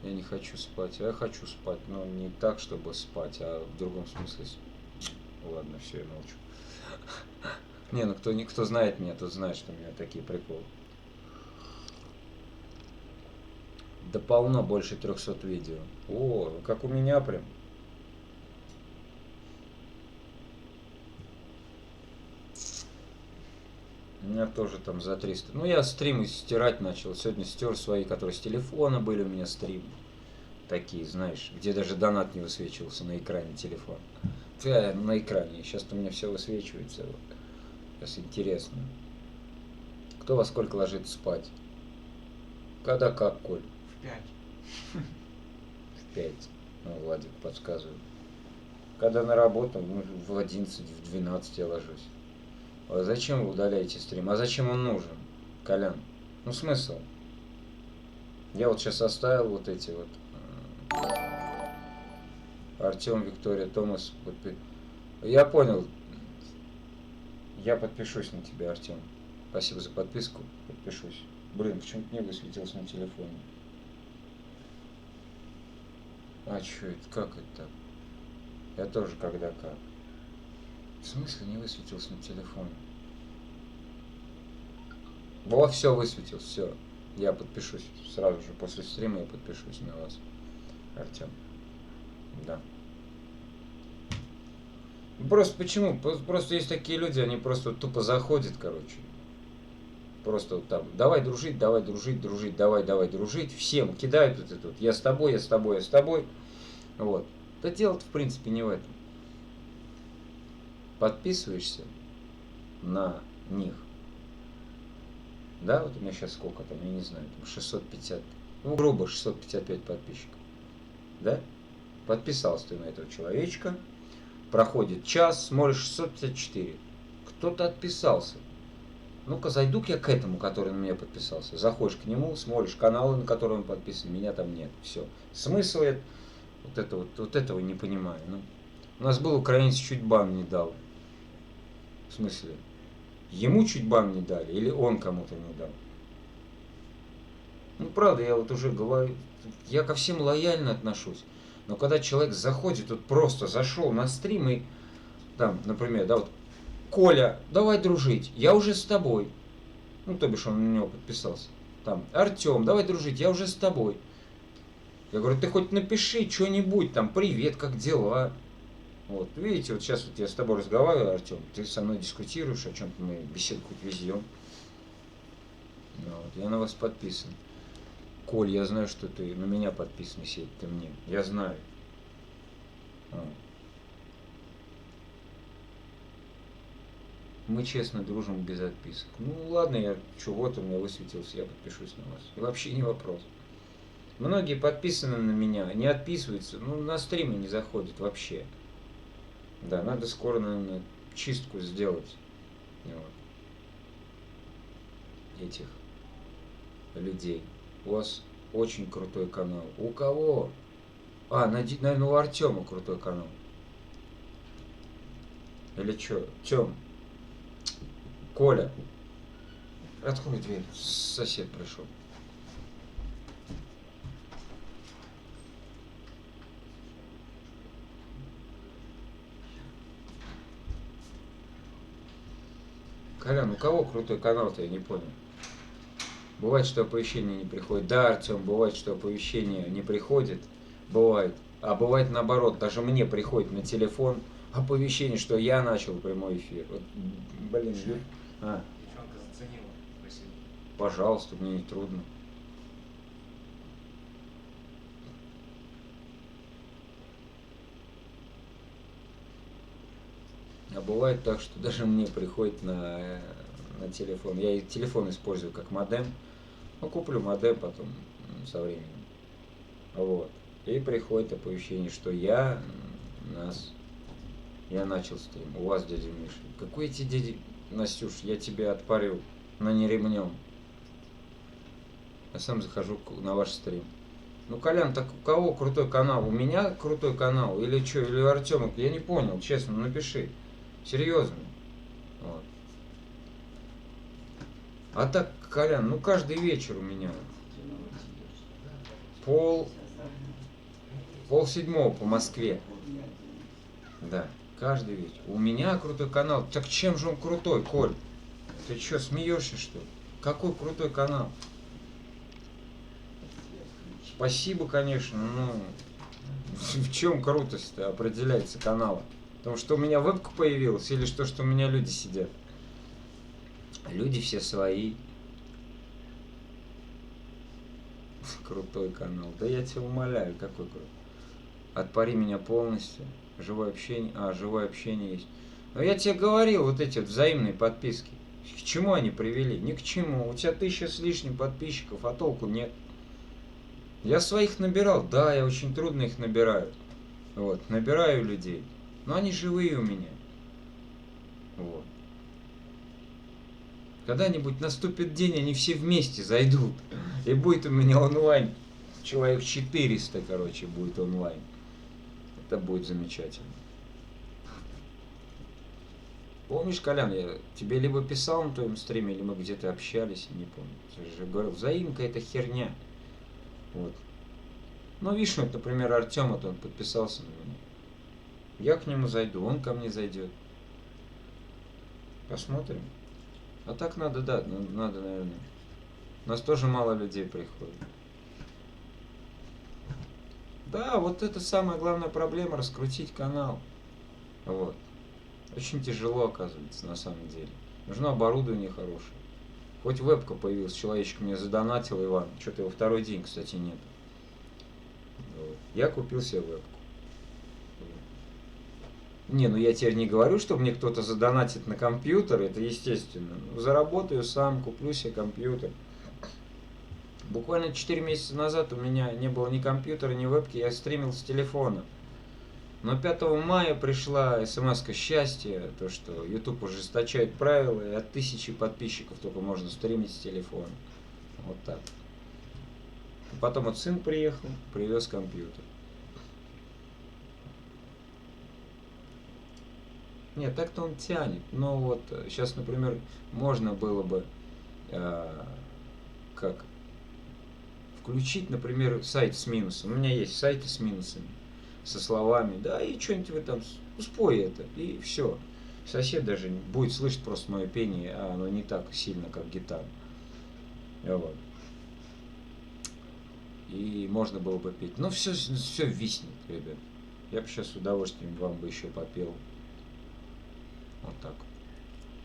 Speaker 1: Я не хочу спать. Я хочу спать, но не так, чтобы спать, а в другом смысле. Ладно, все, я молчу. Не, ну кто знает меня, тот знает, что у меня такие приколы. Да полно, больше 300 видео. О, как у меня прям. У меня тоже там за 300. Ну, я стримы стирать начал. Сегодня стер свои, которые с телефона были у меня стримы. Такие, знаешь, где даже донат не высвечивался на экране телефона. На экране. Сейчас-то у меня все высвечивается. Сейчас интересно. Кто во сколько ложится спать? Когда как, Коль?
Speaker 2: В 5.
Speaker 1: В 5. Ну, Владик подсказывает. Когда на работу, ну, в 11, в 12 я ложусь. А зачем вы удаляете стрим? А зачем он нужен, Колян? Ну смысл? Я вот сейчас оставил вот эти вот. Артем, Виктория, Томас. Я понял. Я подпишусь на тебя, Артем. Спасибо за подписку. Подпишусь. Блин, почему-то не высветилось на телефоне. А что это? Как это так? Я тоже когда как. В смысле не высветился на телефоне? Во, все высветилось, все. Я подпишусь. Сразу же после стрима я подпишусь на вас, Артем. Да. Просто почему? Просто есть такие люди, они просто тупо заходят, короче. Просто вот там, давай дружить, давай дружить. Всем кидают вот это вот. Я с тобой, я с тобой, я с тобой. Вот. Да дело-то в принципе не в этом. Подписываешься на них. Да, вот у меня сейчас сколько там, я не знаю, там 650, ну грубо 655 подписчиков. Да? Подписался ты на этого человечка, проходит час, смотришь 654. Кто-то отписался. Ну-ка зайду-ка я к этому, который на меня подписался. Заходишь к нему, смотришь каналы, на которые он подписан, меня там нет. Все. Смысл вот этого не понимаю. Ну, у нас был украинец, чуть бан не дал. В смысле? Ему чуть бан не дали, или он кому-то не дал? Ну, правда, я вот уже говорю, я ко всем лояльно отношусь. Но когда человек заходит, вот просто зашел на стрим и, там, например, да, вот, Коля, давай дружить, я уже с тобой. Ну, то бишь он на него подписался. Там, Артем, давай дружить, я уже с тобой. Я говорю, ты хоть напиши что-нибудь, там, привет, как дела? Вот, видите, вот сейчас вот я с тобой разговариваю, Артем, ты со мной дискутируешь, о чем-то мы беседу хоть везем. Вот, я на вас подписан. Коль, я знаю, что ты на меня подписан, Сеть, ты мне. Я знаю. Вот. Мы честно дружим без отписок. Ну ладно, я что, вот у меня высветился, я подпишусь на вас. И вообще не вопрос. Многие подписаны на меня, не отписываются, ну на стримы не заходят вообще. Да, надо скоро, наверное, чистку сделать. Вот. Этих людей. У вас очень крутой канал. У кого? А, наверное, у Артема крутой канал. Или что? Тём. Коля. Открой дверь. Сосед пришел. Колян, у кого крутой канал-то, я не понял. Бывает, что оповещение не приходит. Да, Артем, бывает, что оповещение не приходит. Бывает. А бывает наоборот, даже мне приходит на телефон оповещение, что я начал прямой эфир. Вот, блин,
Speaker 6: Девчонка заценила. Спасибо.
Speaker 1: пожалуйста, мне не трудно. А бывает так, что даже мне приходит на телефон. Я и телефон использую как модем. Ну, куплю модем потом со временем. Вот. И приходит оповещение, что я начал стрим. У вас, дядя Миша. Какой эти дяди... Настюш, я тебя отпарю, но не ремнем. Я сам захожу на ваш стрим. Ну, Колян, так у кого крутой канал? У меня крутой канал? Или что? Или у Артема? Я не понял, честно, напиши. Серьезно. Вот. А так, Колян, ну каждый вечер у меня. 6:30 по Москве. Да, каждый вечер. У меня крутой канал. Так чем же он крутой, Коль? Ты что, смеешься, что ли? Какой крутой канал? Спасибо, конечно, но в чем крутость-то определяется канала? Потому что у меня вебка появилась или что у меня люди сидят? Люди все свои. Крутой канал. Да я тебя умоляю, какой крутой. Отпари меня полностью. Живое общение. Живое общение есть. Но я тебе говорил, вот эти вот взаимные подписки. К чему они привели? Ни к чему. У тебя 1000 с лишним подписчиков, а толку нет. Я своих набирал. Да, я очень трудно их набираю. Вот, набираю людей. Но они живые у меня. Вот. Когда-нибудь наступит день, они все вместе зайдут. И будет у меня онлайн. Человек 400, короче, будет онлайн. Это будет замечательно. Помнишь, Колян, я тебе либо писал на твоем стриме, или мы где-то общались, не помню. Я же говорил, взаимка это херня. Вот. Ну, видишь, вот, например, Артем, вот он подписался на меня. Я к нему зайду, он ко мне зайдет. Посмотрим. А так надо, да, надо, наверное. У нас тоже мало людей приходит. Да, вот это самая главная проблема, раскрутить канал. Вот. Очень тяжело, оказывается, на самом деле. Нужно оборудование хорошее. Хоть вебка появилась, человечек мне задонатил, Иван. Что-то его второй день, кстати, нет. Вот. Я купил себе вебку. Не, ну я теперь не говорю, что мне кто-то задонатит на компьютер, это естественно. Заработаю сам, куплю себе компьютер. Буквально 4 месяца назад у меня не было ни компьютера, ни вебки, я стримил с телефона. Но 5 мая пришла смс-ка счастья, то что YouTube ужесточает правила, и от 1000 подписчиков только можно стримить с телефона. Вот так. Потом вот сын приехал, привез компьютер. Нет, так-то он тянет. Но вот сейчас, например, можно было бы как включить, например, сайт с минусом. У меня есть сайты с минусами, со словами, да, и что-нибудь вы там спой это, и все. Сосед даже будет слышать просто мое пение, а оно не так сильно, как гитара. Вот. И можно было бы петь. Но все виснет, ребят. Я бы сейчас с удовольствием вам бы еще попел. Вот так.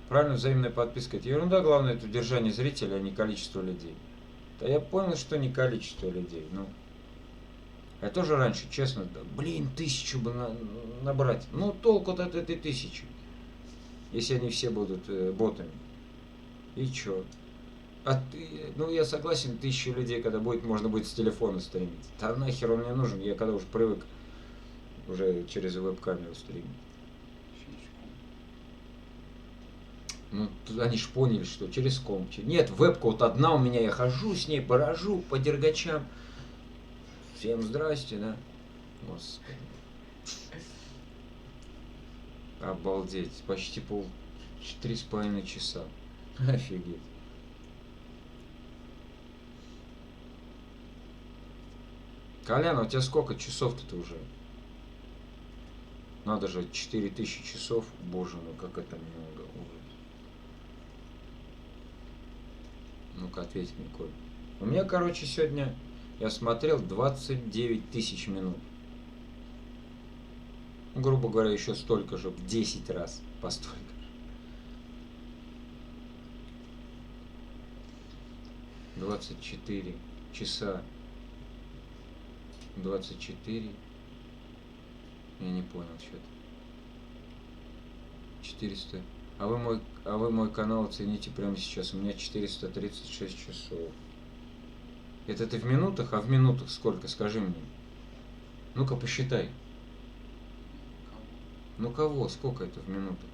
Speaker 1: Правильно, взаимная подписка. Это ерунда, главное, это удержание зрителя, а не количество людей. Да я понял, что не количество людей. Ну, я тоже раньше, честно, да, блин, 1000 бы набрать. Ну, толку от этой 1000. Если они все будут ботами. И чё? Ну, я согласен, 1000 людей, когда будет, можно будет с телефона стримить. Да нахер он мне нужен, я когда уже привык уже через веб-камеру стримить. Ну, они ж поняли, что через комп. Нет, вебка вот одна у меня, я хожу с ней, баражу по дергачам. Всем здрасте, да? Господи. Обалдеть, почти 3,5 часа. Офигеть. Колян, у тебя сколько часов-то ты уже? Надо же, 4000 часов. Боже мой, как это много. Ну-ка, ответь мне, Коль. У меня, короче, сегодня, я смотрел 29 тысяч минут. Ну, грубо говоря, еще столько же, в 10 раз по столько же. 24 часа. 24. Я не понял что-то. 400. А вы мой канал оцените прямо сейчас. У меня 436 часов. Это ты в минутах? А в минутах сколько? Скажи мне. Ну-ка, посчитай. Ну кого? Сколько это в минутах?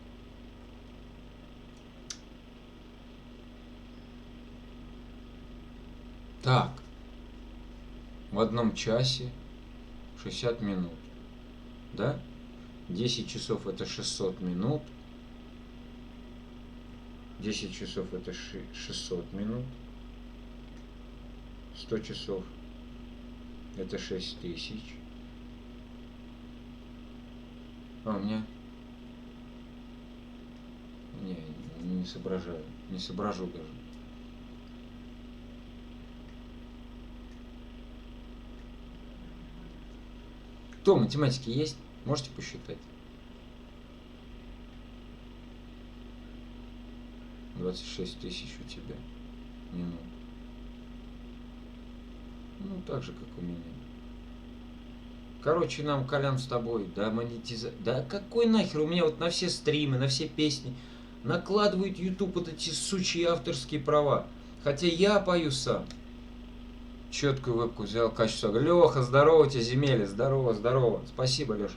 Speaker 1: Так. В одном часе 60 минут. Да? 10 часов это 600 минут. 10 часов это 600 минут. 100 часов это 6000. А у меня... Не соображаю. Не соображу даже. Кто, математики есть? Можете посчитать? 26 тысяч у тебя минут. Ну, так же, как у меня. Короче, нам, Колян, с тобой, да, Да какой нахер? У меня вот на все стримы, на все песни накладывают YouTube вот эти сучьи авторские права. Хотя я пою сам. Четкую вебку взял, качество. Леха, здорово тебе, земели, здорово, здорово. Спасибо, Леша.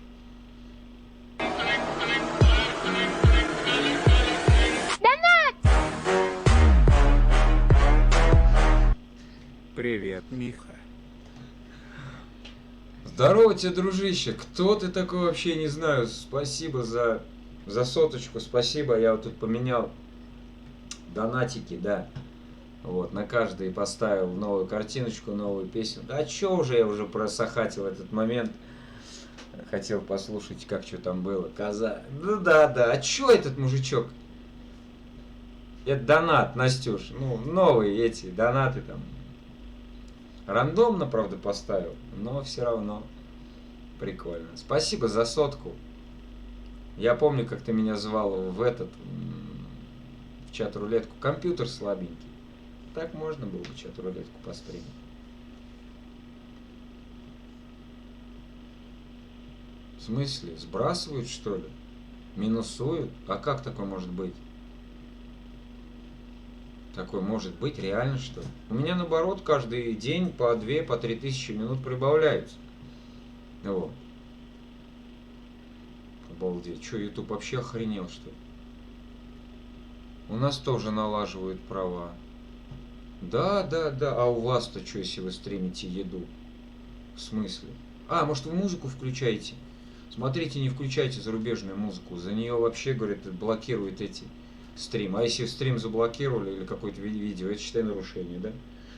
Speaker 7: Привет, Миха.
Speaker 1: Здорово тебе, дружище. Кто ты такой, вообще не знаю. Спасибо за соточку, спасибо. Я вот тут поменял донатики, да. Вот, на каждый поставил новую картиночку, новую песню. Да чё уже, я уже просохатил этот момент. Хотел послушать, как что там было. Коза. Ну да. А чё этот мужичок? Это донат, Настюш. Ну, новые эти донаты там. Рандомно, правда, поставил, но все равно прикольно. Спасибо за сотку. Я помню, как ты меня звал в чат-рулетку. Компьютер слабенький. Так можно было бы чат-рулетку постримить. В смысле? Сбрасывают, что ли? Минусуют? А как такое может быть? Такое может быть? Реально, что ли? У меня, наоборот, каждый день по 2, по 3 тысячи минут прибавляются. Вот. Обалдеть. Что, YouTube вообще охренел, что ли? У нас тоже налаживают права. Да. А у вас-то что, если вы стримите еду? В смысле? А, может, вы музыку включаете? Смотрите, не включайте зарубежную музыку. За нее вообще, говорят, блокируют эти стрим. А если стрим заблокировали или какое-то видео, это, считай, нарушение, да?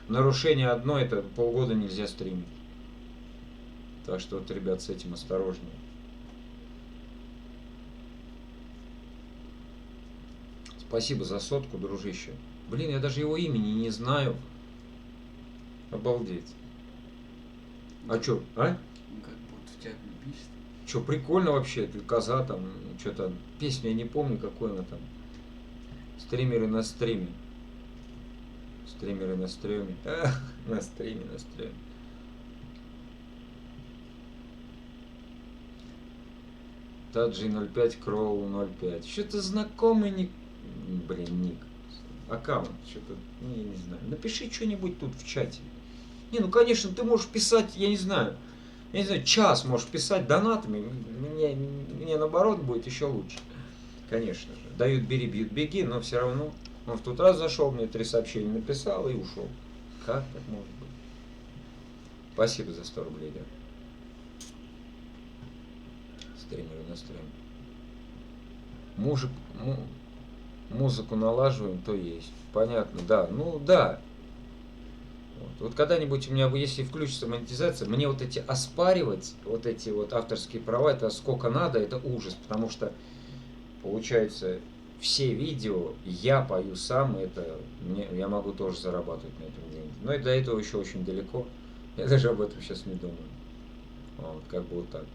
Speaker 1: Нарушение одно, это полгода нельзя стримить. Так что вот, ребят, с этим осторожнее. Спасибо за сотку, дружище. Блин, я даже его имени не знаю. Обалдеть. А чё? А?
Speaker 2: Ну как будто в тебя влюбишься.
Speaker 1: Что, прикольно вообще, ты коза там, что-то, песню я не помню, какой она там. Стримеры на стриме. Стримеры на стриме. На стриме, на стриме. Таджи 05, Кроу 05. Что-то знакомый ник. Блин, ник. Аккаунт. Что-то, не знаю. Напиши что-нибудь тут в чате. Не, ну конечно, ты можешь писать, я не знаю, час можешь писать донатами. Мне наоборот будет еще лучше. Конечно же. Дают бери, бьют беги, но все равно. Он в тот раз зашел, мне 3 сообщения написал и ушел. Как так может быть? Спасибо за 100 рублей, да. Стримеры на стрим. Музыку налаживаем, то есть. Понятно, да. Ну да. Вот когда-нибудь у меня, если включится монетизация, мне вот эти оспаривать, вот эти вот авторские права, это сколько надо, это ужас. Потому что, получается, все видео я пою сам, я могу тоже зарабатывать на этом деньги. Но и до этого еще очень далеко. Я даже об этом сейчас не думаю. Вот, как бы вот так.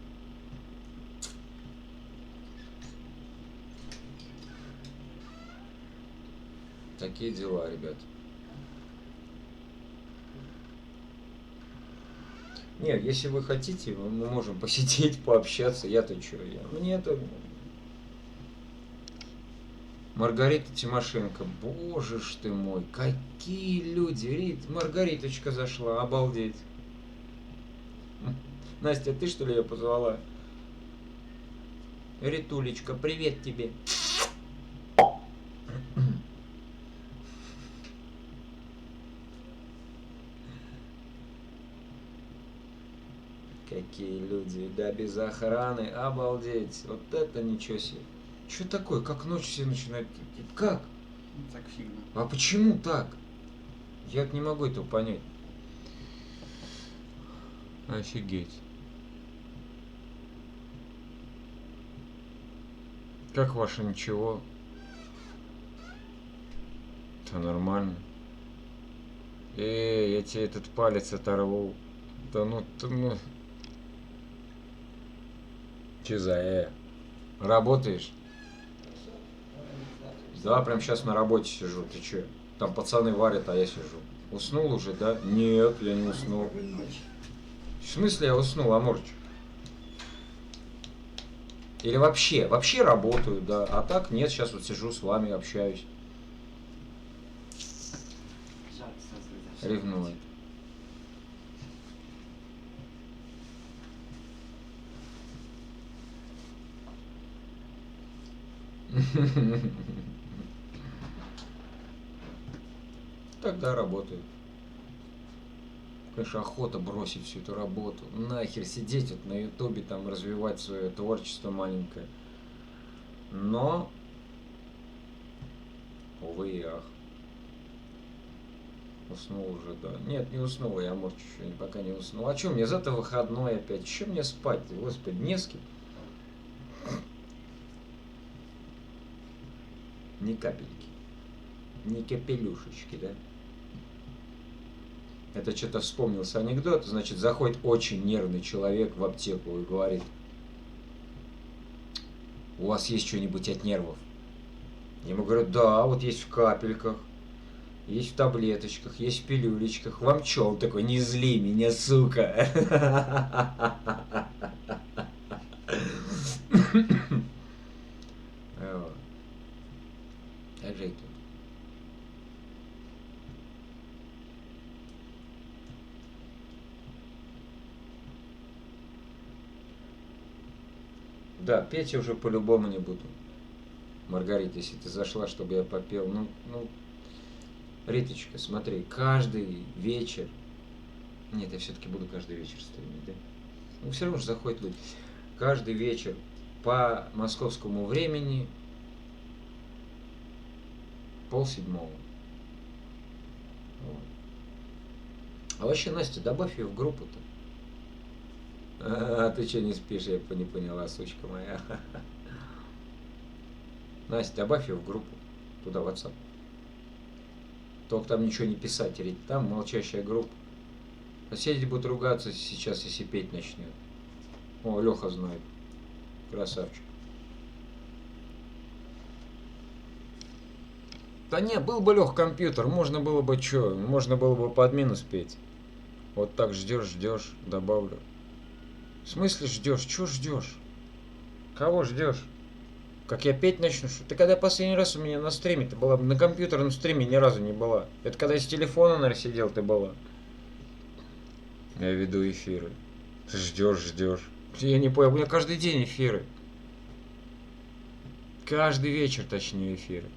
Speaker 1: Такие дела, ребят. Нет, если вы хотите, мы можем посидеть, пообщаться. Я-то что? Мне это... Маргарита Тимошенко. Боже ж ты мой, какие люди. Маргариточка зашла, обалдеть. Настя, ты что ли ее позвала? Ритулечка, привет тебе. Какие люди, да, без охраны, обалдеть. Вот это ничего себе. Что такое? Как ночь все начинают? Как?
Speaker 2: Ну, так фигня.
Speaker 1: А почему так? Я не могу этого понять. Офигеть. Как ваше ничего? Да нормально. Я тебе этот палец оторву. Да ну ты ну. Че за Работаешь? Да, прям сейчас на работе сижу. Ты че? Там пацаны варят, а я сижу. Уснул уже, да? Нет, я не уснул. В смысле я уснул, Амурч? Или вообще работаю, да. А так нет, сейчас вот сижу с вами, общаюсь. Ревнует. Тогда работаю. Конечно, охота бросить всю эту работу. Нахер сидеть вот на ютубе, там развивать свое творчество маленькое. Но, увы и ах. Уснул уже, да. Нет, не уснул, я, может, еще пока не уснул. А что, мне завтра выходной опять? Че мне спать-то? Господи, не с кем. Ни капельки. Ни капелюшечки, да? Это что-то вспомнился анекдот. Значит, заходит очень нервный человек в аптеку и говорит: у вас есть что-нибудь от нервов? Ему говорят: да, вот есть в капельках, есть в таблеточках, есть в пилюлечках. Вам чё? Он такой: не зли меня, сука. Так же и тут. Да, петь я уже по-любому не буду. Маргарита, если ты зашла, чтобы я попел, ну, Риточка, смотри, каждый вечер... Нет, я все-таки буду каждый вечер стримить, да? Ну, все равно же заходят люди. Каждый вечер по московскому времени 6:30. Вот. А вообще, Настя, добавь ее в группу-то. А ты что не спишь, я не поняла, сучка моя. Настя, добавь ее в группу, туда, в WhatsApp. Только там ничего не писать, там молчащая группа. Соседи будут ругаться сейчас, если петь начнет. О, Леха знает. Красавчик. Да не, был бы лег компьютер, можно было бы что, можно было бы под минус петь. Вот так ждешь, добавлю. В смысле ждешь? Чего ждешь? Кого ждешь? Как я петь начну? Что? Ты когда последний раз у меня на стриме ты была? На компьютерном стриме ни разу не была. Это когда я с телефона, наверное, сидел, ты была. Я веду эфиры. Ждешь. Я не понял, у меня каждый день эфиры. Каждый вечер, точнее, эфиры.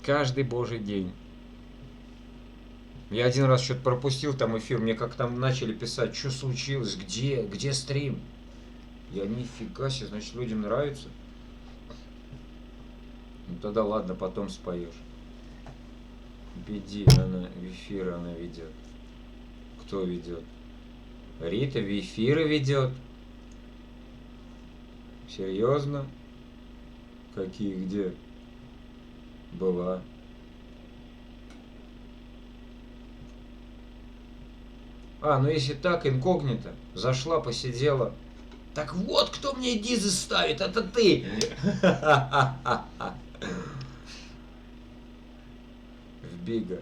Speaker 1: Каждый божий день. Я один раз что-то пропустил там эфир, мне как там начали писать, что случилось, где стрим. Я нифига себе, значит людям нравится. Ну тогда ладно, потом споешь. Беди, она в эфиры она ведет. Кто ведет? Рита в эфиры ведет. Серьезно? Какие, где? Была. А, ну если так, инкогнито. Зашла, посидела. Так вот, кто мне дизы ставит, это ты. В Бига.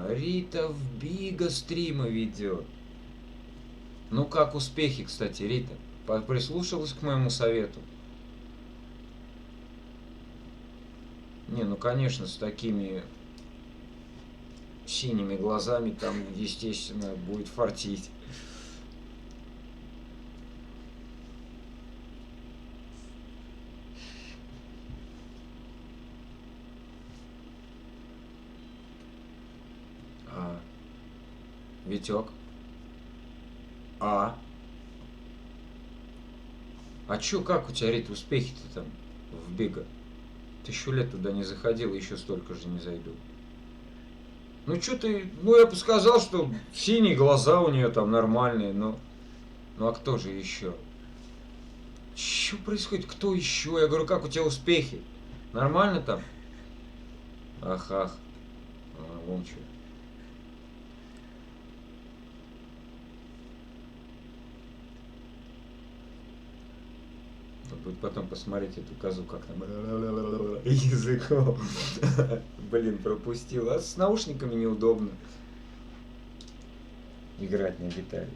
Speaker 1: Рита в Бига стримы ведет. Ну как успехи, кстати, Рита? Прислушалась к моему совету? Не, ну конечно, с такими синими глазами там, естественно, будет фартить. Витек. А чё, как у тебя, Рита, успехи-то там в Бига? 1000 лет туда не заходил, еще столько же не зайду. Ну чё ты, ну я бы сказал, что синие глаза у нее там нормальные, но... Ну а кто же еще? Что происходит? Кто еще? Я говорю, как у тебя успехи? Нормально там? Ах. Вон что. Будет потом посмотреть эту козу, как там языком. Блин, пропустил. А с наушниками неудобно играть на гитаре.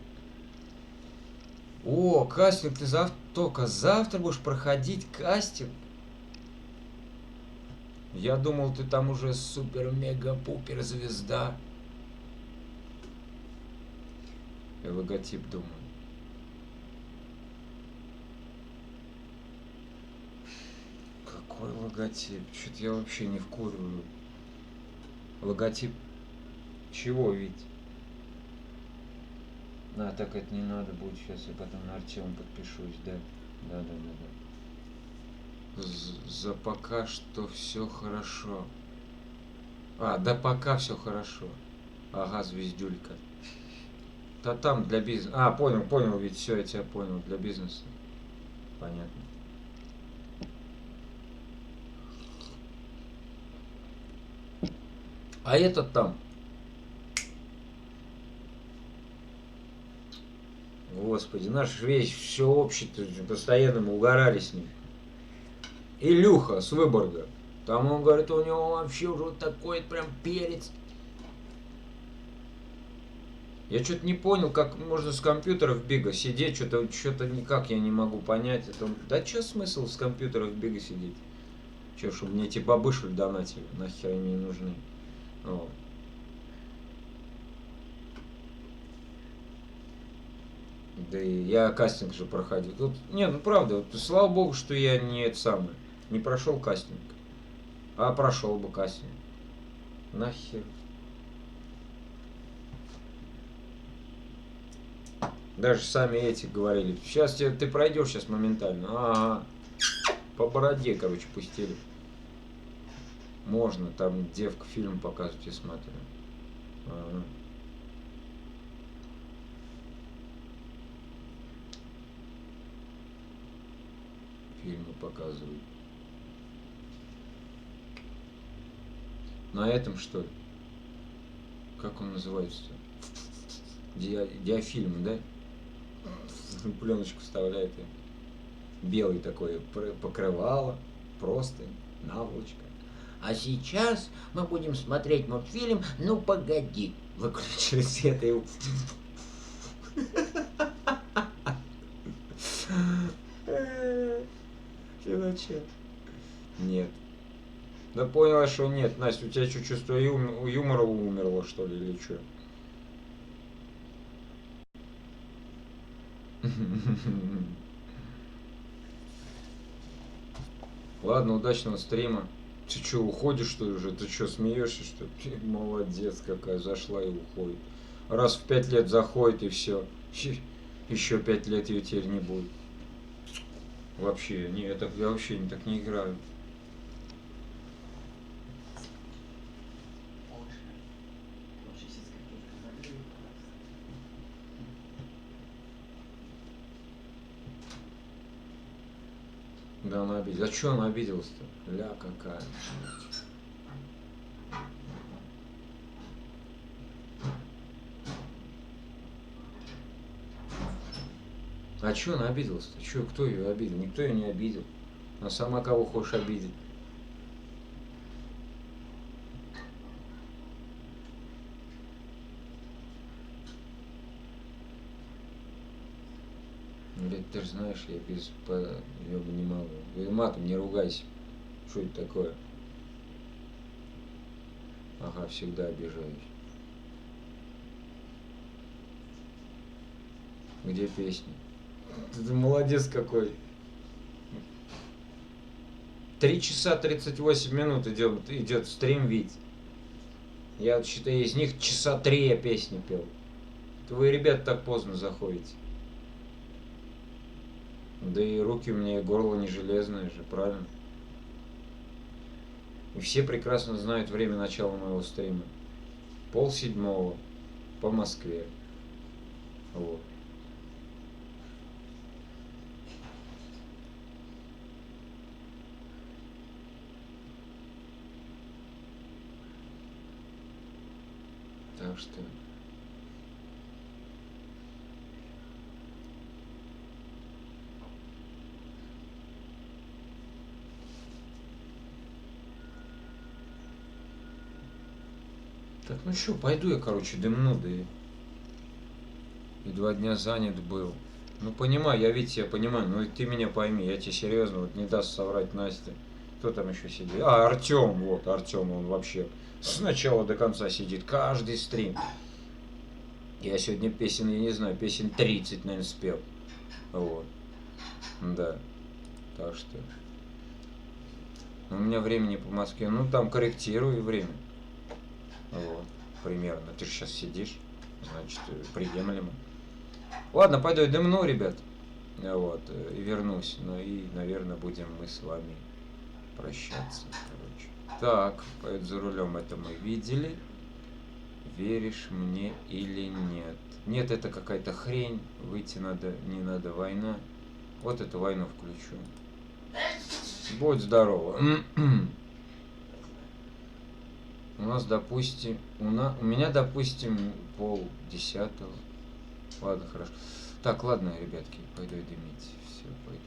Speaker 1: О, кастинг, ты только завтра будешь проходить кастинг? Я думал, ты там уже супер-мега-пупер звезда. И логотип думаю. Какой логотип? Что-то я вообще не вкуриваю. Логотип чего, ведь? А, так это не надо будет. Сейчас я потом на Артема подпишусь, да. Да. За пока что все хорошо. Да пока все хорошо. Ага, звездюлька. Да там для бизнеса. Понял, ведь все, я тебя понял. Для бизнеса. Понятно. А этот там. Господи, наш весь все общество, постоянно мы угорали с ним. Илюха с Выборга. Там он говорит, у него вообще уже вот такой прям перец. Я что-то не понял, как можно с компьютера в Бига сидеть, что-то никак я не могу понять. Да что смысл с компьютера в Бига сидеть? Че, чтобы мне эти бабыши донатили, нахер они не нужны. Вот. Да и я кастинг же проходил. Тут, не, ну правда, вот, слава богу, что я не прошел кастинг. А прошел бы кастинг. Нахер. Даже сами эти говорили. Сейчас ты пройдешь сейчас моментально. Ага. По бороде, короче, пустили. Можно, там девка фильм показывать, я смотрю. Ага. Фильмы показывают. На этом, что ли? Как он называется-то? Диафильмы, да? Пленочку вставляет. Белый такой покрывало, просто наволочка. А сейчас мы будем смотреть мультфильм «Ну погоди». Выключили свет и... Че? Нет. Да поняла, что нет. Настя, у тебя что, чувство юмора умерло, что ли, или что? Ладно, удачного стрима. Ты что, уходишь, что ли, уже? Ты что, смеешься, что ли? Молодец какая, зашла и уходит. Раз в 5 лет заходит и все. Еще 5 лет ее теперь не будет. Вообще, не, я вообще так не играю. Да, она обиделась. А что она обиделась-то? Ля какая. А что она обиделась-то? Чё, кто ее обидел? Никто ее не обидел. Она сама кого хочешь обидеть. Говорит, ты же знаешь, я без ёба не могу. Говорит, матом не ругайся. Что это такое? Ага, всегда обижаюсь. Где песня? Ты молодец какой. 3 часа 38 минут идет стрим, Вить. Я считаю, из них часа 3 я песни пел. Вы, ребят, так поздно заходите. Да и руки у меня, и горло не железное же, правильно? И все прекрасно знают время начала моего стрима. 6:30 по Москве. Вот. Так что... Так, ну что, пойду я, короче, дымну, да и 2 дня занят был. Ну, понимаю, я ведь тебя понимаю, ну и ты меня пойми, я тебе серьезно, вот не даст соврать Настя. Кто там еще сидит? А, Артем, вот, Артем, он вообще с начала до конца сидит, каждый стрим. Я сегодня песен, я не знаю, песен 30, наверное, спел. Вот. Да. Так что... У меня времени по Москве, ну там корректирую время. Вот, примерно. Ты же сейчас сидишь, значит, приемлемо. Ладно, пойду я дымну, ребят. Вот, и вернусь. Ну и, наверное, будем мы с вами прощаться, короче. Так, поет за рулем, это мы видели. Веришь мне или нет? Нет, это какая-то хрень. Выйти надо, не надо, война. Вот эту войну включу. Будь здорово. У нас, допустим, у меня, допустим, 9:30. Ладно, хорошо. Так, ладно, ребятки, пойду я дымить. Все, пойду.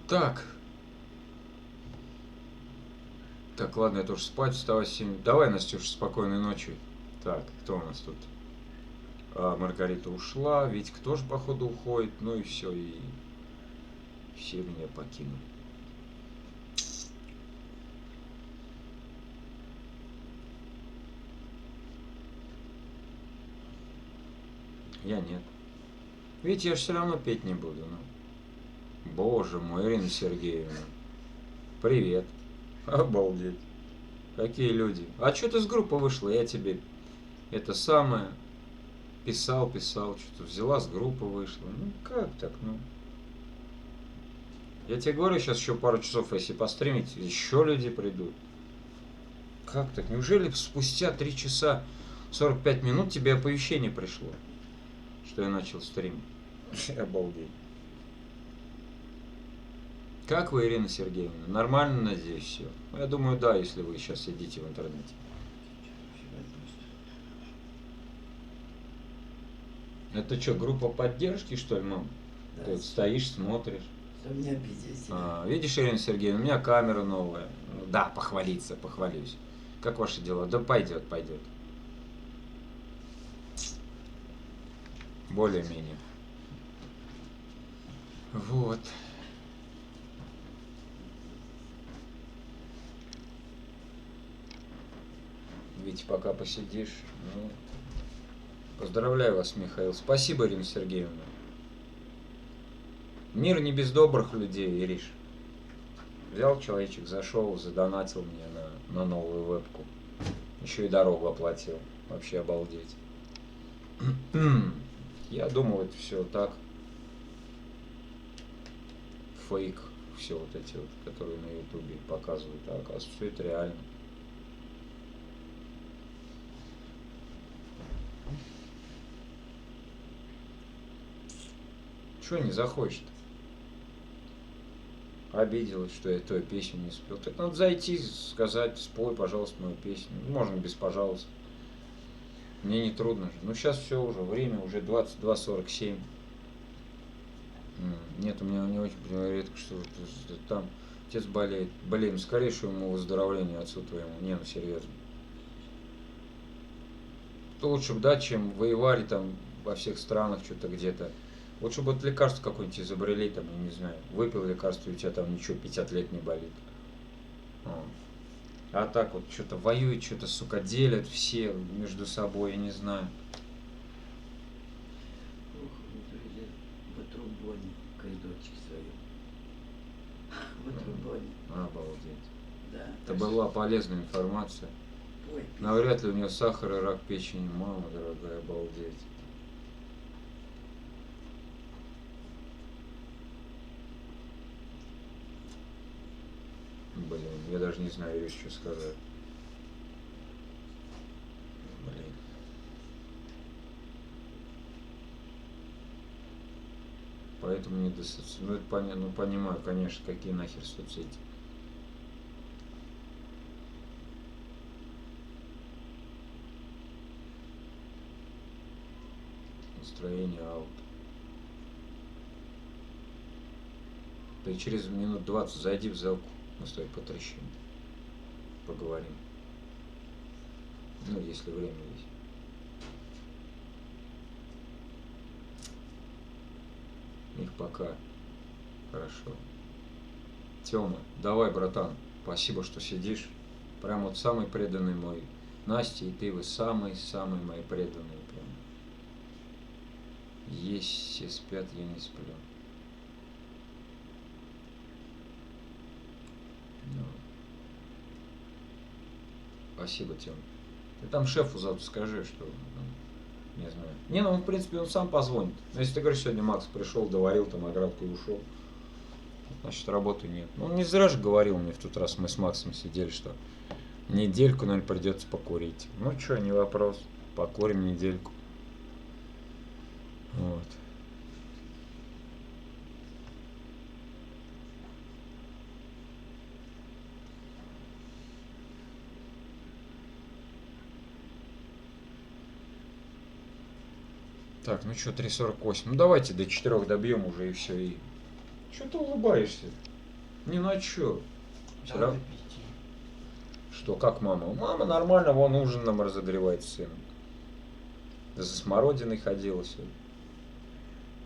Speaker 1: Так. Так, ладно, я тоже спать, вставать 7. Давай, Настюша, спокойной ночи. Так, кто у нас тут? Маргарита ушла, Витька тоже, походу, уходит. Ну и все, и все меня покинули. Я нет. Видите, я же все равно петь не буду. Ну. Боже мой, Ирина Сергеевна. Привет. Обалдеть. Какие люди. А что ты с группы вышла? Я тебе это самое писал, что-то взяла с группы вышла. Ну как так, ну? Я тебе говорю, сейчас еще пару часов, если постримить, еще люди придут. Как так? Неужели спустя 3 часа 45 минут тебе оповещение пришло, что я начал стрим? Обалдеть. Как вы, Ирина Сергеевна? Нормально, надеюсь, все? Ну, я думаю, да, если вы сейчас сидите в интернете. Это что, группа поддержки, что ли, мам?
Speaker 7: Да.
Speaker 1: Ты вот стоишь, смотришь.
Speaker 7: Чтобы не обидеть тебя.
Speaker 1: Видишь, Ирина Сергеевна, у меня камера новая. Ну, да, похвалиться, похвалюсь. Как ваши дела? Да пойдет. Более-менее. Вот. Ведь пока посидишь, ну, поздравляю вас, Михаил. Спасибо, Ирина Сергеевна. Мир не без добрых людей, Ириш. Взял человечек, зашел, задонатил мне на новую вебку. Еще и дорогу оплатил. Вообще обалдеть. Я думал, это все так. Фейк. Все вот эти вот, которые на ютубе показывают. А оказывается, все это реально. Чего не заходишь-то? Обиделась, что я твою песню не спел. Так надо зайти, сказать, спой, пожалуйста, мою песню. Можно без пожалуйста. Мне не трудно же. Ну сейчас все уже, время уже 22:47. Нет, у меня не очень редко, что там отец болеет. Блин, скорейшего ему выздоровления отцу твоему. Не, ну серьезно. То лучше бы, да, чем воевали там во всех странах, что-то где-то. Лучше бы вот лекарство какое-нибудь изобрели, там, я не знаю, выпил лекарство, и у тебя там ничего 50 лет не болит. А так вот что-то воюют, что-то, сука, делят все между собой, я не знаю.
Speaker 7: Ох, в отрубоне коридорчик своем. В отрубоне.
Speaker 1: Обалдеть.
Speaker 7: Да.
Speaker 1: Это была полезная информация.
Speaker 7: Ой,
Speaker 1: Навряд ли у нее сахар и рак печени. Мама дорогая, обалдеть. Блин, я даже не знаю, Ириш, что сказать. Блин. Поэтому не до соцсети. Ну, это понятно, ну, понимаю, конечно, какие нахер соцсети. Настроение аут. Ты через минут 20 зайди в залку. Мы с тобой потрещим. Поговорим. Ну, если время есть. Их пока. Хорошо. Тёма, давай, братан. Спасибо, что сидишь. Прям вот самый преданный мой. Настя и ты, вы самые-самые мои преданные. Прям. Есть, все спят, я не сплю. Ну. Спасибо, Тём. Ты там шефу завтра скажи, что... Не знаю. Не, ну, в принципе, он сам позвонит. Но если ты говоришь, сегодня Макс пришел, доварил там оградку и ушел, значит, работы нет. Ну, он не зря же говорил мне в тот раз, мы с Максом сидели, что недельку, наверное, придется покурить. Ну, что, не вопрос. Покурим недельку. Вот. Так, ну что, 3:48. Ну давайте до 4 добьем уже и все. И... Что ты улыбаешься? Не, ну а чё?
Speaker 2: Да,
Speaker 1: Всё равно-
Speaker 2: до 5.
Speaker 1: Что, как мама? Мама нормально, вон ужин нам разогревает с сыном. За смородиной ходила сегодня.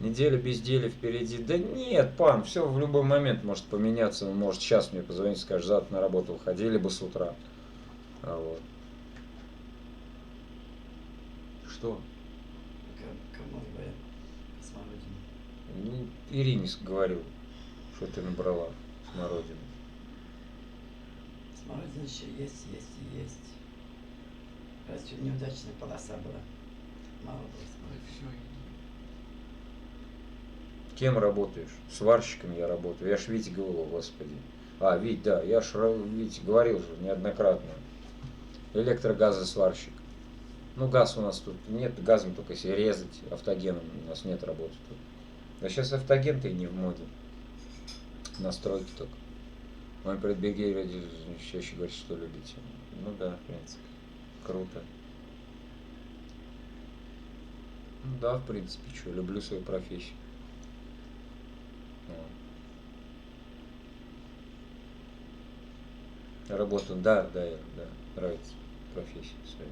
Speaker 1: Неделя безделия впереди. Да нет, пан, все в любой момент может поменяться. Он может сейчас мне позвонить, скажет, завтра на работу выходили бы с утра. А вот. Что?
Speaker 7: Кому говорят? Смородину.
Speaker 1: Ну, Ирине говорил, что ты набрала смородины.
Speaker 7: Смородина еще есть и есть. Разве неудачная полоса была? Мало было
Speaker 2: Да
Speaker 7: смородины.
Speaker 2: все, иди.
Speaker 1: Кем работаешь? Сварщиком я работаю. Я ж Вите говорил, господи. А, Вить, да, я ж Вите говорил же неоднократно. Электрогазосварщик. Ну, газ у нас тут нет, газом только если резать, автогеном у нас нет работы тут. А сейчас автоген-то и не в моде. Настройки только. Мой предбегей чаще говорит, что любите. Ну да, в принципе. Круто. Ну да, в принципе, что, люблю свою профессию. Работу, да, нравится профессия своя.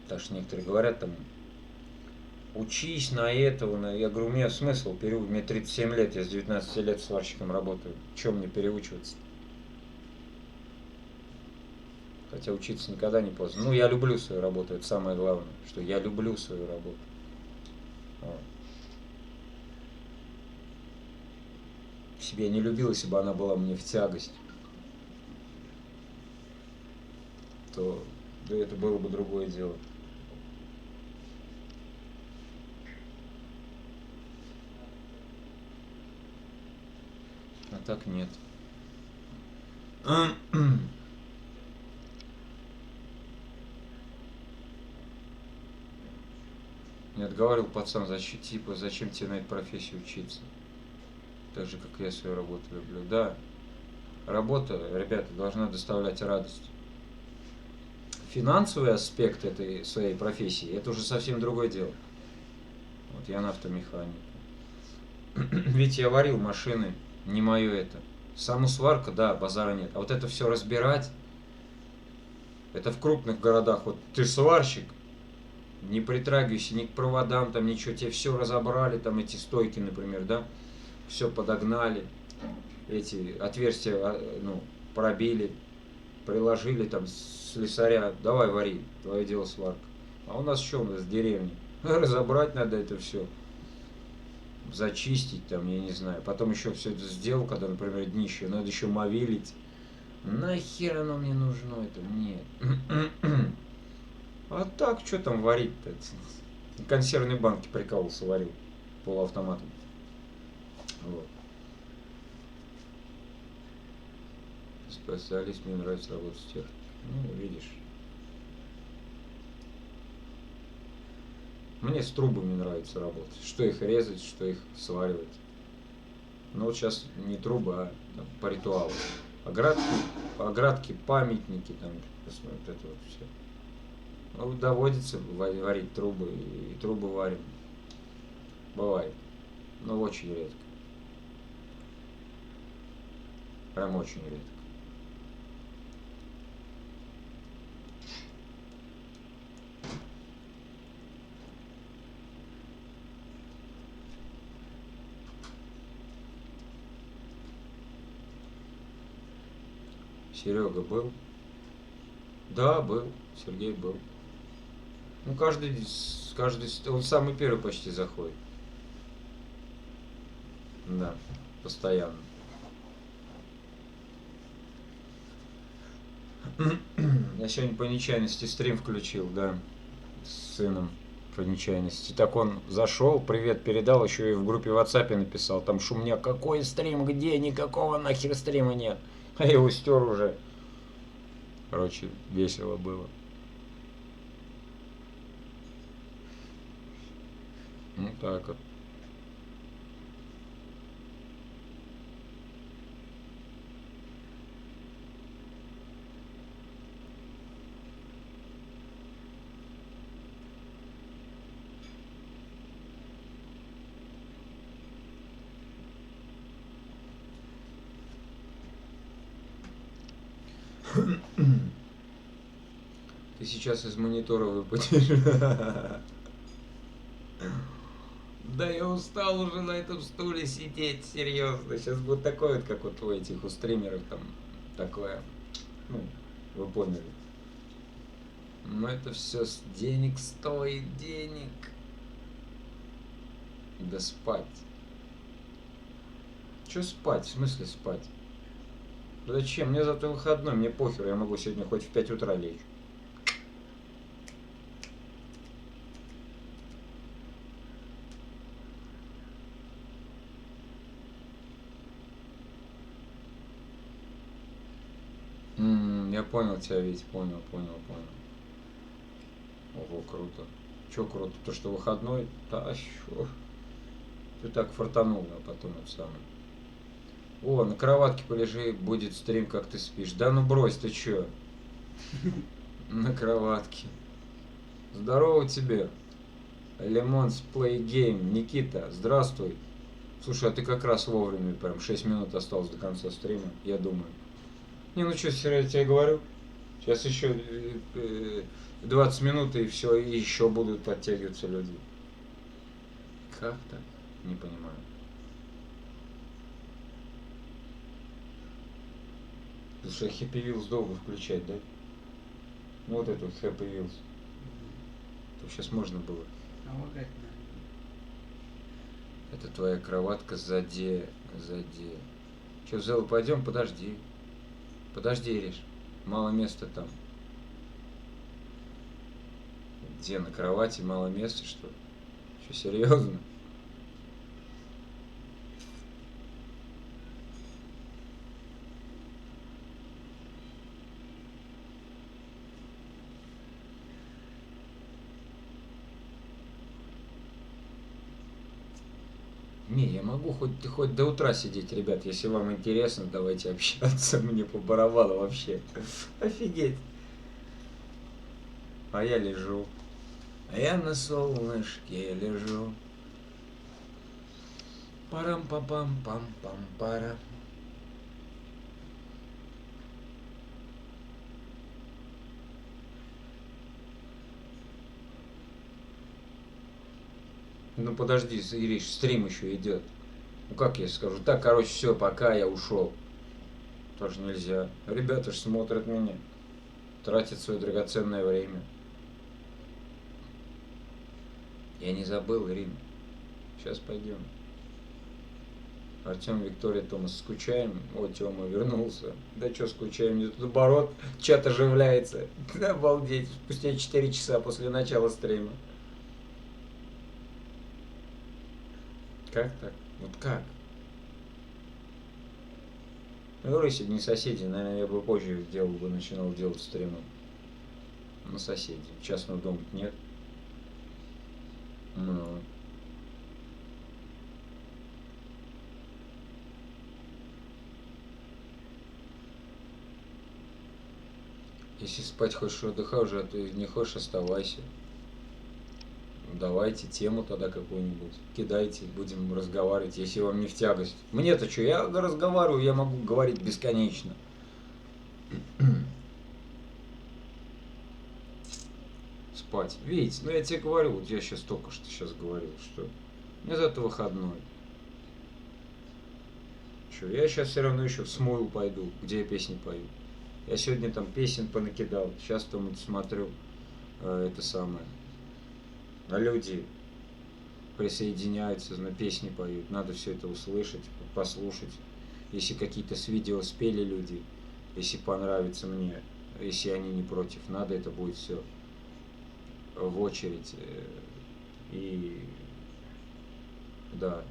Speaker 1: Так что некоторые говорят там, учись на этого, я говорю, у меня смысл переучиваться, мне 37 лет, я с 19 лет сварщиком работаю, чем мне переучиваться? Хотя учиться никогда не поздно. Ну, я люблю свою работу, это самое главное, что я люблю свою работу. Вот. Себе я не любил, если бы она была мне в тягость, то да, это было бы другое дело. А так нет. Не отговаривал пацан, зачем тебе на эту профессию учиться? Так же, как я свою работу люблю. Да, работа, ребята, должна доставлять радость. Финансовый аспект этой своей профессии, это уже совсем другое дело. Вот я на автомеханике. Ведь я варил машины, не мое это. Самосварка, да, базара нет. А вот это все разбирать, это в крупных городах. Вот ты сварщик, не притрагивайся ни к проводам, там ничего, тебе все разобрали, там эти стойки, например, да, все подогнали, эти отверстия, ну, пробили, приложили там слесаря, давай вари, твое дело сварка. А у нас что, у нас в деревне? Разобрать надо это все, зачистить там, я не знаю. Потом еще все это сделал, когда, например, днище, надо еще мовилить. Нахер оно мне нужно это? Нет. А так, что там варить-то? Консервные банки прикололся, варил полуавтоматом. Вот. Специалист, мне нравится работать с техникой. Ну, видишь. Мне с трубами нравится работать. Что их резать, что их сваривать. Ну вот сейчас не трубы, а там, по ритуалу. Оградки, памятники, там, вот это вот все. Ну, доводится варить трубы, и трубы варим. Бывает. Но очень редко. Прям очень редко. Серега был? Да, был. Сергей был. Ну, каждый, он самый первый почти заходит. Да, постоянно. Я сегодня по нечаянности стрим включил, да, с сыном по нечаянности. Так он зашел, привет передал, еще и в группе в WhatsApp написал. Там шумня, какой стрим, где, никакого нахер стрима нет. А я его стер уже. Короче, весело было. Ну так вот. сейчас из монитора выпадешь. Да я устал уже на этом стуле сидеть, серьезно. Сейчас будет такое, вот, как вот у этих, у стримеров там, такое. Ну, вы поняли. Но это все денег стоит, денег. Да спать. Че спать? В смысле спать? Зачем? Мне завтра выходной, мне похер, я могу сегодня хоть в 5 утра лечь. Я понял тебя, Вить, понял. Ого, круто. Че круто? То, что выходной? Да, чё? Ты так фартанул, а потом это самое. О, на кроватке полежи, будет стрим, как ты спишь. Да ну брось, ты чё? На кроватке. Здорово тебе. Лемонс Play Game. Никита, здравствуй. Слушай, а ты как раз вовремя, прям 6 минут осталось до конца стрима, я думаю. Не, ну что, я тебе говорю. Сейчас еще 20 минут и все, и еще будут подтягиваться люди. Как так? Не понимаю. Слушай, Happy Wheels долго включать, да? Ну вот эту вот Happy Wheels. То сейчас можно было.
Speaker 2: А лагать надо.
Speaker 1: Это твоя кроватка сзади. Че, в зал пойдем? Подожди. Подожди, Ириш. Мало места там. Где, на кровати мало места, что ли? Что, серьезно? Не, я могу хоть до утра сидеть, ребят. Если вам интересно, давайте общаться. Мне по барабану вообще. Офигеть. А я лежу. А я на солнышке лежу. Парам-пам-пам-пам-пара. Ну подожди, Ириш, стрим еще идет. Ну как я скажу? Так, короче, все, пока я ушел. Тоже нельзя. Ребята ж смотрят меня. Тратят свое драгоценное время. Я не забыл, Ирина. Сейчас пойдем. Артем, Виктория, Томас, скучаем? О, Тёма вернулся. Да что скучаем? Мне тут наоборот, чат оживляется. Обалдеть. Спустя 4 часа после начала стрима. Как так? Вот как? Я говорю, если бы не соседи, наверное, я бы позже начинал делать стримы. На соседей. Частного дома нет. Ну. Если спать хочешь, отдыхай уже, а ты не хочешь, оставайся. Давайте тему тогда какую-нибудь. Кидайте, будем разговаривать, если вам не в тягость. Мне-то что, я разговариваю, я могу говорить бесконечно. Спать. Видите, ну я тебе говорю, вот я сейчас только что говорил, что мне завтра выходной. Что, я сейчас все равно еще в Смойл пойду, где я песни пою. Я сегодня там песен понакидал, сейчас там смотрю, это самое. А люди присоединяются, на песни поют. Надо все это услышать, послушать. Если какие-то с видео спели люди, если понравится мне, если они не против, надо это будет все в очередь. И да,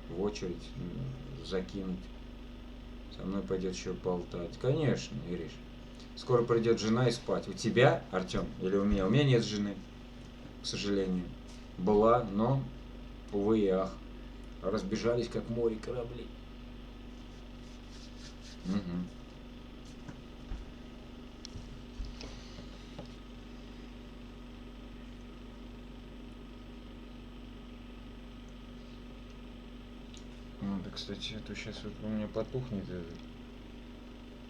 Speaker 1: в очередь закинуть. Со мной пойдет еще болтать. Конечно, Ириш. Скоро придет жена и спать. У тебя, Артем, или у меня? У меня нет жены. К сожалению, была, но, увы и ах, разбежались, как море кораблей. Угу. Надо, кстати, это сейчас вот у меня потухнет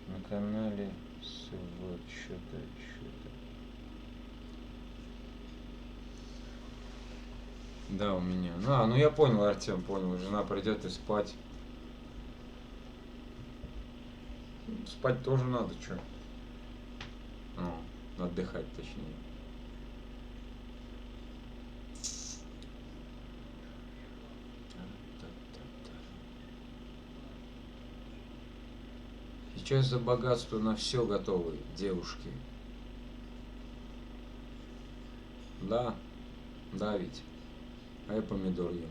Speaker 1: на канале. Вот, что-то. Да, у меня. Ну я понял, Артем, понял. Жена придет и спать. Спать тоже надо, что? Ну, отдыхать точнее. Сейчас за богатство на все готовы, девушки. Да, да ведь. А я помидор ем.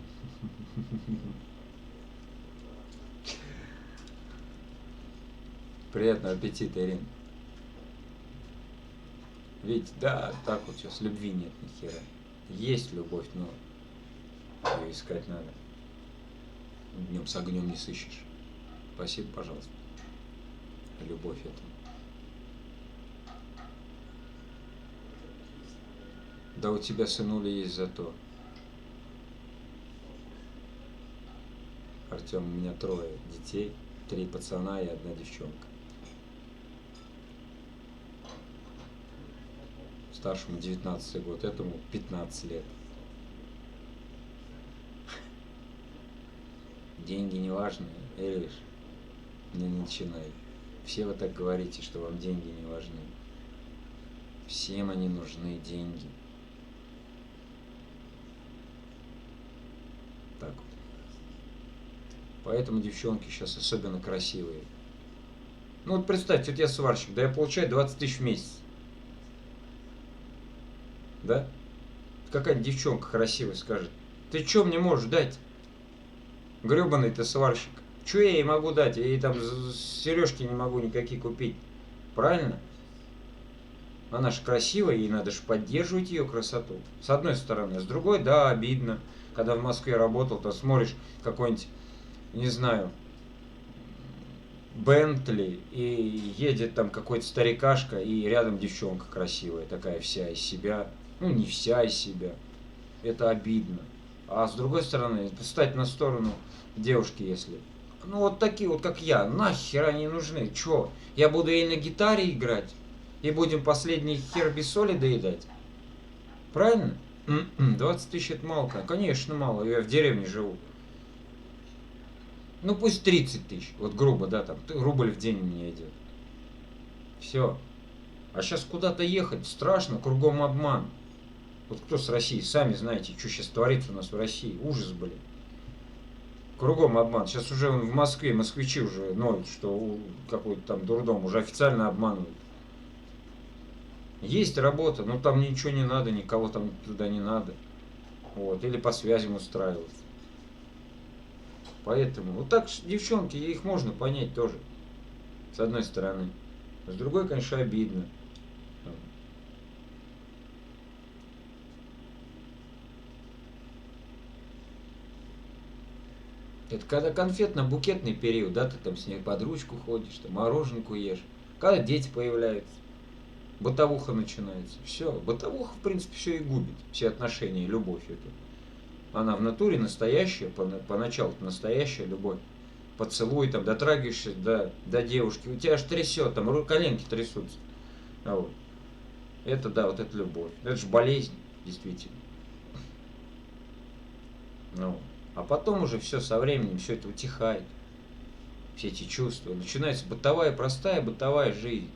Speaker 1: Приятного аппетита, Ирин. Ведь, да, так вот сейчас любви нет ни хера. Есть любовь, но ее искать надо. Днем с огнем не сыщешь. Спасибо, пожалуйста. Любовь это. Да у тебя, сынуля, есть зато. Артем, у меня 3 детей, 3 пацана и 1 девчонка. Старшему 19 год, этому 15 лет. Деньги не важны, Эриш, не начинай. Все вы так говорите, что вам деньги не важны. Всем они нужны, деньги. Так вот. Поэтому девчонки сейчас особенно красивые. Ну вот представьте, вот я сварщик, да я получаю 20 тысяч в месяц. Да? Какая-нибудь девчонка красивая скажет: ты что мне можешь дать? Гребаный ты сварщик. Что я ей могу дать? Я ей там сережки не могу никакие купить. Правильно? Она же красивая, ей надо же поддерживать ее красоту. С одной стороны. С другой, да, обидно. Когда в Москве работал, то смотришь какой-нибудь, не знаю, Бентли, и едет там какой-то старикашка, и рядом девчонка красивая, такая вся из себя. Ну, не вся из себя. Это обидно. А с другой стороны, встать на сторону девушки, если... Ну, вот такие вот, как я, нахер они нужны? Чё? Я буду ей на гитаре играть? И будем последний хер без соли доедать? Правильно? 20 тысяч это мало, конечно мало, я в деревне живу. Ну пусть 30 тысяч, вот грубо, да, там, рубль в день у меня идет. Все. А сейчас куда-то ехать страшно, кругом обман. Вот кто с России, сами знаете, что сейчас творится у нас в России. Ужас, блин. Кругом обман. Сейчас уже в Москве москвичи уже ноют, что какой-то там дурдом уже официально обманывают. Есть работа, но там ничего не надо, никого там туда не надо. Вот. Или по связям устраиваться. Поэтому, вот так, девчонки, их можно понять тоже. С одной стороны. С другой, конечно, обидно. Это когда конфетно-букетный период, да, ты там с ней под ручку ходишь, там мороженку ешь. Когда дети появляются, бытовуха начинается. Все, бытовуха, в принципе, все и губит. Все отношения, любовь эту. Она в натуре настоящая, поначалу настоящая любовь. Поцелуй, там, дотрагиваешься до девушки, у тебя аж трясет, там коленки трясутся. А вот. Это, да, вот это любовь. Это же болезнь, действительно. Ну, а потом уже все со временем, все это утихает. Все эти чувства. Начинается бытовая, простая бытовая жизнь.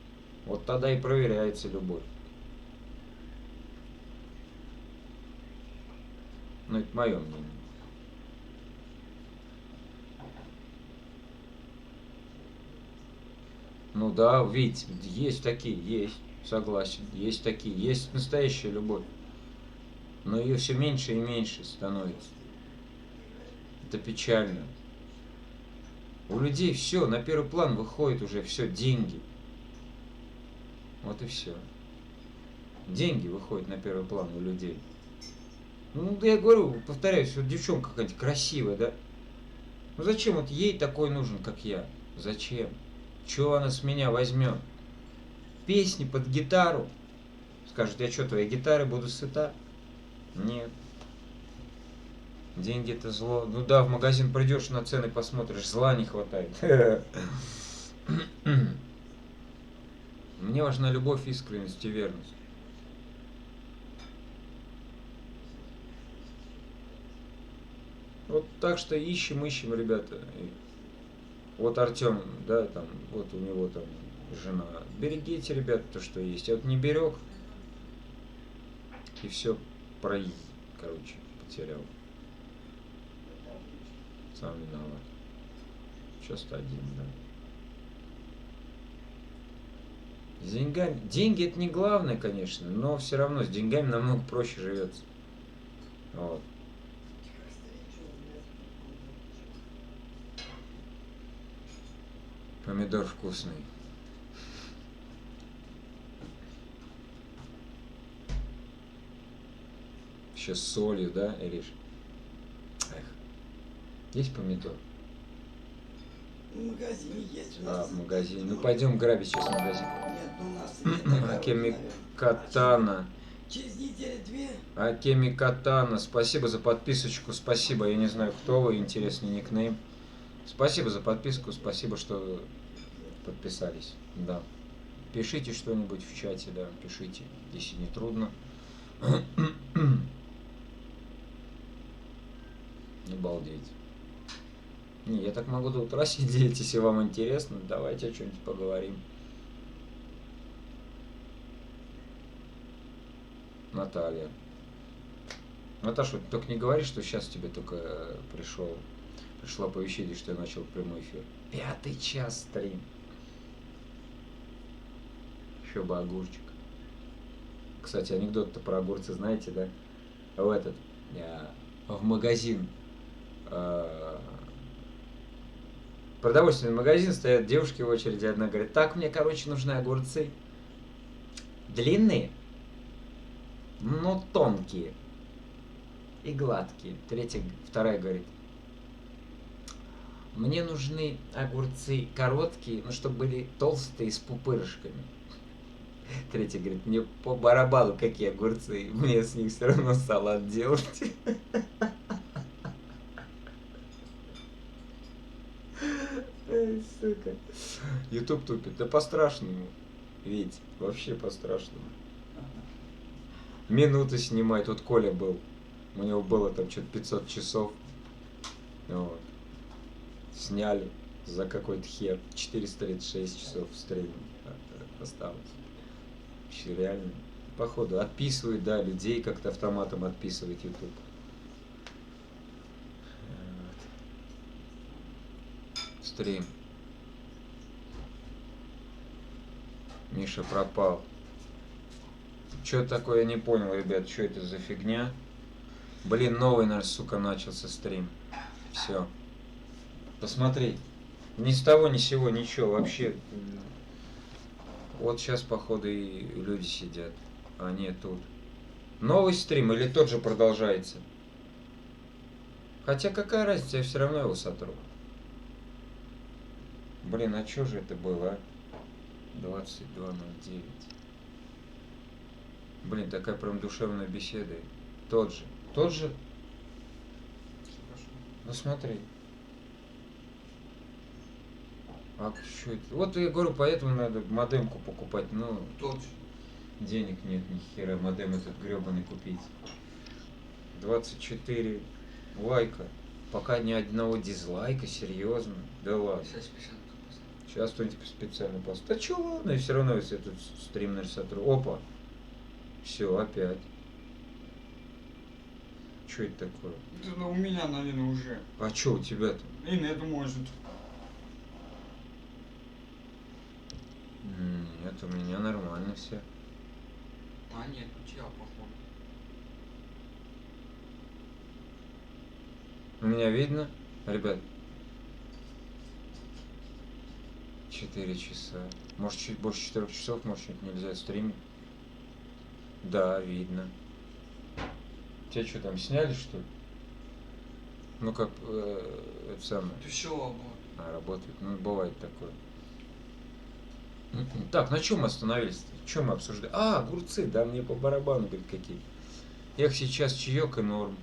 Speaker 1: Вот тогда и проверяется любовь. Ну, это мое мнение. Ну да, видите, есть такие, есть, согласен, есть такие, есть настоящая любовь. Но ее все меньше и меньше становится. Это печально. У людей все, на первый план выходит уже все, деньги. Вот и все. Деньги выходят на первый план у людей. Ну, я говорю, повторяюсь, вот девчонка какая-нибудь красивая, да? Ну зачем вот ей такой нужен, как я? Зачем? Чего она с меня возьмет? Песни под гитару? Скажет, я что, твоей гитары буду сыта? Нет. Деньги это зло. Ну да, в магазин придешь, на цены посмотришь, зла не хватает. Мне важна любовь, искренность и верность. Вот так что ищем, ребята. И вот Артем, да, там, вот у него там жена. Берегите, ребята, то, что есть. Я вот не берег. И все короче, потерял. Сам виноват. Сейчас один, да. С деньгами. Деньги это не главное, конечно, но все равно с деньгами намного проще живется. Вот. Помидор вкусный. Еще с солью, да, Ириш? Эх. Есть помидор?
Speaker 7: В магазине есть у
Speaker 1: А,
Speaker 7: нас.
Speaker 1: в магазине. Ну пойдем грабить сейчас магазин.
Speaker 7: Нет, у нас нет такого,
Speaker 1: Акеми
Speaker 7: наверное.
Speaker 1: Катана.
Speaker 7: Через неделю-две.
Speaker 1: Акеми Катана. Спасибо за подписочку. Спасибо. Я не знаю, кто вы. Интересный никнейм. Спасибо за подписку. Спасибо, что подписались. Да. Пишите что-нибудь в чате, да. Пишите, если не трудно. Обалдеть. Не, я так могу до утра сидеть, если вам интересно. Давайте о чем-нибудь поговорим. Наталья. Наташа, только не говори, что сейчас тебе только пришло оповещение, что я начал прямой эфир. 5 час стрим. Еще бы огурчик. Кстати, анекдот-то про огурцы знаете, да? В магазин. Продовольственный магазин, стоят девушки в очереди, одна говорит: так, мне, короче, нужны огурцы. Длинные, но тонкие и гладкие. Вторая говорит: мне нужны огурцы короткие, но чтобы были толстые, с пупырышками. Третья говорит: мне по барабану какие огурцы, мне с них все равно салат делать. Эй, сука. YouTube тупит. Да по-страшному. Ведь вообще по-страшному. Минуты снимать. Тут Коля был. У него было там что-то 500 часов. Вот. Сняли за какой-то хер. 436 часов стрима осталось. Вообще реально. Походу отписывает, да, людей как-то автоматом отписывает YouTube. Стрим. Миша пропал. Что такое, я не понял, ребят, что это за фигня? Блин, новый, наверное, сука, начался стрим. Все. Посмотри. Ни с того, ни с сего, ничего, вообще. Вот сейчас, походу, и люди сидят. А нет, тут. Новый стрим или тот же продолжается? Хотя какая разница, я все равно его сотру. Блин, а что же это было, а? 22:09. Блин, такая прям душевная беседа. Тот же. Ну смотри. А что это? Вот я говорю, поэтому надо модемку покупать. Ну,
Speaker 2: Тот же.
Speaker 1: денег нет ни хера модем этот гребаный купить. 24 лайка. Пока ни одного дизлайка, серьезно. Да ладно.
Speaker 2: Сейчас специально тут поставил.
Speaker 1: Сейчас кто-нибудь специально поставит. Да чё, ладно, и все равно, если этот стрим, наверное, сотру. Опа. Все, опять. Что это такое?
Speaker 2: Это у меня, наверное, уже.
Speaker 1: А что у тебя-то?
Speaker 2: И на это может.
Speaker 1: Нет, у меня нормально все.
Speaker 2: А нет, у тебя, походу.
Speaker 1: У меня видно, ребят, 4 часа. Может, чуть больше 4 часов, может, чуть нельзя стримить. Да, видно. Тебя что, там сняли, что ли? Ну, как, это самое.
Speaker 2: Ты все,
Speaker 1: А, работает. Ну, бывает такое. Так, на чем мы остановились? Чем мы обсуждали? А, огурцы, да, мне по барабану, говорит, какие. Эх, сейчас чаек и норм.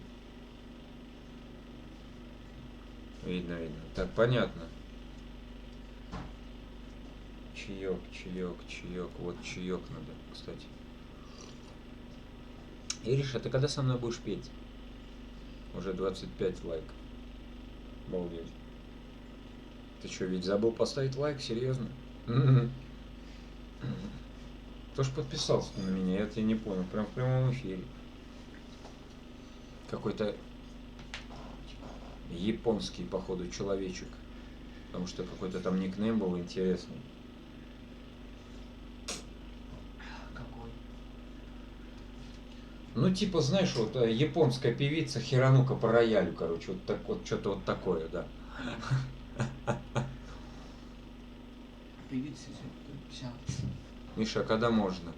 Speaker 1: Видно. Так, понятно. Чаек. Вот чаек надо, кстати. Ириш, а ты когда со мной будешь петь? Уже 25 лайков. Обалдеть. Ты что, ведь забыл поставить лайк? Серьезно? Кто ж подписался на меня? Я тебя не понял. Прям в прямом эфире. Какой-то японский, походу, человечек. Потому что какой-то там никнейм был интересный.
Speaker 2: Какой?
Speaker 1: Ну, типа, знаешь, вот японская певица Хиранука по роялю, короче, вот так вот, что-то вот такое, да.
Speaker 2: Певица подписалась.
Speaker 1: Миша, а когда можно?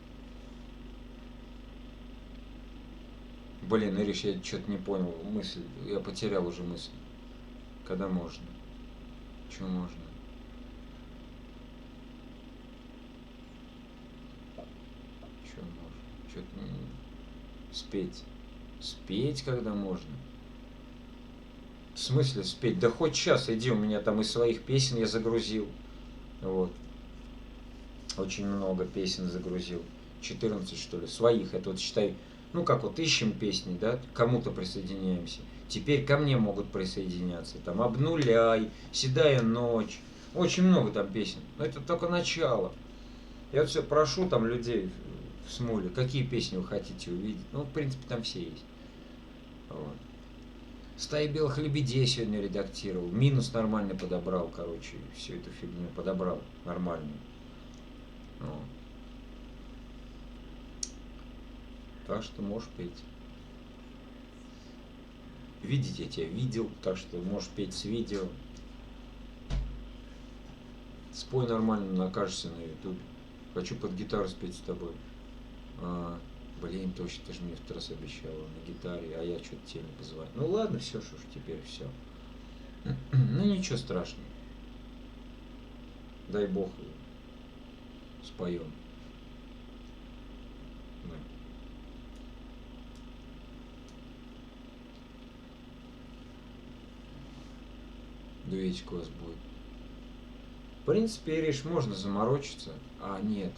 Speaker 1: Блин, Ириш, я что-то не понял мысль, я потерял уже мысль. Когда можно? Чего можно? Чего можно? Что-то спеть. Спеть когда можно? В смысле спеть? Да хоть сейчас иди, у меня там из своих песен я загрузил. Вот. Очень много песен загрузил. 14, что ли, своих. Это вот считай, ну как вот ищем песни, да, к кому-то присоединяемся. Теперь ко мне могут присоединяться. Там «Обнуляй», «Седая ночь». Очень много там песен. Но это только начало. Я вот все прошу там людей в Смоле, какие песни вы хотите увидеть. Ну, в принципе, там все есть. Вот. «Стаи белых лебедей» сегодня редактировал. «Минус» нормально подобрал, короче. Всю эту фигню подобрал нормальную. Вот. Так что можешь петь. Видеть я тебя видел, так что можешь петь с видео. Спой нормально, окажешься на ютубе. Хочу под гитару спеть с тобой. Блин, точно, ты же мне в раз обещала на гитаре, а я что-то тебе не позвонил. Ну ладно, все, что ж, теперь все. Ну ничего страшного. Дай бог споем. Да. Дуэтик у вас будет. В принципе, Ириш, можно заморочиться. А нет,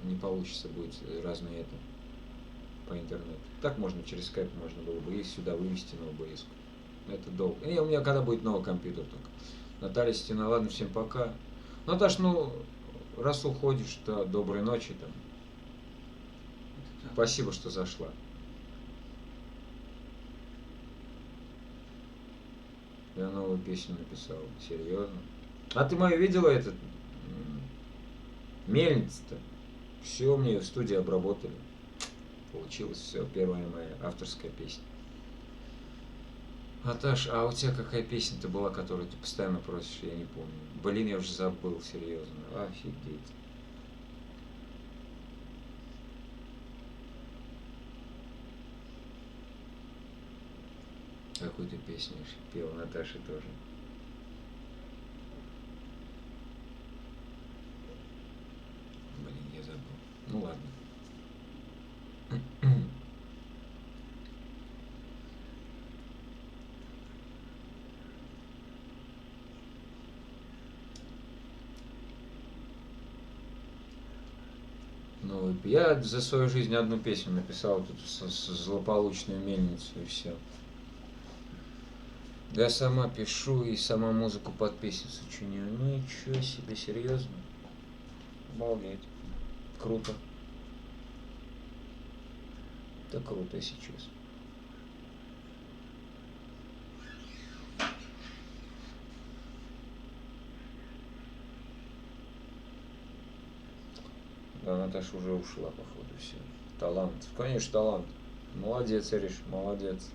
Speaker 1: не получится, будет разные это по интернету. Так можно через скайп можно было бы и сюда вывести на ОБС. Это долго. И у меня когда будет новый компьютер только. Наталья Стена, ладно, всем пока. Наташ, ну, раз уходишь, то доброй ночи там. Спасибо, что зашла. Я новую песню написал. Серьезно? А ты мою видела этот? Мельница-то. Все мне в студии обработали. Получилось все. Первая моя авторская песня. Наташ, а у тебя какая песня-то была, которую ты постоянно просишь? Я не помню. Блин, я уже забыл, серьезно. Офигеть. Какую ты песню пела Наташа тоже? Блин, я забыл. Ну ладно. Новый. Я за свою жизнь одну песню написал, тут злополучную мельницу и все. Я сама пишу и сама музыку под песню сочиняю. Ну и чё себе, серьезно? Обалдеть. Круто. Это круто сейчас. Да, Наташа уже ушла, походу, все. Талант. Конечно, талант. Молодец, Ириш, молодец.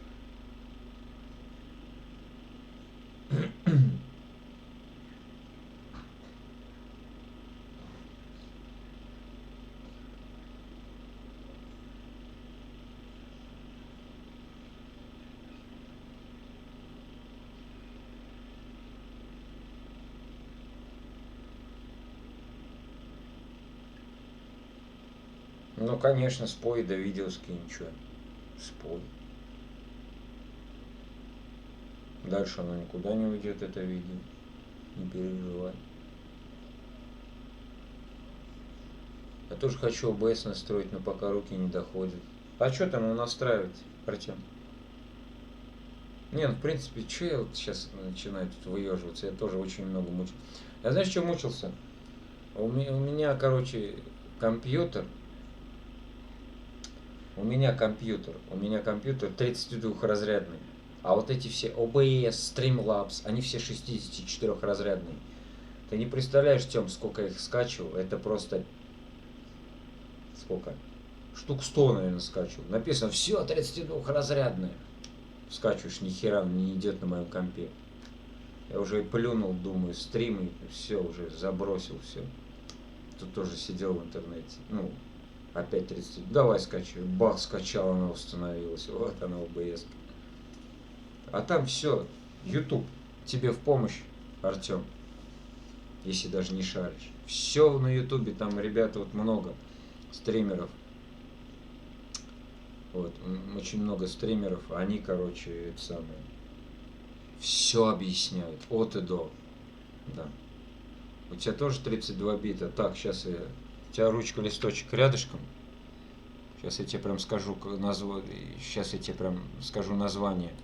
Speaker 1: Ну, конечно, спой, да видео скинь, чё. Спой. Дальше оно никуда не уйдет, это видео. Не переживай. Я тоже хочу OBS настроить, но пока руки не доходят. А что там его настраивать, Артем? Не, ну в принципе, что я вот сейчас начинаю тут выеживаться, я тоже очень много мучился. Я знаешь, что мучился? У меня, короче, компьютер. У меня компьютер 32-разрядный. А вот эти все OBS, Streamlabs, они все 64-разрядные. Ты не представляешь, Тём, сколько я их скачивал. Это просто... Сколько? Штук 100, наверное, скачивал. Написано, все 32-разрядное. Скачиваешь, ни хера не идет на моем компе. Я уже и плюнул, думаю, стримы, все, уже забросил все. Тут тоже сидел в интернете. Ну, опять 30. Давай скачивай. Бах, скачал, она установилась. Вот она, OBS. А там все. YouTube тебе в помощь, Артем. Если даже не шаришь. Все на Ютубе, там ребята вот много стримеров. Вот, очень много стримеров, они, короче, это самое, все объясняют, от и до. Да. У тебя тоже 32 бита. Так, сейчас я... У тебя ручка, листочек рядышком. Сейчас я тебе прям скажу Сейчас я тебе прям скажу название.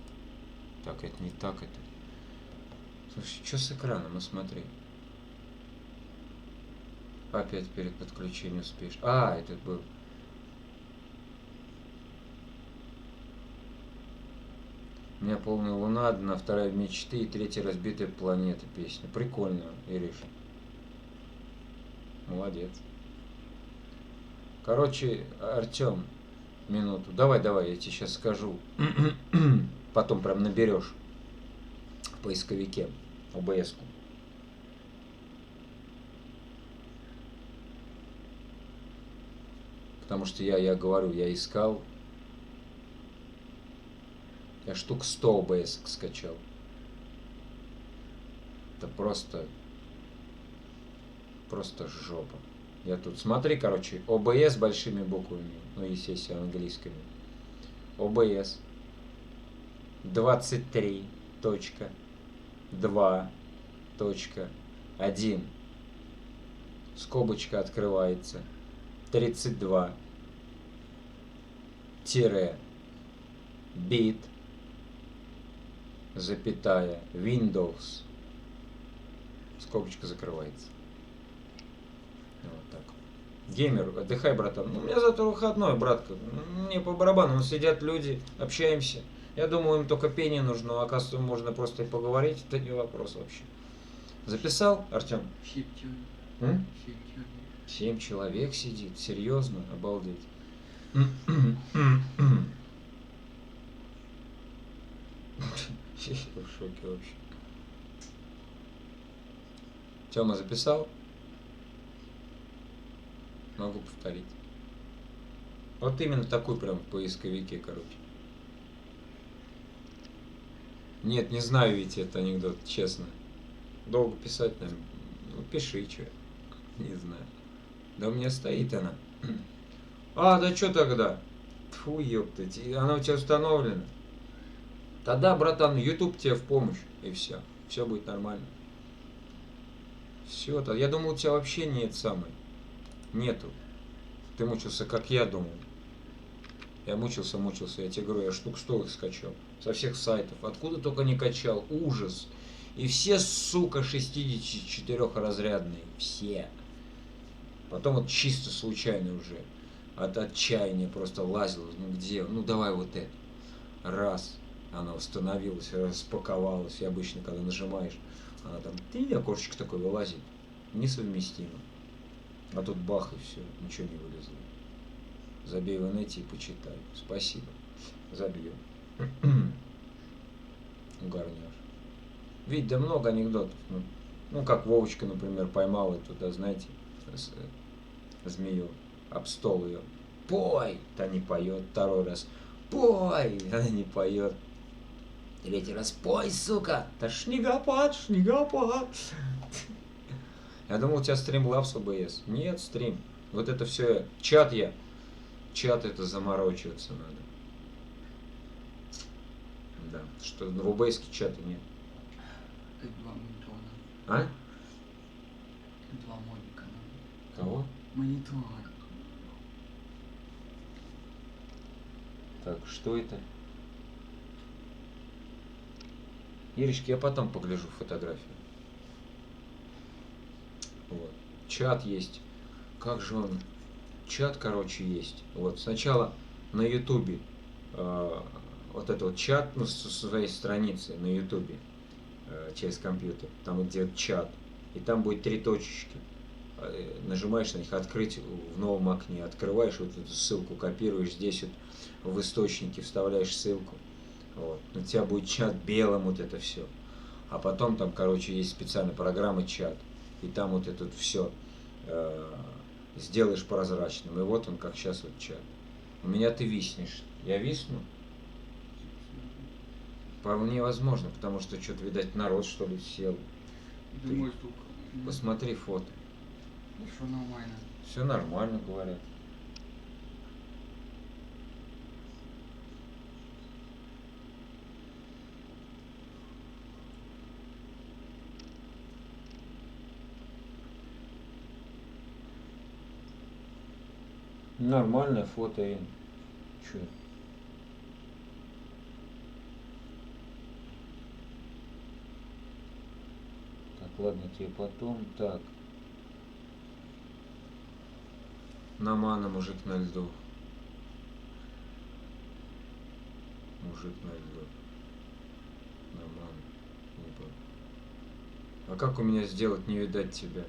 Speaker 1: Так, это не так это. Слушай, что с экраном? Ну смотри. Опять перед подключением успеешь. А, этот был. У меня полная луна, одна, вторая мечты и третья разбитая планета. Песня. Прикольно, Ириш. Молодец. Короче, Артем, минуту. Давай, я тебе сейчас скажу. Потом прям наберешь в поисковике OBS-ку. Потому что я говорю, я искал. Я штук 100 OBS скачал. Это просто жопа. Я тут, смотри, короче, OBS большими буквами, ну, естественно, английскими. OBS 23.2.1. Скобочка открывается. 32. Бит. Запятая. Windows. Скобочка закрывается. Вот так. Геймер, отдыхай, братан. Ну, у меня завтра выходной, братка. Мне по барабану. Сидят люди, общаемся. Я думаю, им только пение нужно, а оказывается, можно просто и поговорить. Это не вопрос вообще. Записал, Артем? 7 человек сидит. Серьезно? Обалдеть. Я в шоке вообще. Тёма записал? Могу повторить. Вот именно такой прям в поисковике, короче. Нет, не знаю ведь этот анекдот, честно. Долго писать, наверное. Ну, пиши, что. Не знаю. Да у меня стоит она. А, да что тогда? Фу, ёптать. Она у тебя установлена. Тогда, братан, YouTube тебе в помощь. И все. Все будет нормально. Все. Я думал, у тебя вообще нет самой. Нету. Ты мучился, как я думал. Я мучился. Я тебе говорю, я штук 100 их скачал. Со всех сайтов. Откуда только не качал. Ужас. И все, сука, 64-разрядные. Все. Потом вот чисто случайно уже. От отчаяния просто лазил. Ну где? Ну давай вот это. Раз. Она установилась, распаковалась. И обычно, когда нажимаешь, она там, окошечко такое вылазит. Несовместимо. А тут бах и все. Ничего не вылезло. Забей в инете и почитай. Спасибо. Забью. Угарнешь. Ведь да много анекдотов. Ну, как Вовочка, например, поймал эту, да, знаете, змею. Об стол ее. Пой! Та не поет. Второй раз. Пой! Она не поет. Третий раз. Пой, сука! Да снегопад. Я думал, у тебя Streamlabs OBS. Нет, стрим. Вот это все. Чат это заморочиваться надо. Да. Что в OBS чата нет.
Speaker 2: Как 2 монитора.
Speaker 1: А?
Speaker 2: 2 моника.
Speaker 1: Кого?
Speaker 2: Монитор.
Speaker 1: Так, что это? Иришки, я потом погляжу фотографию. Вот. Чат есть. Как же он? Чат, короче, есть. Вот. Сначала на Ютубе вот этот вот чат, ну, со своей страницы на Ютубе через компьютер. Там где чат. И там будет 3 точечки. Нажимаешь на них, открыть в новом окне. Открываешь вот эту ссылку, копируешь здесь вот в источнике, вставляешь ссылку. Вот. У тебя будет чат белым, вот это все. А потом там, короче, есть специальная программа чат. И там вот это вот все сделаешь прозрачным. И вот он, как сейчас вот чат. У меня ты виснешь. Я висну? Вполне возможно, потому что что-то, видать, народ, что ли, сел.
Speaker 2: Это мой звук.
Speaker 1: Посмотри фото.
Speaker 2: Все нормально.
Speaker 1: Все нормально, говорят. Нормальное фото, и чё? Так, ладно, тебе потом. Так. Намана, мужик на льду. Мужик на льду. Наман. А как у меня сделать не видать тебя?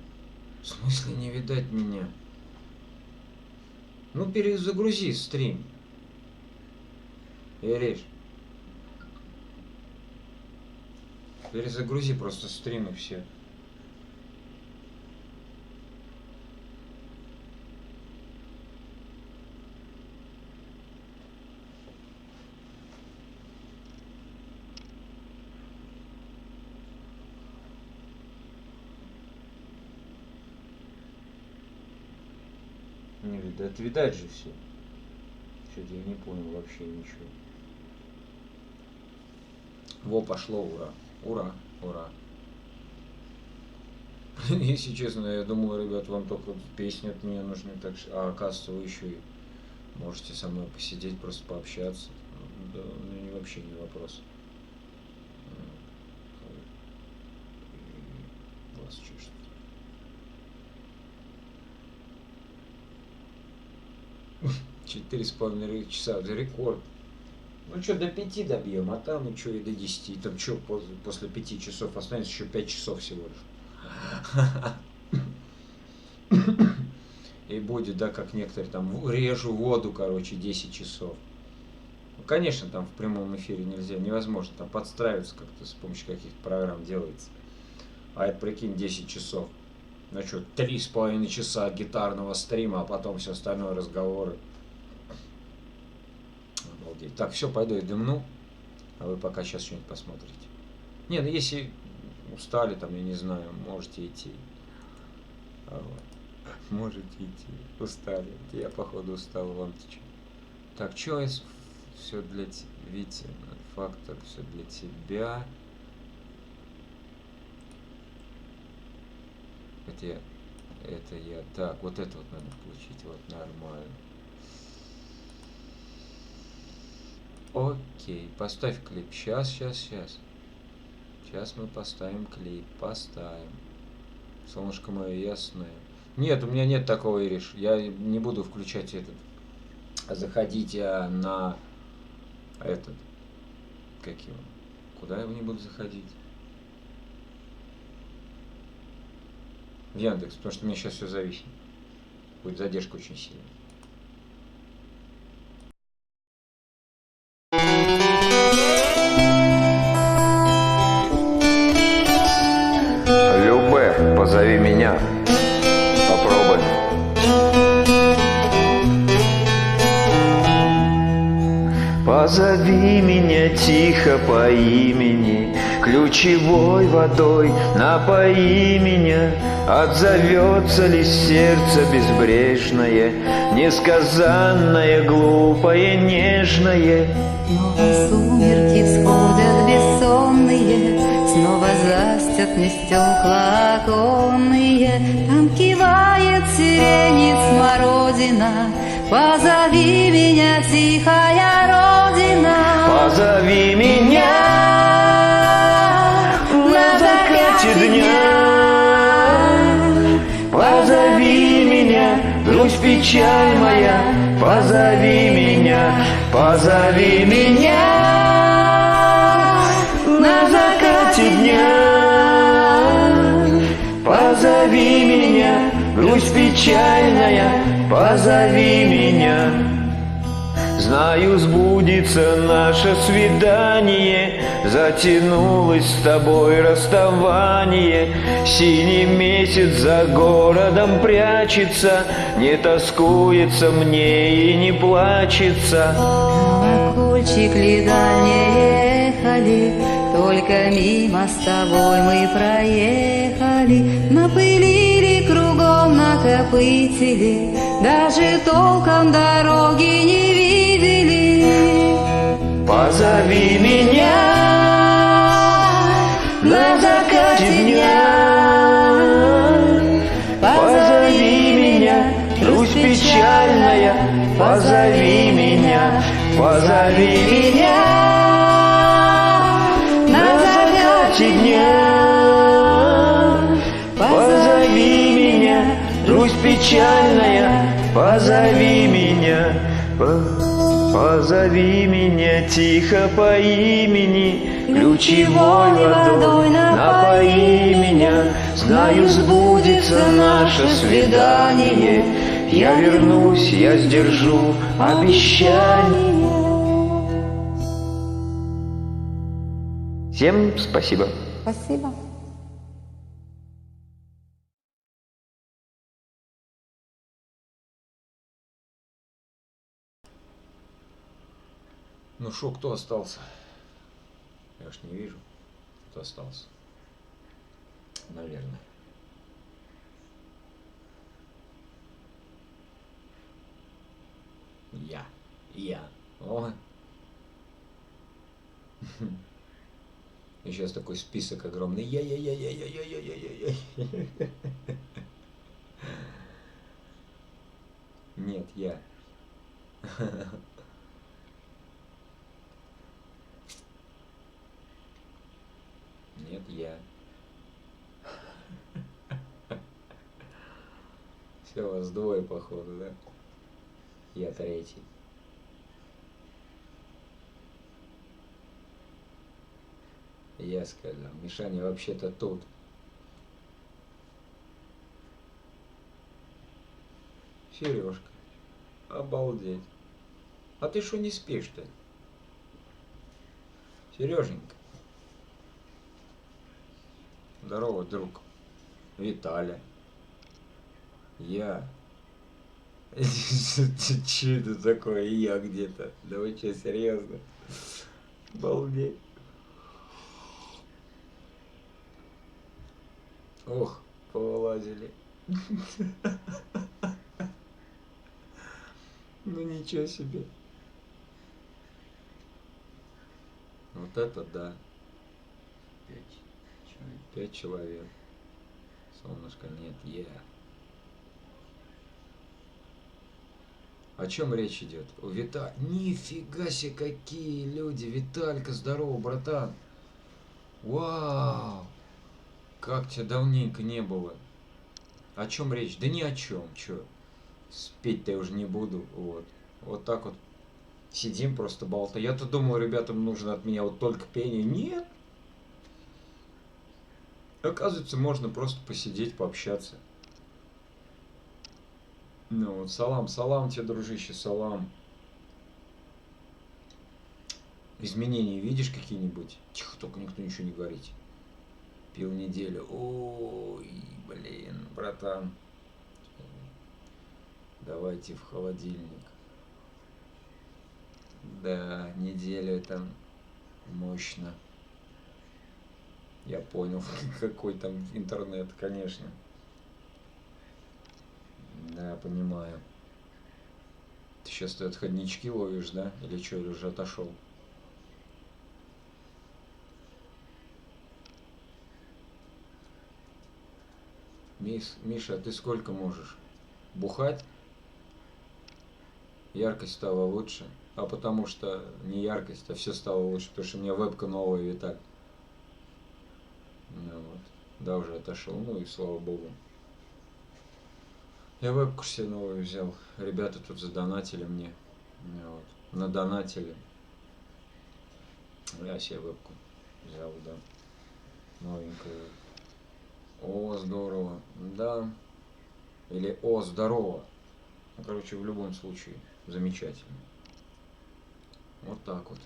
Speaker 1: В смысле не видать меня? Ну, перезагрузи стрим. Ириш. Перезагрузи просто стримы все. Не видать, видать же все. Что-то я не понял вообще ничего. Во, пошло, ура. Ура, ура. Если честно, я думал, ребят, вам только песни от меня нужны, так что, а оказывается, вы еще и можете со мной посидеть, просто пообщаться. Да, ну, вообще не вопрос. Глаз чешет. Четыре с половиной часа, это рекорд. Ну что, до 5 добьем, а там, ну что, и до 10. И там что, после 5 часов останется еще 5 часов всего лишь. И будет, да, как некоторые там, режу воду, короче, 10 часов. Ну, конечно, там в прямом эфире нельзя, невозможно, там подстраиваться как-то с помощью каких-то программ делается. А это, прикинь, 10 часов. Ну что, 3,5 часа гитарного стрима, а потом все остальное разговоры. Обалдеть. Так, все, пойду я дымну, а вы пока сейчас что-нибудь посмотрите. Не, ну если устали, там, я не знаю, можете идти. Вот. Можете идти. Устали. Я, походу, устал, вам-то что. Так, что все для тебя, Витя, фактор, все для тебя. Это я. Так, вот это вот надо включить. Вот, нормально. Окей, поставь клип. Сейчас. Сейчас мы поставим клип. Поставим. Солнышко мое ясное. Нет, у меня нет такого, Ириш. Я не буду включать этот. Заходите на этот. Как его? Куда я не буду заходить? В Яндекс, потому что у меня сейчас все зависит. Будет задержка очень сильная.
Speaker 3: Любэ, позови меня. Попробуй. Позови меня тихо по имени, ключевой водой напои меня. Отзовется ли сердце безбрежное, несказанное, глупое, нежное?
Speaker 8: Снова сумерки всходят бессонные, снова застят мне стекла оконные. Там кивает сиренец смородина, позови меня, тихая родина.
Speaker 3: Позови меня. печаль моя, позови меня, позови меня на закате дня. Позови меня, грусть печальная, позови меня. Знаю, сбудется наше свидание, затянулось с тобой расставание. Синий месяц за городом прячется, не тоскуется мне и не плачется.
Speaker 8: Колокольчик ли дальние ехали, только мимо с тобой мы проехали. Напылили кругом, накопытили, даже толком дороги не видели.
Speaker 3: Позови меня на закате дня. Позови меня, грусть печальная, позови меня, позови меня на закате дня. Позови меня, грусть печальная, позови меня, позови меня тихо по имени, ключевой водой напои меня. Знаю, сбудется наше свидание, я вернусь, я сдержу обещание. Всем спасибо.
Speaker 8: Спасибо.
Speaker 1: Ну шо, кто остался? Я ж не вижу, кто остался. Наверное. Я. О. И сейчас такой список огромный. Я. Нет, я. Нет, я. Все, вас двое, походу, да? Я третий. Я сказал, Мишаня вообще-то тут. Сережка, обалдеть. А ты что не спишь-то? Сереженька. Здорово, друг. Виталя. Я. Че это такое? Я где-то? Да вы че, серьезно? Балдеть. Ох, повылазили. Ну ничего себе. Вот это да. 5 человек. Солнышко, нет, я. О чем речь идет? У Вита... Нифига себе, какие люди! Виталька, здорово, братан! Вау! Как тебя давненько не было. О чем речь? Да ни о чем, чё. Спеть-то я уже не буду. Вот так вот. Сидим просто болтаем. Я-то думал, ребятам нужно от меня вот только пение. Нет! Оказывается, можно просто посидеть, пообщаться. Ну вот, салам тебе, дружище, салам. Изменения видишь какие-нибудь? Тихо, только никто ничего не говорит. Пил неделю. Ой, блин, братан. Давайте в холодильник. Да, неделю это мощно. Я понял, какой там интернет, конечно. Да, понимаю. Ты сейчас ты отходнички ловишь, да? Или что, или уже отошел? Миша, а ты сколько можешь? Бухать? Яркость стала лучше. А потому что не яркость, а все стало лучше. Потому что у меня вебка новая, Виталь. Ну вот. Да, уже отошел. Ну и слава богу. Я вебку себе новую взял. Ребята тут задонатили мне. Вот. Надонатили. Я себе вебку взял, да. Новенькую. О, здорово. Да. Или о, здорово. Ну, короче, в любом случае, замечательно. Вот так вот.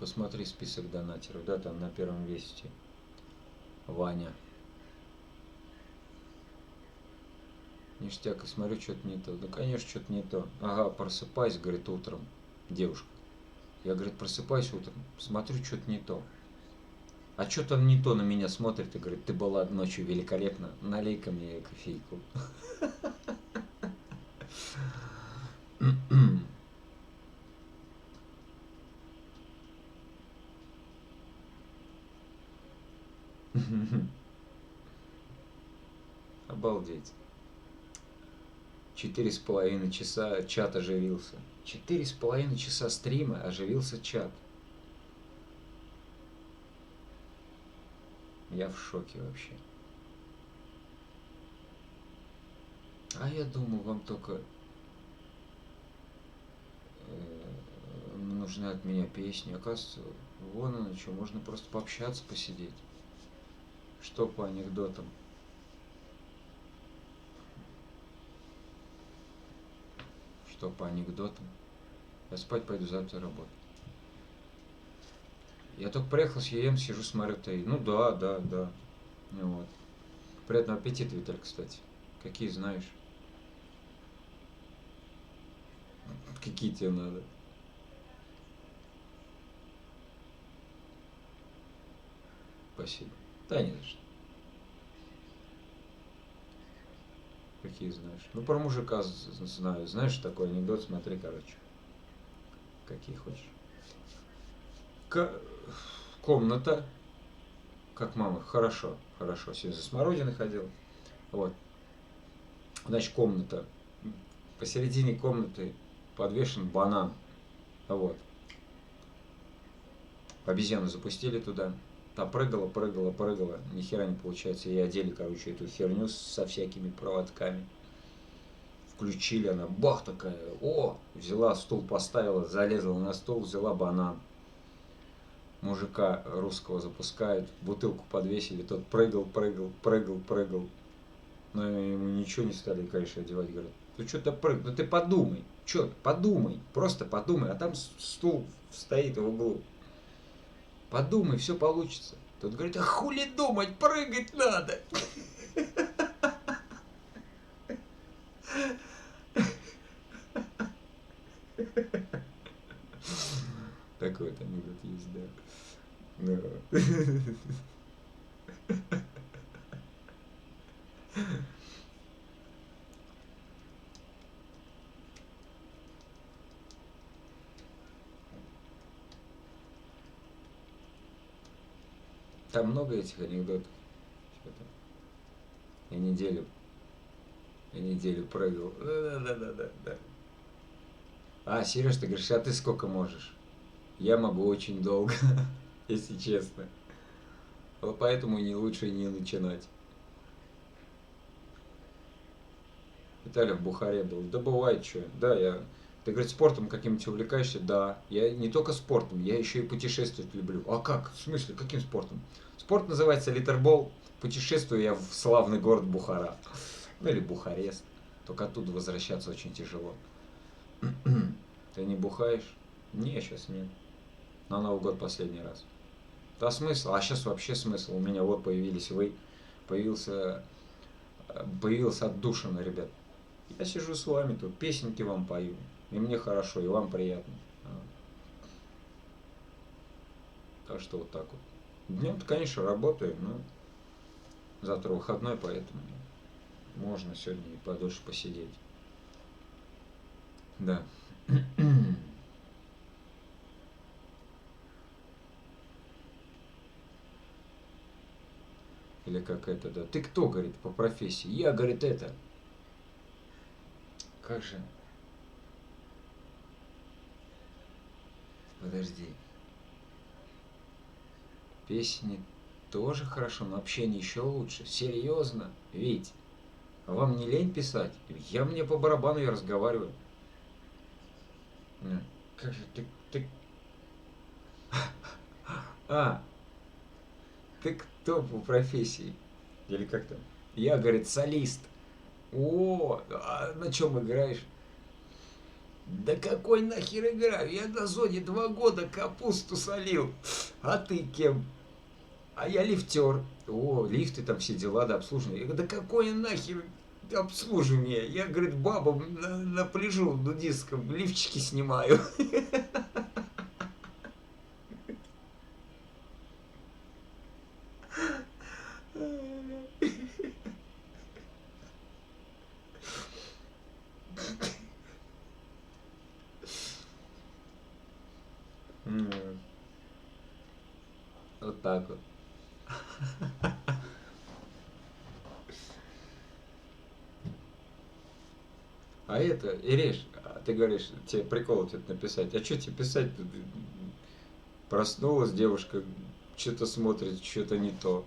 Speaker 1: Посмотри список донатеров, да, там на первом месте Ваня. Ништяк, и смотрю, что-то не то. Да, конечно, что-то не то. Ага, просыпайся, говорит, утром. Девушка. Я, говорит, просыпаюсь утром, смотрю, что-то не то. А что-то не то на меня смотрит и говорит, ты была ночью великолепна, налей-ка мне кофейку. Обалдеть. 4,5 часа чат оживился. 4,5 часа стрима оживился чат. Я в шоке вообще. А я думал, вам только нужны от меня песни. Оказывается, вон оно что, можно просто пообщаться, посидеть. Что по анекдотам? Что по анекдотам? Я спать пойду, завтра работать. Я только приехал с ЕМ, сижу, смотрю ТАИ. Ну да, да, да. Вот. Приятного аппетита, Виталь, кстати. Какие знаешь? Какие тебе надо? Спасибо. Да не за что. Какие знаешь? Ну, про мужика знаю. Знаешь такой анекдот? Смотри, короче. Какие хочешь. Комната. Как мама. Хорошо, хорошо. Сегодня за смородиной ходил. Вот. Значит, комната. Посередине комнаты подвешен банан. Вот. Обезьяну запустили туда. Та прыгала, прыгала, прыгала. Ни хера не получается. И одели, короче, эту херню со всякими проводками. Включили, она бах такая. О! Взяла стул, поставила, залезла на стол, взяла банан. Мужика русского запускают, бутылку подвесили, тот прыгал, прыгал, прыгал, прыгал. Но ему ничего не стали, конечно, одевать. Говорят, ты что-то прыгал, ну ты подумай, что, подумай, просто подумай, а там стул стоит в углу. Подумай, все получится. Тот говорит, а хули думать, прыгать надо. Такой вот анекдот есть, да. Ну. Там много этих анекдотов. Что-то. Я неделю прыгал. Да. А, Сереж, ты говоришь, а ты сколько можешь? Я могу очень долго, если честно. Вот поэтому лучше не начинать. Виталий в Бухаре был. Да бывает что. Да, Ты, говорит, спортом каким-нибудь увлекаешься? Да. Я не только спортом, я еще и путешествовать люблю. А как? В смысле, каким спортом? Спорт называется литербол. Путешествую я в славный город Бухара. Ну или Бухарест. Только оттуда возвращаться очень тяжело. Ты не бухаешь? Не, сейчас нет. На Новый год последний раз. Да смысл? А сейчас вообще смысл. У меня вот появились вы. Появился отдушина, ребят. Я сижу с вами тут, песенки вам пою. И мне хорошо, и вам приятно. Так что вот так вот. Днем-то, конечно, работаю, но завтра выходной, поэтому можно сегодня и подольше посидеть. Да. Или как это, да. Ты кто, говорит, по профессии? Я, говорит, это. Как же? Подожди. Песни тоже хорошо, но общение еще лучше. Серьезно, Вить, а вам не лень писать? Мне по барабану, я разговариваю. Как же ты... А, ты кто по профессии? Или как там? Я, говорит, солист. О, а на чем играешь? Да какой нахер играю? Я на зоне 2 года капусту солил. А ты кем? А я лифтер. О, лифты там все дела, да, обслуживание. Я говорю, да какое нахер обслуживание? Я, говорит, бабам на пляжу нудистском лифчики снимаю. Вот так вот. А это, Ириш, ты говоришь, тебе прикол тут написать. А что тебе писать? Проснулась девушка, что-то смотрит, что-то не то.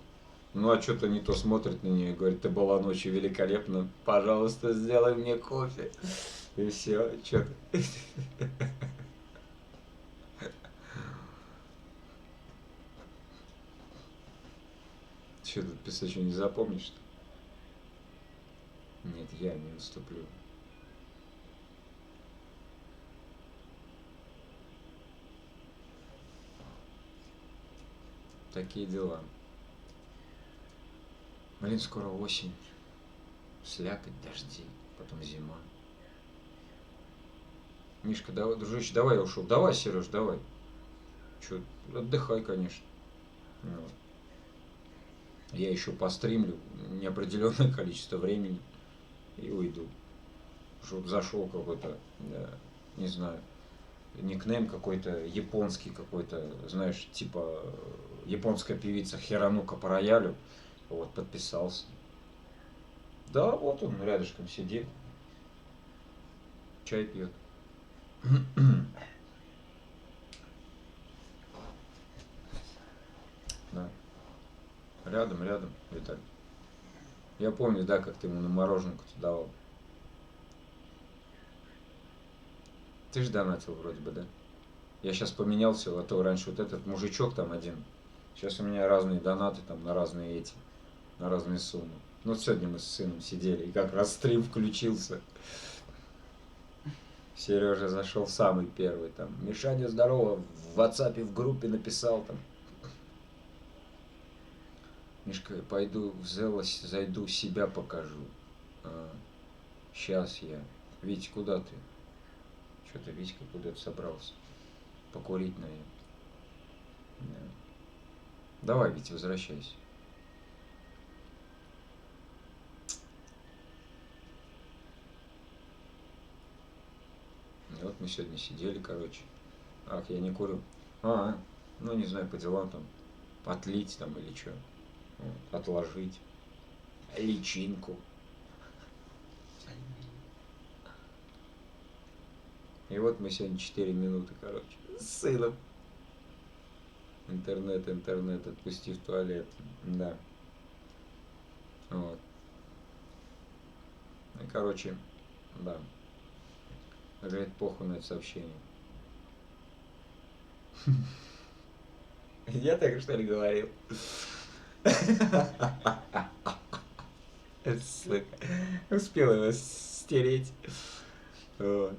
Speaker 1: Ну, а что-то не то смотрит на нее и говорит, ты была ночью великолепна, пожалуйста, сделай мне кофе. И все, что ты. Что тут писать, что не запомнишь-то? Нет, я не наступлю. Такие дела. Блин, скоро осень. Слякоть, дожди, потом зима. Мишка, давай, дружище, давай я ушел. Давай, Сереж, давай. Че, отдыхай, конечно. Вот. Я еще постримлю неопределенное количество времени и уйду. Чтоб зашел какой-то, да, не знаю, никнейм какой-то японский какой-то, знаешь, типа японская певица Хиранука по роялю. Вот, подписался. Да, вот он рядышком сидит. Чай пьет. Да. Рядом, Виталий. Я помню, да, как ты ему на мороженку-то давал. Ты же донатил вроде бы, да? Я сейчас поменял все, а то раньше вот этот мужичок там один. Сейчас у меня разные донаты там на разные эти, на разные суммы. Ну, сегодня мы с сыном сидели, и как раз стрим включился. Сережа зашел самый первый там. Мишаня, здорово, в WhatsApp в группе написал там. Мишка, пойду в Зелос, зайду, себя покажу. Сейчас я. Витя, куда ты? Что-то Витька куда-то собрался. Покурить, наверное. Да. Давай, Витя, возвращайся. И вот мы сегодня сидели, короче. Ах, я не курю. Ну не знаю, по делам там. Отлить там или что. Вот, отложить. Личинку. И вот мы сегодня 4 минуты, короче, с сыном. Интернет, отпусти в туалет. Да. Вот. И, короче, да. Говорит, похуй на это сообщение. Я так что ли говорил? Сука. Успел его стереть. Вот.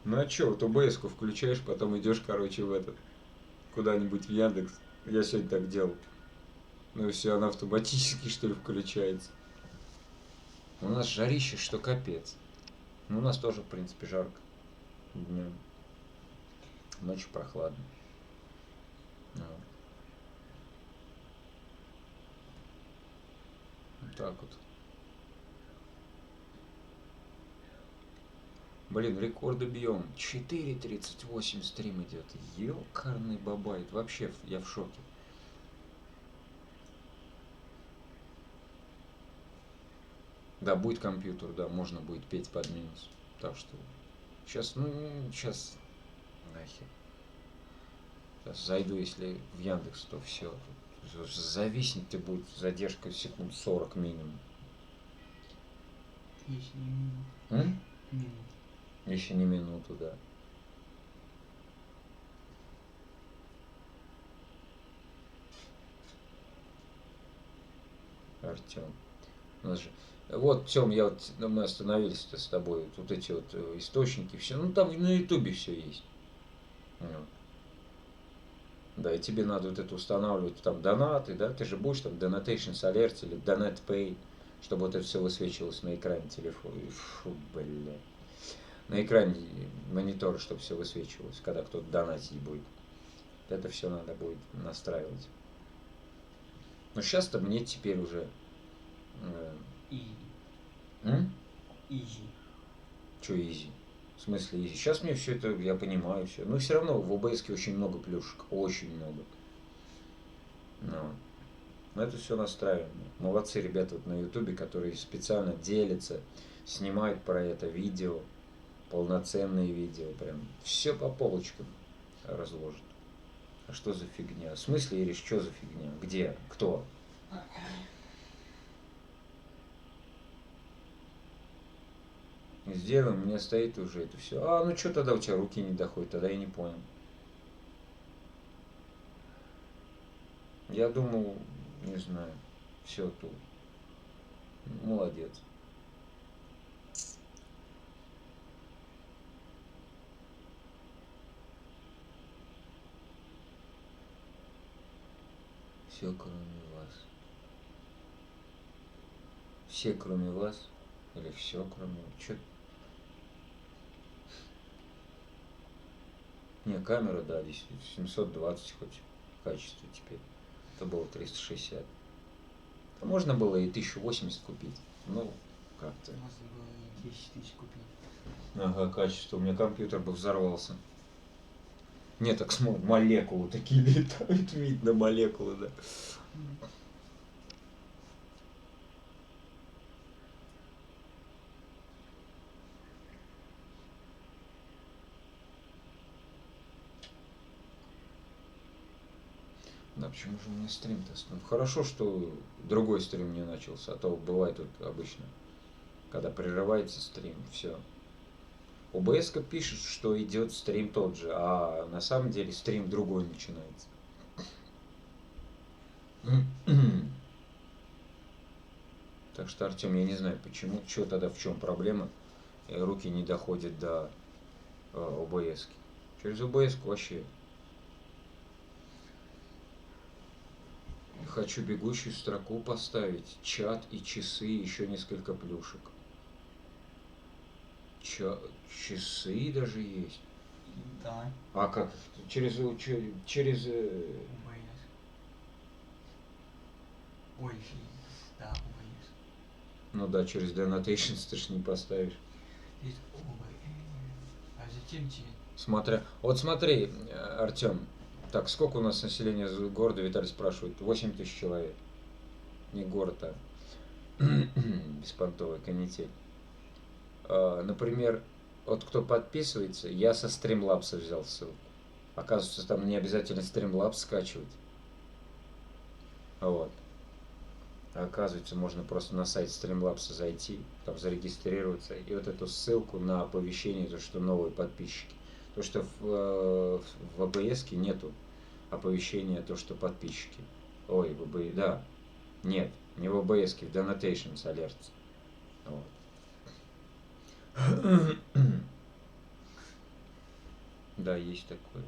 Speaker 1: Ну а чё, вот ОБС-ку включаешь, потом идешь, короче, в этот, куда-нибудь в Яндекс. Я сегодня так делал. Ну и все, она автоматически, что ли, включается. У нас жарище, что капец. Ну, у нас тоже, в принципе, жарко. Днем. Ночью прохладно. Вот так вот. Блин, рекорды бьем. 4:38 стрим идет. Ёкарный бабайт. Вообще, я в шоке. Да, будет компьютер, да, можно будет петь под минус. Так что сейчас, ну, сейчас Нахер. Сейчас зайду, если в Яндекс, то все. Зависнет ты будет задержка секунд 40 минимум.
Speaker 2: Если не минут.
Speaker 1: М?
Speaker 2: Минут.
Speaker 1: Если не минуту, да. Артем. У нас же... Вот, Тём, мы остановились-то с тобой. Вот эти вот источники, все. Ну там на Ютубе все есть. Вот. Да, и тебе надо вот это устанавливать, там донаты, да, ты же будешь там Donations Alert или Donate Pay, чтобы вот это все высвечивалось на экране телефона. Фу, бля. На экране монитора, чтобы все высвечивалось, когда кто-то донатить будет. Это все надо будет настраивать. Но сейчас-то мне теперь уже...
Speaker 2: Изи.
Speaker 1: Что изи? В смысле изи? Сейчас мне все это, я понимаю все. Но все равно в OBS очень много плюшек. Очень много. Но это все настраиваем. Молодцы ребята вот на Ютубе, которые специально делятся, снимают про это видео. Полноценные видео. Прям все по полочкам разложат. А что за фигня? В смысле, Ириш, что за фигня? Где? Кто? Сделаем, у меня стоит уже это все. А, ну что тогда у тебя руки не доходят? Тогда я не понял. Я думал, не знаю, все тут. Молодец. Все кроме вас. Все кроме вас? Или все кроме вас? Чё? Не, камера, да, действительно. 720 хоть в качестве теперь. Это было 360. А можно было и 1080 купить. Ну, как-то.
Speaker 2: Можно было и 10 тысяч купить.
Speaker 1: Ага, качество. У меня компьютер бы взорвался. Не, так смотри, молекулы такие летают, видно молекулы, да. Да, почему же у меня стрим-то остановился? Хорошо, что другой стрим не начался, а то бывает тут обычно, когда прерывается стрим, все. ОБС-ка пишет, что идет стрим тот же, а на самом деле стрим другой начинается. Так что, Артем, я не знаю почему, что тогда, в чем проблема, руки не доходят до ОБС-ки. Через ОБС-ку вообще. Хочу бегущую строку поставить, чат и часы, еще несколько плюшек. Часы даже есть.
Speaker 2: Да.
Speaker 1: А как? Через
Speaker 2: ОБС. Ой, да, ОБС.
Speaker 1: Ну да, через Donations ты ж не поставишь.
Speaker 2: Есть ОБС. А зачем тебе?
Speaker 1: Смотря. Вот смотри, Артем. Так, сколько у нас населения города, Виталий спрашивает? 8 тысяч человек. Не город, а беспонтовая канитель. Например, вот кто подписывается, я со Streamlabs взял ссылку. Оказывается, там не обязательно Streamlabs скачивать. Вот. Оказывается, можно просто на сайт Streamlabs зайти, там зарегистрироваться, и вот эту ссылку на оповещение, то, что новые подписчики. То, что в АБС нету оповещения, то, что подписчики. Ой, в АБС, да. Нет, не в АБС, в Donations Alert. Вот. Да, есть такое.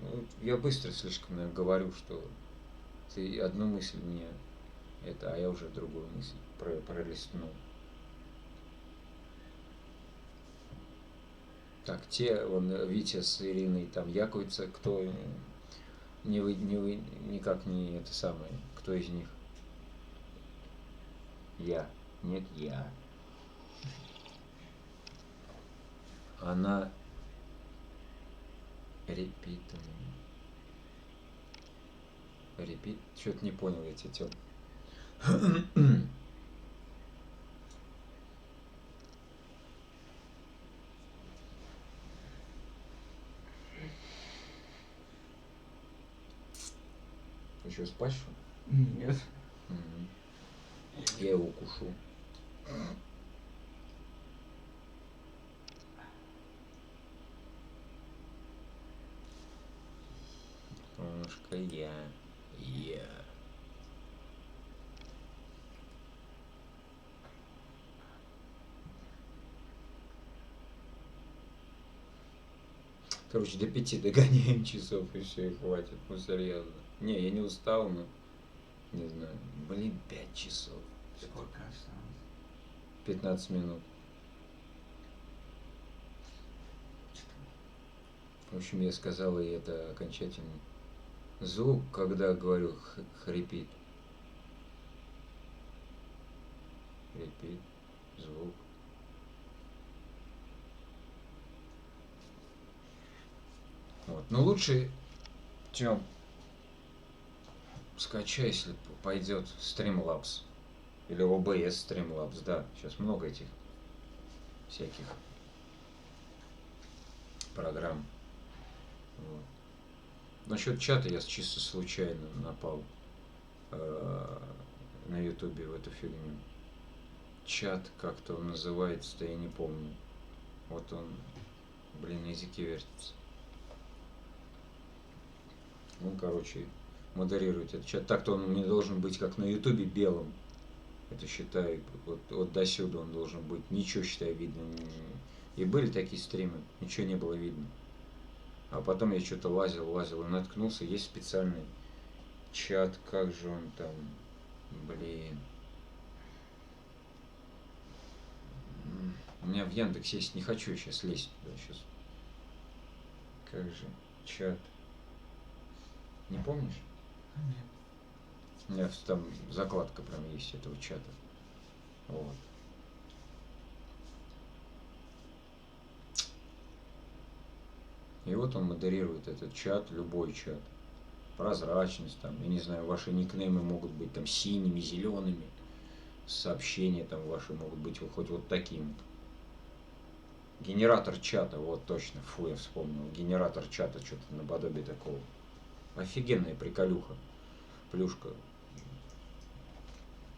Speaker 1: Ну, я быстро слишком, наверное, говорю, что ты одну мысль мне это, а я уже другую мысль пролистнул. Так, те, Витя с Ириной там якаются, кто никак не это самое, кто из них? Я. Нет, я. Она репит. Что-то не понял я тебя, Тём. Ты что, спать, что ли?
Speaker 2: Нет.
Speaker 1: Мгм. Я его укушу. Солнышко я. Короче, до 5 догоняем часов, и все, и хватит. Ну, серьезно. Не, я не устал, но... Не знаю. Блин, 5 часов.
Speaker 2: Сколько осталось?
Speaker 1: 15 минут. В общем, я сказал, и это окончательно. Звук, когда говорю, хрипит. Хрипит. Звук. Вот. Но лучше, Тём, скачай, если пойдет Streamlabs. Или OBS Streamlabs, да. Сейчас много этих всяких программ. Вот. Насчет чата я чисто случайно напал на ютубе в эту фигню. Чат, как-то он называется-то, я не помню. Вот он, блин, на языке вертится. Он, короче, модерирует этот чат. Так-то он не должен быть, как на ютубе, белым. Это, считай, вот до сюда он должен быть. Ничего, считай, видно. И были такие стримы, ничего не было видно. А потом я что-то лазил и наткнулся. Есть специальный чат, как же он там, блин. У меня в Яндексе есть, не хочу сейчас лезть туда сейчас. Как же, чат. Не помнишь?
Speaker 2: Нет.
Speaker 1: У меня там закладка прям есть этого чата. Вот. И вот он модерирует этот чат, любой чат. Прозрачность там, я не знаю, ваши никнеймы могут быть там синими, зелеными. Сообщения там ваши могут быть хоть вот таким. Генератор чата, вот точно, фу, я вспомнил. Генератор чата, что-то наподобие такого. Офигенная приколюха. Плюшка.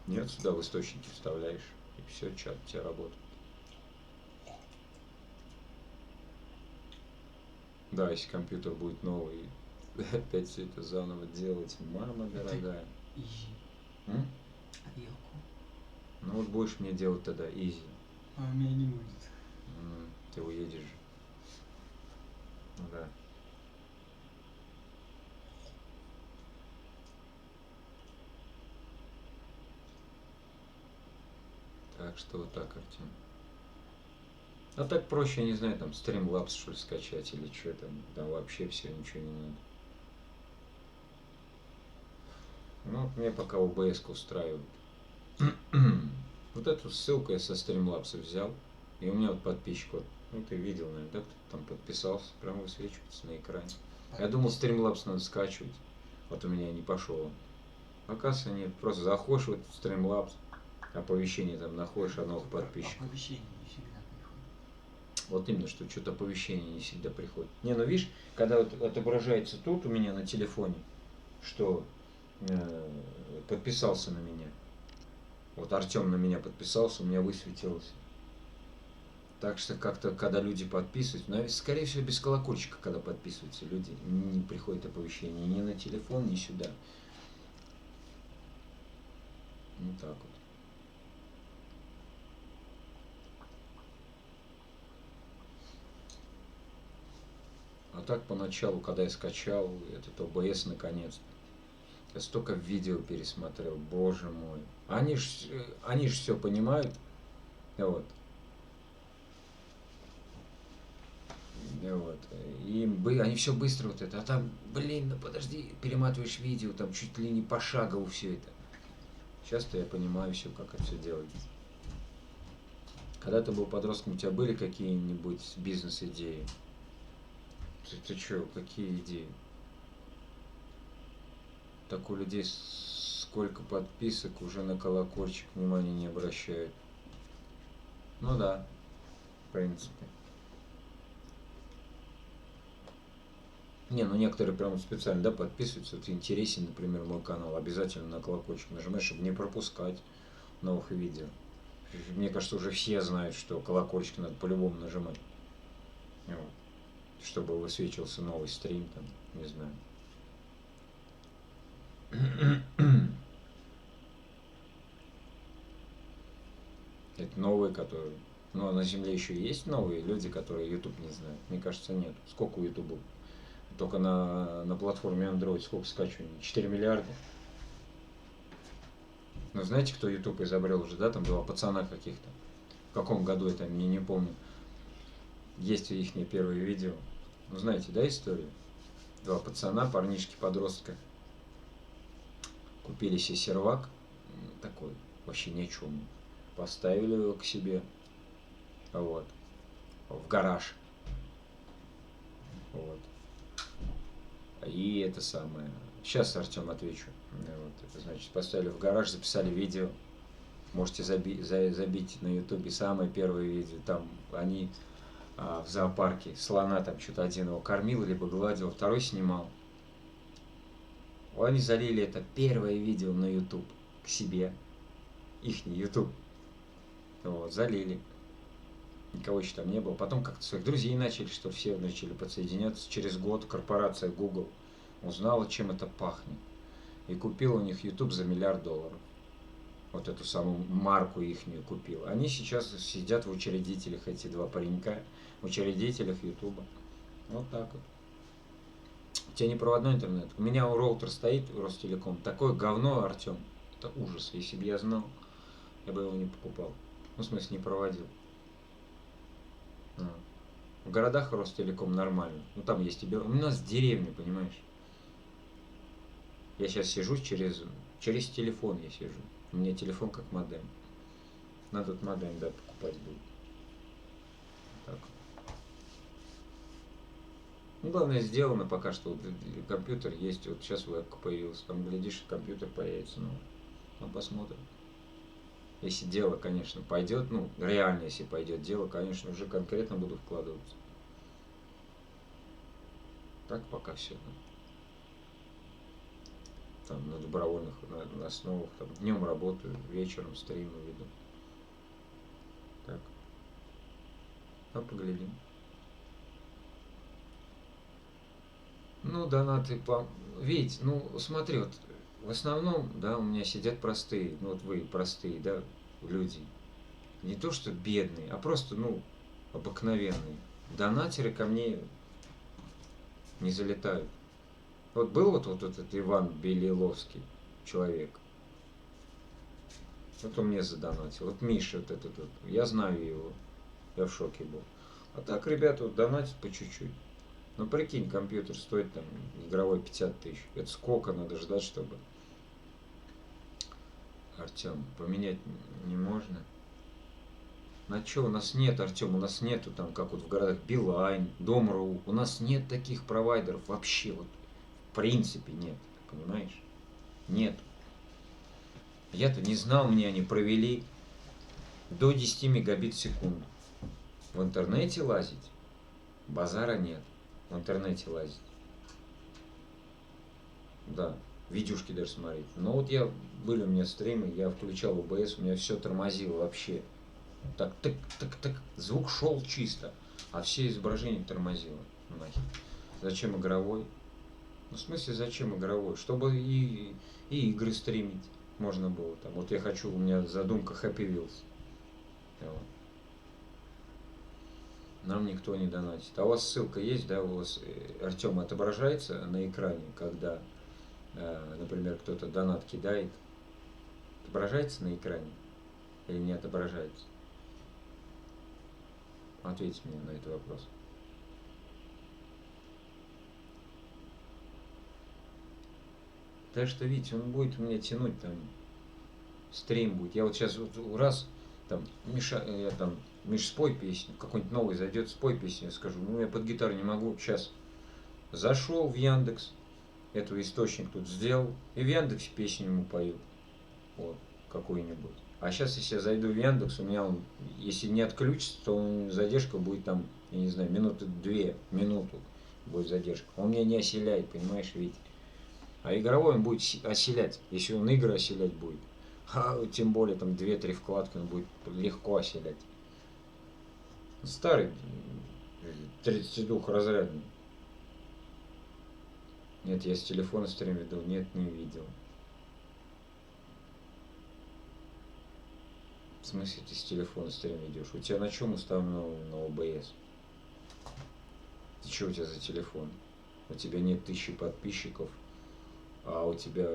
Speaker 1: Нет, сюда в источники вставляешь. И все, чат у тебя работает. Да, если компьютер будет новый, опять все это заново делать. Мама дорогая.
Speaker 2: Изи.
Speaker 1: М?
Speaker 2: Тарелку.
Speaker 1: Ну вот будешь мне делать тогда изи.
Speaker 2: А у меня не будет.
Speaker 1: Ты уедешь же. Ну да. Так что вот так, Артем. А так проще, я не знаю, там Streamlabs что ли скачать или что там вообще все, ничего не надо. Ну, вот мне пока OBS устраивает. Вот эту ссылку я со Streamlabs взял. И у меня вот подписчик, вот, ну ты видел, наверное, да, кто там подписался, прямо высвечивается на экране. Я думал, Streamlabs надо скачивать. Вот у меня не пошел. Оказывается, нет, просто заходишь в этот Streamlabs, оповещение там находишь о новых подписчиках.
Speaker 2: Оповещение не всегда приходит.
Speaker 1: Вот именно, что что-то оповещение не всегда приходит. Не, ну видишь, когда вот отображается тут у меня на телефоне, что подписался на меня. Вот Артем на меня подписался, у меня высветилось. Так что как-то, когда люди подписываются, наверное, скорее всего, без колокольчика, когда подписываются люди, не приходит оповещение ни на телефон, ни сюда. Вот так вот. А так поначалу, когда я скачал этот OBS наконец-то, я столько видео пересмотрел, боже мой. Они ж все понимают. Вот. Вот. И они все быстро вот это. А там, блин, ну подожди, перематываешь видео, там чуть ли не пошагово все это. Сейчас-то я понимаю все, как это все делается. Когда ты был подростком, у тебя были какие-нибудь бизнес-идеи? Ты что, какие идеи? Так у людей сколько подписок, уже на колокольчик внимания не обращают. Ну да, в принципе. Не, ну некоторые прям специально, да, подписываются. Вот интересен, например, мой канал. Обязательно на колокольчик нажимаешь, чтобы не пропускать новых видео. Мне кажется, уже все знают, что колокольчик надо по-любому нажимать. Вот. Чтобы высвечивался новый стрим, там, не знаю. Это новые, которые... Но на Земле еще есть новые люди, которые YouTube не знают? Мне кажется, нет. Сколько у YouTube? Только на платформе Android сколько скачиваний? 4 миллиарда. Ну, знаете, кто YouTube изобрел уже, да? Там два пацана каких-то. В каком году это, не помню. Есть у них первые видео. Ну, знаете, да, историю? Два пацана, парнишки-подростка. Купили себе сервак. Такой, вообще ни о чем. Поставили его к себе. Вот. В гараж. Вот. И это самое. Сейчас, Артем, отвечу. Вот, это значит, поставили в гараж, записали видео. Можете забить на ютубе самое первое видео. Там они в зоопарке слона, там что-то один его кормил, либо гладил, второй снимал. Они залили это первое видео на ютуб к себе. Ихний ютуб. Вот, залили. Никого еще там не было. Потом как-то своих друзей начали, что все начали подсоединяться. Через год корпорация Google узнала, чем это пахнет. И купила у них YouTube за $1 миллиард. Вот эту самую марку ихнюю купила. Они сейчас сидят в учредителях, эти два паренька, в учредителях YouTube. Вот так вот. У тебя непроводной интернет. У меня роутер стоит, Ростелеком. Такое говно, Артем. Это ужас. Если бы я знал, я бы его не покупал. Ну, в смысле, не проводил. В городах Ростелеком нормально. Ну, там есть и у нас деревня, понимаешь? Я сейчас сижу через телефон я сижу. У меня телефон как модем. Надо тут модем, да, покупать будет. Так. Ну, главное, сделано пока что. Вот, компьютер есть. Вот сейчас вебка появилась. Там, глядишь, компьютер появится. Ну, там посмотрим. Если дело, конечно, пойдет, ну, реально, если пойдет дело, конечно, уже конкретно буду вкладываться. Так пока все. Там на добровольных на основах. Там, днем работаю, вечером стримы веду. Так. А поглядим. Ну, донаты, видите, ну, смотри, вот в основном, да, у меня сидят простые, ну, вот вы простые, да, люди. Не то, что бедные, а просто, ну, обыкновенные. Донатеры ко мне не залетают. Вот был вот этот Иван Белиловский человек. Вот он мне задонатил. Вот Миша вот этот вот. Я знаю его. Я в шоке был. А так, ребята, вот донатят по чуть-чуть. Ну, прикинь, компьютер стоит там игровой 50 тысяч. Это сколько надо ждать, чтобы... Артем, поменять не можно? На что? У нас нет, Артем, у нас нету там, как вот в городах, Билайн, Дом.ру. У нас нет таких провайдеров вообще. Вот, в принципе нет. Понимаешь? Нет. Я-то не знал, мне они провели до 10 мегабит в секунду. В интернете лазить? Базара нет. В интернете лазить. Да. Видюшки даже смотреть. Но вот были у меня стримы, я включал OBS, у меня все тормозило вообще. Так, звук шел чисто, а все изображения тормозило. Нахер. Зачем игровой? Ну, в смысле, зачем игровой? Чтобы и игры стримить можно было. Там. Вот я хочу, у меня задумка Happy Wheels. Вот. Нам никто не донатит. А у вас ссылка есть, да, у вас, Артем, отображается на экране, когда, например, кто-то донат кидает? Отображается на экране или не отображается? Ответьте мне на этот вопрос. Так что, видите, он будет у меня тянуть там, стрим будет. Я вот сейчас вот раз, там, Миш, спой песню, какой-нибудь новый зайдет, спой песню, я скажу, ну я под гитару не могу, сейчас зашел в Яндекс, эту источник тут сделал, и в Яндексе песню ему пою, вот, какую-нибудь. А сейчас, если я зайду в Яндекс, у меня он, если не отключится, то задержка будет там, я не знаю, минуты 2, минуту. будет задержка. Он меня не оселяет, понимаешь, ведь. А игровой он будет оселять, если он игры оселять будет. А тем более там 2-3 вкладки он будет легко оселять. Старый, 32-разрядный. Нет, я с телефона стрим веду, нет, не видел. В смысле ты с телефона стрим ведешь? У тебя на чем установлено на OBS? Что у тебя за телефон? У тебя нет 1000 подписчиков, а у тебя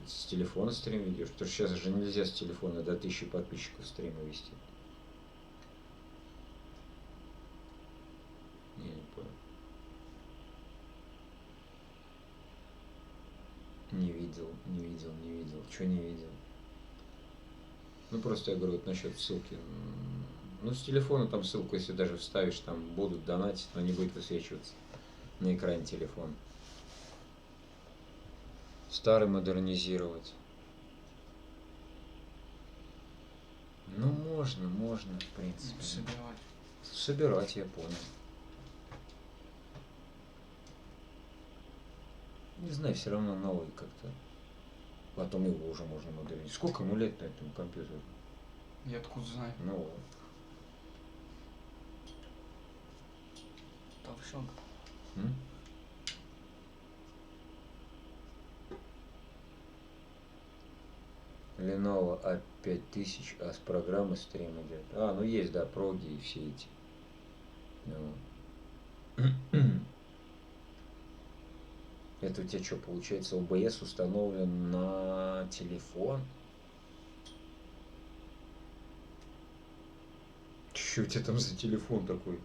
Speaker 1: с телефона стрим ведешь? Потому что сейчас же нельзя с телефона до 1000 подписчиков стримы вести. Я не понял. Не видел. Чего не видел? Ну просто я говорю вот насчет ссылки. Ну с телефона там ссылку, если даже вставишь, там будут донатить, но не будет высвечиваться на экране телефона. Старый модернизировать. Ну можно, в принципе.
Speaker 2: Собирать.
Speaker 1: Собирать, я понял. Не знаю, все равно новый как-то. Потом его уже можно модернизировать. Сколько ему лет на этом компьютеру?
Speaker 2: Я откуда знаю?
Speaker 1: Ну вот.
Speaker 2: Толщенка.
Speaker 1: Lenovo A5000, а с программы стрим идет. А, ну есть, да, проги и все эти. Ну. Это у тебя что, получается, OBS установлен на телефон? Что у тебя там за телефон такой?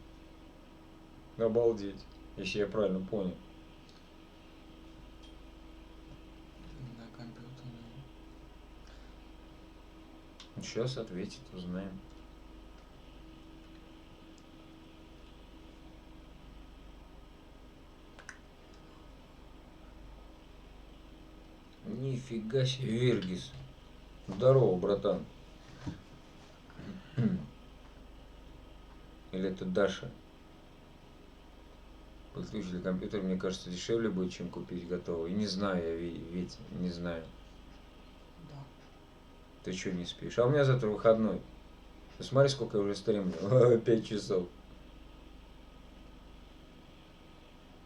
Speaker 1: Обалдеть, если я правильно понял.
Speaker 2: Да, компьютер.
Speaker 1: Сейчас ответит, узнаем. Нифига себе, Вергис. Здорово, братан. Или это Даша? Подключили компьютер, мне кажется, дешевле будет, чем купить готовый. Не знаю, я ведь не знаю.
Speaker 2: Да.
Speaker 1: Ты что не спишь? А у меня завтра выходной. Посмотри, сколько я уже стримлю. 5 часов.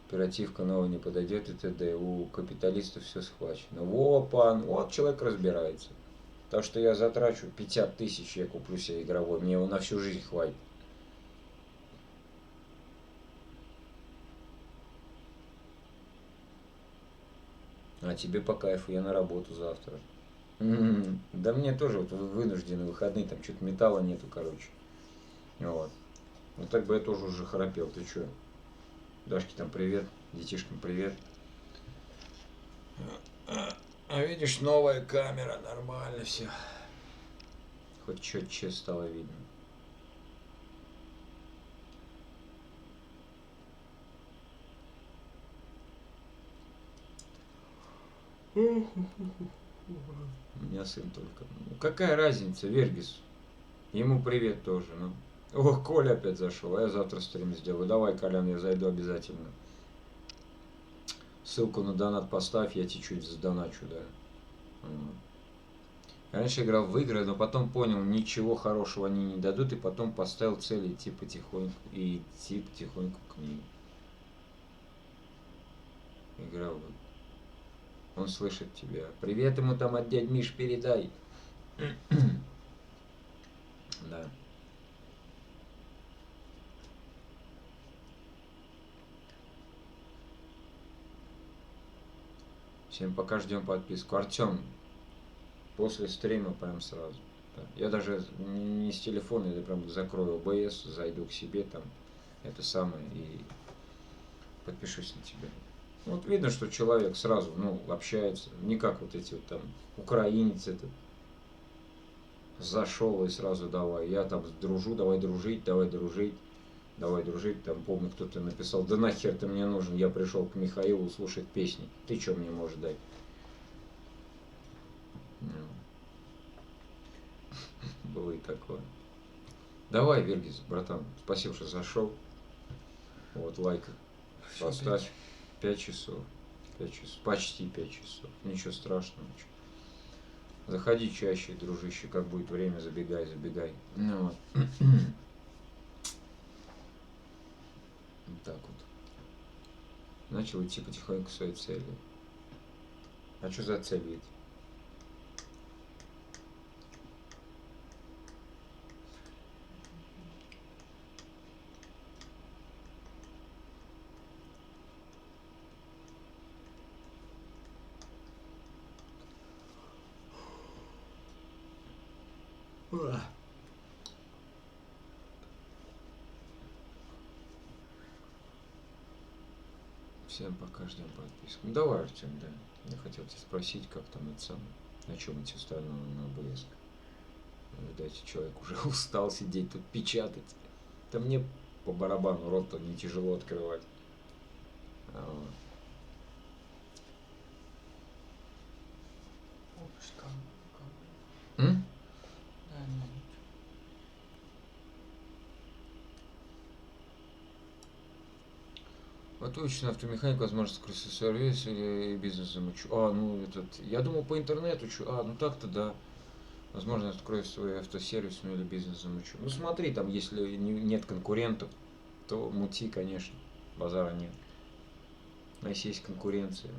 Speaker 1: Оперативка новая не подойдет и т.д. У капиталистов все схвачено. Во, пан, вот человек разбирается. Так что я затрачу 50 000, я куплю себе игровой. Мне его на всю жизнь хватит. А тебе по кайфу, я на работу завтра. Да мне тоже вот вынуждены выходные, там что-то металла нету, короче. Вот. Ну так бы я тоже уже храпел, ты чё? Дашке там привет, детишкам привет. А видишь, новая камера, нормально все. Хоть четче стало видно. У меня сын только. Ну, какая разница, Вергис? Ему привет тоже, ну. Ох, Коля опять зашел, а я завтра стрим сделаю. Давай, Колян, я зайду обязательно. Ссылку на донат поставь, я тебе чуть задоначу, да. Я раньше играл в игры, но потом понял, ничего хорошего они не дадут, и потом поставил цель идти потихоньку к ним. Играл в игры. Он слышит тебя. Привет ему там от дядь Миш передай. Да. Всем пока, ждем подписку. Артем, после стрима прям сразу. Да. Я даже не с телефона, я прям закрою OBS, зайду к себе там, это самое, и подпишусь на тебя. Вот видно, что человек сразу, ну, общается, не как вот эти вот там украинец этот зашел и сразу давай, я там дружу, давай дружить, там, помню, кто-то написал, да нахер ты мне нужен, я пришел к Михаилу слушать песни, ты что мне можешь дать? Было и такое. Давай, Вергис, братан, спасибо, что зашел. Вот, лайк.
Speaker 2: Всё
Speaker 1: Поставь 5 часов. 5 часов. Почти 5 часов. Ничего страшного. Ничего. Заходи чаще, дружище, как будет время, забегай, забегай. Ну вот. Вот так вот. Начал идти потихоньку к своей цели. А что за цель ведь? Всем пока, ждем подписку. Ну давай, Артем, да. Я хотел тебя спросить, как там это самое, на чем эти установлены на ОБС. Видать, человек уже устал сидеть тут печатать. Да мне по барабану рот-то не тяжело открывать. М?
Speaker 2: Да, нет.
Speaker 1: Вот учишь на автомеханику, возможно, кросс-сервис или бизнес замучу. Ну этот, я думал по интернету, ну так-то да. Возможно, открою свой автосервис, ну или бизнес замучу. Ну смотри, там, если нет конкурентов, то мути, конечно, базара нет. Но если есть конкуренция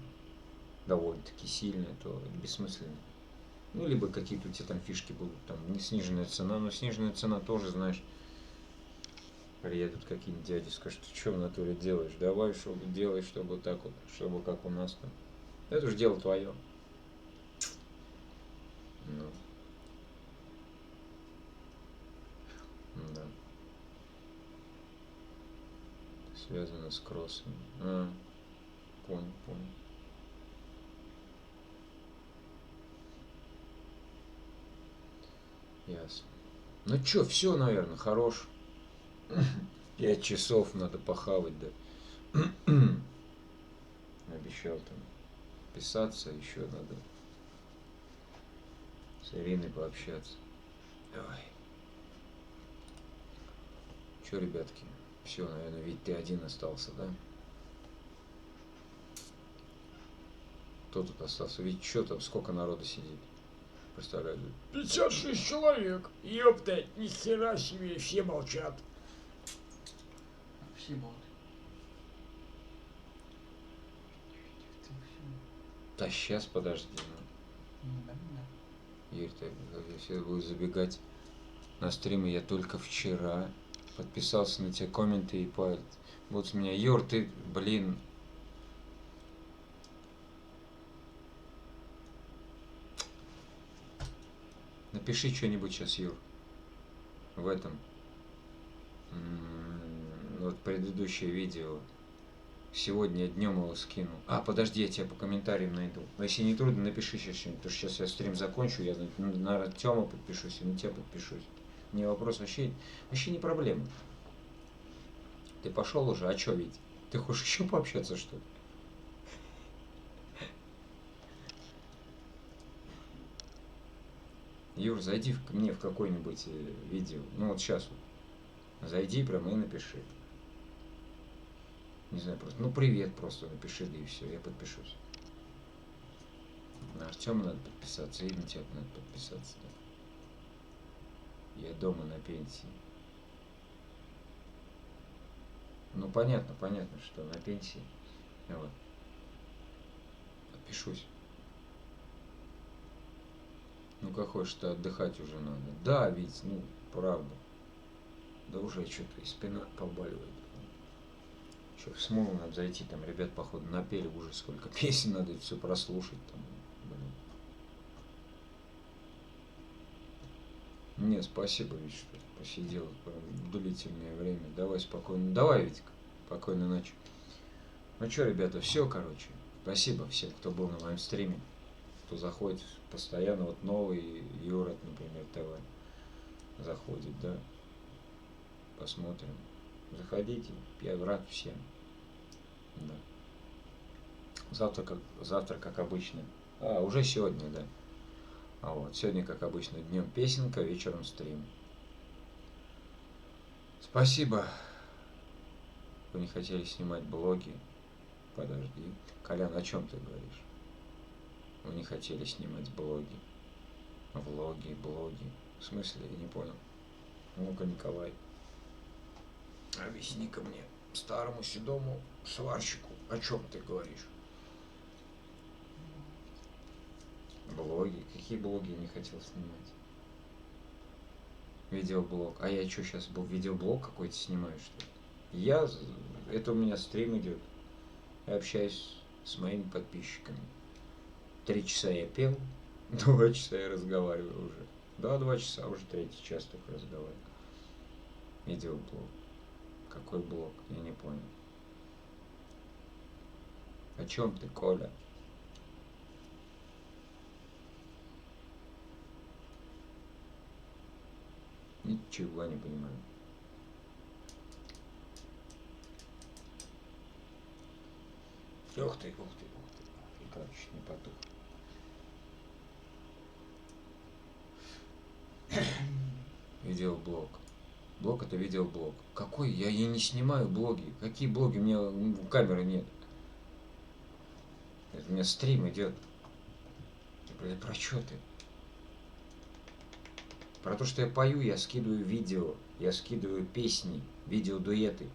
Speaker 1: довольно-таки сильная, то бессмысленно. Ну, либо какие-то у тебя там фишки будут, там, не сниженная цена, но сниженная цена тоже, знаешь, приедут какие-нибудь дяди, скажут, ты что в натуре делаешь, давай, чтобы делай, чтобы так вот, чтобы как у нас там. Это же дело твое. Ну. Да. Связано с кроссом. Понял. Ясно. Ну чё, все, наверное, хорош. 5 часов надо похавать, да. Обещал там писаться, еще надо с Ириной пообщаться. Ой. Че, ребятки, все, наверное, ведь ты один остался, да? Кто тут остался? Ведь что там, сколько народу сидит? Представляю.
Speaker 9: 56 человек. Ёптать, ни хера себе, все молчат.
Speaker 2: Все болты.
Speaker 1: Да сейчас, подожди. Юрий, ты, если буду забегать на стримы, я только вчера подписался на те комменты и будут с меня. Юр, ты, блин. Напиши что-нибудь сейчас, Юр. В этом. Вот предыдущее видео. Сегодня днем его скину. Подожди, я тебя по комментариям найду. Но если не трудно, напиши сейчас что-нибудь. Потому что сейчас я стрим закончу, я на Артема подпишусь и на тебя подпишусь. Не вопрос, вообще не проблема. Ты пошел уже, а что ведь? Ты хочешь еще пообщаться, что ли? Юр, зайди мне в какое-нибудь видео. Ну вот сейчас вот. Зайди прямо и напиши. Не знаю, просто. Ну привет просто напиши, да и все, я подпишусь. На Артема надо подписаться, и на тебя надо подписаться. Да. Я дома на пенсии. Ну понятно, что на пенсии. Вот. Подпишусь. Ну как хочешь-то отдыхать уже надо. Да, ведь, ну, правда. Да уже что-то и спина побаливает. Что, в Смолу надо зайти, там ребят, походу, напели уже сколько песен, надо это все прослушать. Там, блин. Не, спасибо, ведь, что посидел длительное время. Давай спокойно. Давай, Витька, спокойной ночи. Ну что, ребята, все, короче. Спасибо всем, кто был на моем стриме. Кто заходит постоянно, вот новый Юрат, например, ТВ заходит, да, посмотрим. Заходите, я рад всем. Да. Завтра как обычно. Уже сегодня, да. Вот, сегодня, как обычно, днем песенка, вечером стрим. Спасибо Вы не хотели снимать блоги. Подожди. Колян, о чем ты говоришь? Вы не хотели снимать блоги. Блоги. В смысле? Я не понял. Ну-ка, Николай. Объясни-ка мне, старому седому сварщику, о чем ты говоришь? Блоги? Какие блоги я не хотел снимать? Видеоблог. А я что, сейчас был видеоблог какой-то снимаю, что ли? Это у меня стрим идет. Я общаюсь с моими подписчиками. 3 часа я пел, 2 часа я разговариваю уже. Да, 2 часа, уже 3-й час только разговариваю. Видеоблог. Какой блог? Я не понял. О чем ты, Коля? Ничего не понимаю. Ух ты. Экран чуть не потух. Видеоблог. Блог это видеоблог. Какой? Я не снимаю блоги. Какие блоги? У меня камеры нет. Это у меня стрим идет. Про что ты? Про то, что я пою, я скидываю видео, я скидываю песни, видеодуэты.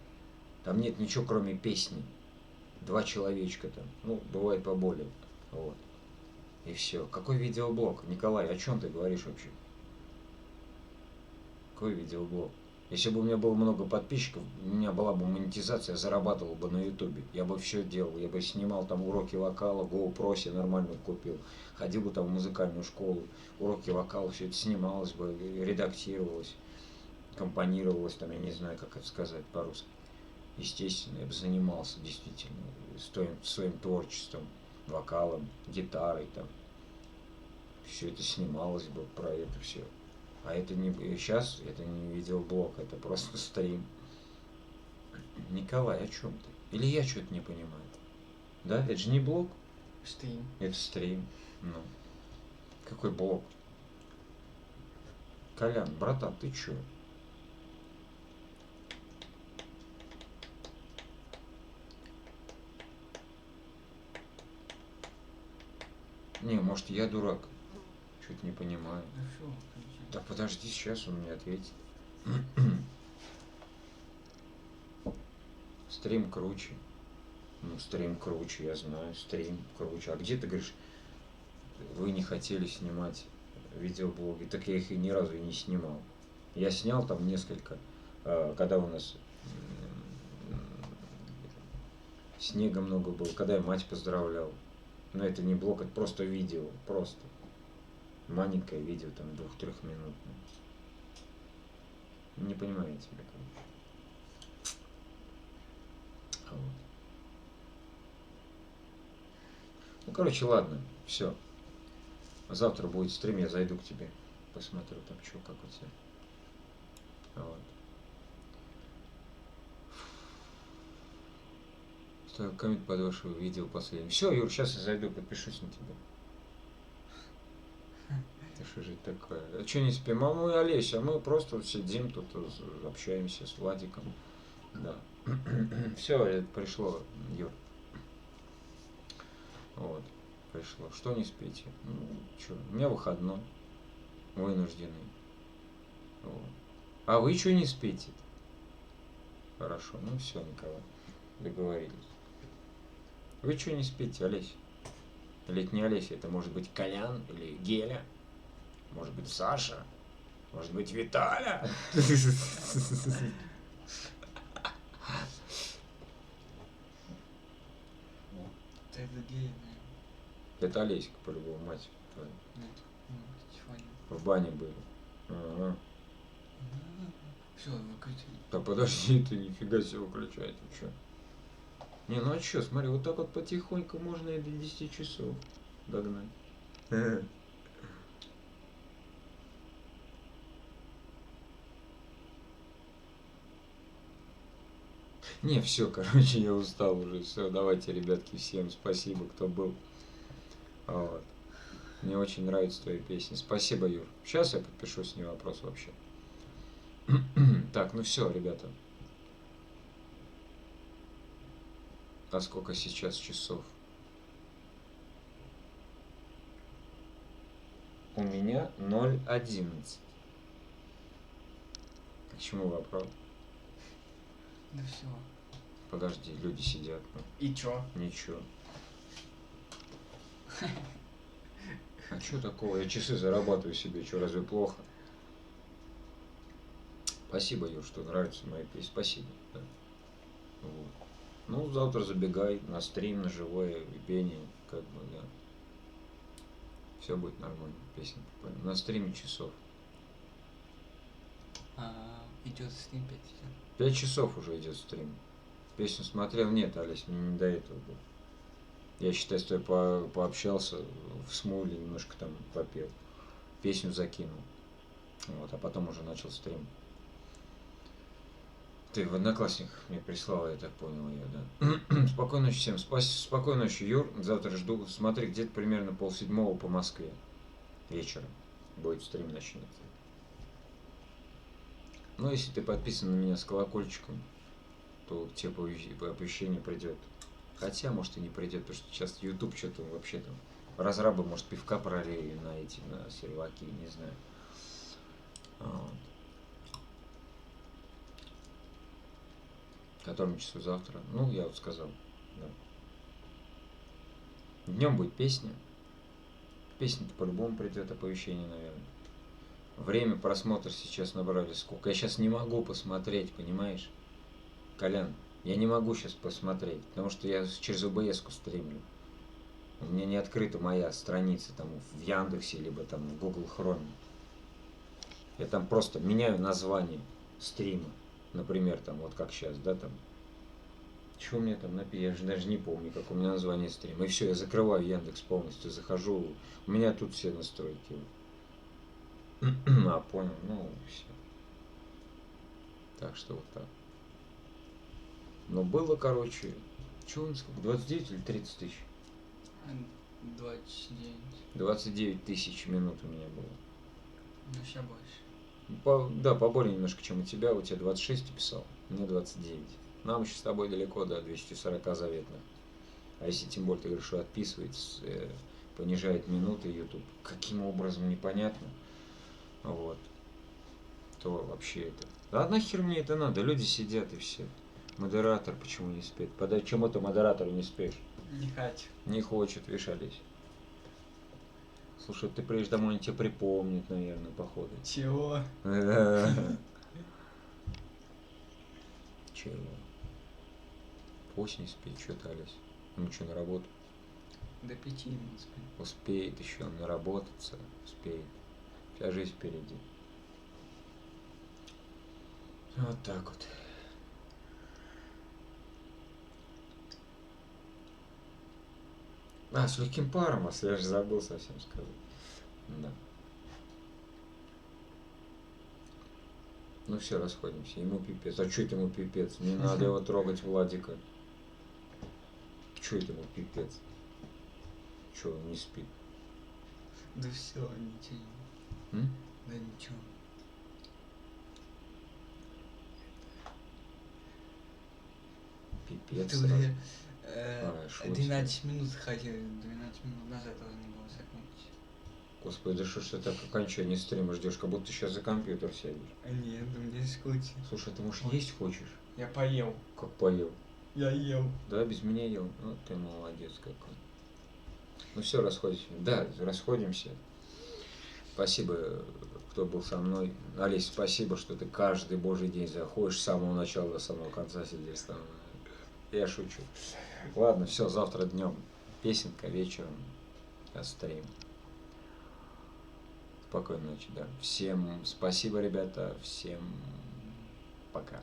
Speaker 1: Там нет ничего, кроме песни. 2 человечка там. Ну, бывает поболее. Вот. И все. Какой видеоблог? Николай, о чем ты говоришь вообще? Какой видеоблог? Если бы у меня было много подписчиков, у меня была бы монетизация, я зарабатывал бы на ютубе. Я бы все делал, я бы снимал там уроки вокала, GoPro себе нормально купил. Ходил бы там в музыкальную школу, уроки вокала, все это снималось бы, редактировалось, компонировалось, там, я не знаю, как это сказать по-русски. Естественно, я бы занимался действительно своим творчеством, вокалом, гитарой там. Все это снималось бы про это все. А это не сейчас, это не видеоблог, это просто стрим. Николай, о чем ты? Или я что-то не понимаю? Да, это же не блог.
Speaker 2: Стрим.
Speaker 1: Это стрим. Ну. Какой блог? Колян, братан, ты чё? Не, может я дурак. Что-то не понимаю.
Speaker 2: Да все, конечно.
Speaker 1: Так подожди, сейчас он мне ответит. Стрим круче. Ну, стрим круче, я знаю. Стрим круче. А где ты говоришь, вы не хотели снимать видеоблоги? Так я их и ни разу и не снимал. Я снял там несколько, когда у нас снега много было, когда я мать поздравлял. Но это не блог, это просто видео. Просто. Маленькое видео, там 2-3 минут. Не понимаете меня, короче. Вот. Ну, короче, ладно, все. Завтра будет стрим, я зайду к тебе. Посмотрю там, что, как у тебя. Вот. Ставил коммент под ваше видео последнее. Все, Юр, сейчас я зайду, подпишусь на тебя. Это что же такое? А что не спим? Маму и Олеся, мы просто вот сидим тут, общаемся с Владиком. Да. Все, пришло, Юр. Вот, пришло. Что не спите? Ну, что, у меня выходной. Вынужденный. Вот. А вы что не спите? Хорошо, ну все, Николай. Договорились. Вы что не спите, Олеся? Или это не Олеся, это может быть Колян или Геля. Может быть Саша. Может быть Виталя.
Speaker 2: Это гей, наверное.
Speaker 1: Это Олеська, по-любому, мать твоя.
Speaker 2: Нет, Тифаня.
Speaker 1: В бане были. Ага.
Speaker 2: Все, выключи.
Speaker 1: Да подожди, ты нифига себе выключай, ты что? Не, ну а что, смотри, вот так вот потихоньку можно и до 10 часов догнать. Не, все, короче, я устал уже. Все, давайте, ребятки, всем спасибо, кто был. Вот. Мне очень нравятся твои песни. Спасибо, Юр. Сейчас я подпишусь, не вопрос вообще. Так, ну все, ребята. А сколько сейчас часов? У меня 0:11. К чему вопрос?
Speaker 2: Да все.
Speaker 1: Подожди, люди сидят. Ну,
Speaker 2: И чё?
Speaker 1: ничего. А что такого? Я часы зарабатываю себе, что, разве плохо? Спасибо, Юр, что нравятся мои песни. Спасибо. Да. Вот. Ну, завтра забегай на стрим, на живое пение, как бы, да. Все будет нормально, песенки. На стриме часов.
Speaker 2: Идет стрим 5 часов.
Speaker 1: 5 часов уже идет стрим. Песню смотрел? Нет, Олесь, мне не до этого было. Я, считай, с тобой пообщался, в смуле немножко там попел. Песню закинул. Вот, а потом уже начал стрим. Ты в Одноклассниках мне прислала, я так понял ее, да. Спокойной ночи всем. Спокойной ночи, Юр. Завтра жду. Смотри, где-то примерно 6:30 по Москве. Вечером будет стрим начнется. Ну, если ты подписан на меня с колокольчиком, то тебе оповещение придет. Хотя, может, и не придет, потому что сейчас YouTube что-то вообще там. Разрабы, может, пивка пролили на эти, на серваки, не знаю. Вот. В котором часу завтра? Ну, я вот сказал. Да. Днем будет песня. Песня-то по-любому придет оповещение, наверное. Время просмотра сейчас набрали сколько? Я сейчас не могу посмотреть, понимаешь? Колян, я не могу сейчас посмотреть, потому что я через OBS-ку стримлю. У меня не открыта моя страница там в Яндексе, либо там в Google Chrome. Я там просто меняю название стрима. Например, там вот как сейчас, да, там. Что у меня там написано? Я же даже не помню, как у меня название стрима. И все, я закрываю Яндекс полностью, захожу. У меня тут все настройки. А, понял, ну все. Так что вот так. Но было, короче, что он сколько? 29 или 30 тысяч?
Speaker 2: 29.
Speaker 1: 29 тысяч минут у меня было.
Speaker 2: Ну, сейчас больше.
Speaker 1: Да, поболее немножко, чем у тебя. У тебя 26 ты писал, мне 29. Нам еще с тобой далеко до 240 заветных. А если тем более ты говоришь, что отписывает, понижает минуты YouTube, каким образом, непонятно. Вот. То вообще это... Да нахер мне это надо? Люди сидят и все. Модератор почему не спит? Почему ты модератору не спишь?
Speaker 2: Не хочу.
Speaker 1: Не хочет, видишь, Олесь. Слушай, ты приедешь домой, они тебе припомнят, наверное, походу.
Speaker 2: Чего?
Speaker 1: Чего? Пусть не спит, что ты, Олесь? Ну что, на работу?
Speaker 2: До 5 минут спим.
Speaker 1: Успеет еще наработаться, успеет. Вся жизнь впереди. Вот так вот. А, с легким паром вас, я же забыл совсем сказать. Да. Ну все, расходимся. Ему пипец. А что это ему пипец? Не надо его трогать, Владика. Что это ему пипец? Че, он не спит?
Speaker 2: Да все, ничего. Да ничего.
Speaker 1: Пипец.
Speaker 2: Ты уже
Speaker 1: 12
Speaker 2: минут хотел, 12 минут назад должны было закончить.
Speaker 1: Господи, да что ж ты так окончание стрима ждешь, как будто ты сейчас за компьютер сядешь.
Speaker 2: Нет, да мне скучно.
Speaker 1: Слушай, ты может есть хочешь?
Speaker 2: Я поел.
Speaker 1: Как поел?
Speaker 2: Я ел.
Speaker 1: Да, без меня ел. Ну ты молодец какой. Ну все, расходимся. Да, расходимся. Спасибо, кто был со мной. Олесь, спасибо, что ты каждый божий день заходишь с самого начала до самого конца сидишь там. Я шучу. Ладно, все, завтра днем песенка, вечером стрим. Спокойной ночи, да. Всем спасибо, ребята. Всем пока.